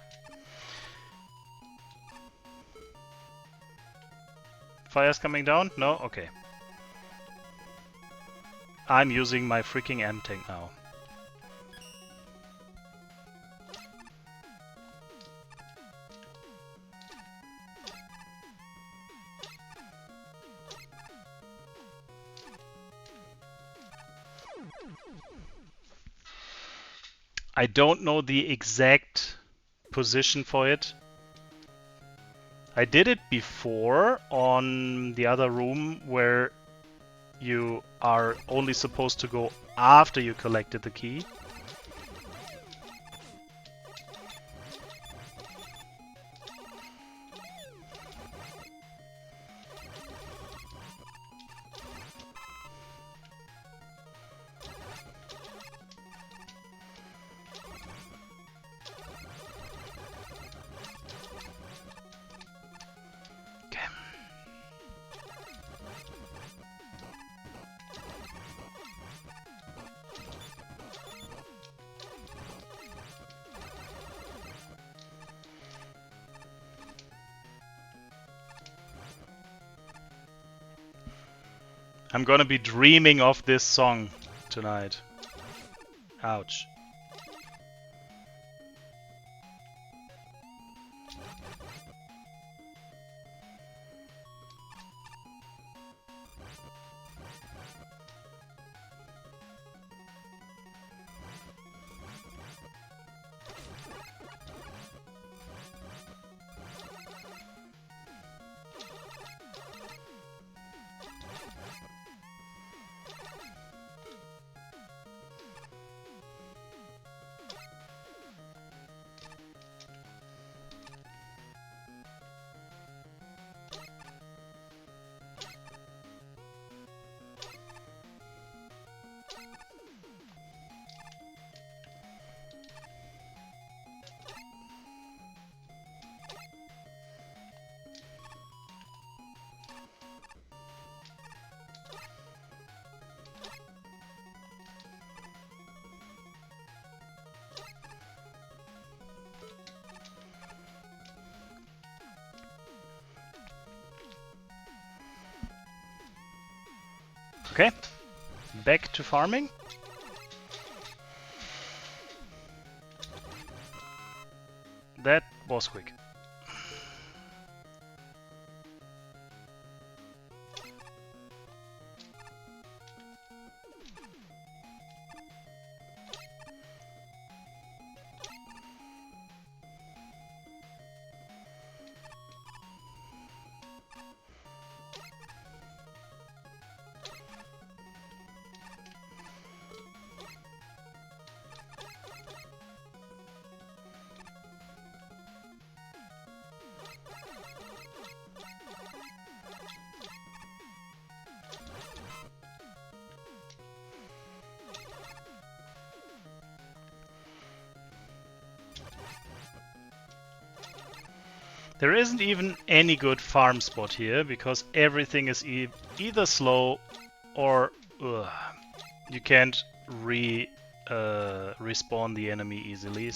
Fire's coming down? No? Okay. I'm using my freaking M-Tank now. I don't know the exact position for it. I did it before on the other room where you are only supposed to go after you collected the key. I'm gonna be dreaming of this song tonight. Ouch. Okay, back to farming. That was quick. There isn't even any good farm spot here because everything is either slow or you can't respawn the enemy easily.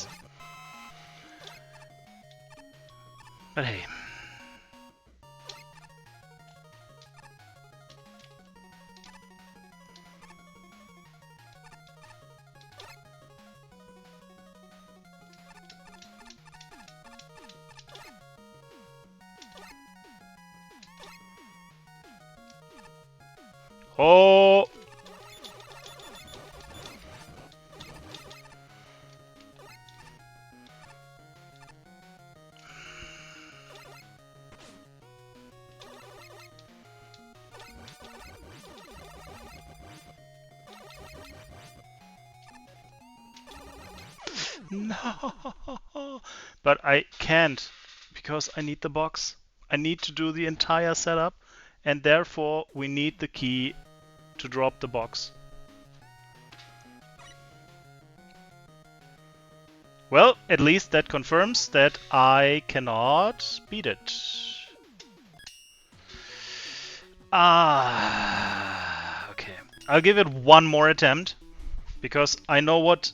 But hey. Oh! No! But I can't because I need the box. I need to do the entire setup and therefore we need the key to drop the box. Well, at least that confirms that I cannot beat it. Okay. I'll give it one more attempt because I know what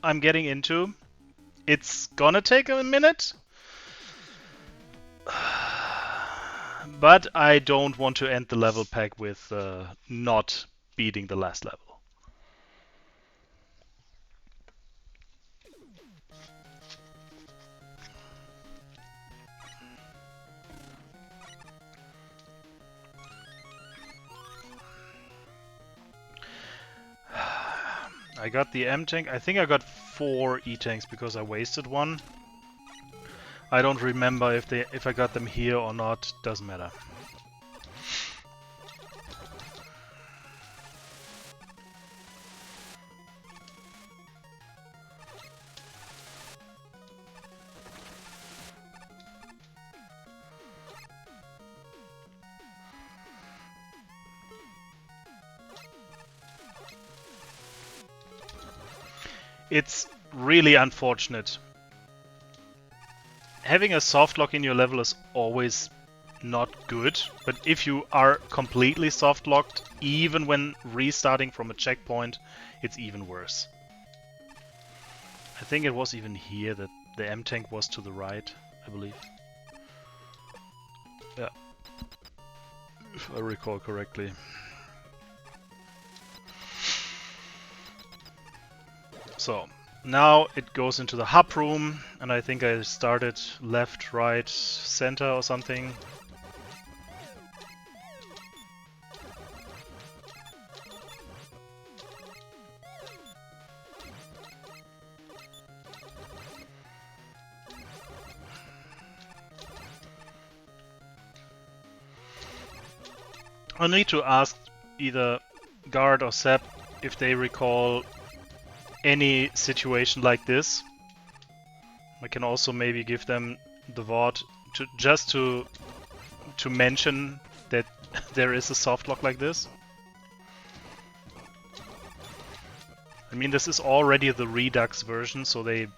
I'm getting into. It's gonna take a minute, but I don't want to end the level pack with not beating the last level. I got the M tank. I think I got 4 E tanks because I wasted one. I don't remember if I got them here or not. Doesn't matter. It's really unfortunate. Having a soft lock in your level is always not good, but if you are completely soft locked, even when restarting from a checkpoint, it's even worse. I think it was even here that the M tank was to the right, I believe. Yeah, if I recall correctly. So, now it goes into the hub room, and I think I started left, right, center or something. I'll need to ask either Garde or Seb if they recall any situation like this. I can also maybe give them the VOD just to mention that there is a soft lock like this. I mean, this is already the Redux version, so they,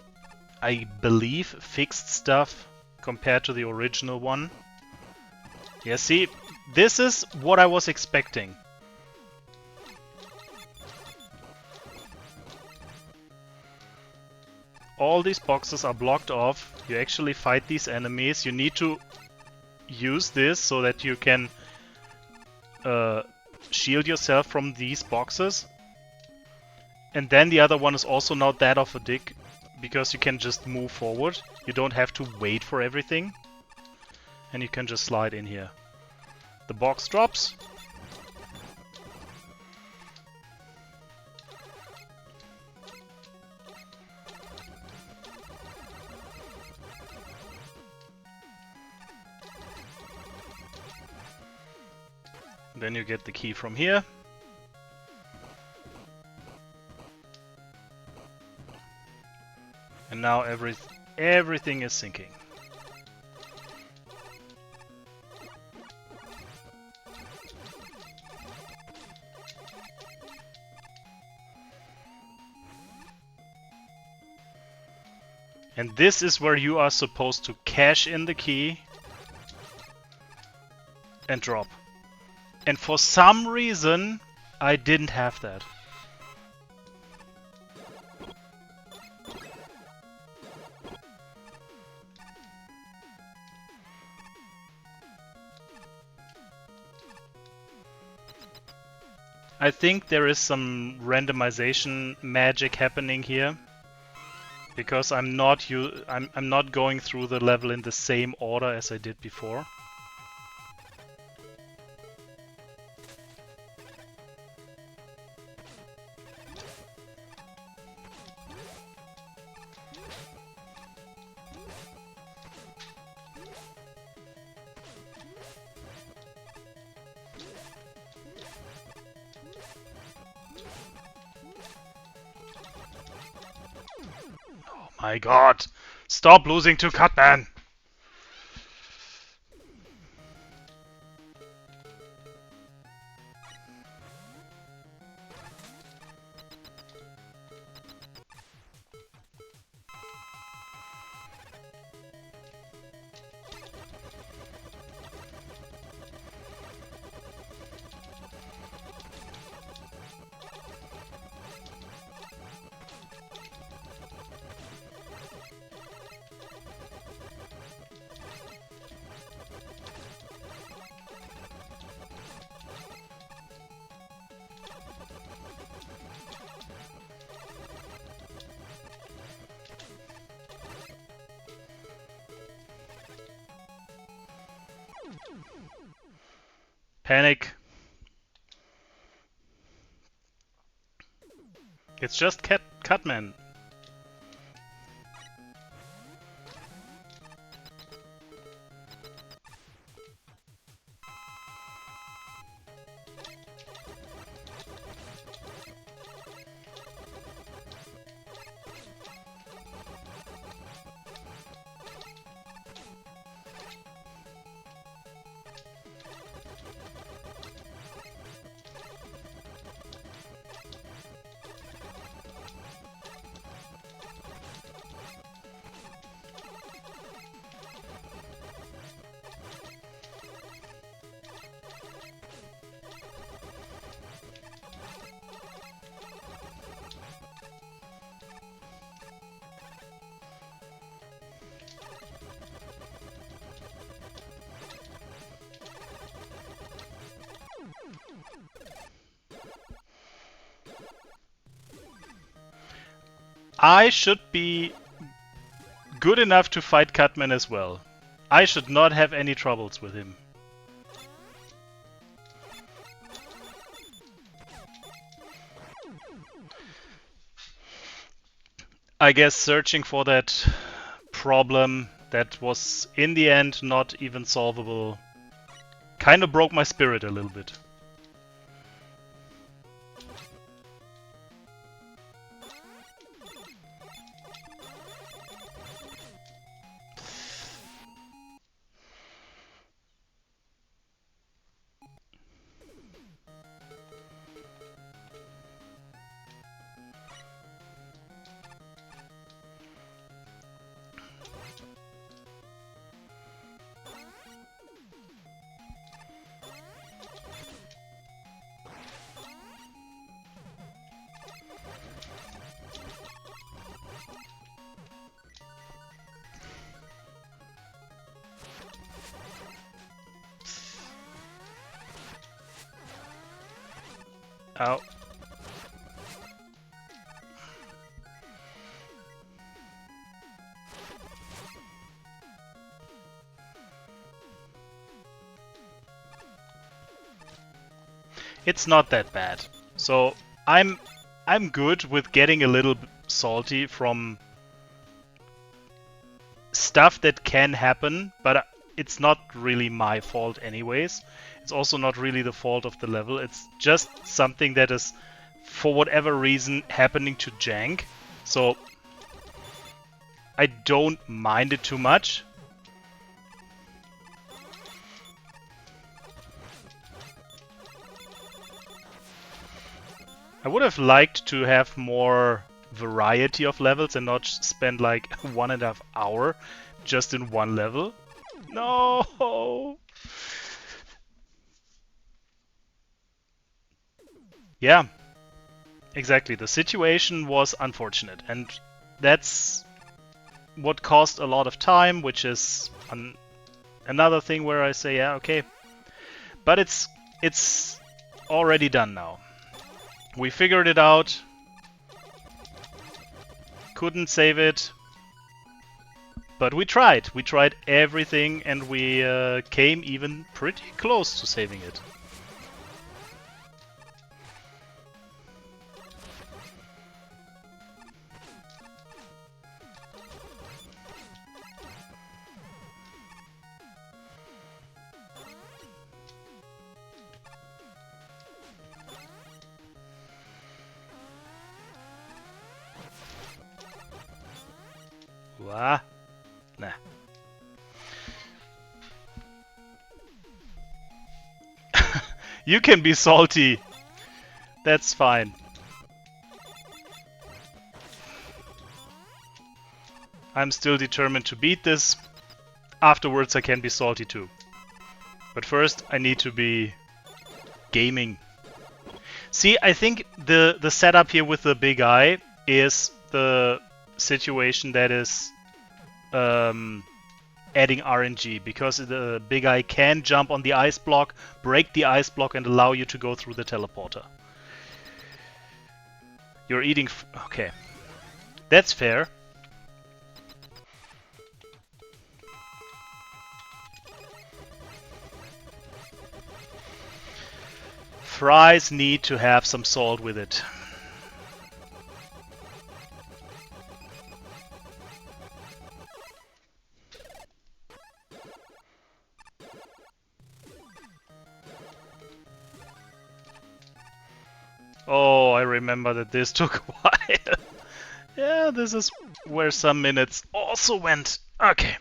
I believe, fixed stuff compared to the original one. Yeah, see, this is what I was expecting. All these boxes are blocked off. You actually fight these enemies. You need to use this so that you can shield yourself from these boxes. And then the other one is also not that of a dick, because you can just move forward. You don't have to wait for everything. And you can just slide in here. The box drops. Then you get the key from here. And now everything is syncing. And this is where you are supposed to cash in the key and drop. And for some reason, I didn't have that. I think there is some randomization magic happening here, because I'm not going through the level in the same order as I did before. My god! Stop losing to Cutman! Panic. It's just Cutman. I should be good enough to fight Cutman as well. I should not have any troubles with him. I guess searching for that problem that was in the end not even solvable kind of broke my spirit a little bit. Ow. It's not that bad. So I'm good with getting a little salty from stuff that can happen, but it's not really my fault anyways. It's also not really the fault of the level. It's just something that is, for whatever reason, happening to jank. So I don't mind it too much. I would have liked to have more variety of levels and not spend like 1.5 hours just in one level. No! Yeah, exactly. The situation was unfortunate, and that's what cost a lot of time, which is another thing where I say, yeah, okay. But it's already done now. We figured it out. Couldn't save it. But we tried. We tried everything, and we came even pretty close to saving it. Wah. Nah. You can be salty. That's fine. I'm still determined to beat this. Afterwards I can be salty too. But first I need to be gaming. See, I think the setup here with the big eye is the situation that is adding RNG, because the big eye can jump on the ice block, break the ice block, and allow you to go through the teleporter. You're eating... okay. That's fair. Fries need to have some salt with it. Oh, I remember that this took a while. Yeah, this is where some minutes also went. Okay.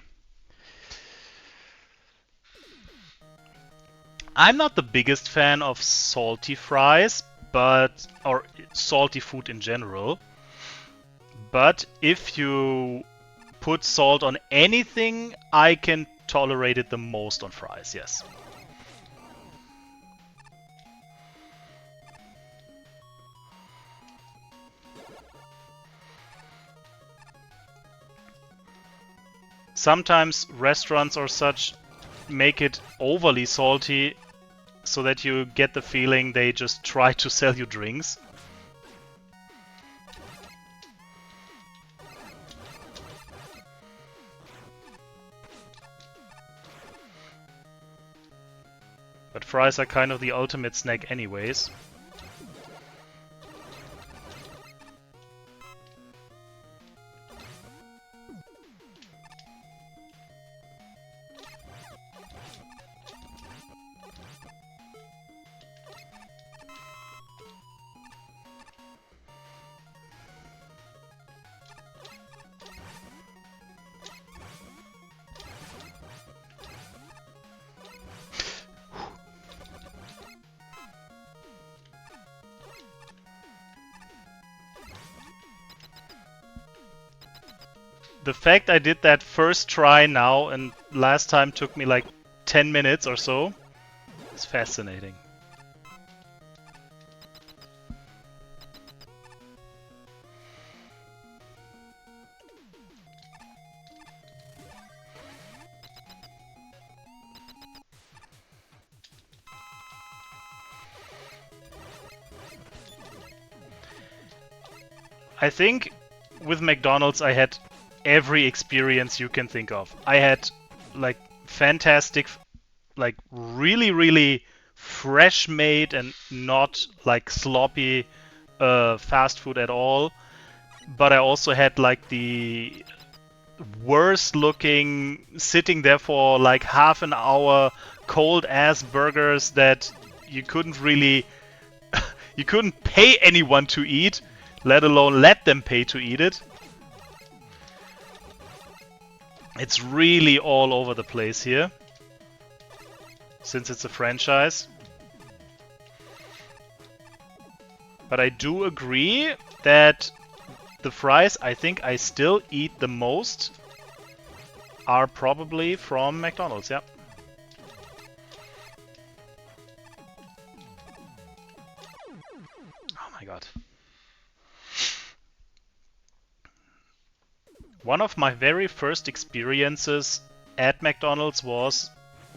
I'm not the biggest fan of salty fries, or salty food in general. But if you put salt on anything, I can tolerate it the most on fries, yes. Sometimes restaurants or such make it overly salty so that you get the feeling they just try to sell you drinks. But fries are kind of the ultimate snack anyways. The fact I did that first try now and last time took me like 10 minutes or so is fascinating. I think with McDonald's I had every experience you can think of. I had like fantastic, like really fresh made and not like sloppy fast food at all. But I also had like the worst looking, sitting there for like half an hour, cold ass burgers that you couldn't really you couldn't pay anyone to eat, let alone let them pay to eat it. It's really all over the place here, since it's a franchise. But I do agree that the fries I think I still eat the most are probably from McDonald's, yeah. Oh my god. One of my very first experiences at McDonald's was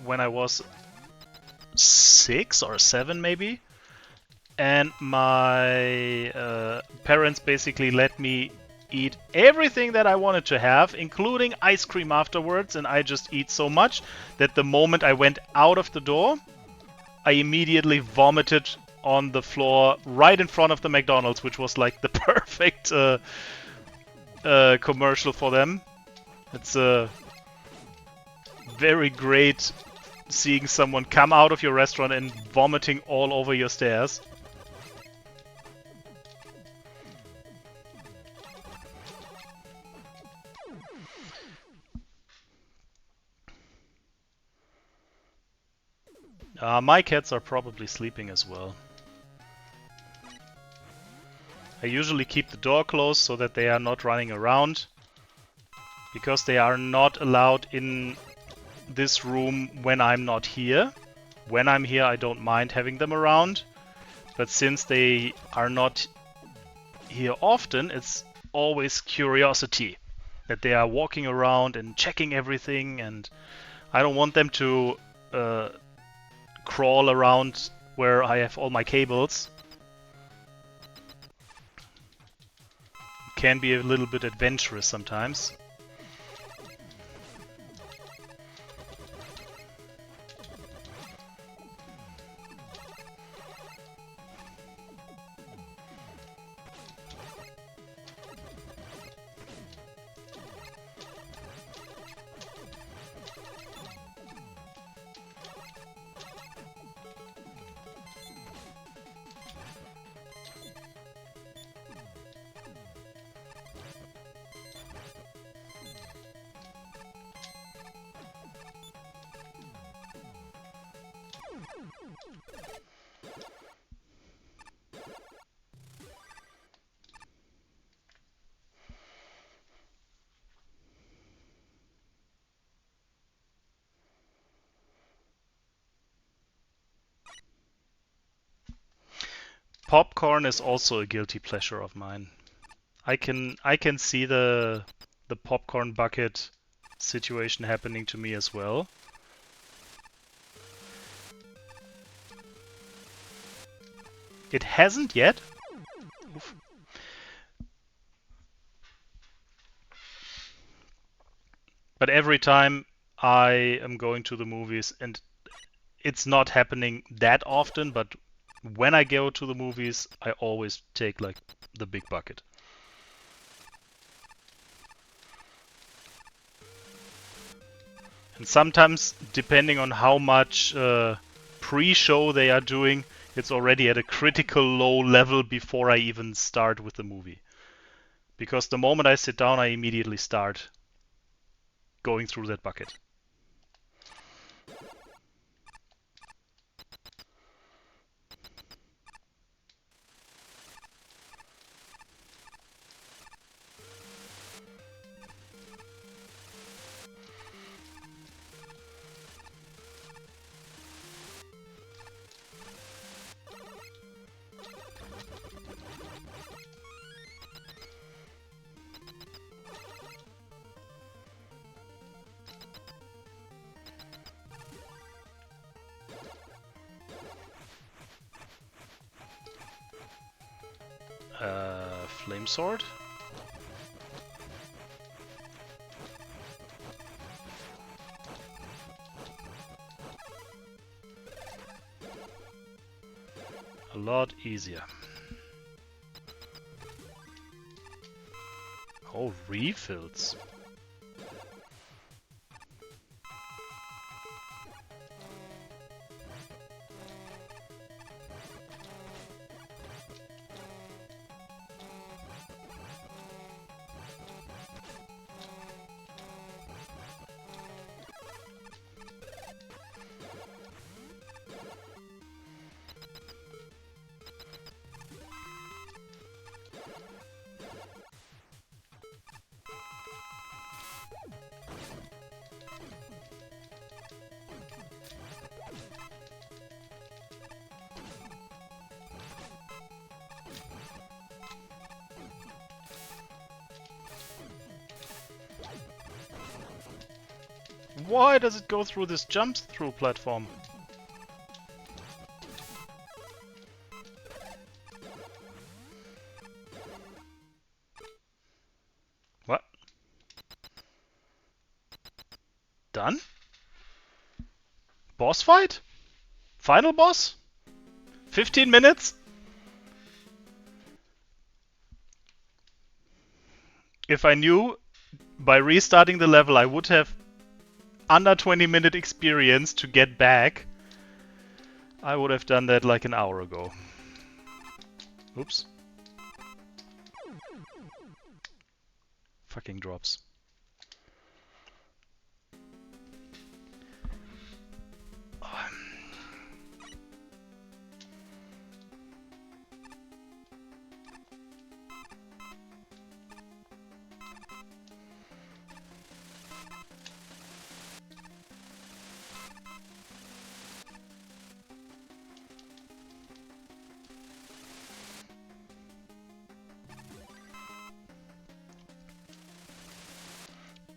when I was 6 or 7 maybe. And my parents basically let me eat everything that I wanted to have, including ice cream afterwards, and I just eat so much that the moment I went out of the door, I immediately vomited on the floor right in front of the McDonald's, which was like the perfect commercial for them. It's very great seeing someone come out of your restaurant and vomiting all over your stairs. My cats are probably sleeping as well. I usually keep the door closed so that they are not running around, because they are not allowed in this room when I'm not here. When I'm here, I don't mind having them around, but since they are not here often, it's always curiosity that they are walking around and checking everything, and I don't want them to crawl around where I have all my cables. It can be a little bit adventurous sometimes. Popcorn is also a guilty pleasure of mine. I can see the popcorn bucket situation happening to me as well. It hasn't yet. Oof. But every time I am going to the movies, and it's not happening that often, but when I go to the movies, I always take like the big bucket. And sometimes, depending on how much pre-show they are doing, it's already at a critical low level before I even start with the movie. Because the moment I sit down, I immediately start going through that bucket. Flame sword? A lot easier. Oh, refills. Why does it go through this jump-through platform? What? Done? Boss fight? Final boss? 15 minutes? If I knew by restarting the level I would have under 20-minute experience to get back, I would have done that like an hour ago. Oops. Fucking drops.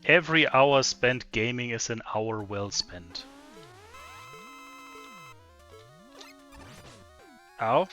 Every hour spent gaming is an hour well spent. Ow.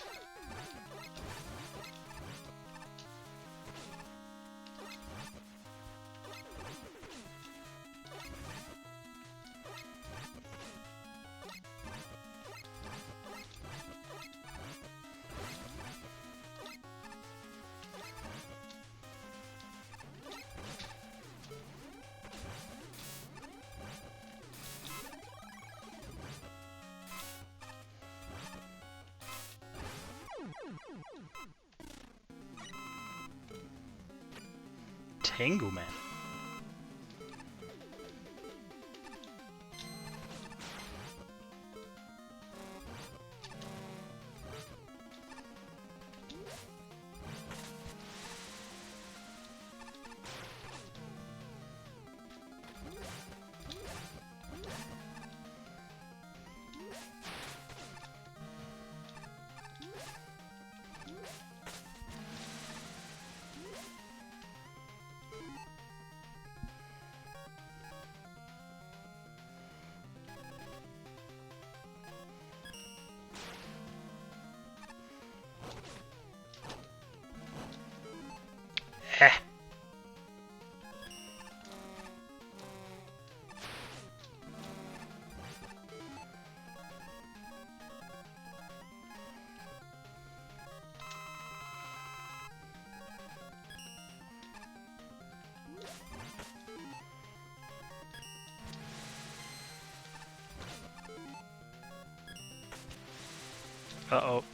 Tango Man. Heh. Uh-oh.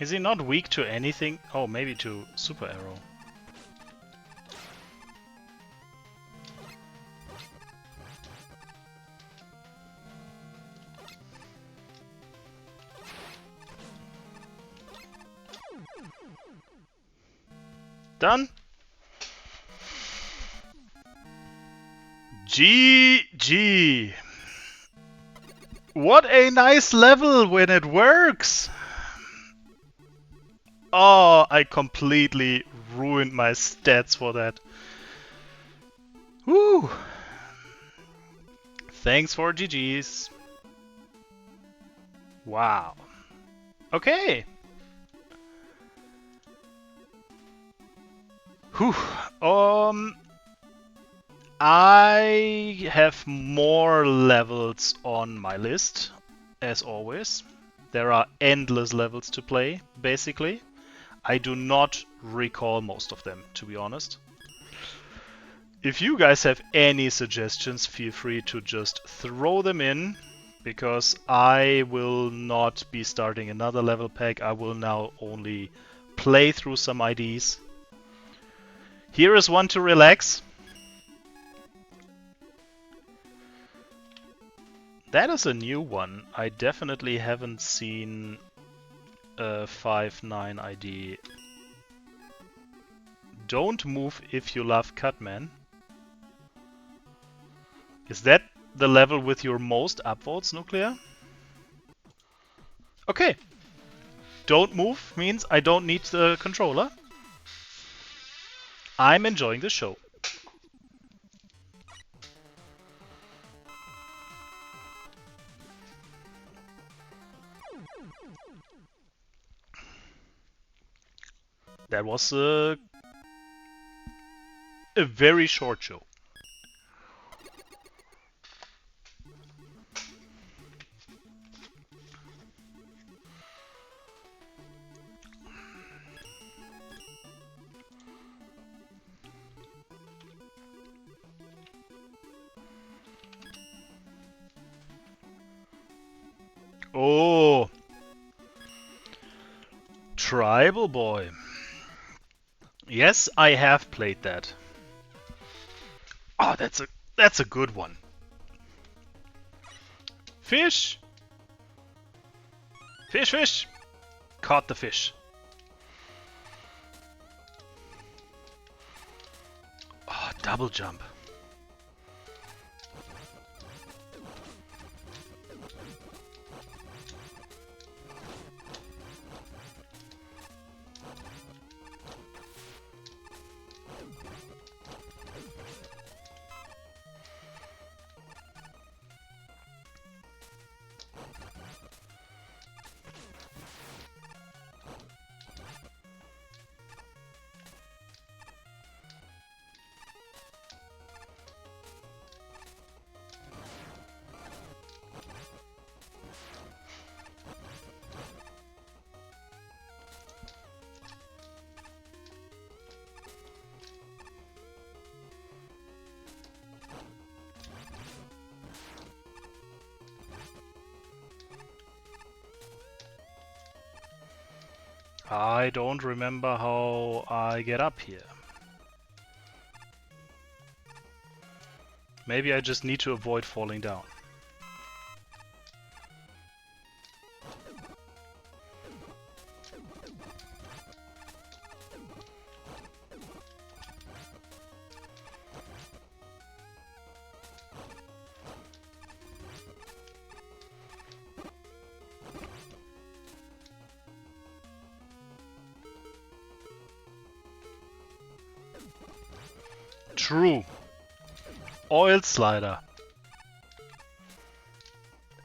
Is he not weak to anything? Oh, maybe to Super Arrow. Done? GG! What a nice level when it works! Oh, I completely ruined my stats for that. Woo! Thanks for GG's. Wow. Okay. Whew. I have more levels on my list, as always. There are endless levels to play, basically. I do not recall most of them, to be honest. If you guys have any suggestions, feel free to just throw them in, because I will not be starting another level pack. I will now only play through some IDs. Here is one to relax. That is a new one. I definitely haven't seen a 5-9 ID Don't move if you love Cutman. Is that the level with your most upvotes, Nuclear? Okay. Don't move means I don't need the controller. I'm enjoying the show. That was a very short show. Oh, Tribal Boy. Yes, I have played that. Oh, that's a good one. Fish! Fish, fish! Caught the fish. Oh, double jump. I don't remember how I get up here. Maybe I just need to avoid falling down. True. Oil slider.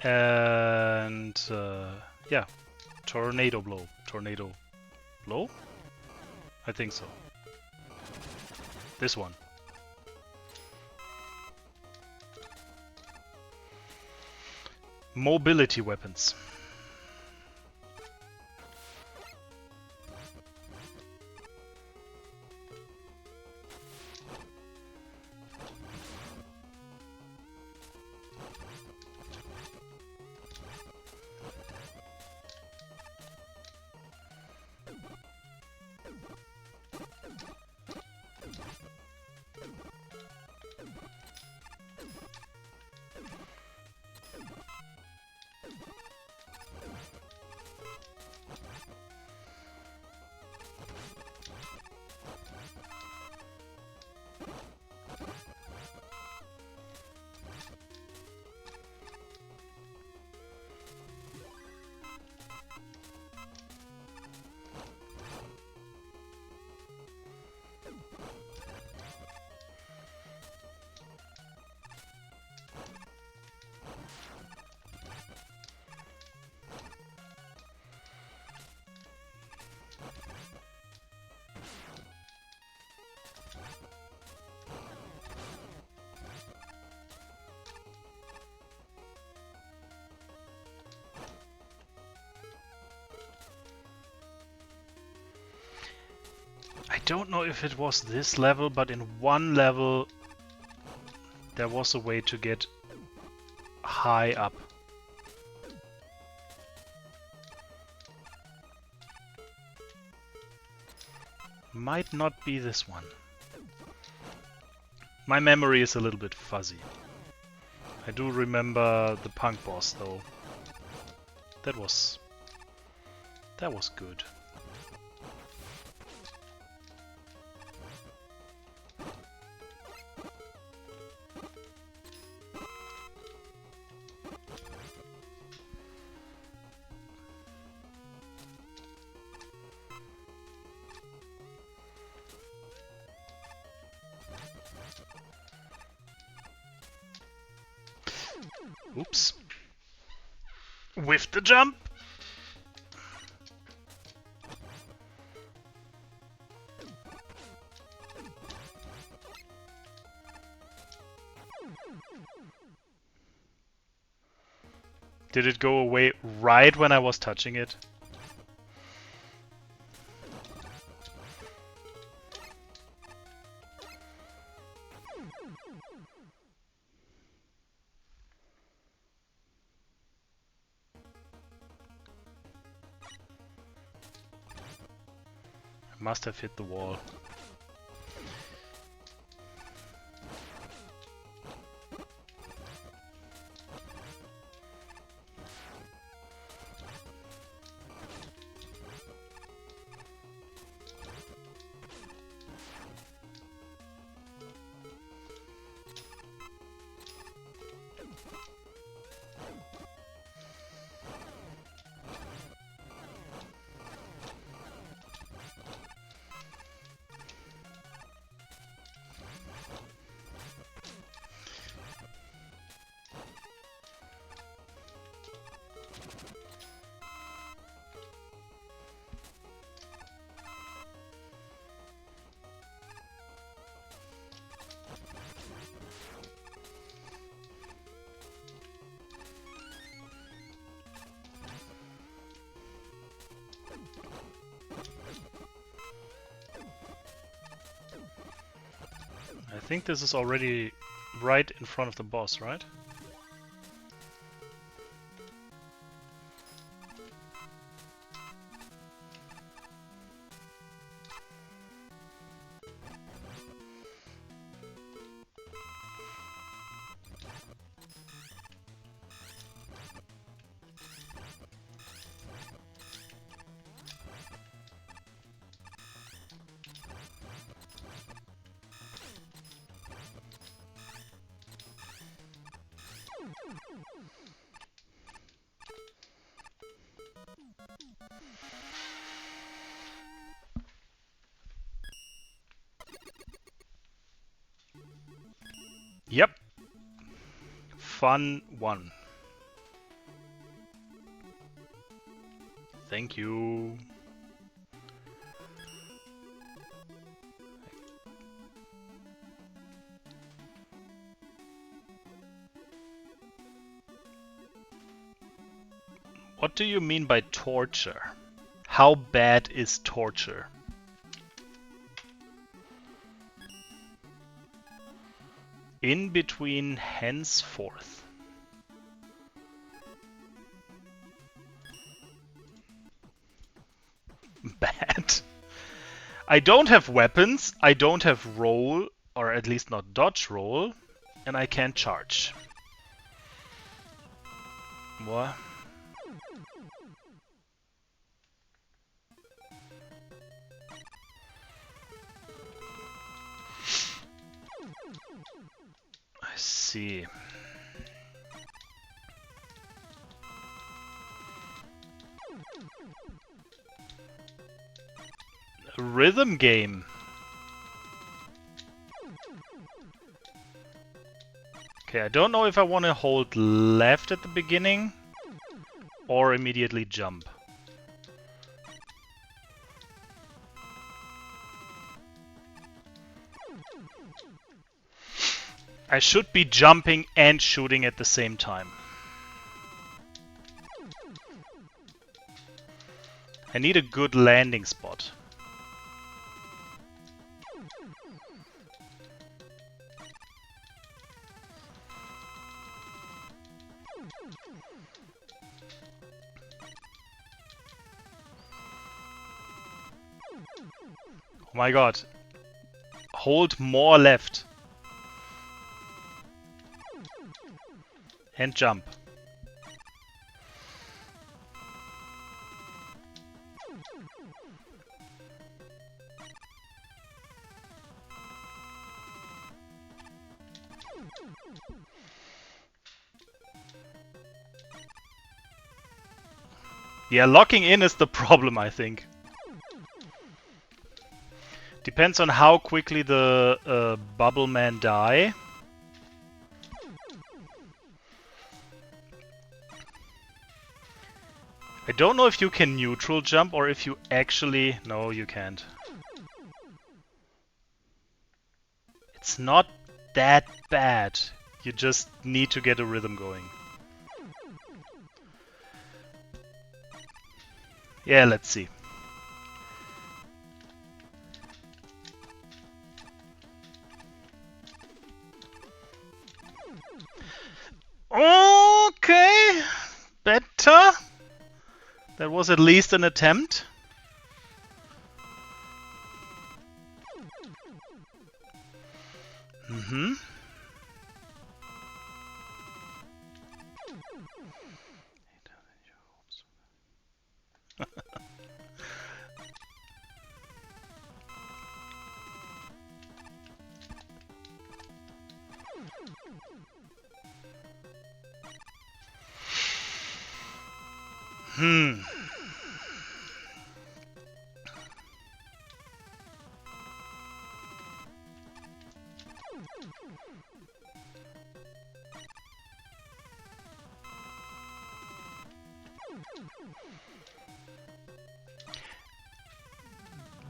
And yeah, tornado blow. Tornado blow? I think so. This one. Mobility weapons. I don't know if it was this level, but in one level there was a way to get high up. Might not be this one. My memory is a little bit fuzzy. I do remember the punk boss though. That was good. Oops. With the jump. Did it go away right when I was touching it? I must have hit the wall. I think this is already right in front of the boss, right? Yep. Fun one. Thank you. What do you mean by torture? How bad is torture? In between henceforth. Bad. I don't have weapons, I don't have roll, or at least not dodge roll, and I can't charge. What? I see. A rhythm game. Okay, I don't know if I want to hold left at the beginning or immediately jump. I should be jumping and shooting at the same time. I need a good landing spot. Oh my god. Hold more left. And jump. Yeah, locking in is the problem, I think. Depends on how quickly the bubble men die. I don't know if you can neutral jump or if you actually... No, you can't. It's not that bad. You just need to get a rhythm going. Yeah, let's see. Okay, better. That was at least an attempt. Mm-hmm.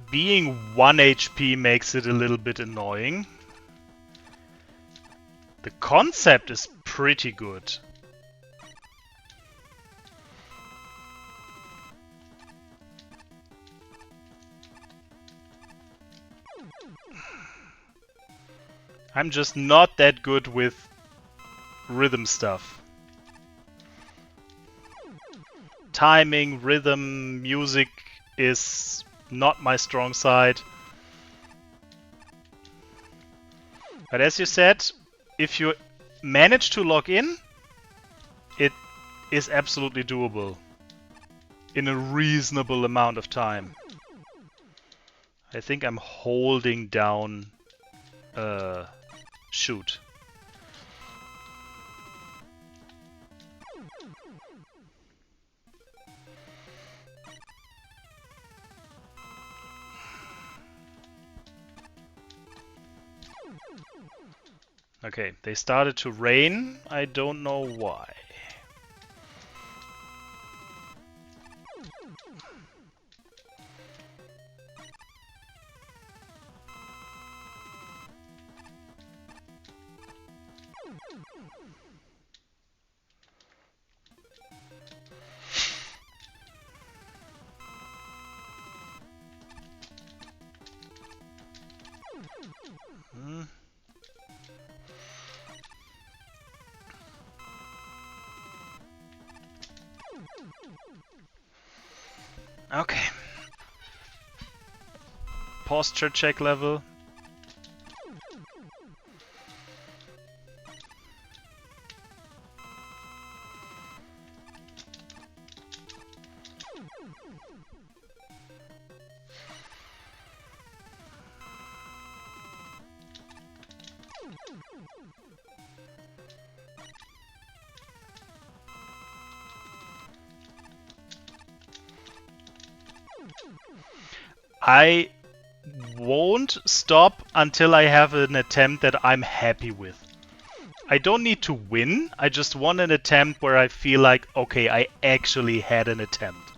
Being 1 HP makes it a little bit annoying. The concept is pretty good. I'm just not that good with rhythm stuff. Timing, rhythm, music is not my strong side. But as you said, if you manage to log in, it is absolutely doable in a reasonable amount of time. I think I'm holding down shoot. Okay, they started to rain. I don't know why. Okay. Posture check level. I won't stop until I have an attempt that I'm happy with. I don't need to win, I just want an attempt where I feel like, okay, I actually had an attempt.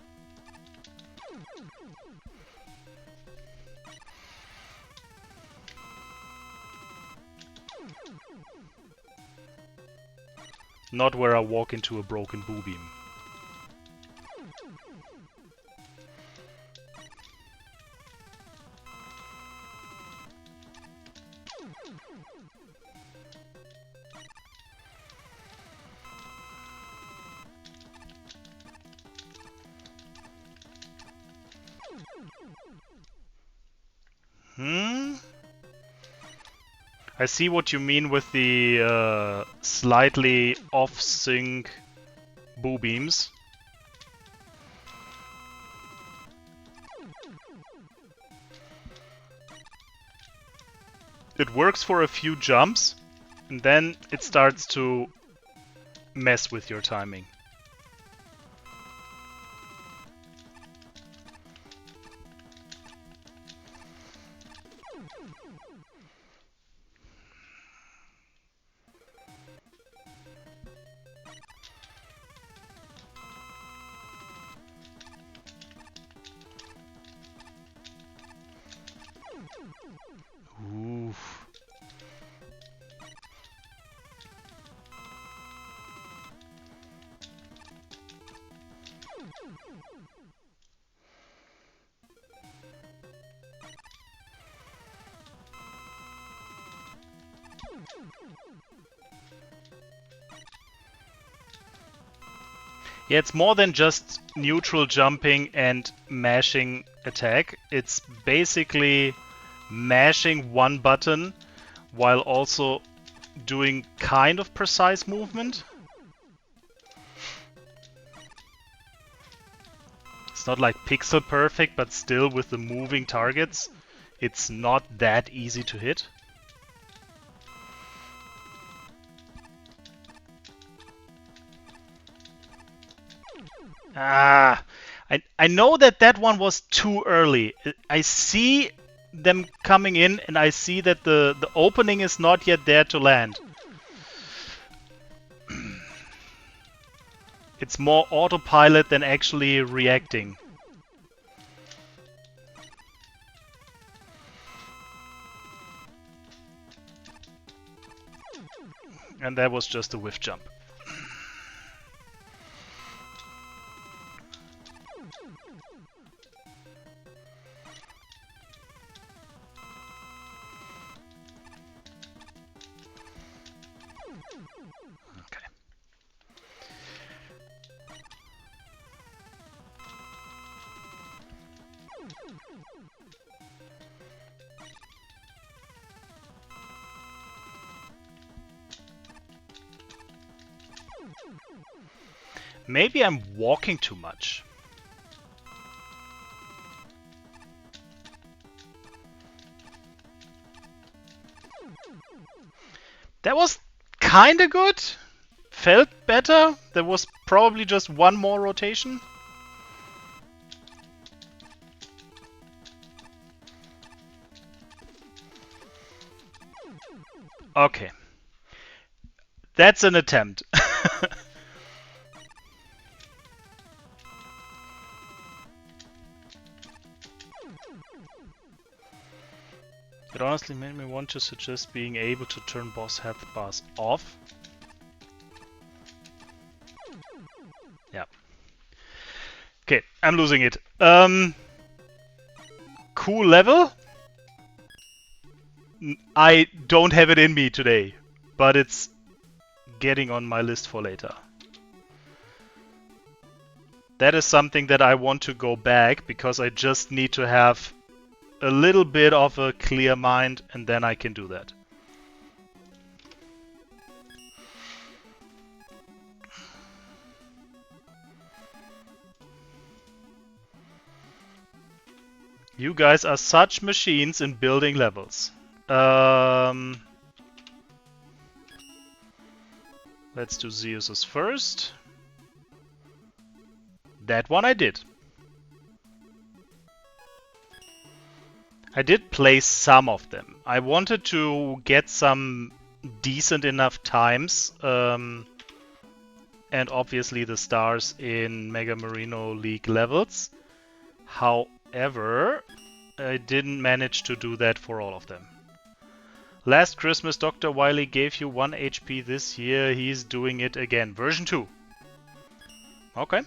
Not where I walk into a broken boo beam. I see what you mean with the slightly off-sync boo beams. It works for a few jumps, and then it starts to mess with your timing. Yeah, it's more than just neutral jumping and mashing attack. It's basically mashing one button while also doing kind of precise movement. It's not like pixel perfect, but still with the moving targets, it's not that easy to hit. Ah, I know that that one was too early. I see them coming in and I see that the opening is not yet there to land. It's more autopilot than actually reacting. And that was just a whiff jump. Okay. Maybe I'm walking too much. That was kinda good. Felt better. There was probably just one more rotation. Okay. That's an attempt. It honestly made me want to suggest being able to turn boss health bars off. Yeah. Okay, I'm losing it. Cool level. I don't have it in me today, but it's getting on my list for later. That is something that I want to go back because I just need to have a little bit of a clear mind and then I can do that. You guys are such machines in building levels. Let's do Zeus's first. That one I did. I did play some of them. I wanted to get some decent enough times, and obviously the stars in Mega Marino League levels. However, I didn't manage to do that for all of them. Last Christmas, Dr. Wily gave you 1 HP this year. He's doing it again. Version 2. Okay.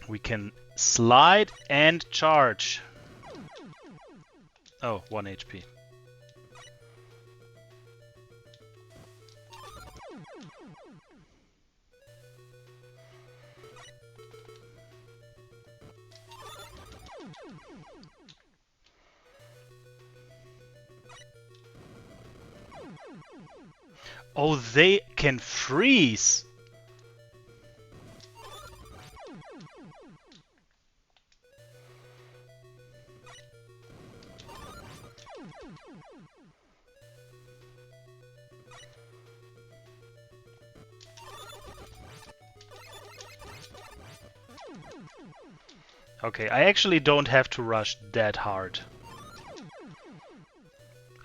We can slide and charge. Oh, 1 HP. Oh, they can freeze! Okay, I actually don't have to rush that hard.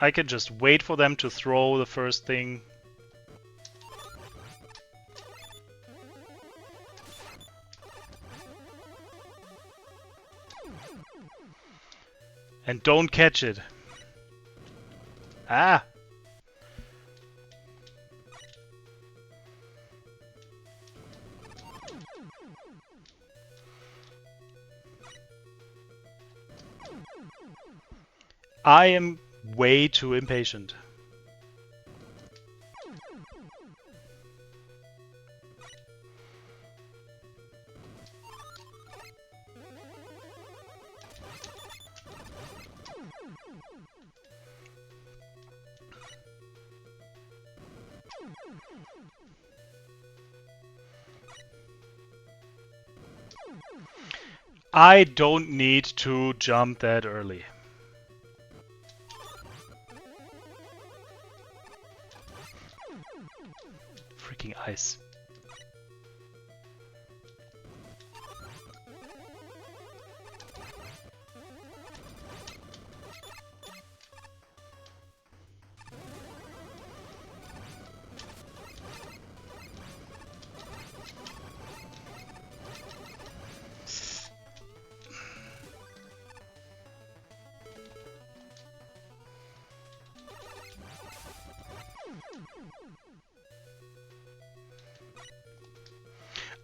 I can just wait for them to throw the first thing. And don't catch it. Ah! I am way too impatient. I don't need to jump that early. Freaking ice.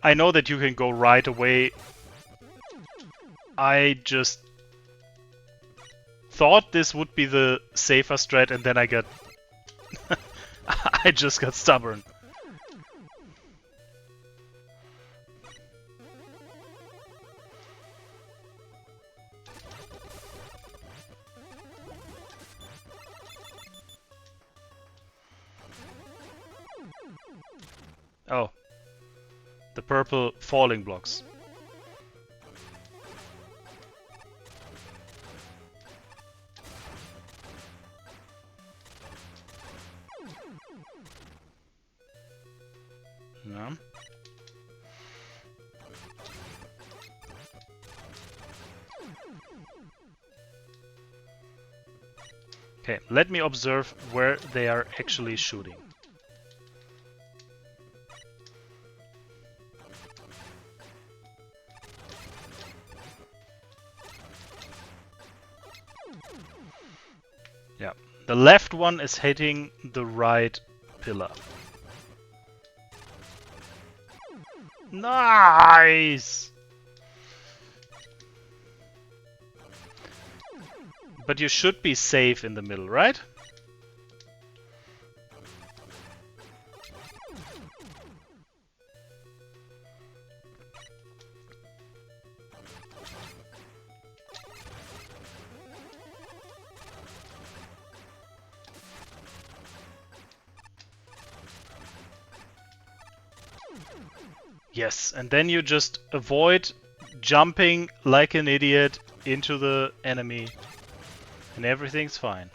I know that you can go right away. I just thought this would be the safer strat, and then I got... I just got stubborn. Oh. The purple falling blocks. Yeah. Okay, let me observe where they are actually shooting. Yeah, the left one is hitting the right pillar. Nice! But you should be safe in the middle, right? Yes, and then you just avoid jumping like an idiot into the enemy, and everything's fine.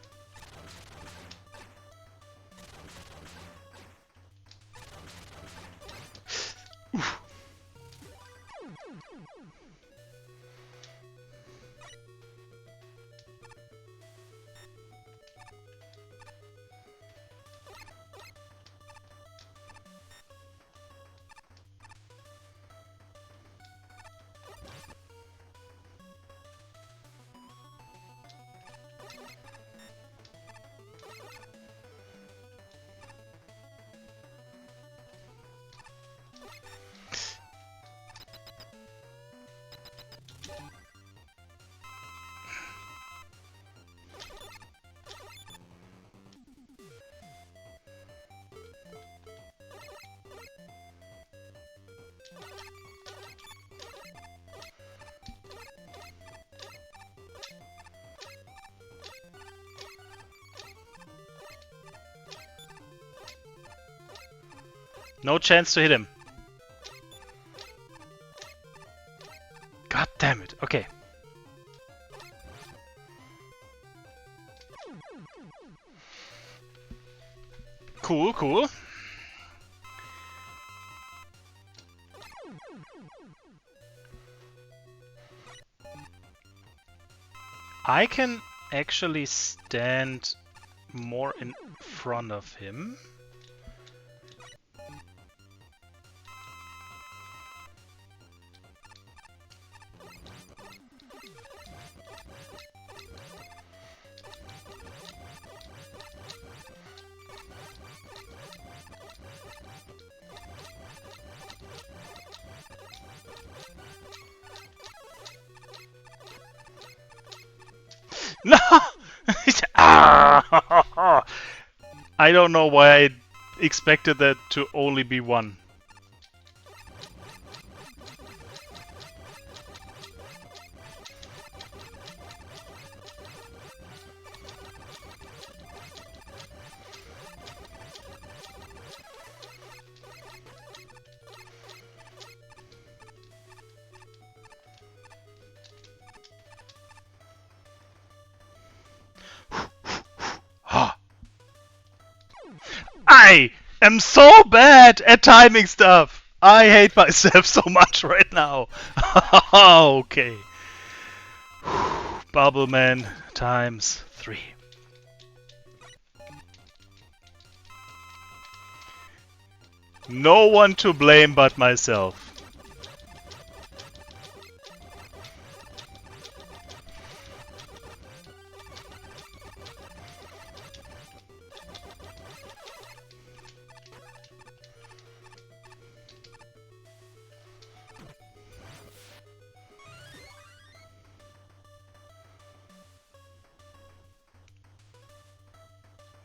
No chance to hit him. God damn it. Okay. Cool, cool. I can actually stand more in front of him. No! I don't know why I expected that to only be one. I am so bad at timing stuff. I hate myself so much right now. Okay. Bubble Man times 3. No one to blame but myself.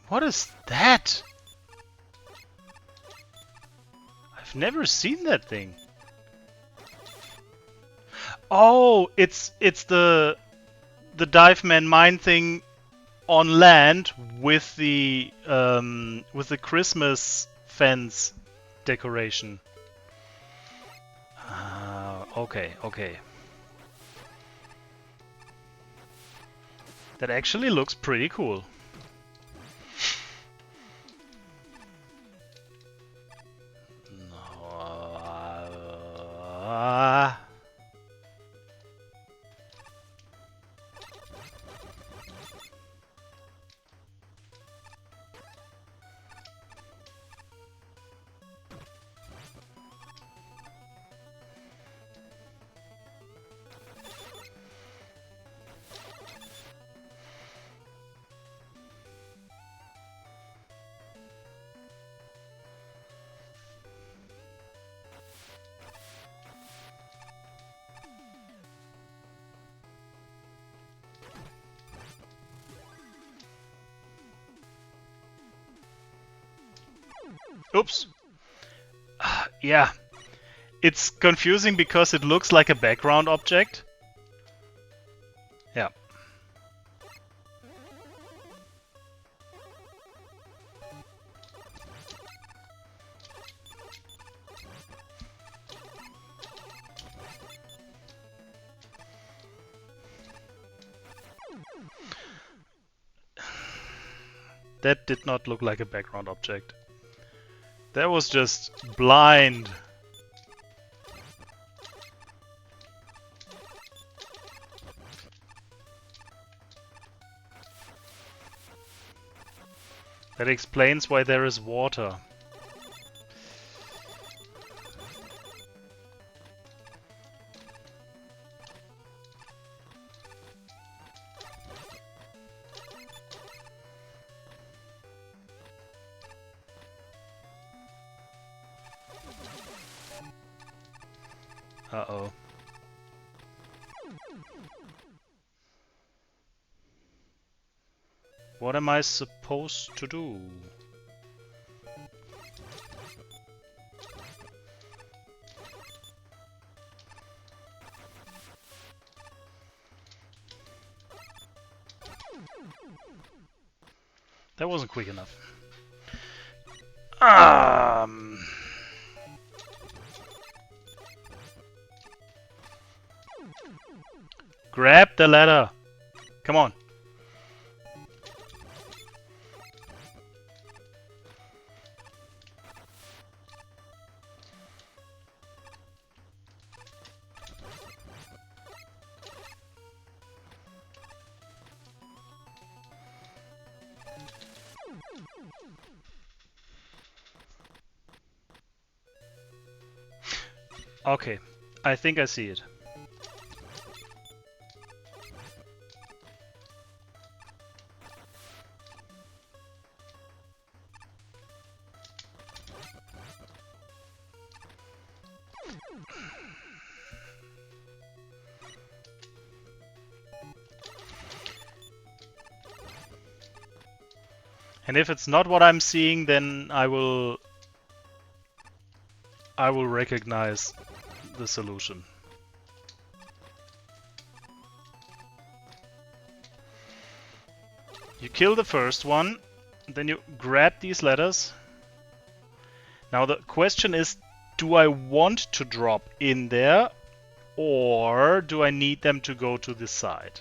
What is that? I've never seen that thing. Oh, it's the dive man mine thing on land with the Christmas fence decoration. Okay, okay. That actually looks pretty cool. Oops. Yeah. It's confusing because it looks like a background object. Yeah. That did not look like a background object. That was just blind. That explains why there is water. Uh-oh. What am I supposed to do? That wasn't quick enough. Grab the ladder. Come on. Okay, I think I see it. And if it's not what I'm seeing, then I will recognize the solution. You kill the first one, then you grab these letters. Now the question is, do I want to drop in there, or do I need them to go to the side?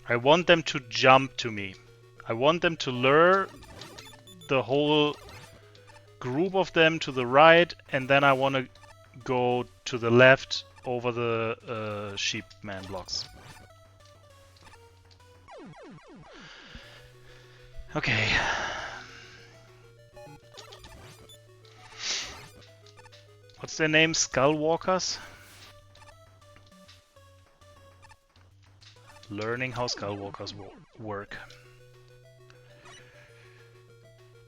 I want them to jump to me. I want them to lure the whole group of them to the right, and then I want to go to the left over the sheep man blocks. Okay. What's their name? Skullwalkers? Learning how Skullwalkers work.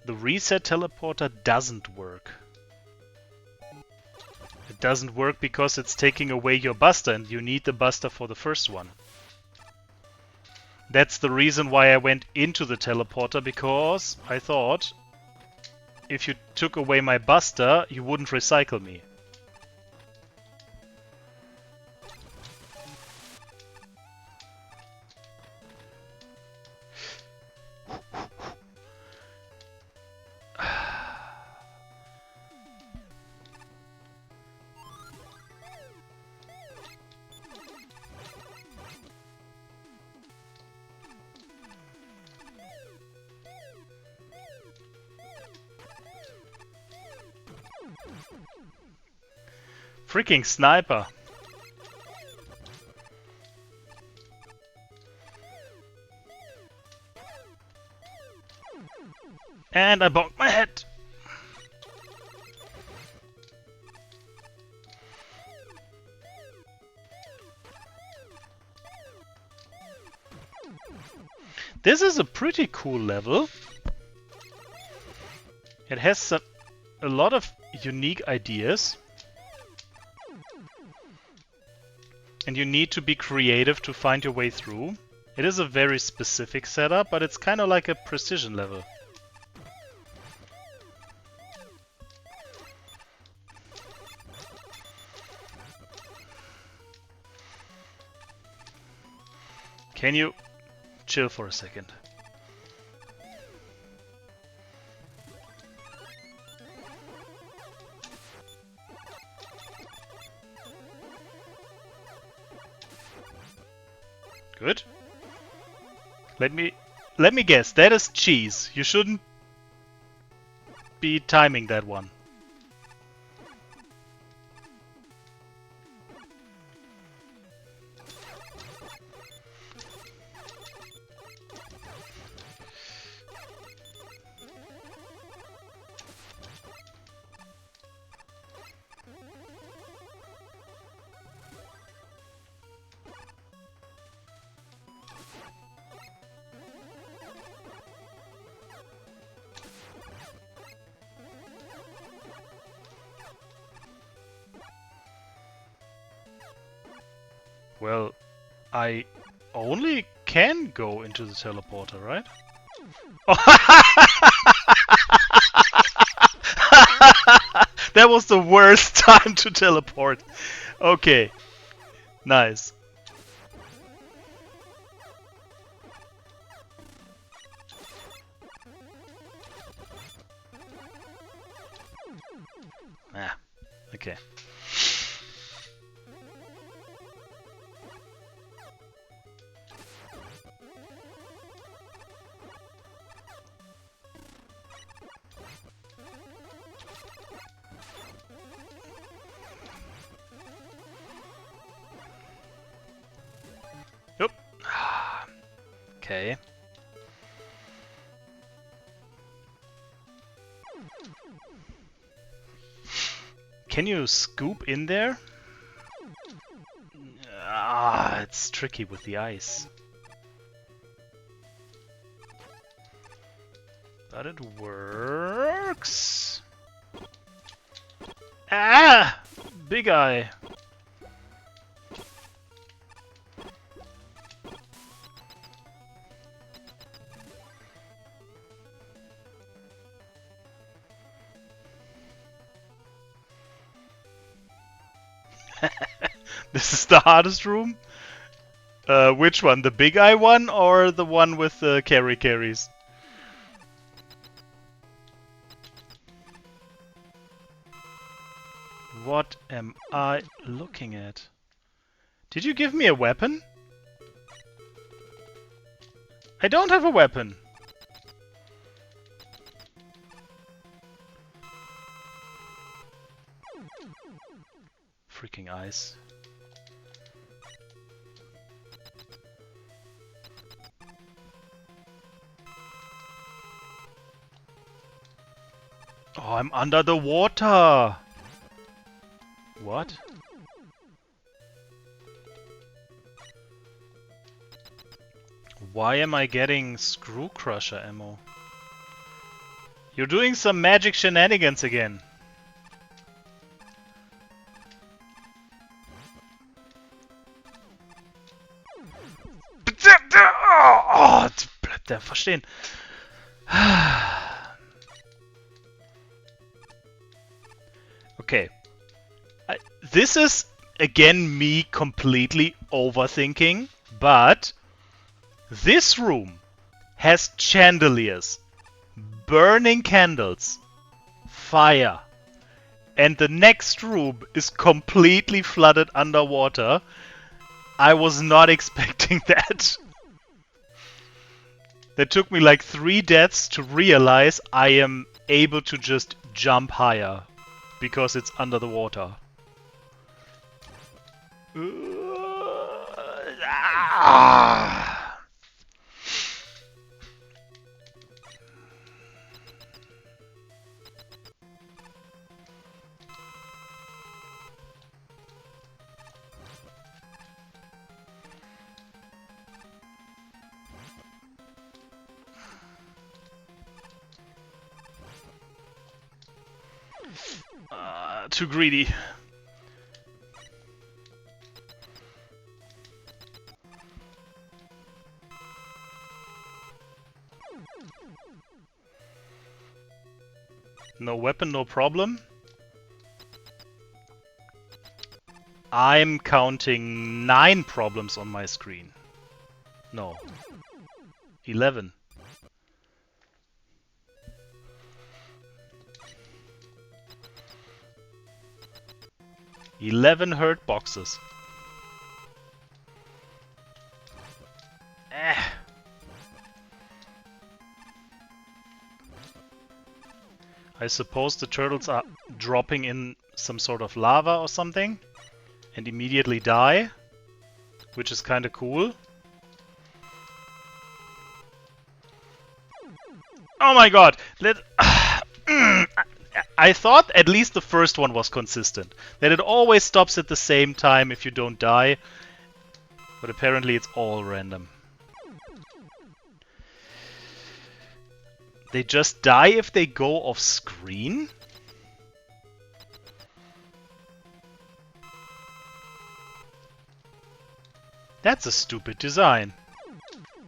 The reset teleporter doesn't work. It doesn't work because it's taking away your buster, and you need the buster for the first one. That's the reason why I went into the teleporter, because I thought if you took away my buster, you wouldn't recycle me. Freaking sniper! And I bonked my head! This is a pretty cool level. It has a lot of unique ideas. And you need to be creative to find your way through. It is a very specific setup, but it's kind of like a precision level. Can you chill for a second? Good. Let me guess. That is cheese. You shouldn't be timing that one. Well, I only can go into the teleporter, right? That was the worst time to teleport. Okay, nice. Ah, okay. Yep. Okay. Can you scoop in there? Ah, it's tricky with the ice. But it works. Ah! Big eye. This is the hardest room? Which one? The big eye one or the one with the carries? What am I looking at? Did you give me a weapon? I don't have a weapon. Freaking eyes. Oh, I'm under the water! What? Why am I getting Screw Crusher ammo? You're doing some magic shenanigans again. Oh, bleibt der verstehen. Okay. This is, again, me completely overthinking, but this room has chandeliers, burning candles, fire, and the next room is completely flooded underwater. I was not expecting that. That took me like 3 deaths to realize I am able to just jump higher because it's under the water. Too greedy. No weapon, no problem. I'm counting 9 problems on my screen. No. 11. Hurt boxes. I suppose the turtles are dropping in some sort of lava or something and immediately die, which is kind of cool. Oh my god! I thought at least the first one was consistent. That it always stops at the same time if you don't die. But apparently it's all random. They just die if they go off screen? That's a stupid design.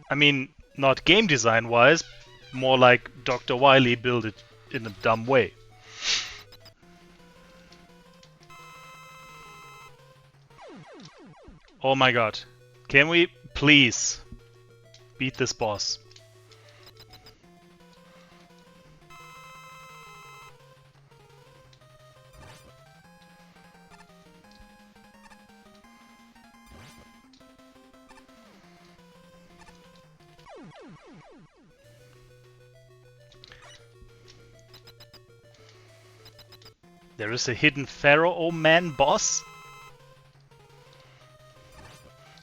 I mean, not game design wise, more like Dr. Wily built it in a dumb way. Oh my god. Can we please beat this boss? There is a hidden Pharaoh Man boss?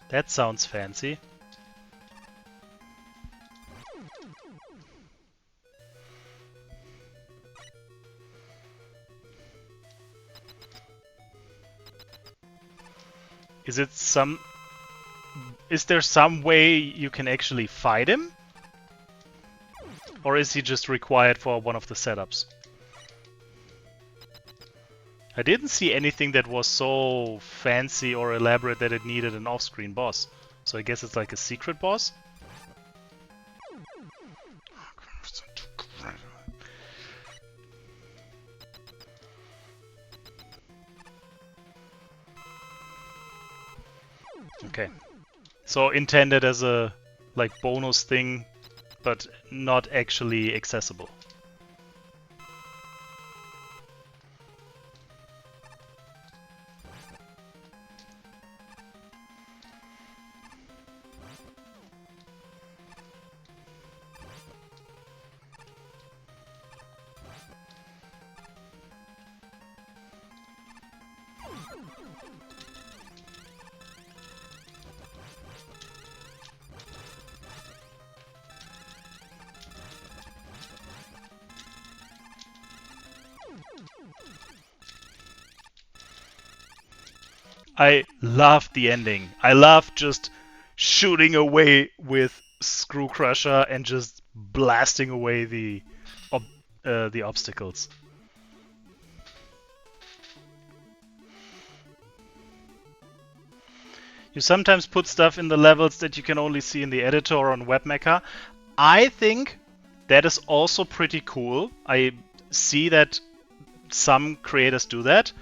That sounds fancy. Is there some way you can actually fight him? Or is he just required for one of the setups? I didn't see anything that was so fancy or elaborate that it needed an off-screen boss. So I guess it's like a secret boss? Okay. So intended as a like bonus thing, but not actually accessible. I love the ending. I love just shooting away with Screw Crusher and just blasting away the obstacles. You sometimes put stuff in the levels that you can only see in the editor or on WebMecha. I think that is also pretty cool. I see that some creators do that.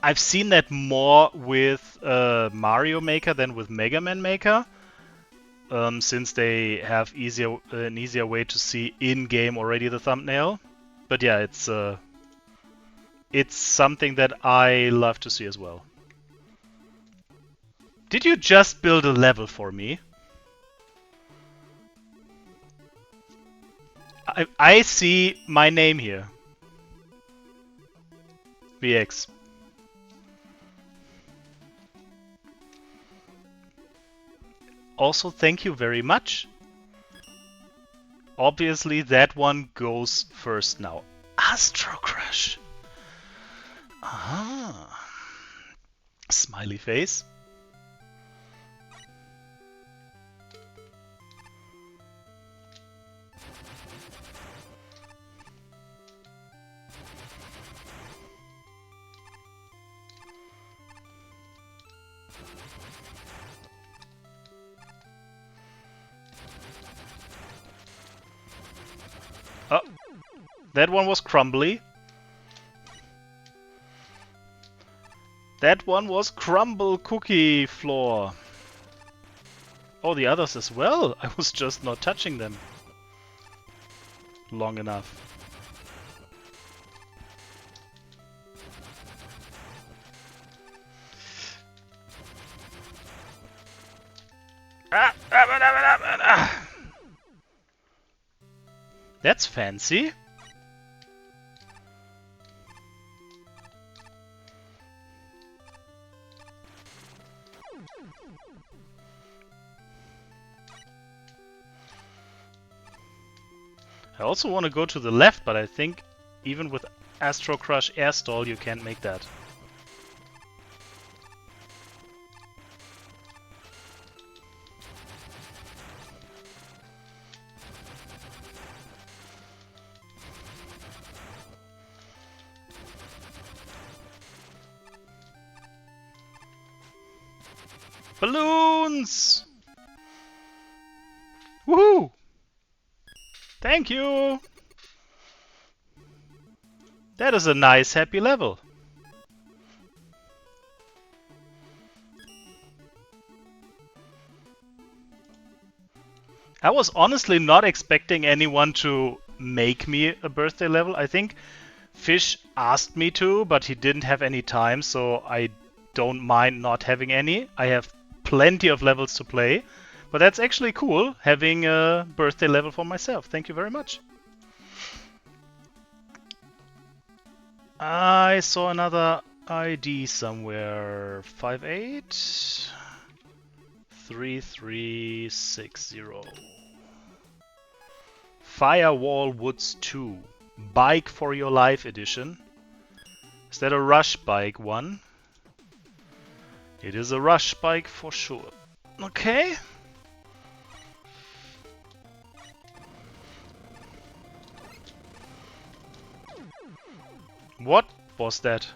I've seen that more with Mario Maker than with Mega Man Maker, since they have an easier way to see in-game already the thumbnail. But yeah, it's something that I love to see as well. Did you just build a level for me? I see my name here. VX. Also, thank you very much. Obviously, that one goes first now. Astro Crush. Ah. Smiley face. Oh, that one was crumbly. That one was crumble cookie floor. Oh, the others as well. I was just not touching them long enough. That's fancy. I also want to go to the left, but I think even with Astro Crush Air Stall you can't make that. Balloons! Woohoo! Thank you! That is a nice, happy level. I was honestly not expecting anyone to make me a birthday level. I think Fish asked me to, but he didn't have any time, so I don't mind not having any. I have plenty of levels to play, but that's actually cool, having a birthday level for myself. Thank you very much. I saw another ID somewhere. 583360. Firewall Woods 2. Bike for Your Life edition. Is that a rush bike one? It is a rush bike for sure. Okay. What was that?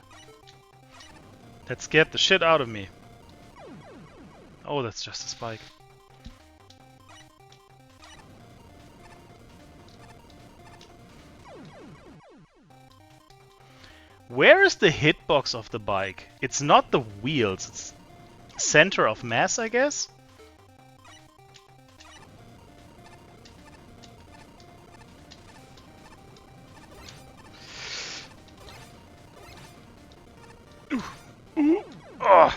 That scared the shit out of me. Oh, that's just a spike. Where is the hitbox of the bike? It's not the wheels, it's center of mass, I guess? Oh.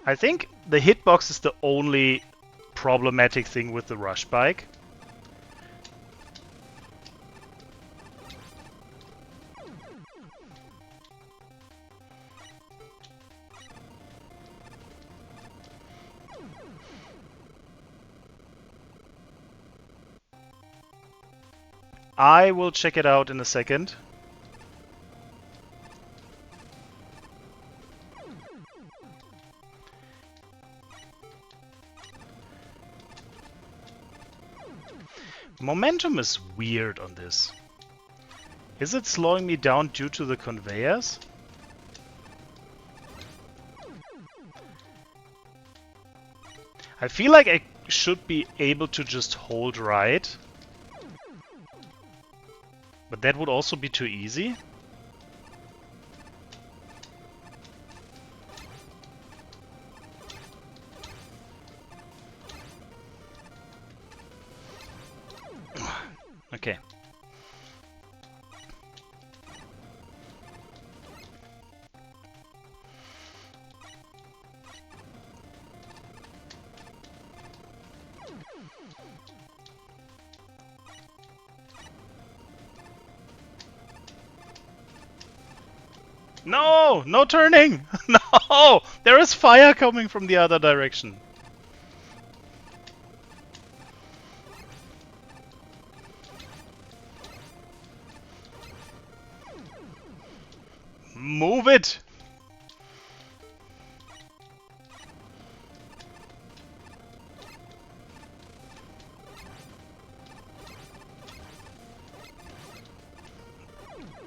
I think the hitbox is the only problematic thing with the rush bike. I will check it out in a second. Momentum is weird on this. Is it slowing me down due to the conveyors? I feel like I should be able to just hold right. But that would also be too easy. Okay. No! No turning! No! There is fire coming from the other direction. Move it!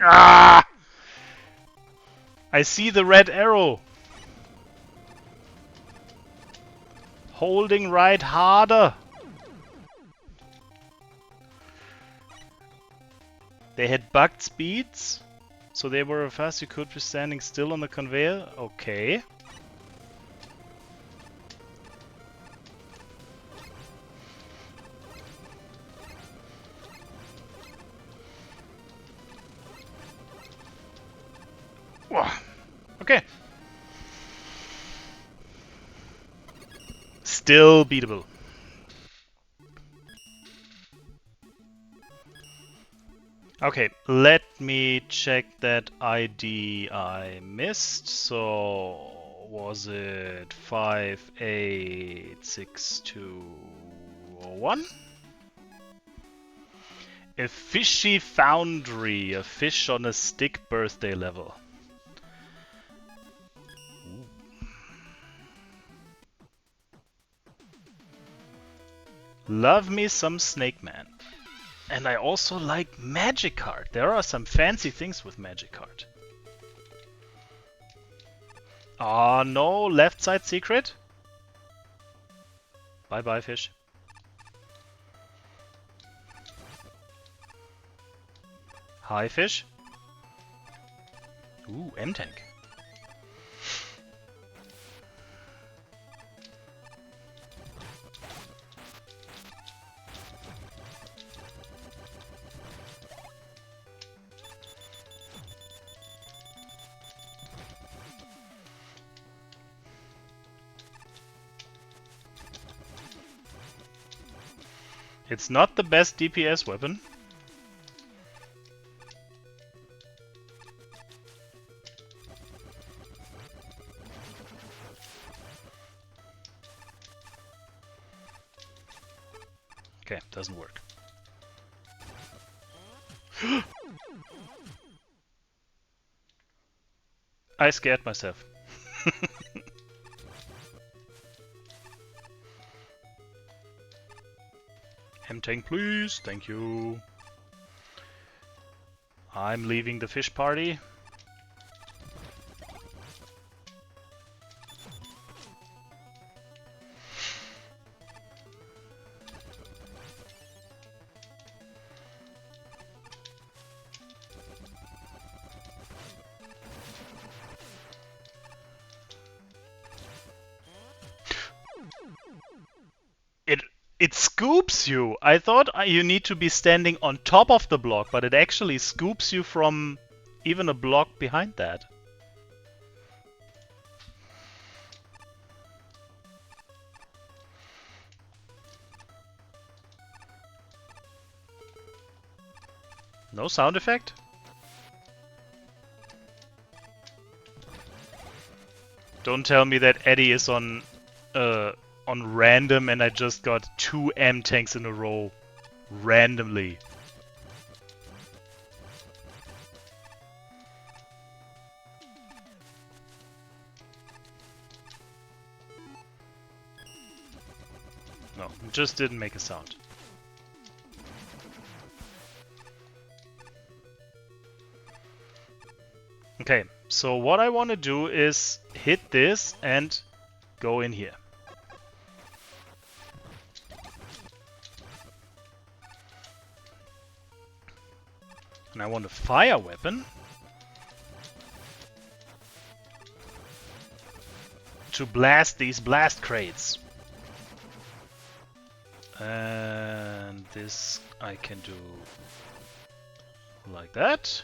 Ah! I see the red arrow. Holding right harder. They had bugged speeds, so they were fast. You could be standing still on the conveyor. Okay. Okay. Still beatable. Okay, let me check that ID I missed. So, was it 58621? A fishy foundry, a fish on a stick birthday level. Love me some Snake Man. And I also like MagiCard. There are some fancy things with MagiCard. Oh no, left side secret? Bye bye fish. Hi fish. Ooh, M-Tank. It's not the best DPS weapon. Okay, doesn't work. I scared myself. M-Tank, please. Thank you. I'm leaving the fish party. It scoops you! I thought you need to be standing on top of the block, but it actually scoops you from even a block behind that. No sound effect? Don't tell me that Eddie is on random and I just got 2 M-Tanks in a row. Randomly. No, it just didn't make a sound. Okay, so what I want to do is hit this and go in here. And I want a fire weapon to blast these blast crates. And this I can do like that.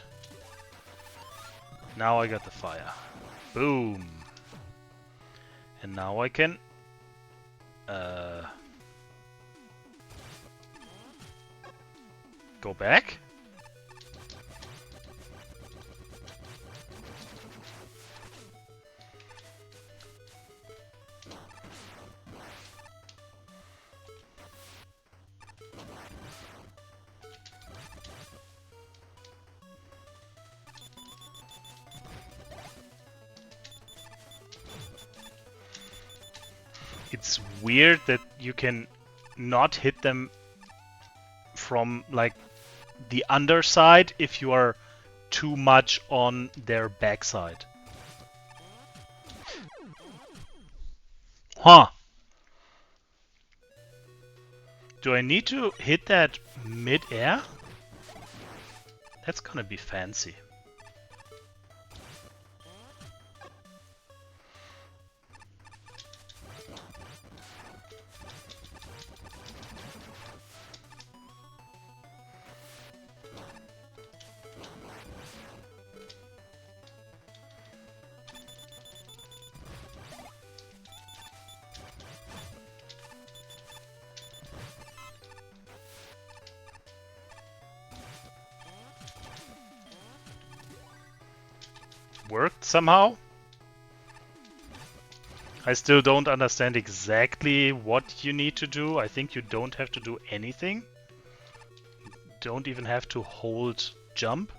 Now I got the fire. Boom. And now I can go back. It's weird that you can not hit them from like the underside if you are too much on their backside. Huh. Do I need to hit that mid-air? That's gonna be fancy. Worked somehow. I still don't understand exactly what you need to do. I think you don't have to do anything. You don't even have to hold jump.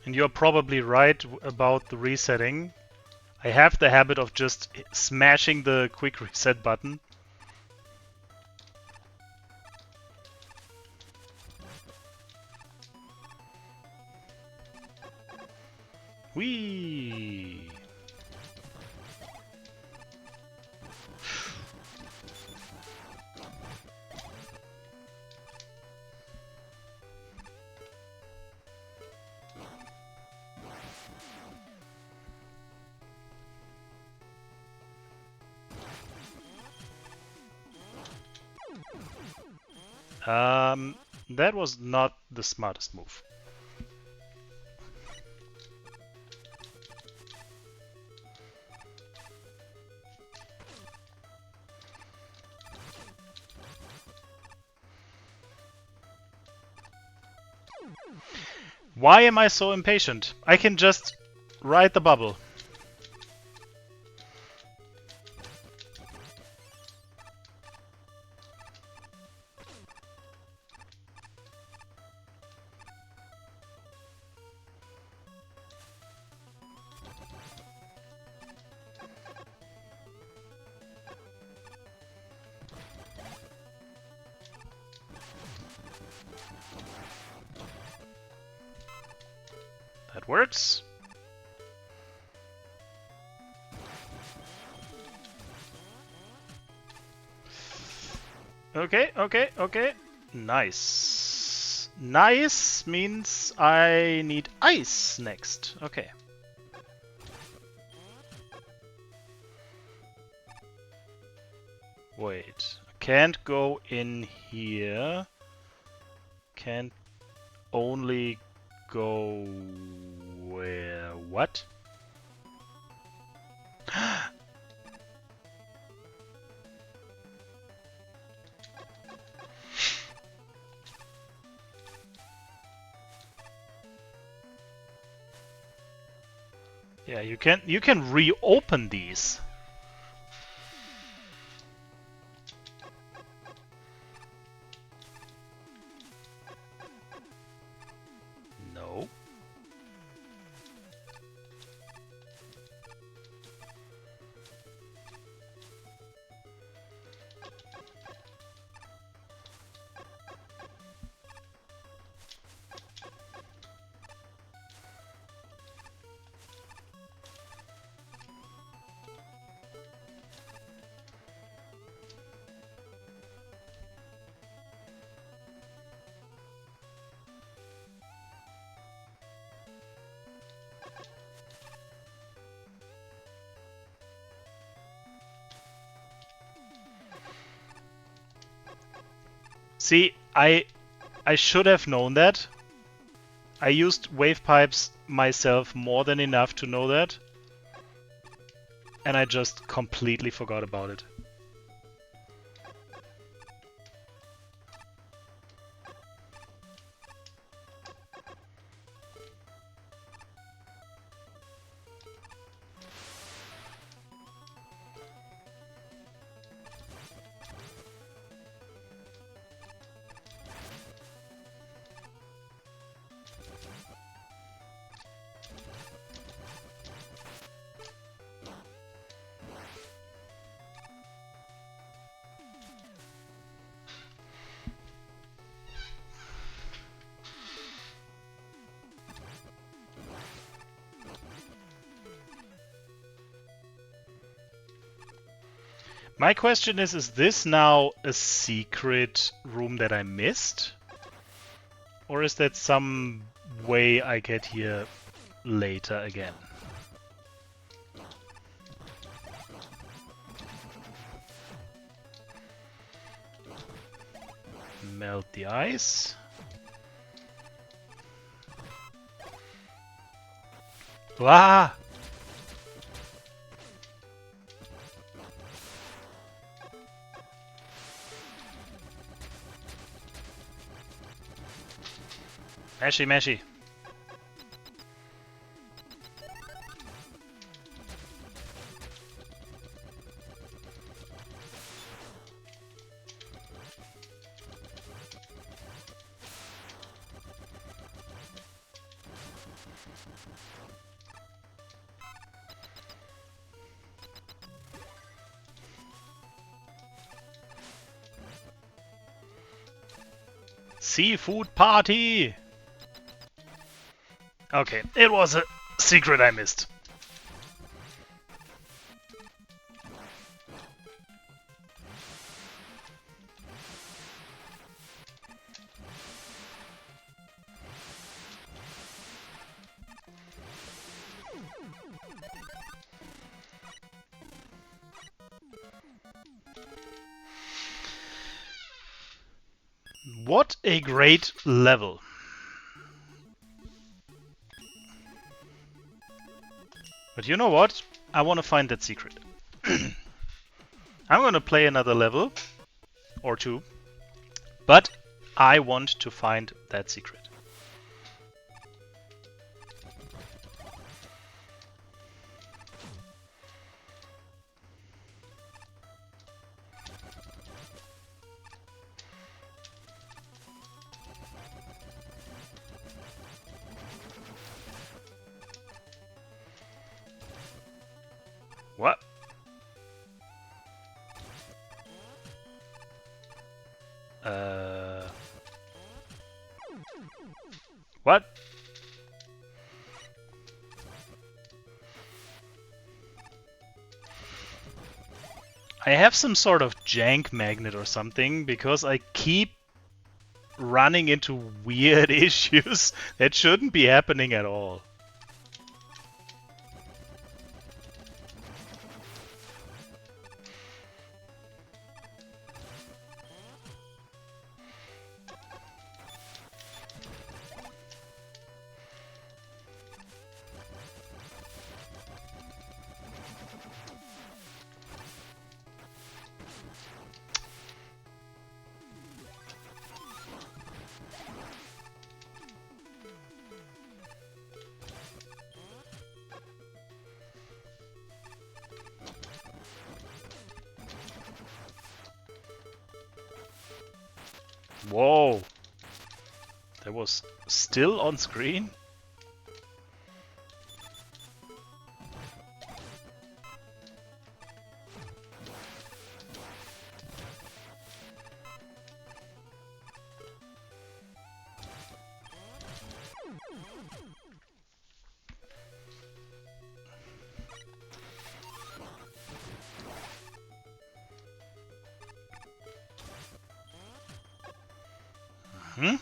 And you're probably right about the resetting. I have the habit of just smashing the quick reset button. Whee! That was not the smartest move. Why am I so impatient? I can just ride the bubble. That works. Okay, okay, okay. Nice. Nice means I need ice next. Okay. Wait. Can't go in here. Can't only go where? What? Yeah, you can reopen these. No. See, I should have known that. I used wave pipes myself more than enough to know that. And I just completely forgot about it. My question is this now a secret room that I missed? Or is that some way I get here later again? Melt the ice. Ah! Mashy, mashy. Seafood party! Okay, it was a secret I missed. What a great level. But you know what? I want to find that secret. I'm going to play another level or two, but I want to find that secret. What? What? I have some sort of jank magnet or something because I keep running into weird issues that shouldn't be happening at all. Whoa! That was still on screen? Hmm?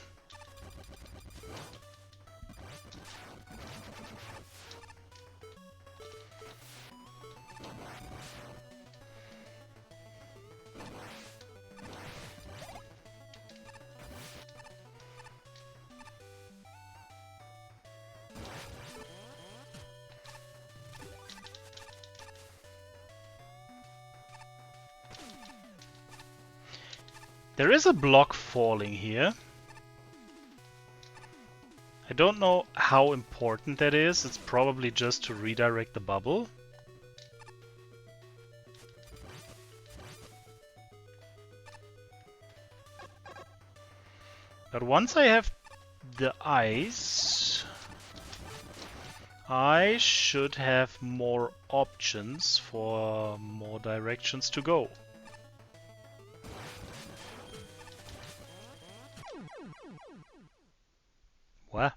There is a block falling here. I don't know how important that is. It's probably just to redirect the bubble. But once I have the ice, I should have more options for more directions to go. What?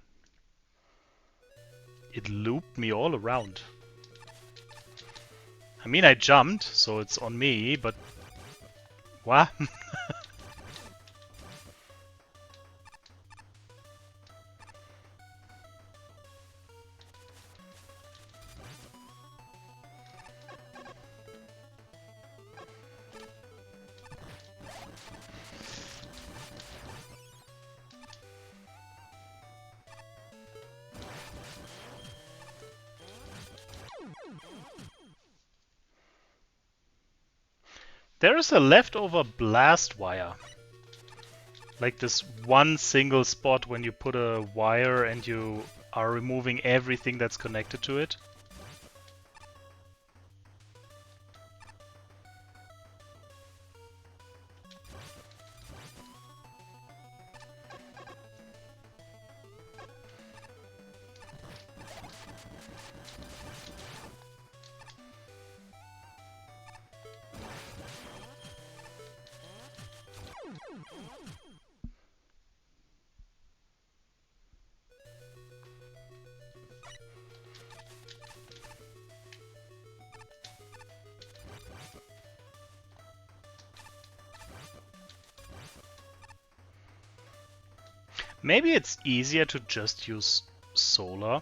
It looped me all around. I mean, I jumped, so it's on me, but... What? There is a leftover blast wire. Like this one single spot when you put a wire and you are removing everything that's connected to it. Maybe it's easier to just use solar.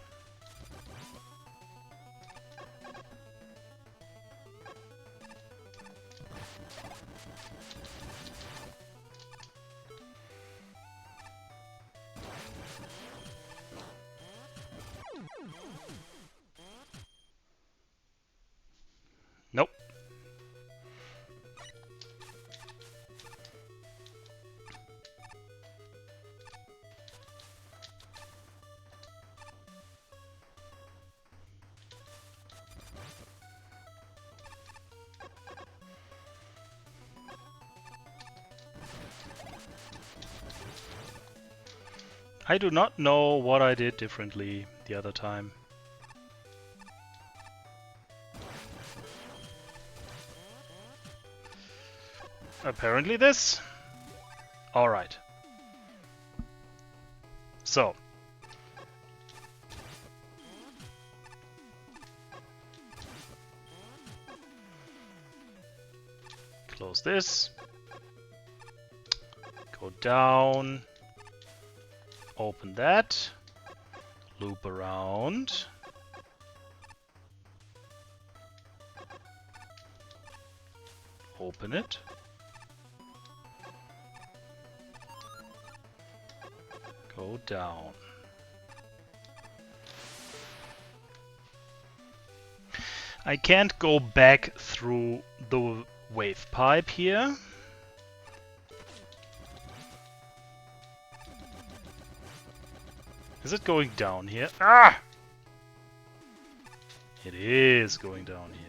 Nope. I do not know what I did differently the other time. Apparently this. Alright. So. Close this. Go down. Open that. Loop around. Open it. Go down. I can't go back through the wave pipe here. Is it going down here? Ah! It is going down here.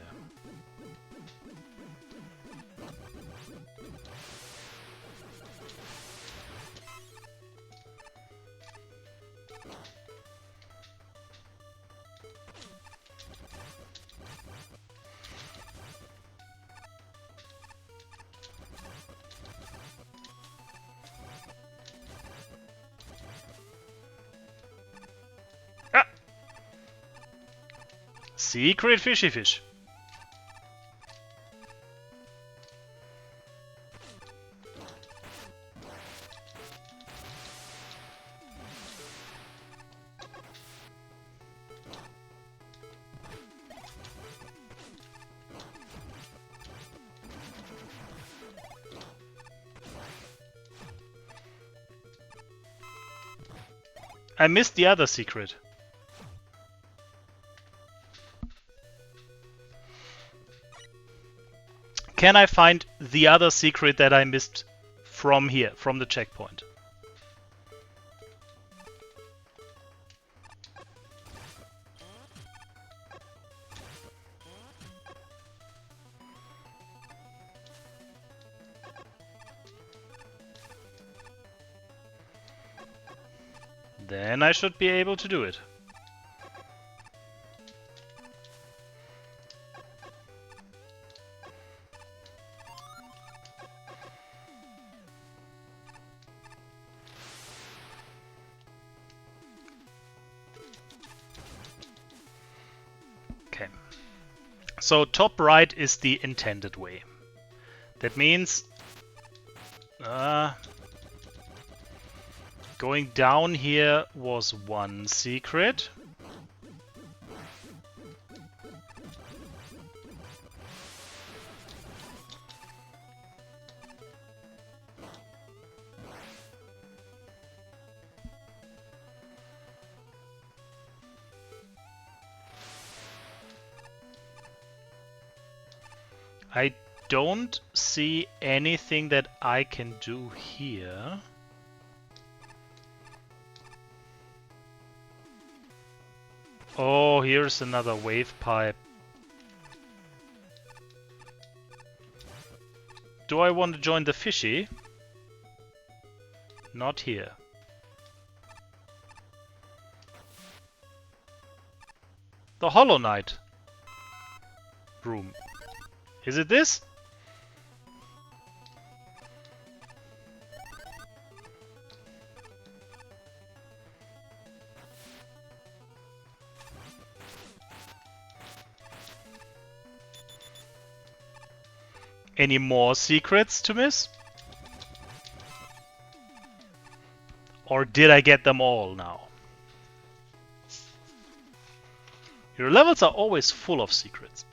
Secret fishy fish. I missed the other secret. Can I find the other secret that I missed from here, from the checkpoint? Then I should be able to do it. So top right is the intended way. That means going down here was one secret. I don't see anything that I can do here. Oh, here's another wave pipe. Do I want to join the fishy? Not here. The Hollow Knight room. Is it this? Any more secrets to miss? Or did I get them all now? Your levels are always full of secrets.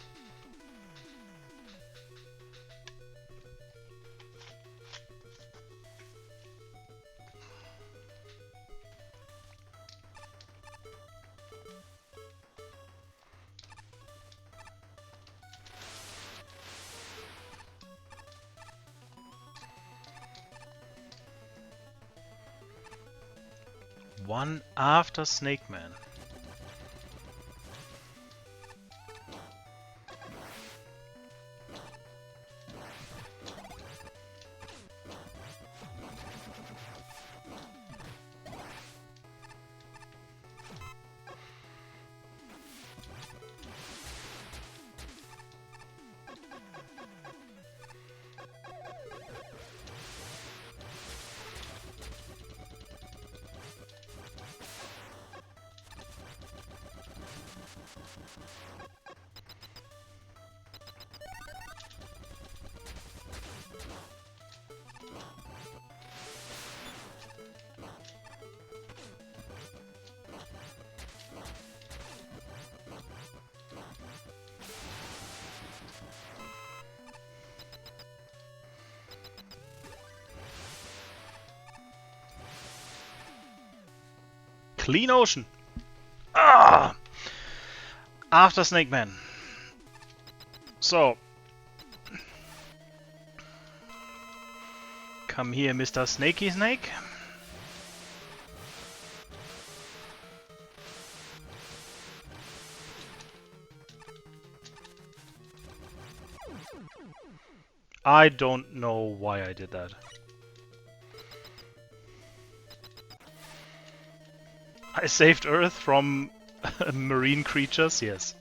One after Snake Man. Clean ocean. Ah! After Snake Man. So. Come here, Mr. Snakey Snake. I don't know why I did that. I saved Earth from marine creatures, yes.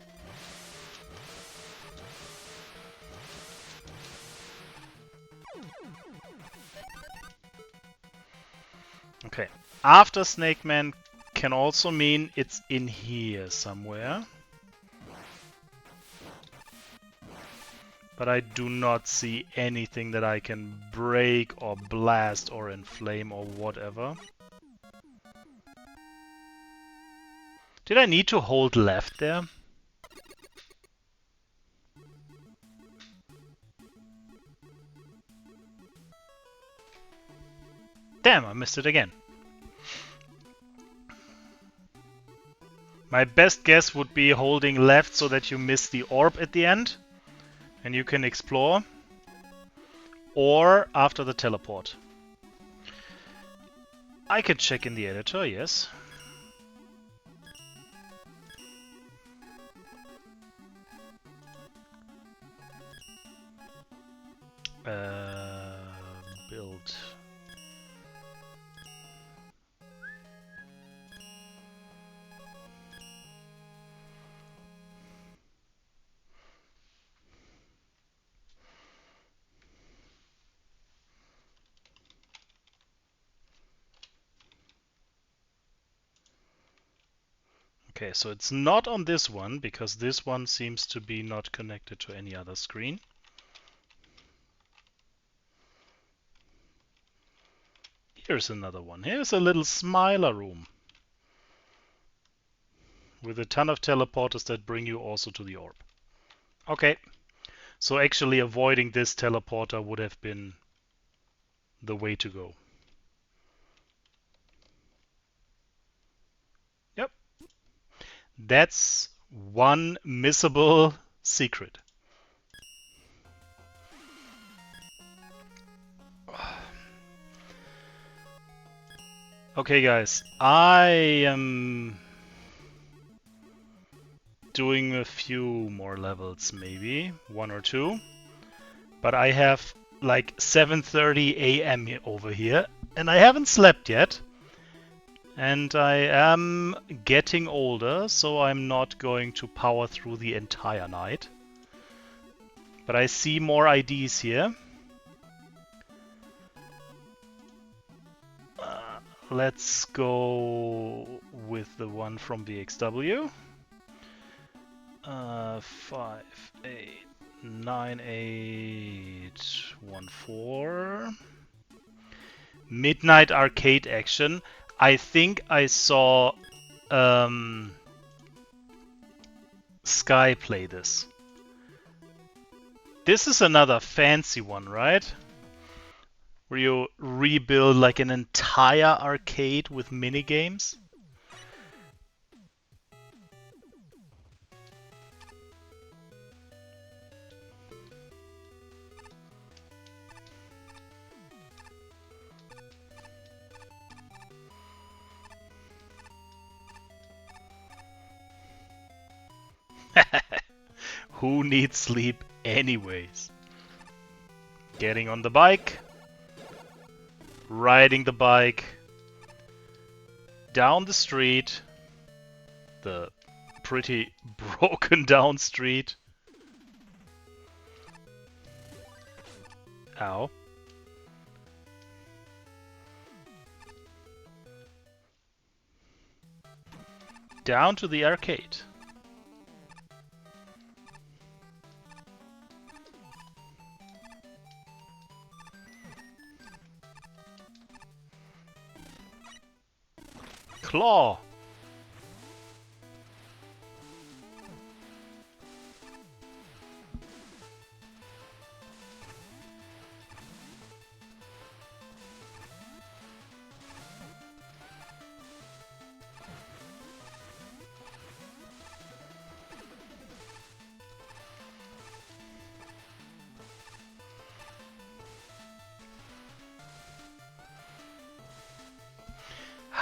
Okay. After Snake Man can also mean it's in here somewhere. But I do not see anything that I can break or blast or inflame or whatever. Did I need to hold left there? Damn, I missed it again. My best guess would be holding left so that you miss the orb at the end and you can explore. Or after the teleport. I can check in the editor, yes. Build. Okay, so it's not on this one because this one seems to be not connected to any other screen. Here's another one. Here's a little smiler room with a ton of teleporters that bring you also to the orb. Okay, so actually avoiding this teleporter would have been the way to go. Yep. That's one missable secret. Okay, guys, I am doing a few more levels, maybe one or two, but I have like 7:30 a.m. over here, and I haven't slept yet. And I am getting older, so I'm not going to power through the entire night. But I see more IDs here. Let's go with the one from VXW. 589814. Midnight arcade action. I think I saw Sky play this. This is another fancy one, right? Where you rebuild like an entire arcade with minigames. Who needs sleep anyways? Getting on the bike, riding the bike, down the street, the pretty broken down street. Ow. Down to the arcade. Claw.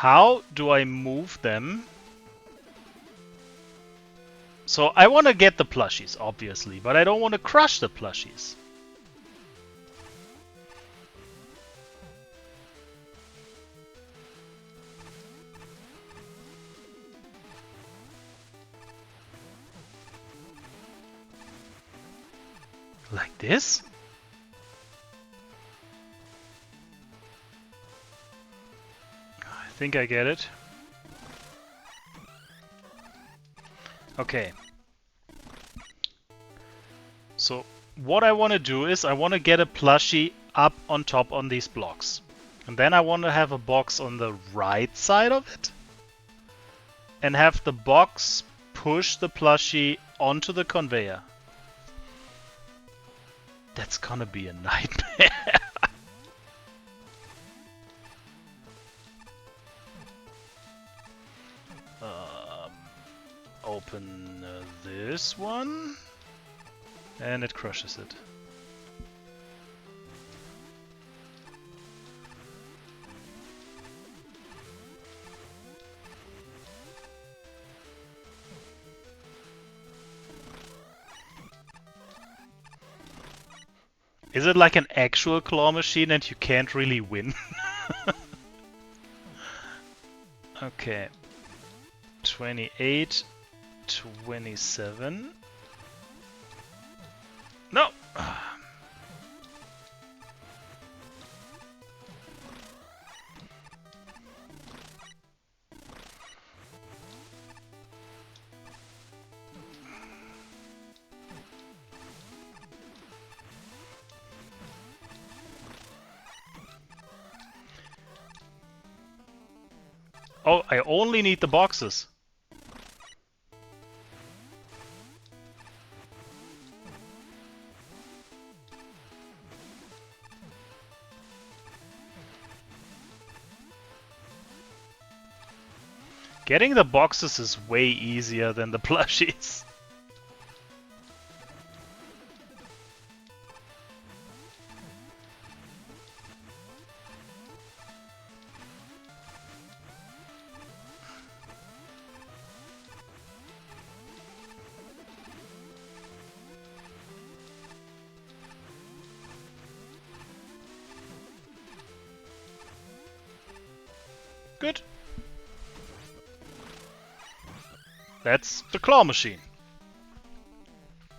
How do I move them? So I want to get the plushies, obviously, but I don't want to crush the plushies. Like this? I think I get it. Okay. So what I want to do is I want to get a plushie up on top on these blocks. And then I want to have a box on the right side of it. And have the box push the plushie onto the conveyor. That's gonna be a nightmare. Open this one. And it crushes it. Is it like an actual claw machine and you can't really win? Okay. 28, 27. No! Oh, I only need the boxes. Getting the boxes is way easier than the plushies. Good. That's the claw machine.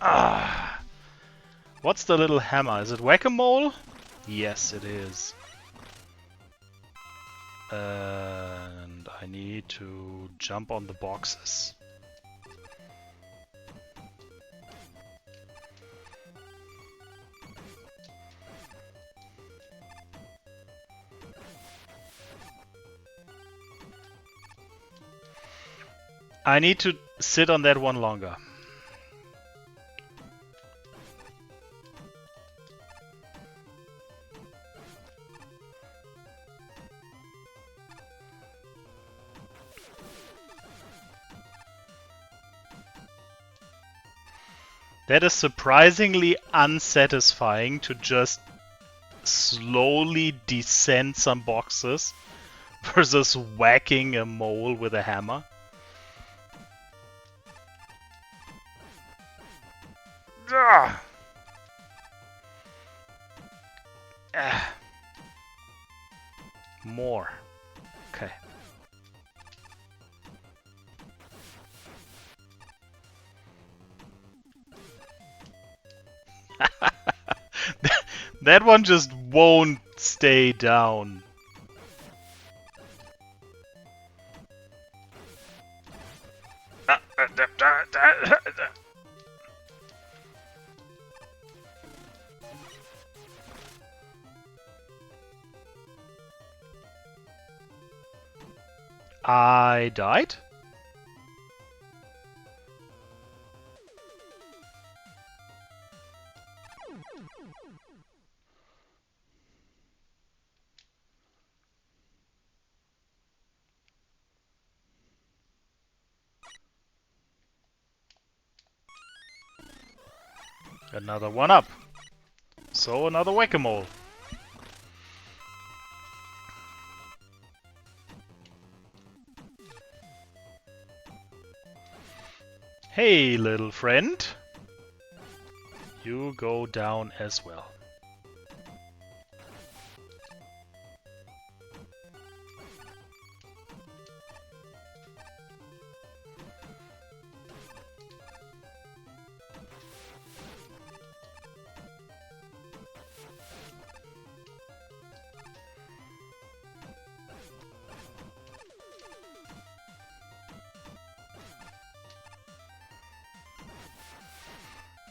Ah. What's the little hammer? Is it whack-a-mole? Yes, it is. And I need to jump on the boxes. I need to sit on that one longer. That is surprisingly unsatisfying to just slowly descend some boxes versus whacking a mole with a hammer. Ah. Ah. More. Okay. That one just won't stay down. I died? Another one up. So another whack-a-mole. Hey, little friend. You go down as well.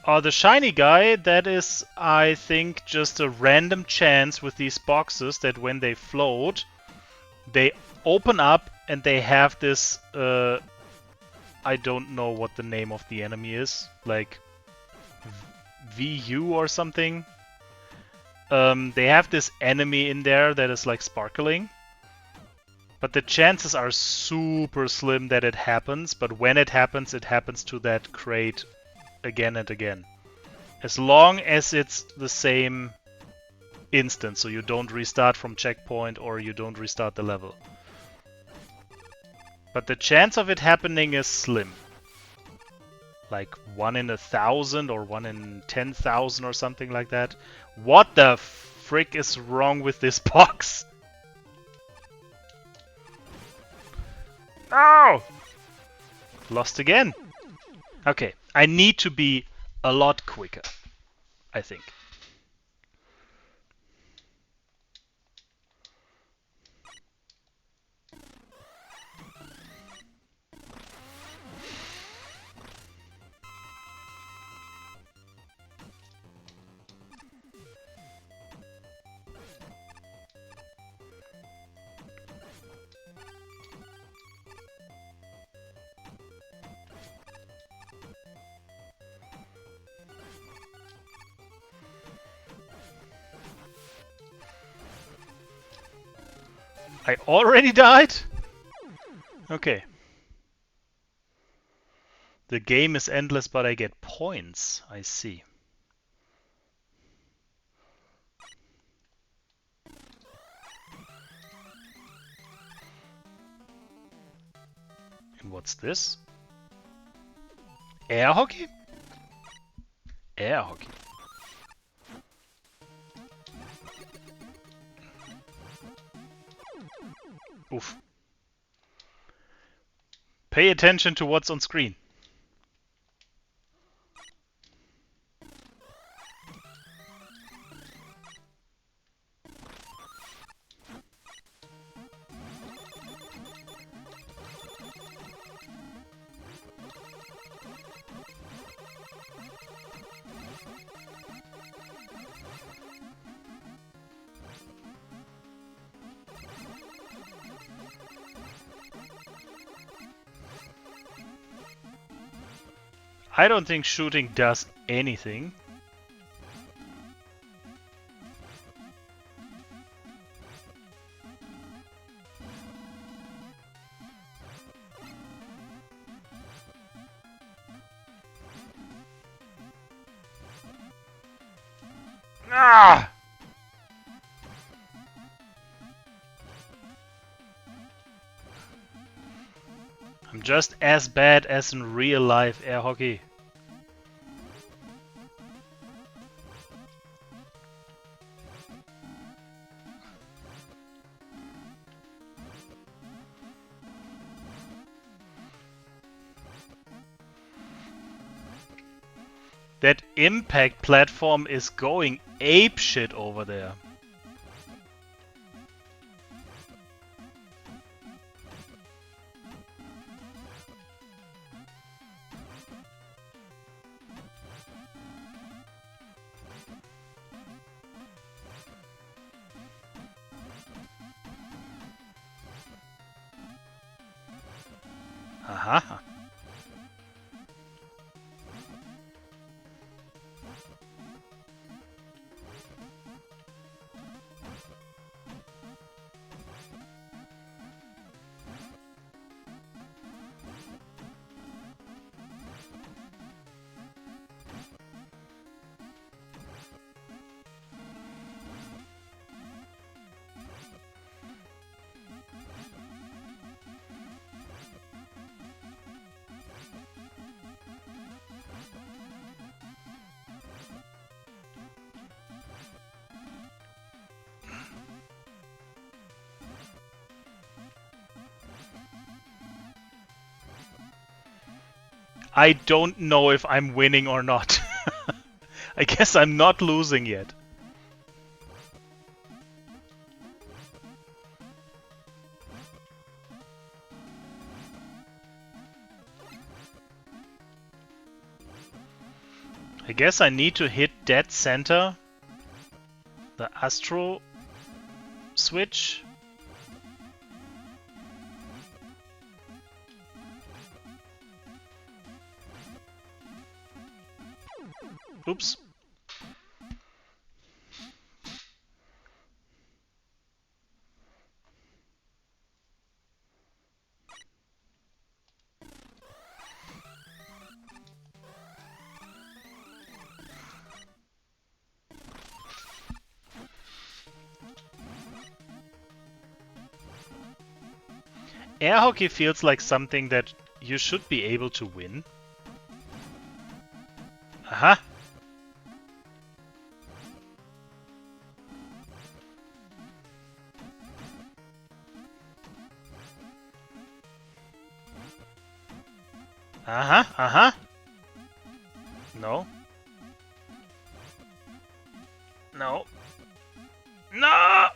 Oh, the shiny guy, that is, I think, just a random chance with these boxes that when they float, they open up and they have this, I don't know what the name of the enemy is, like VU or something. They have this enemy in there that is like sparkling. But the chances are super slim that it happens, but when it happens to that crate again and again. As long as it's the same instance, so you don't restart from checkpoint or you don't restart the level. But the chance of it happening is slim. Like 1 in 1,000 or 1 in 10,000 or something like that. What the frick is wrong with this box? Oh! Lost again. Okay, I need to be a lot quicker, I think. I already died? Okay. The game is endless, but I get points. I see. And what's this? Air hockey? Air hockey. Oof. Pay attention to what's on screen. I don't think shooting does anything. Ah! I'm just as bad as in real life air hockey. That impact platform is going apeshit over there. Aha. I don't know if I'm winning or not. I guess I'm not losing yet. I guess I need to hit dead center, the Astro switch. Oops. Air hockey feels like something that you should be able to win. Aha! Aha, aha! No. No. No!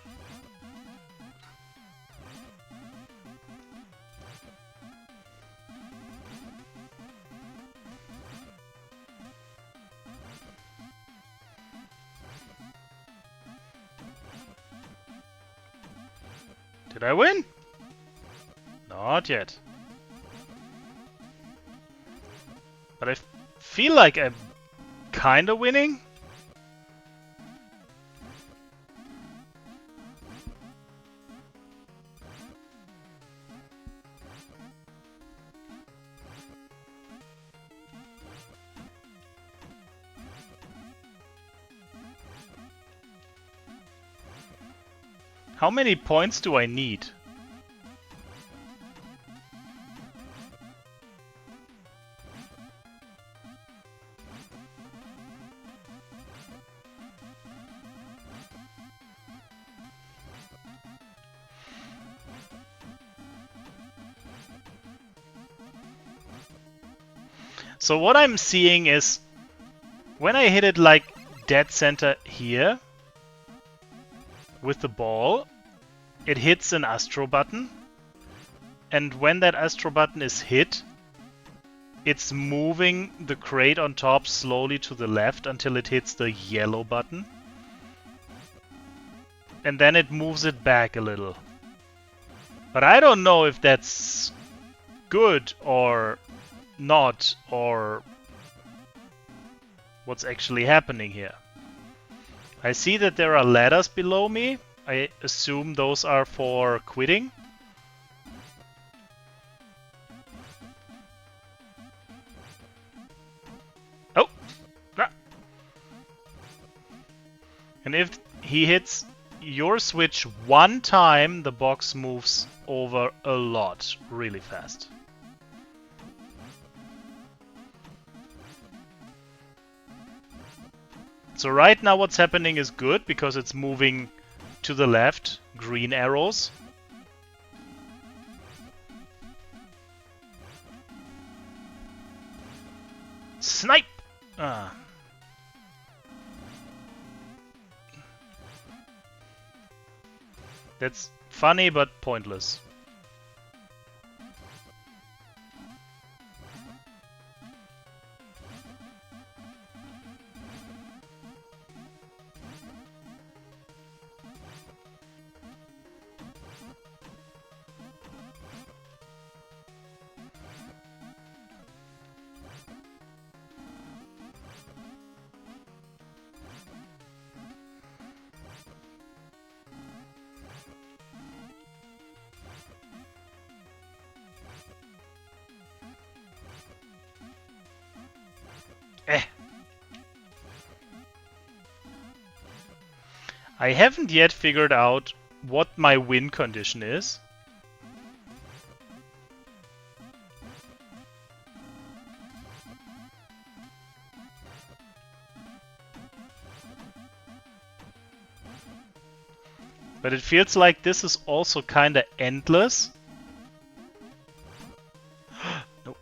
Did I win? Not yet. But I feel like I'm kinda winning. How many points do I need? So what I'm seeing is when I hit it like dead center here with the ball, it hits an Astro button, and when that Astro button is hit, it's moving the crate on top slowly to the left until it hits the yellow button, and then it moves it back a little. But I don't know if that's good or not, or what's actually happening here. I see that there are ladders below me. I assume those are for quitting. Oh! Ah. And if he hits your switch one time, the box moves over a lot, really fast. So right now what's happening is good because it's moving to the left, green arrows. Snipe! Ah. That's funny but pointless. I haven't yet figured out what my win condition is. But it feels like this is also kinda endless. Nope.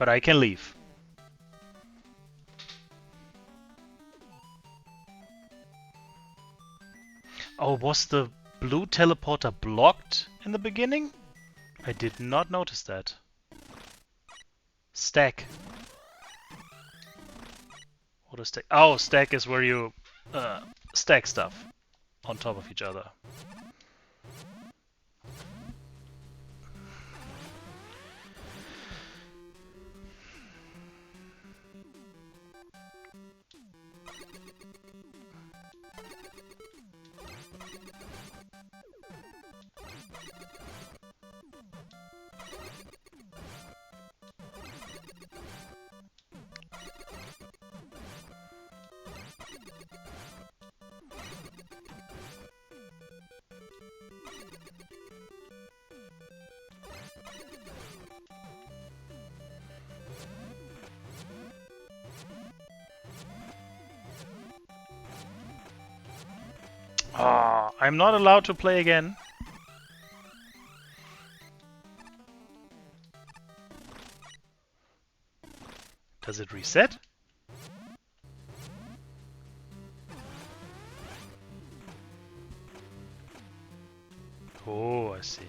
But I can leave. Oh, was the blue teleporter blocked in the beginning? I did not notice that. Stack. What is stack? Oh, stack is where you stack stuff on top of each other. Ah, I'm not allowed to play again. Does it reset? Oh, I see.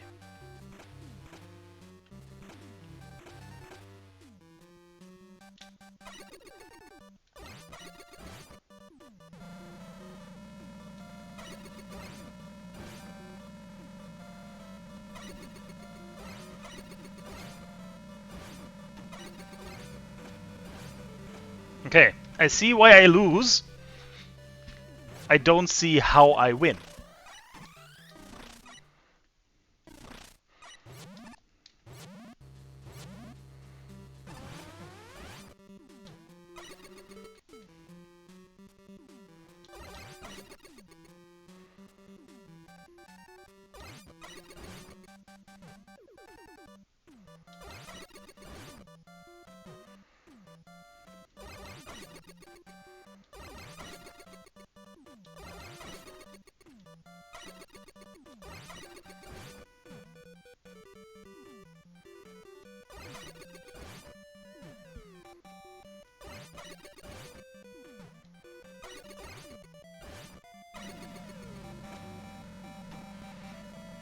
Okay, I see why I lose. I don't see how I win.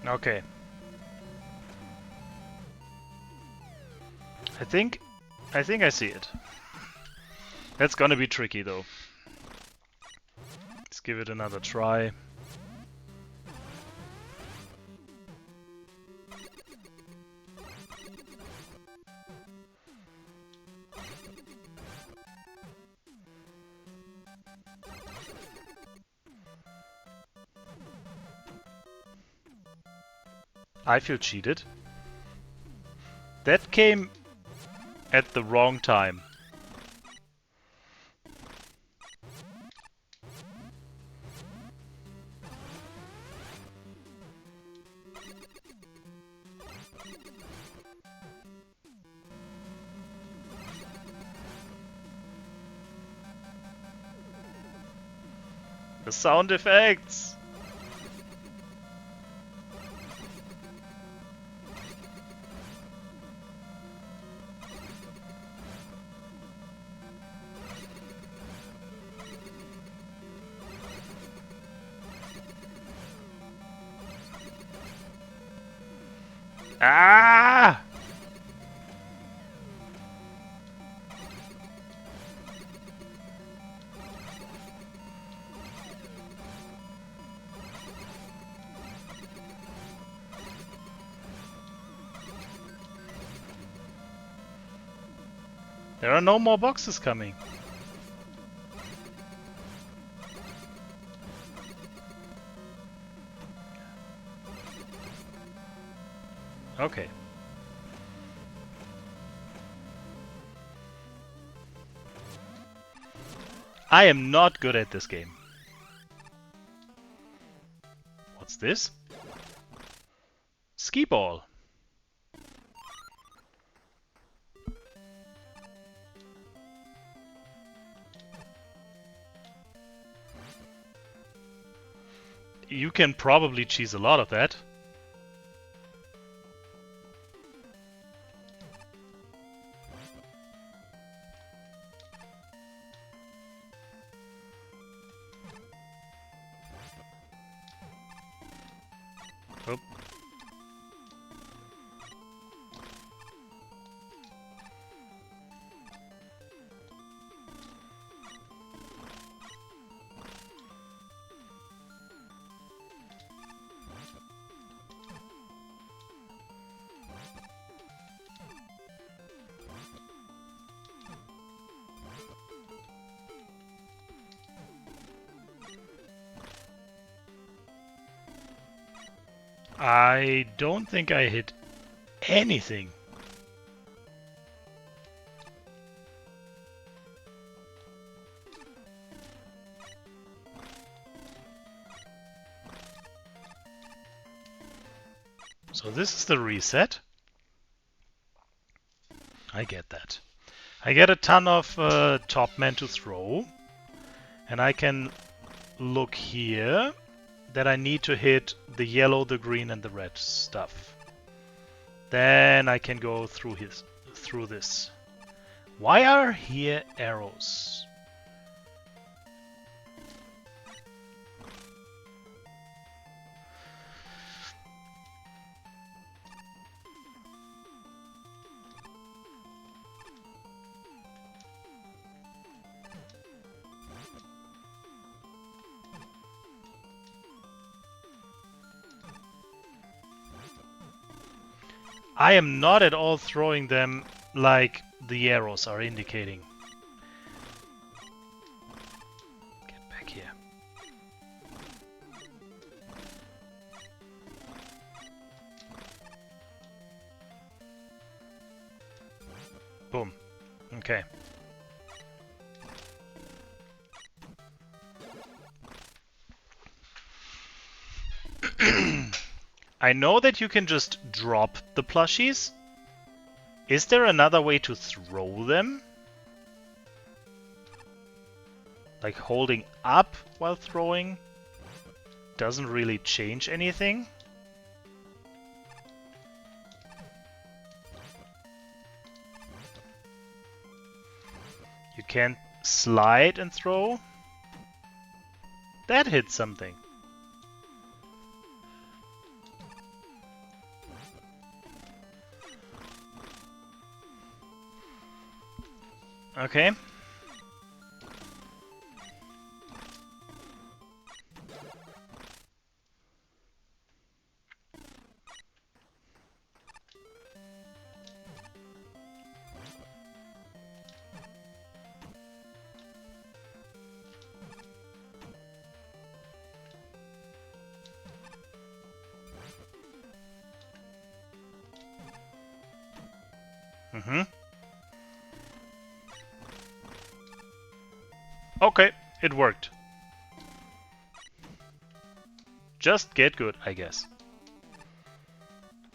Okay. I think I see it. That's gonna be tricky though. Let's give it another try. I feel cheated. That came at the wrong time. The sound effects! Ah! There are no more boxes coming. Okay. I am not good at this game. What's this? Ski ball. You can probably cheese a lot of that. Oop. I don't think I hit anything. So this is the reset. I get that. I get a ton of top men to throw. And I can look here that I need to hit the yellow, the green, and the red stuff. Then I can go through this. Why are here arrows? I am not at all throwing them like the arrows are indicating. Get back here. Boom. Okay. I know that you can just drop the plushies. Is there another way to throw them? Like holding up while throwing doesn't really change anything. You can't slide and throw. That hit something. Okay. Okay, it worked. Just get good, I guess.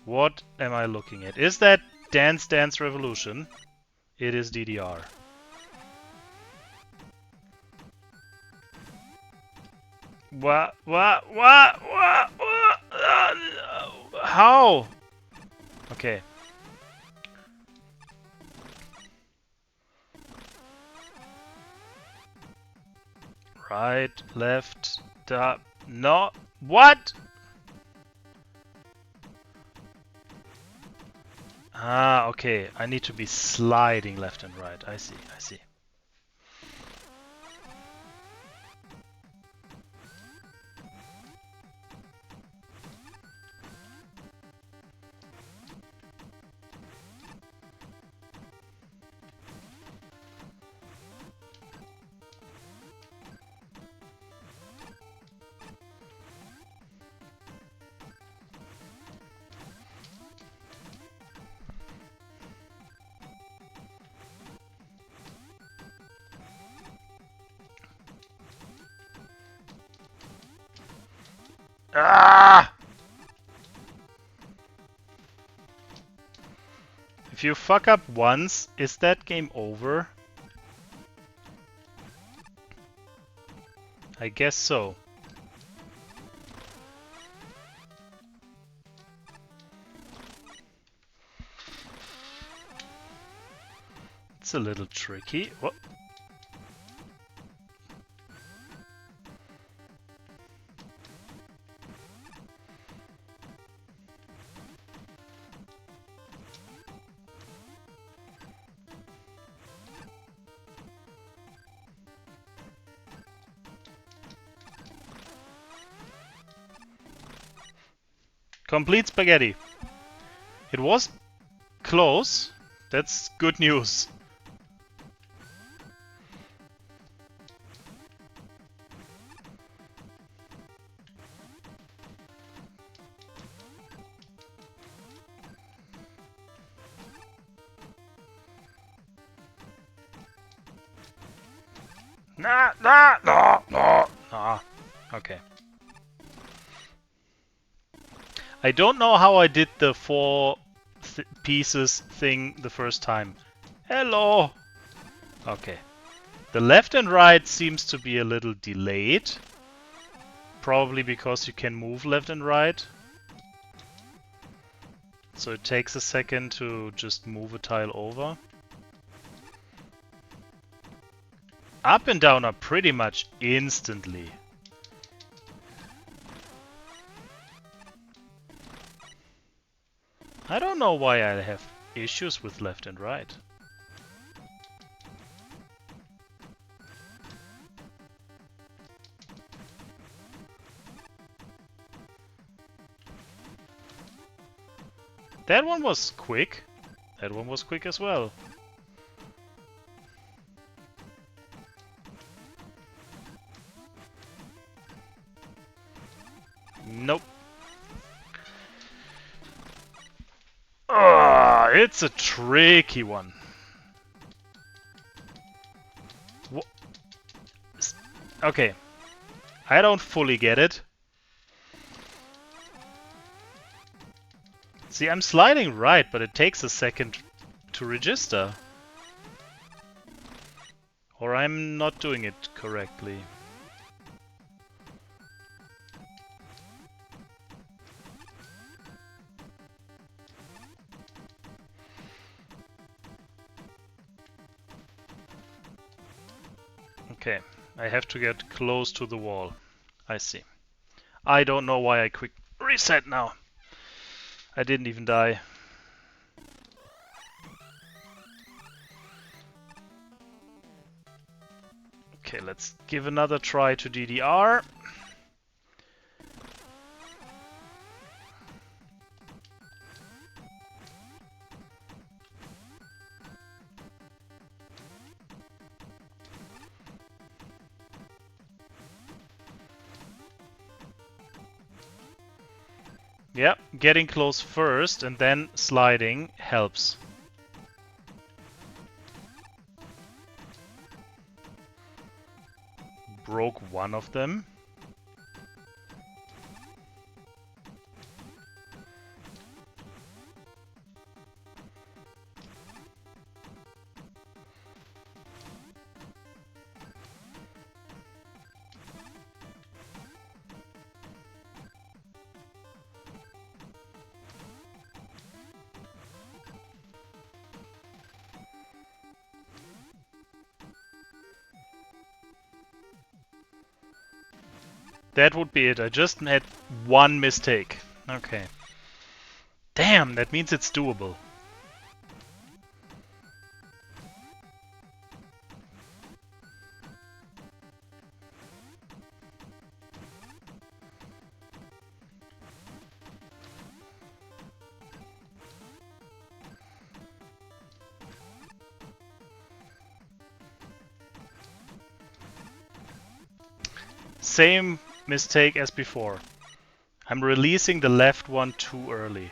What am I looking at? Is that Dance Dance Revolution? It is DDR. What? How? Okay. Right, left, up, no. What? Ah, okay. I need to be sliding left and right. I see, I see. Ah! If you fuck up once, is that game over? I guess so. It's a little tricky. What? Complete spaghetti. It was close. That's good news. Nah. Okay. I don't know how I did the 4 pieces thing the first time. Hello! Okay. The left and right seems to be a little delayed. Probably because you can move left and right. So it takes a second to just move a tile over. Up and down are pretty much instantly. I don't know why I have issues with left and right. That one was quick. That one was quick as well. Nope. It's a tricky one. Okay. I don't fully get it. See, I'm sliding right, but it takes a second to register. Or I'm not doing it correctly. Okay, I have to get close to the wall. I see. I don't know why I quick reset now. I didn't even die. Okay, let's give another try to DDR. Yeah, getting close first and then sliding helps. Broke one of them. That would be it. I just had one mistake. Okay. Damn, that means it's doable. Same mistake as before. I'm releasing the left one too early.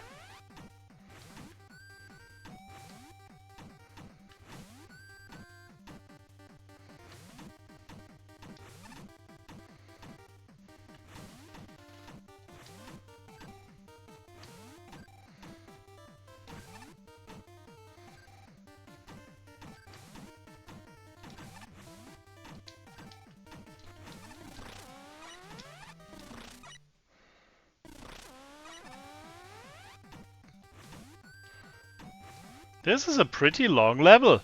This is a pretty long level.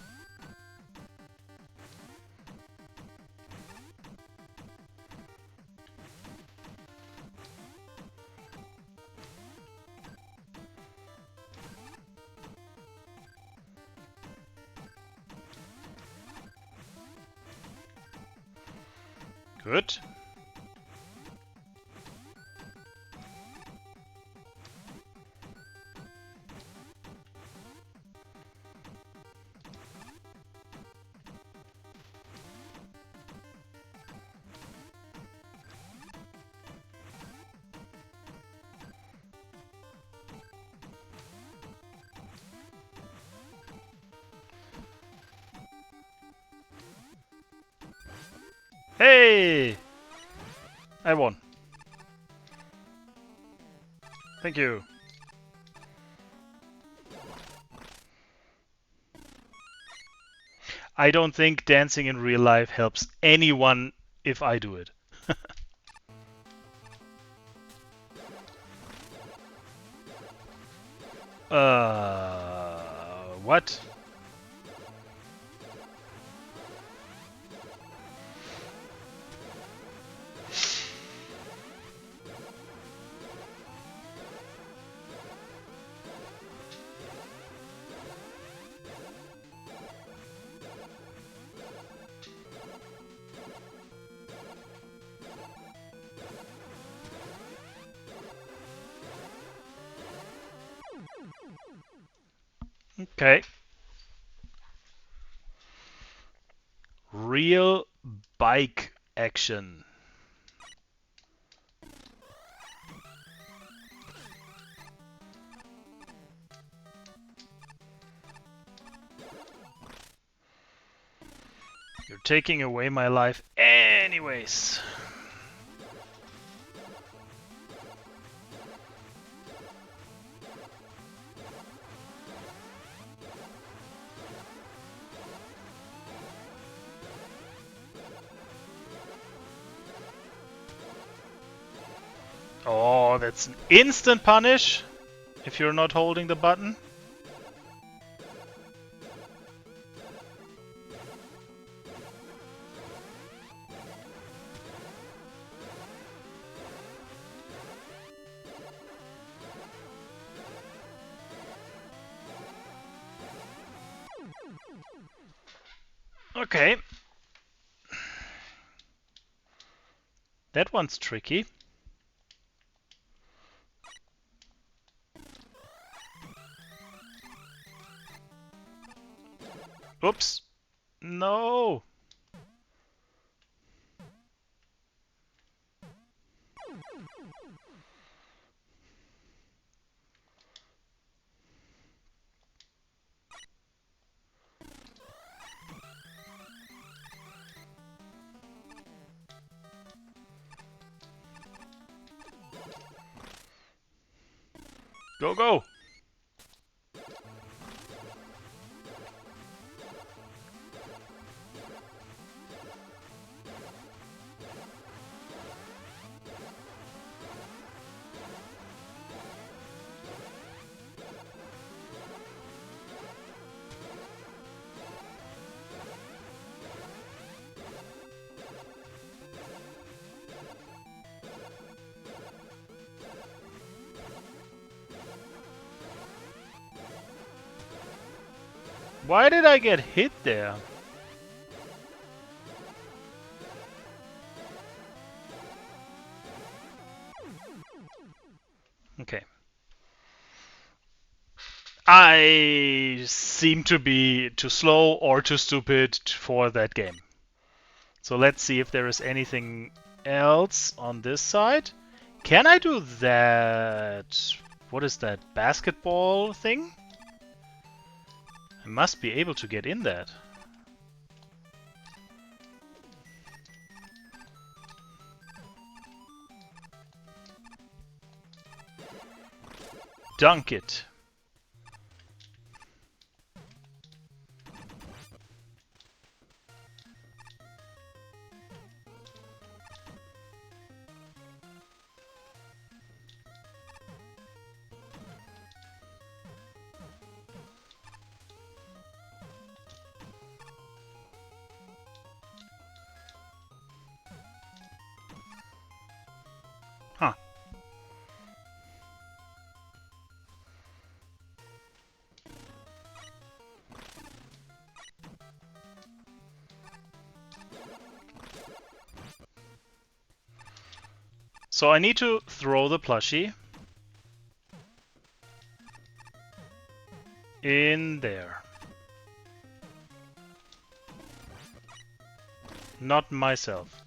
Good. Hey! I won. Thank you. I don't think dancing in real life helps anyone if I do it. What? Okay. Real bike action. You're taking away my life anyways. Oh, that's an instant punish if you're not holding the button. Okay. That one's tricky. Oops. No. Go, go. Why did I get hit there? Okay. I seem to be too slow or too stupid for that game. So let's see if there is anything else on this side. Can I do that? What is that? Basketball thing? I must be able to get in that. Dunk it. Huh. So I need to throw the plushie in there. Not myself.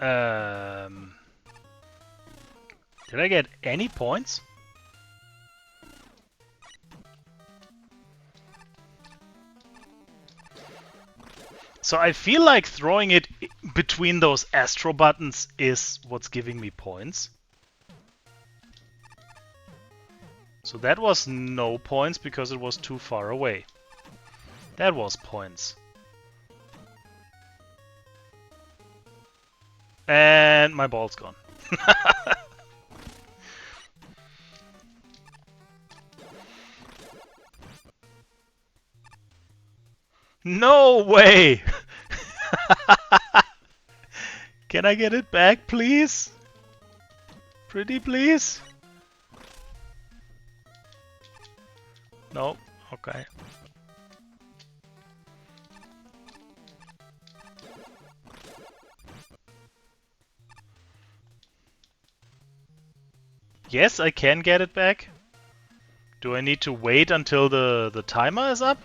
Did I get any points? So I feel like throwing it between those astro buttons is what's giving me points. So that was no points because it was too far away. That was points. And my ball's gone. No way! Can I get it back, please? Pretty please? No? Okay. Yes, I can get it back. Do I need to wait until the timer is up?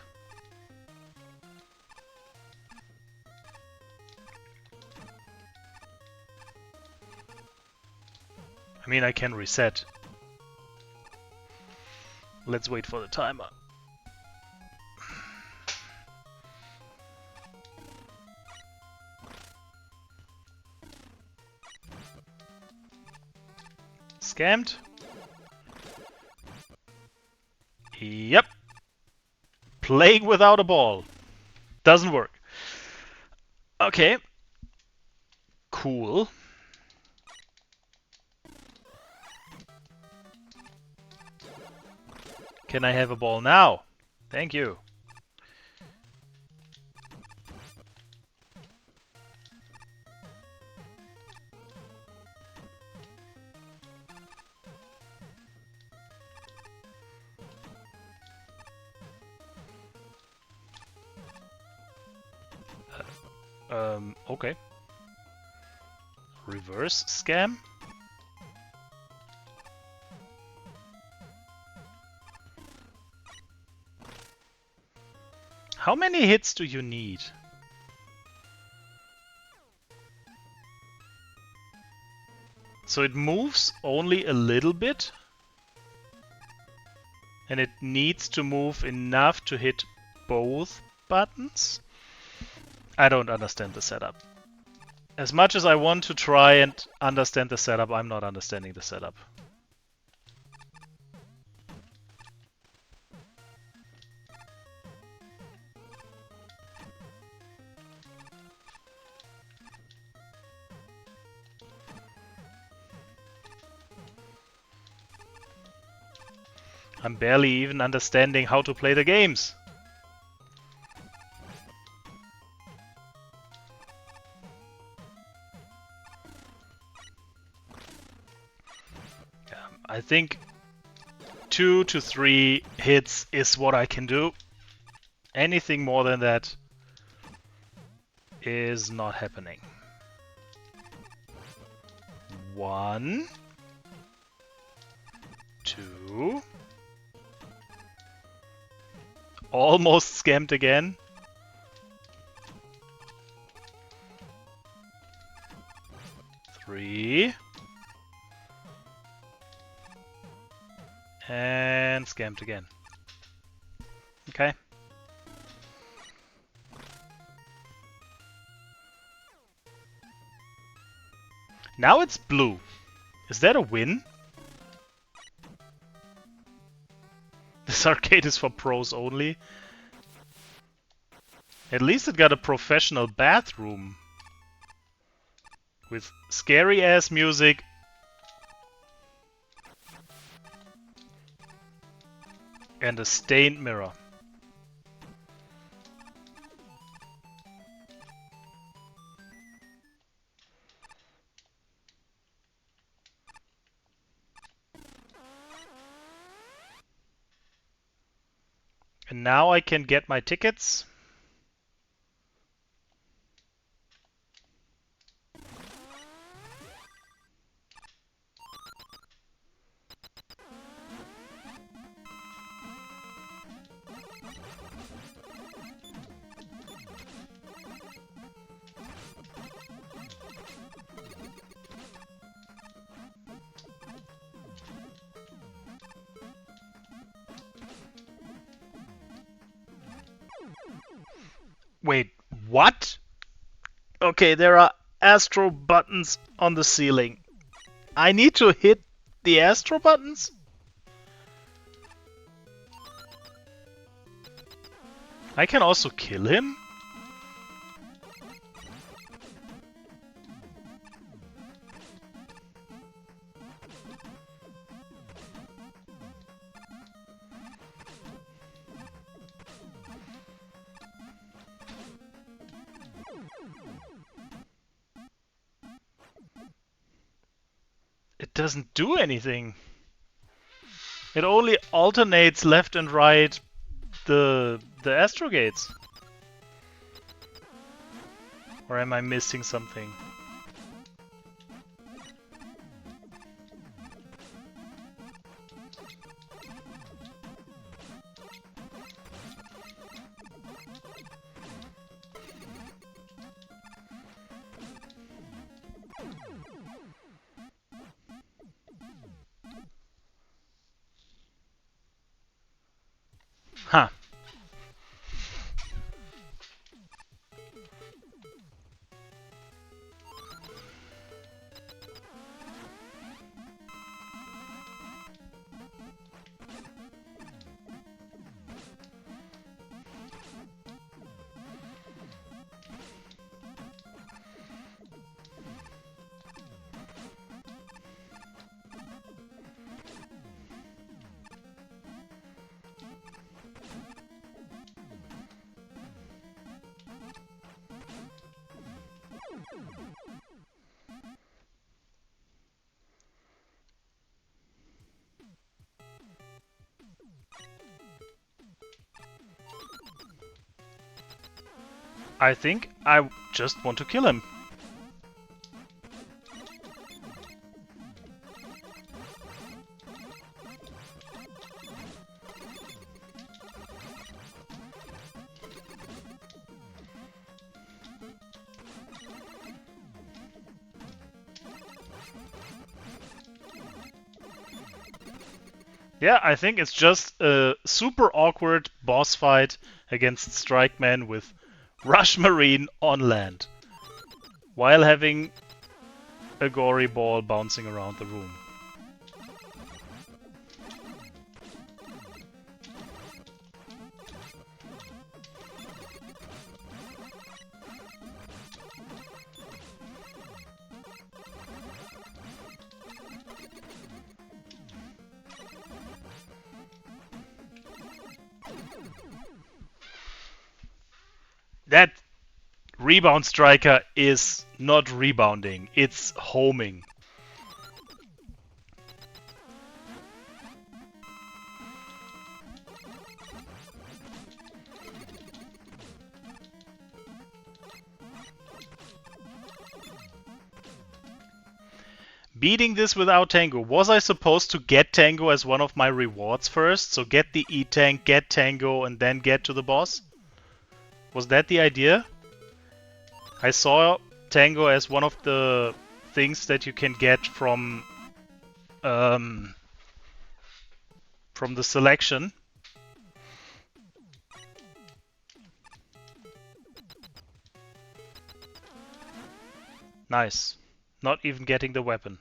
I mean, I can reset. Let's wait for the timer. Scammed? Yep. Playing without a ball. Doesn't work. Okay. Cool. Can I have a ball now? Thank you. Okay. Reverse scam? How many hits do you need? So it moves only a little bit? And it needs to move enough to hit both buttons? I don't understand the setup. As much as I want to try and understand the setup, I'm not understanding the setup. I'm barely even understanding how to play the games. I think 2 to 3 hits is what I can do. Anything more than that is not happening. 1, 2. Almost scammed again. 3. And scammed again. Okay. Now it's blue. Is that a win? This arcade is for pros only. At least it got a professional bathroom. With scary ass music. And a stained mirror. And now I can get my tickets. What? Okay, there are astro buttons on the ceiling. I need to hit the astro buttons? I can also kill him? It doesn't do anything. It only alternates left and right the astro gates. Or am I missing something? Huh. I think I just want to kill him. Yeah, I think it's just a super awkward boss fight against Strikeman with Rush Marine on land, while having a gory ball bouncing around the room. That rebound striker is not rebounding, it's homing. Beating this without Tango. Was I supposed to get Tango as one of my rewards first? So get the E-Tank, get Tango, and then get to the boss? Was that the idea? I saw Tango as one of the things that you can get from the selection. Nice. Not even getting the weapon.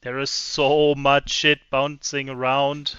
There is so much shit bouncing around.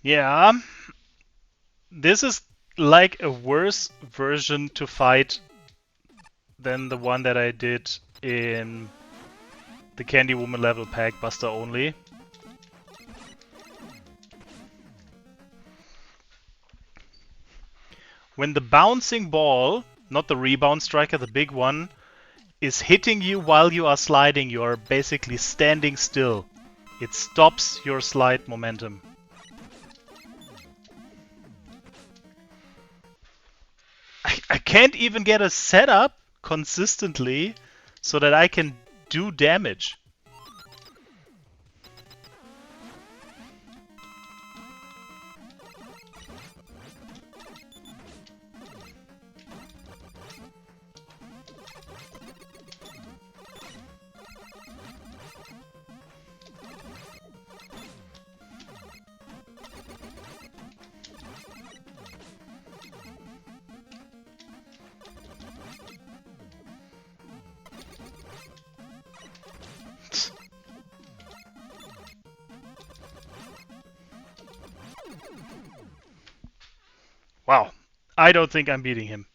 Yeah, This is like a worse version to fight than the one that I did in the Candy Woman level pack, Buster only. When the bouncing ball, not the rebound striker, the big one, is hitting you while you are sliding, you are basically standing still. It stops your slide momentum. I can't even get a setup consistently so that I can do damage. Wow, I don't think I'm beating him.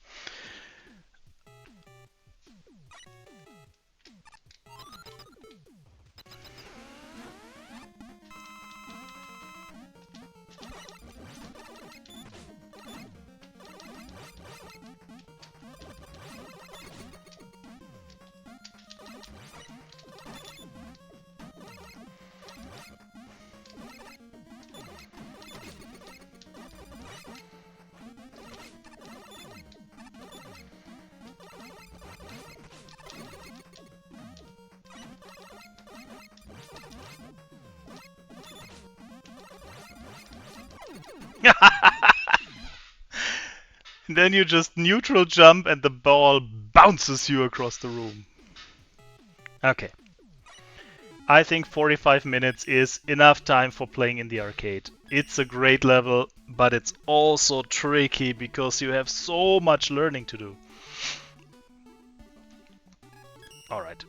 Then you just neutral jump and the ball bounces you across the room. Okay. I think 45 minutes is enough time for playing in the arcade. It's a great level, but it's also tricky because you have so much learning to do. Alright.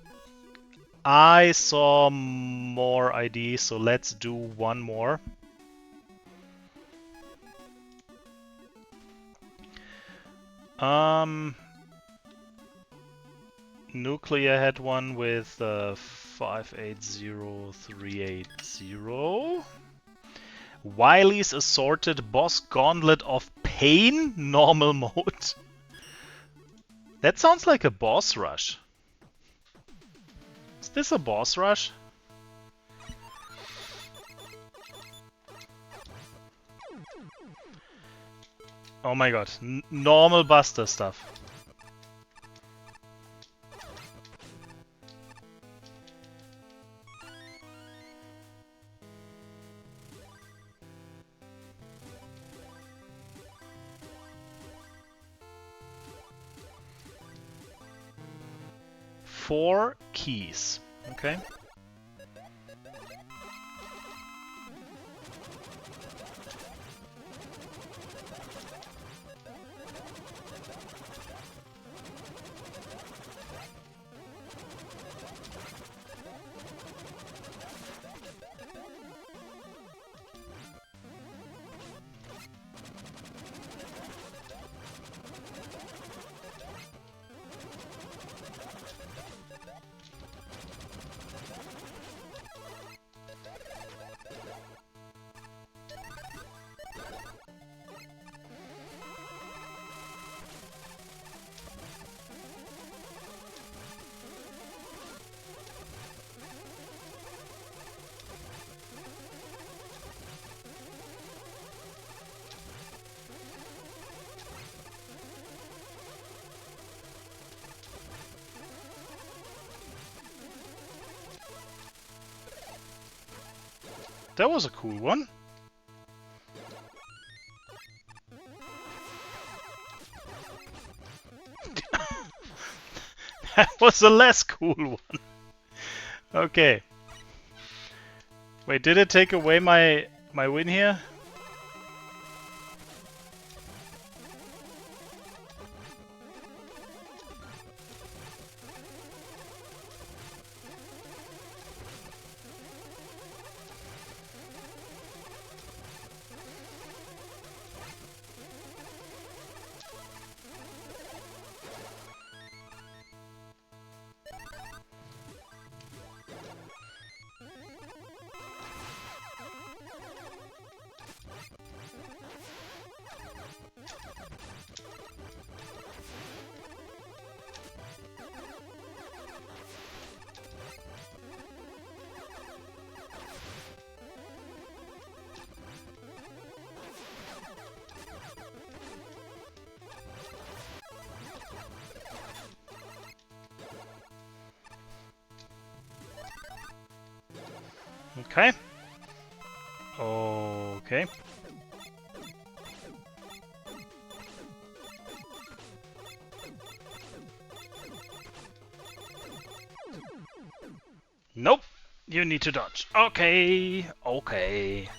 I saw more IDs, so let's do one more. Nuclear had one with 580380. Wily's Assorted Boss Gauntlet of Pain normal mode. That sounds like a boss rush. Is this a boss rush? Oh my god, normal Buster stuff. Four keys, okay? That was a cool one. That was a less cool one. Okay. Wait, did it take away my win here? Okay. Okay. Nope. You need to dodge. Okay. Okay.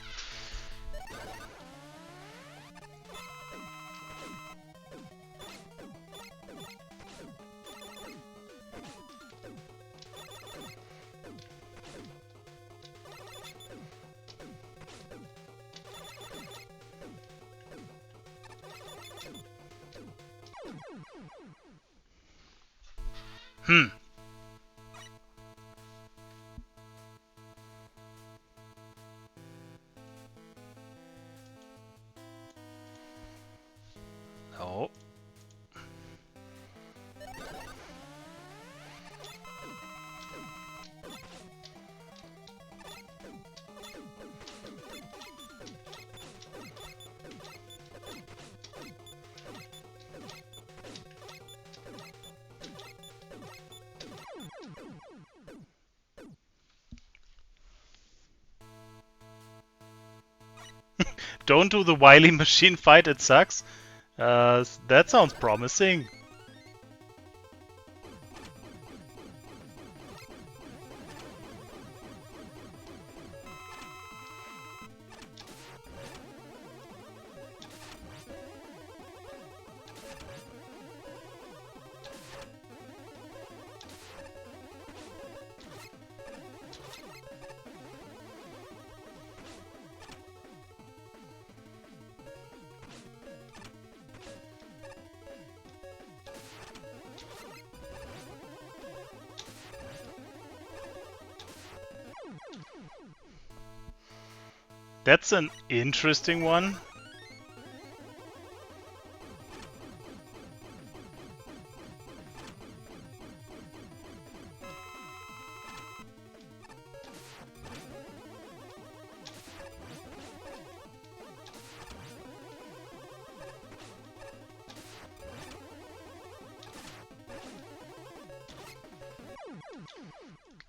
Hmm. No. Don't do the wily machine fight, it sucks. That sounds promising. That's an interesting one.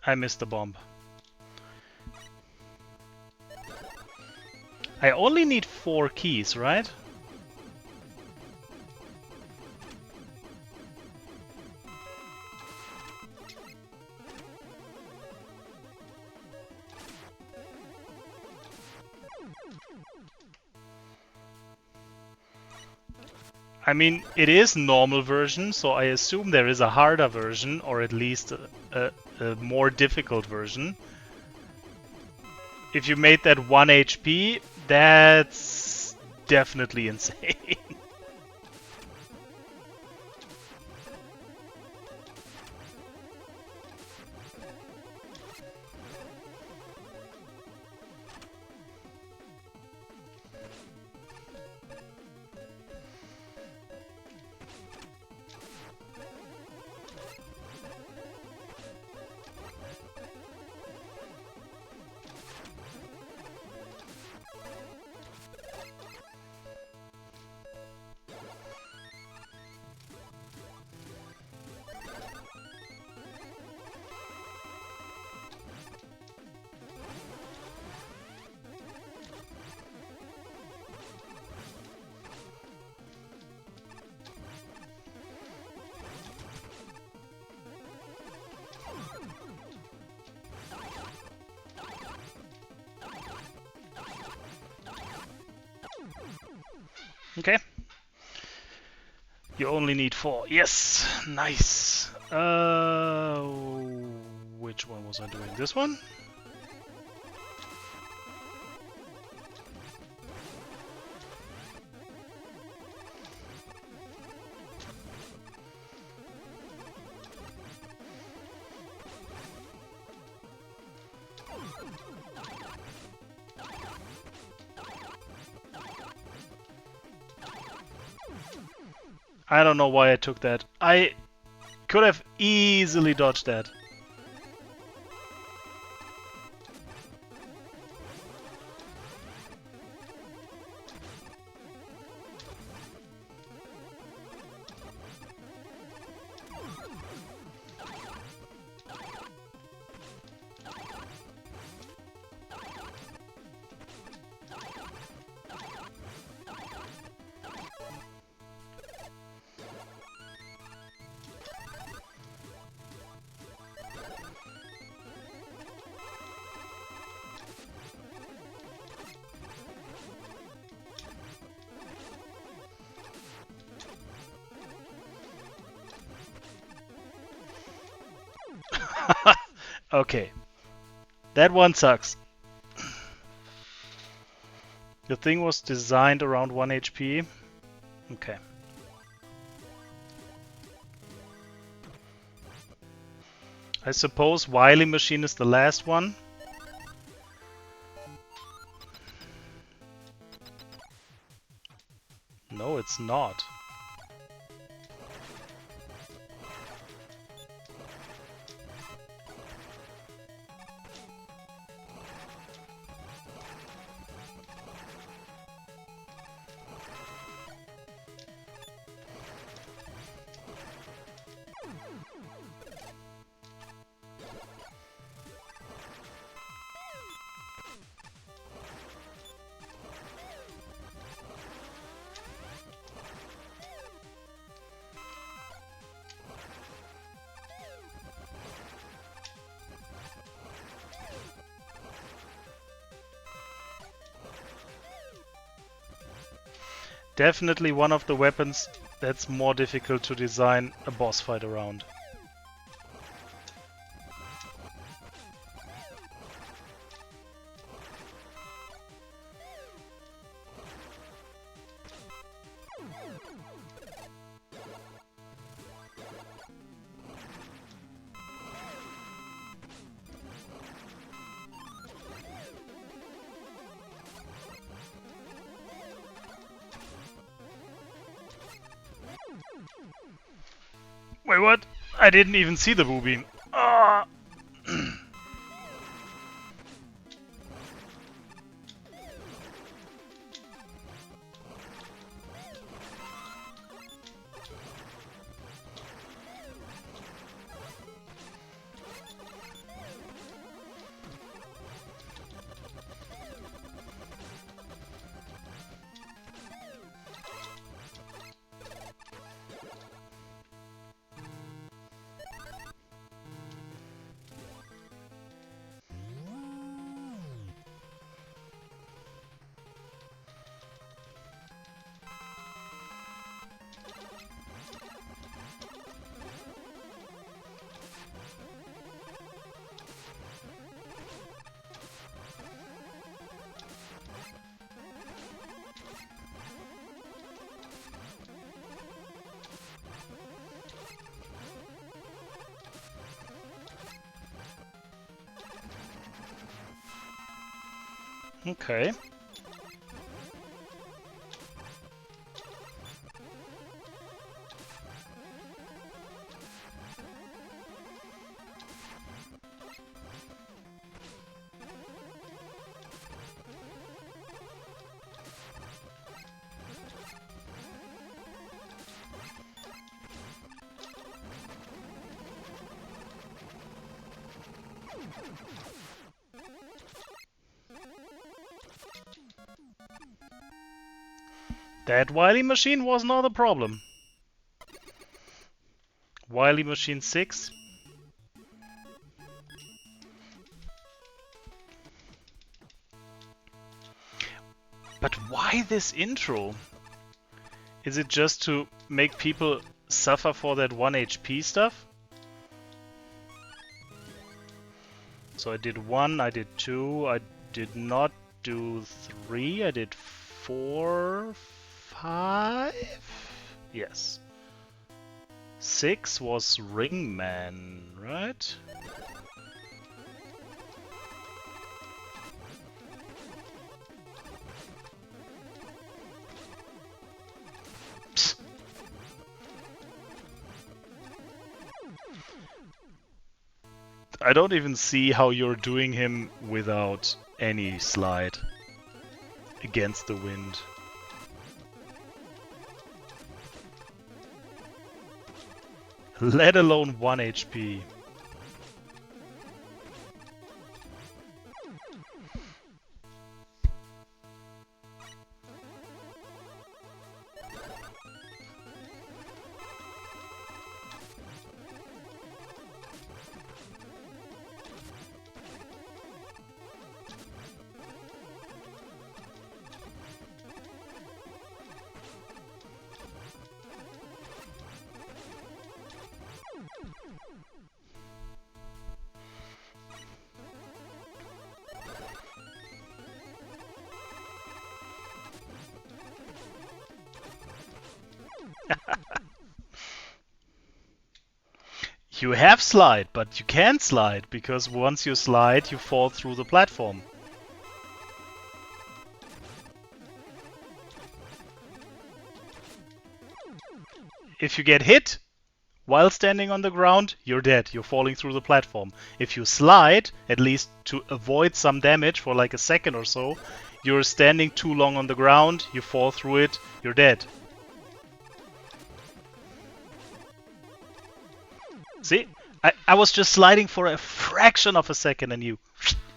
I missed the bomb. I only need 4 keys, right? I mean, it is normal version, so I assume there is a harder version, or at least a more difficult version. If you made that 1 HP, that's definitely insane. Okay. You only need 4. Yes! Nice! Which one was I doing? This one? I don't know why I took that. I could have easily dodged that. Okay. That one sucks. The thing was designed around 1 HP. Okay. I suppose Wily Machine is the last one. No, it's not. Definitely one of the weapons that's more difficult to design a boss fight around. Wait, what? I didn't even see the booby. Ah! Okay. That Wily Machine was not a problem. Wily Machine 6. But why this intro? Is it just to make people suffer for that 1 HP stuff? So I did 1, I did 2, I did not do 3, I did 4, 5? Yes. 6 was Ringman, right? Psst. I don't even see how you're doing him without any slide against the wind. Let alone 1 HP. You have slide, but you can't slide, because once you slide, you fall through the platform. If you get hit while standing on the ground, you're dead. You're falling through the platform. If you slide, at least to avoid some damage for like a second or so, you're standing too long on the ground, you fall through it, you're dead. See? I was just sliding for a fraction of a second and you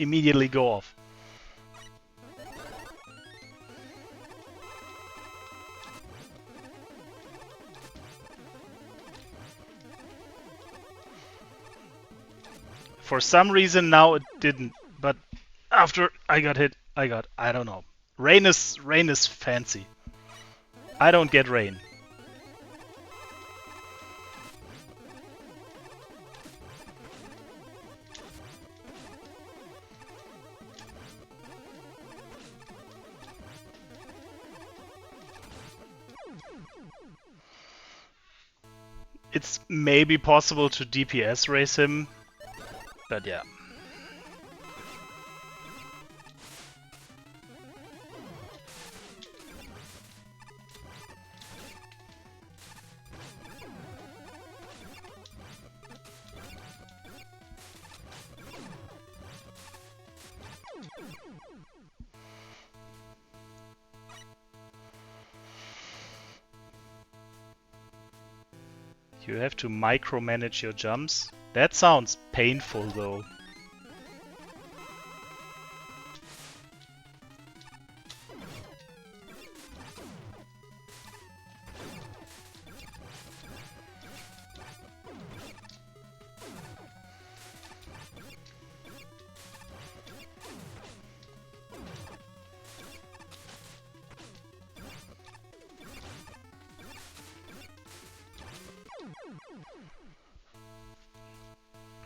immediately go off. For some reason now it didn't, but after I got hit, I don't know. Rain is fancy. I don't get rain. It's maybe possible to DPS race him, but yeah. You have to micromanage your jumps. That sounds painful though.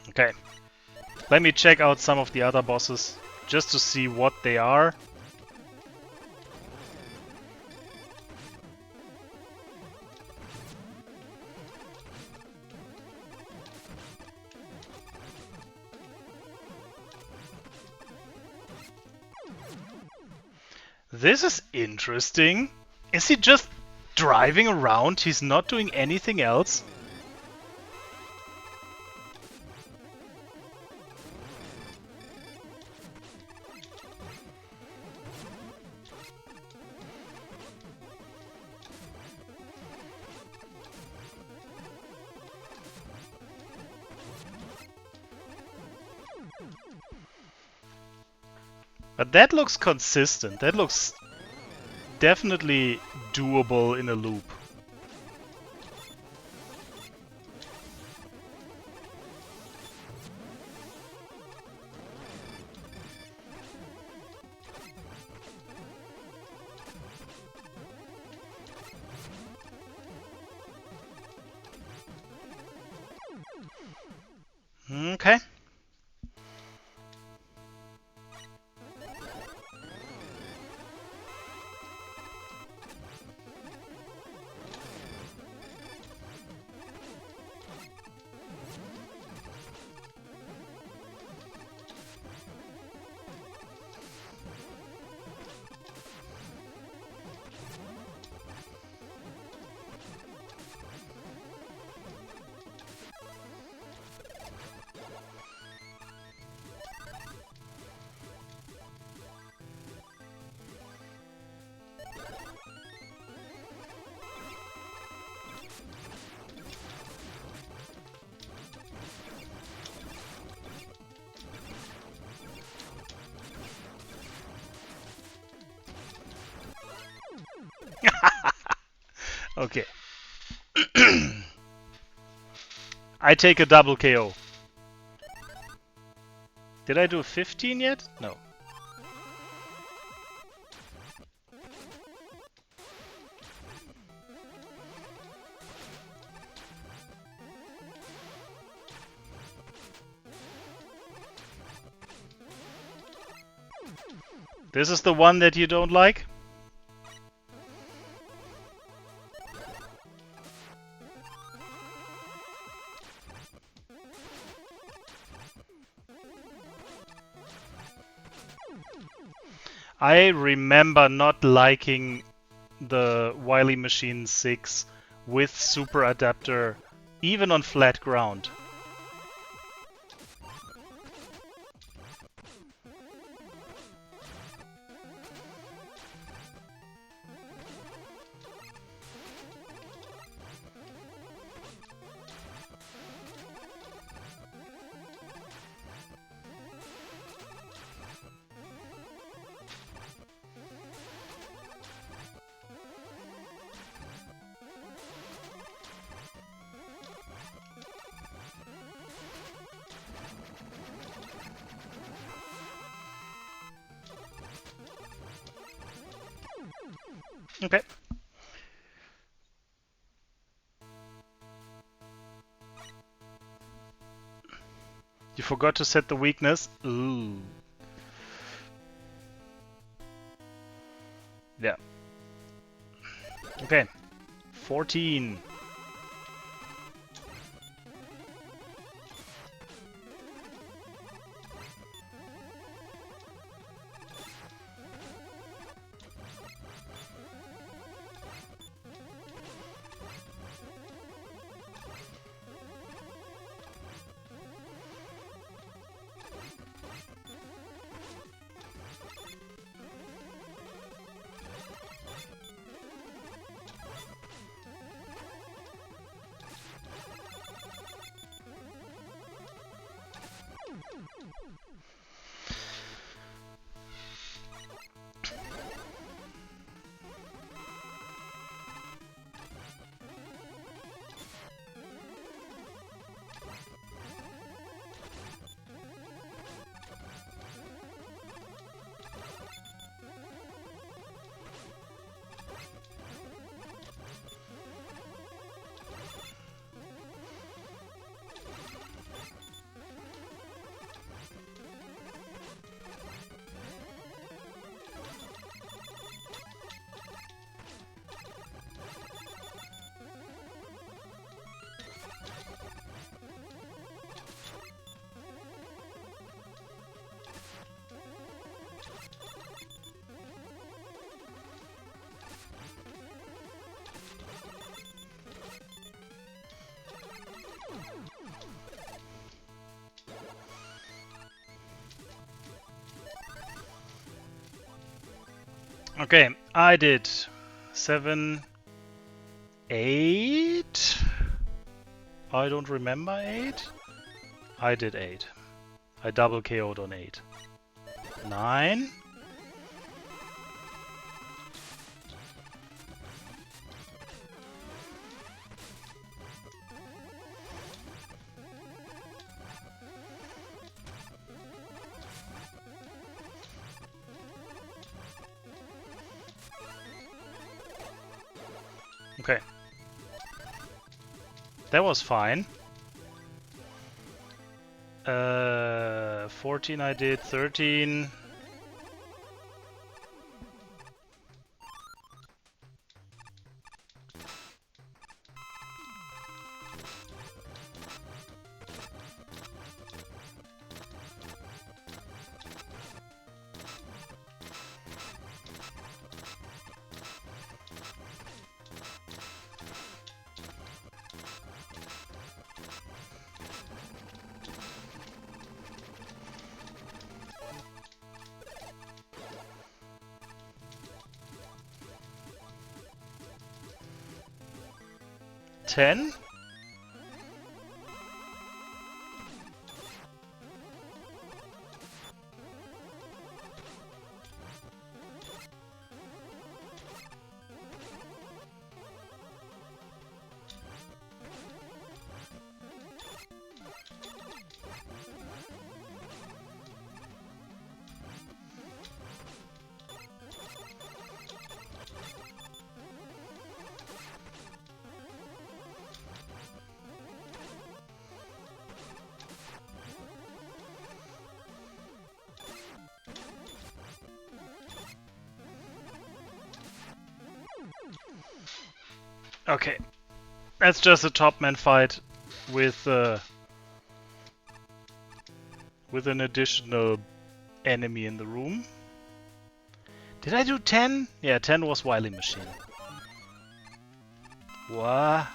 Okay, let me check out some of the other bosses, just to see what they are. This is interesting. Is he just driving around? He's not doing anything else? But that looks consistent. That looks definitely doable in a loop. Okay. Okay. I take a double KO. Did I do 15 yet? No. This is the one that you don't like? I remember not liking the Wily Machine 6 with super adapter, even on flat ground. Okay. You forgot to set the weakness. Ooh. Yeah. Okay. 14. Okay, I did 7, 8. I don't remember 8. I did 8. I double KO'd on 8. 9. Okay. That was fine. 14 I did, 13. Ten? Okay. That's just a top man fight with an additional enemy in the room. Did I do 10? Yeah, 10 was Wily Machine. What?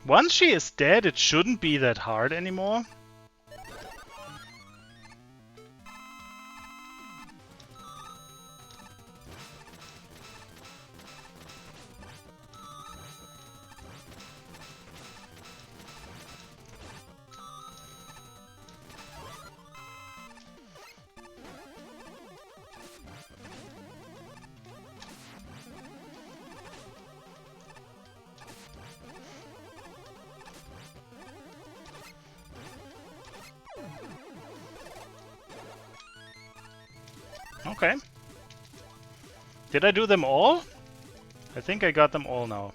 Once she is dead, it shouldn't be that hard anymore. Okay. Did I do them all? I think I got them all now.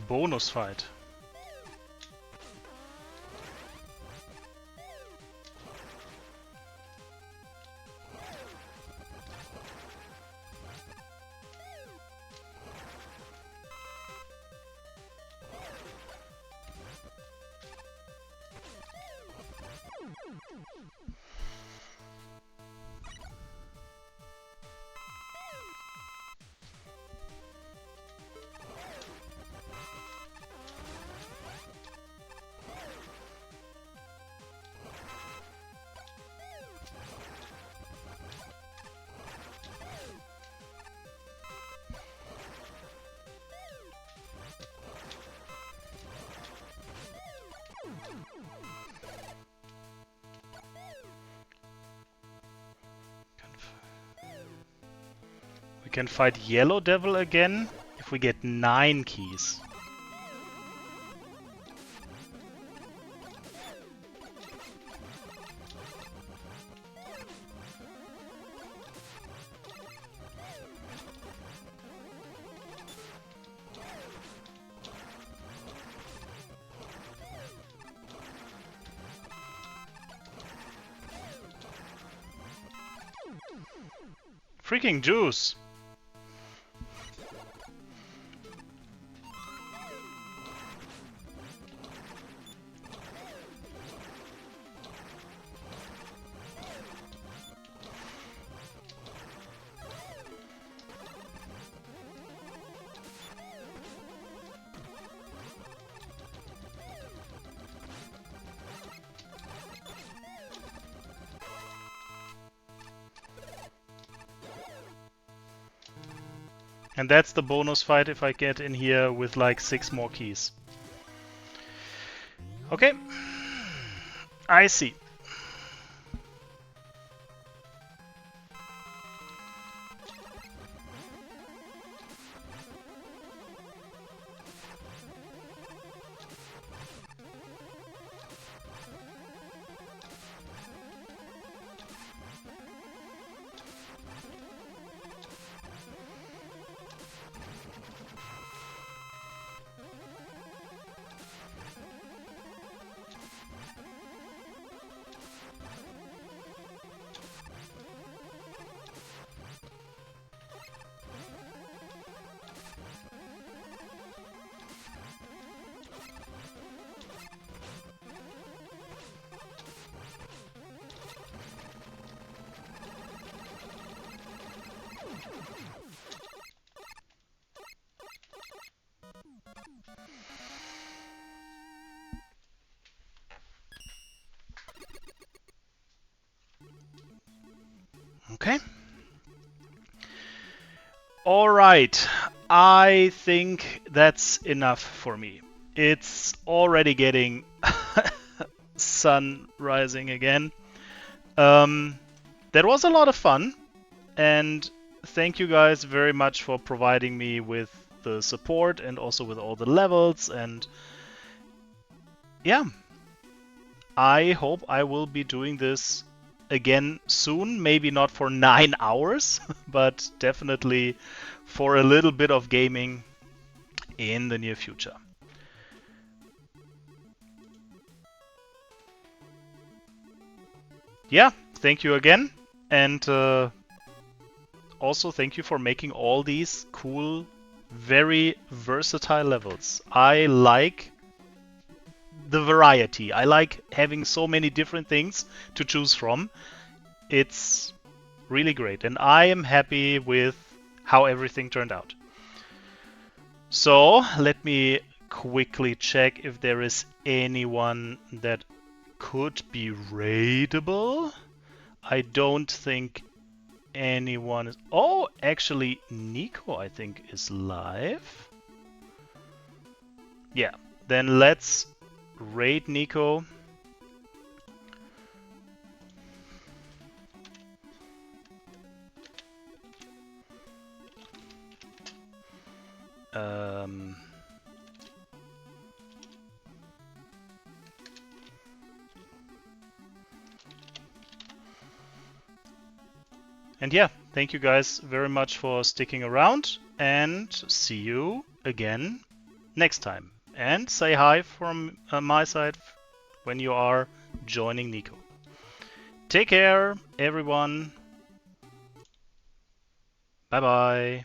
Bonus fight. We can fight Yellow Devil again if we get 9 keys. Freaking juice! And that's the bonus fight if I get in here with like 6 more keys. Okay. I see. Okay. All right. I think that's enough for me. It's already getting sun rising again. That was a lot of fun, and thank you guys very much for providing me with the support and also with all the levels. And yeah, I hope I will be doing this again soon. Maybe not for 9 hours, but definitely for a little bit of gaming in the near future. Yeah, thank you again. And also thank you for making all these cool, very versatile levels. I like the variety. I like having so many different things to choose from. It's really great, and I am happy with how everything turned out. So let me quickly check if there is anyone that could be raidable. I don't think anyone is... Oh, actually, Nico, I think, is live. Yeah, then let's raid Nico. And yeah, thank you guys very much for sticking around, and see you again next time. And say hi from my side when you are joining Nico. Take care, everyone. Bye bye.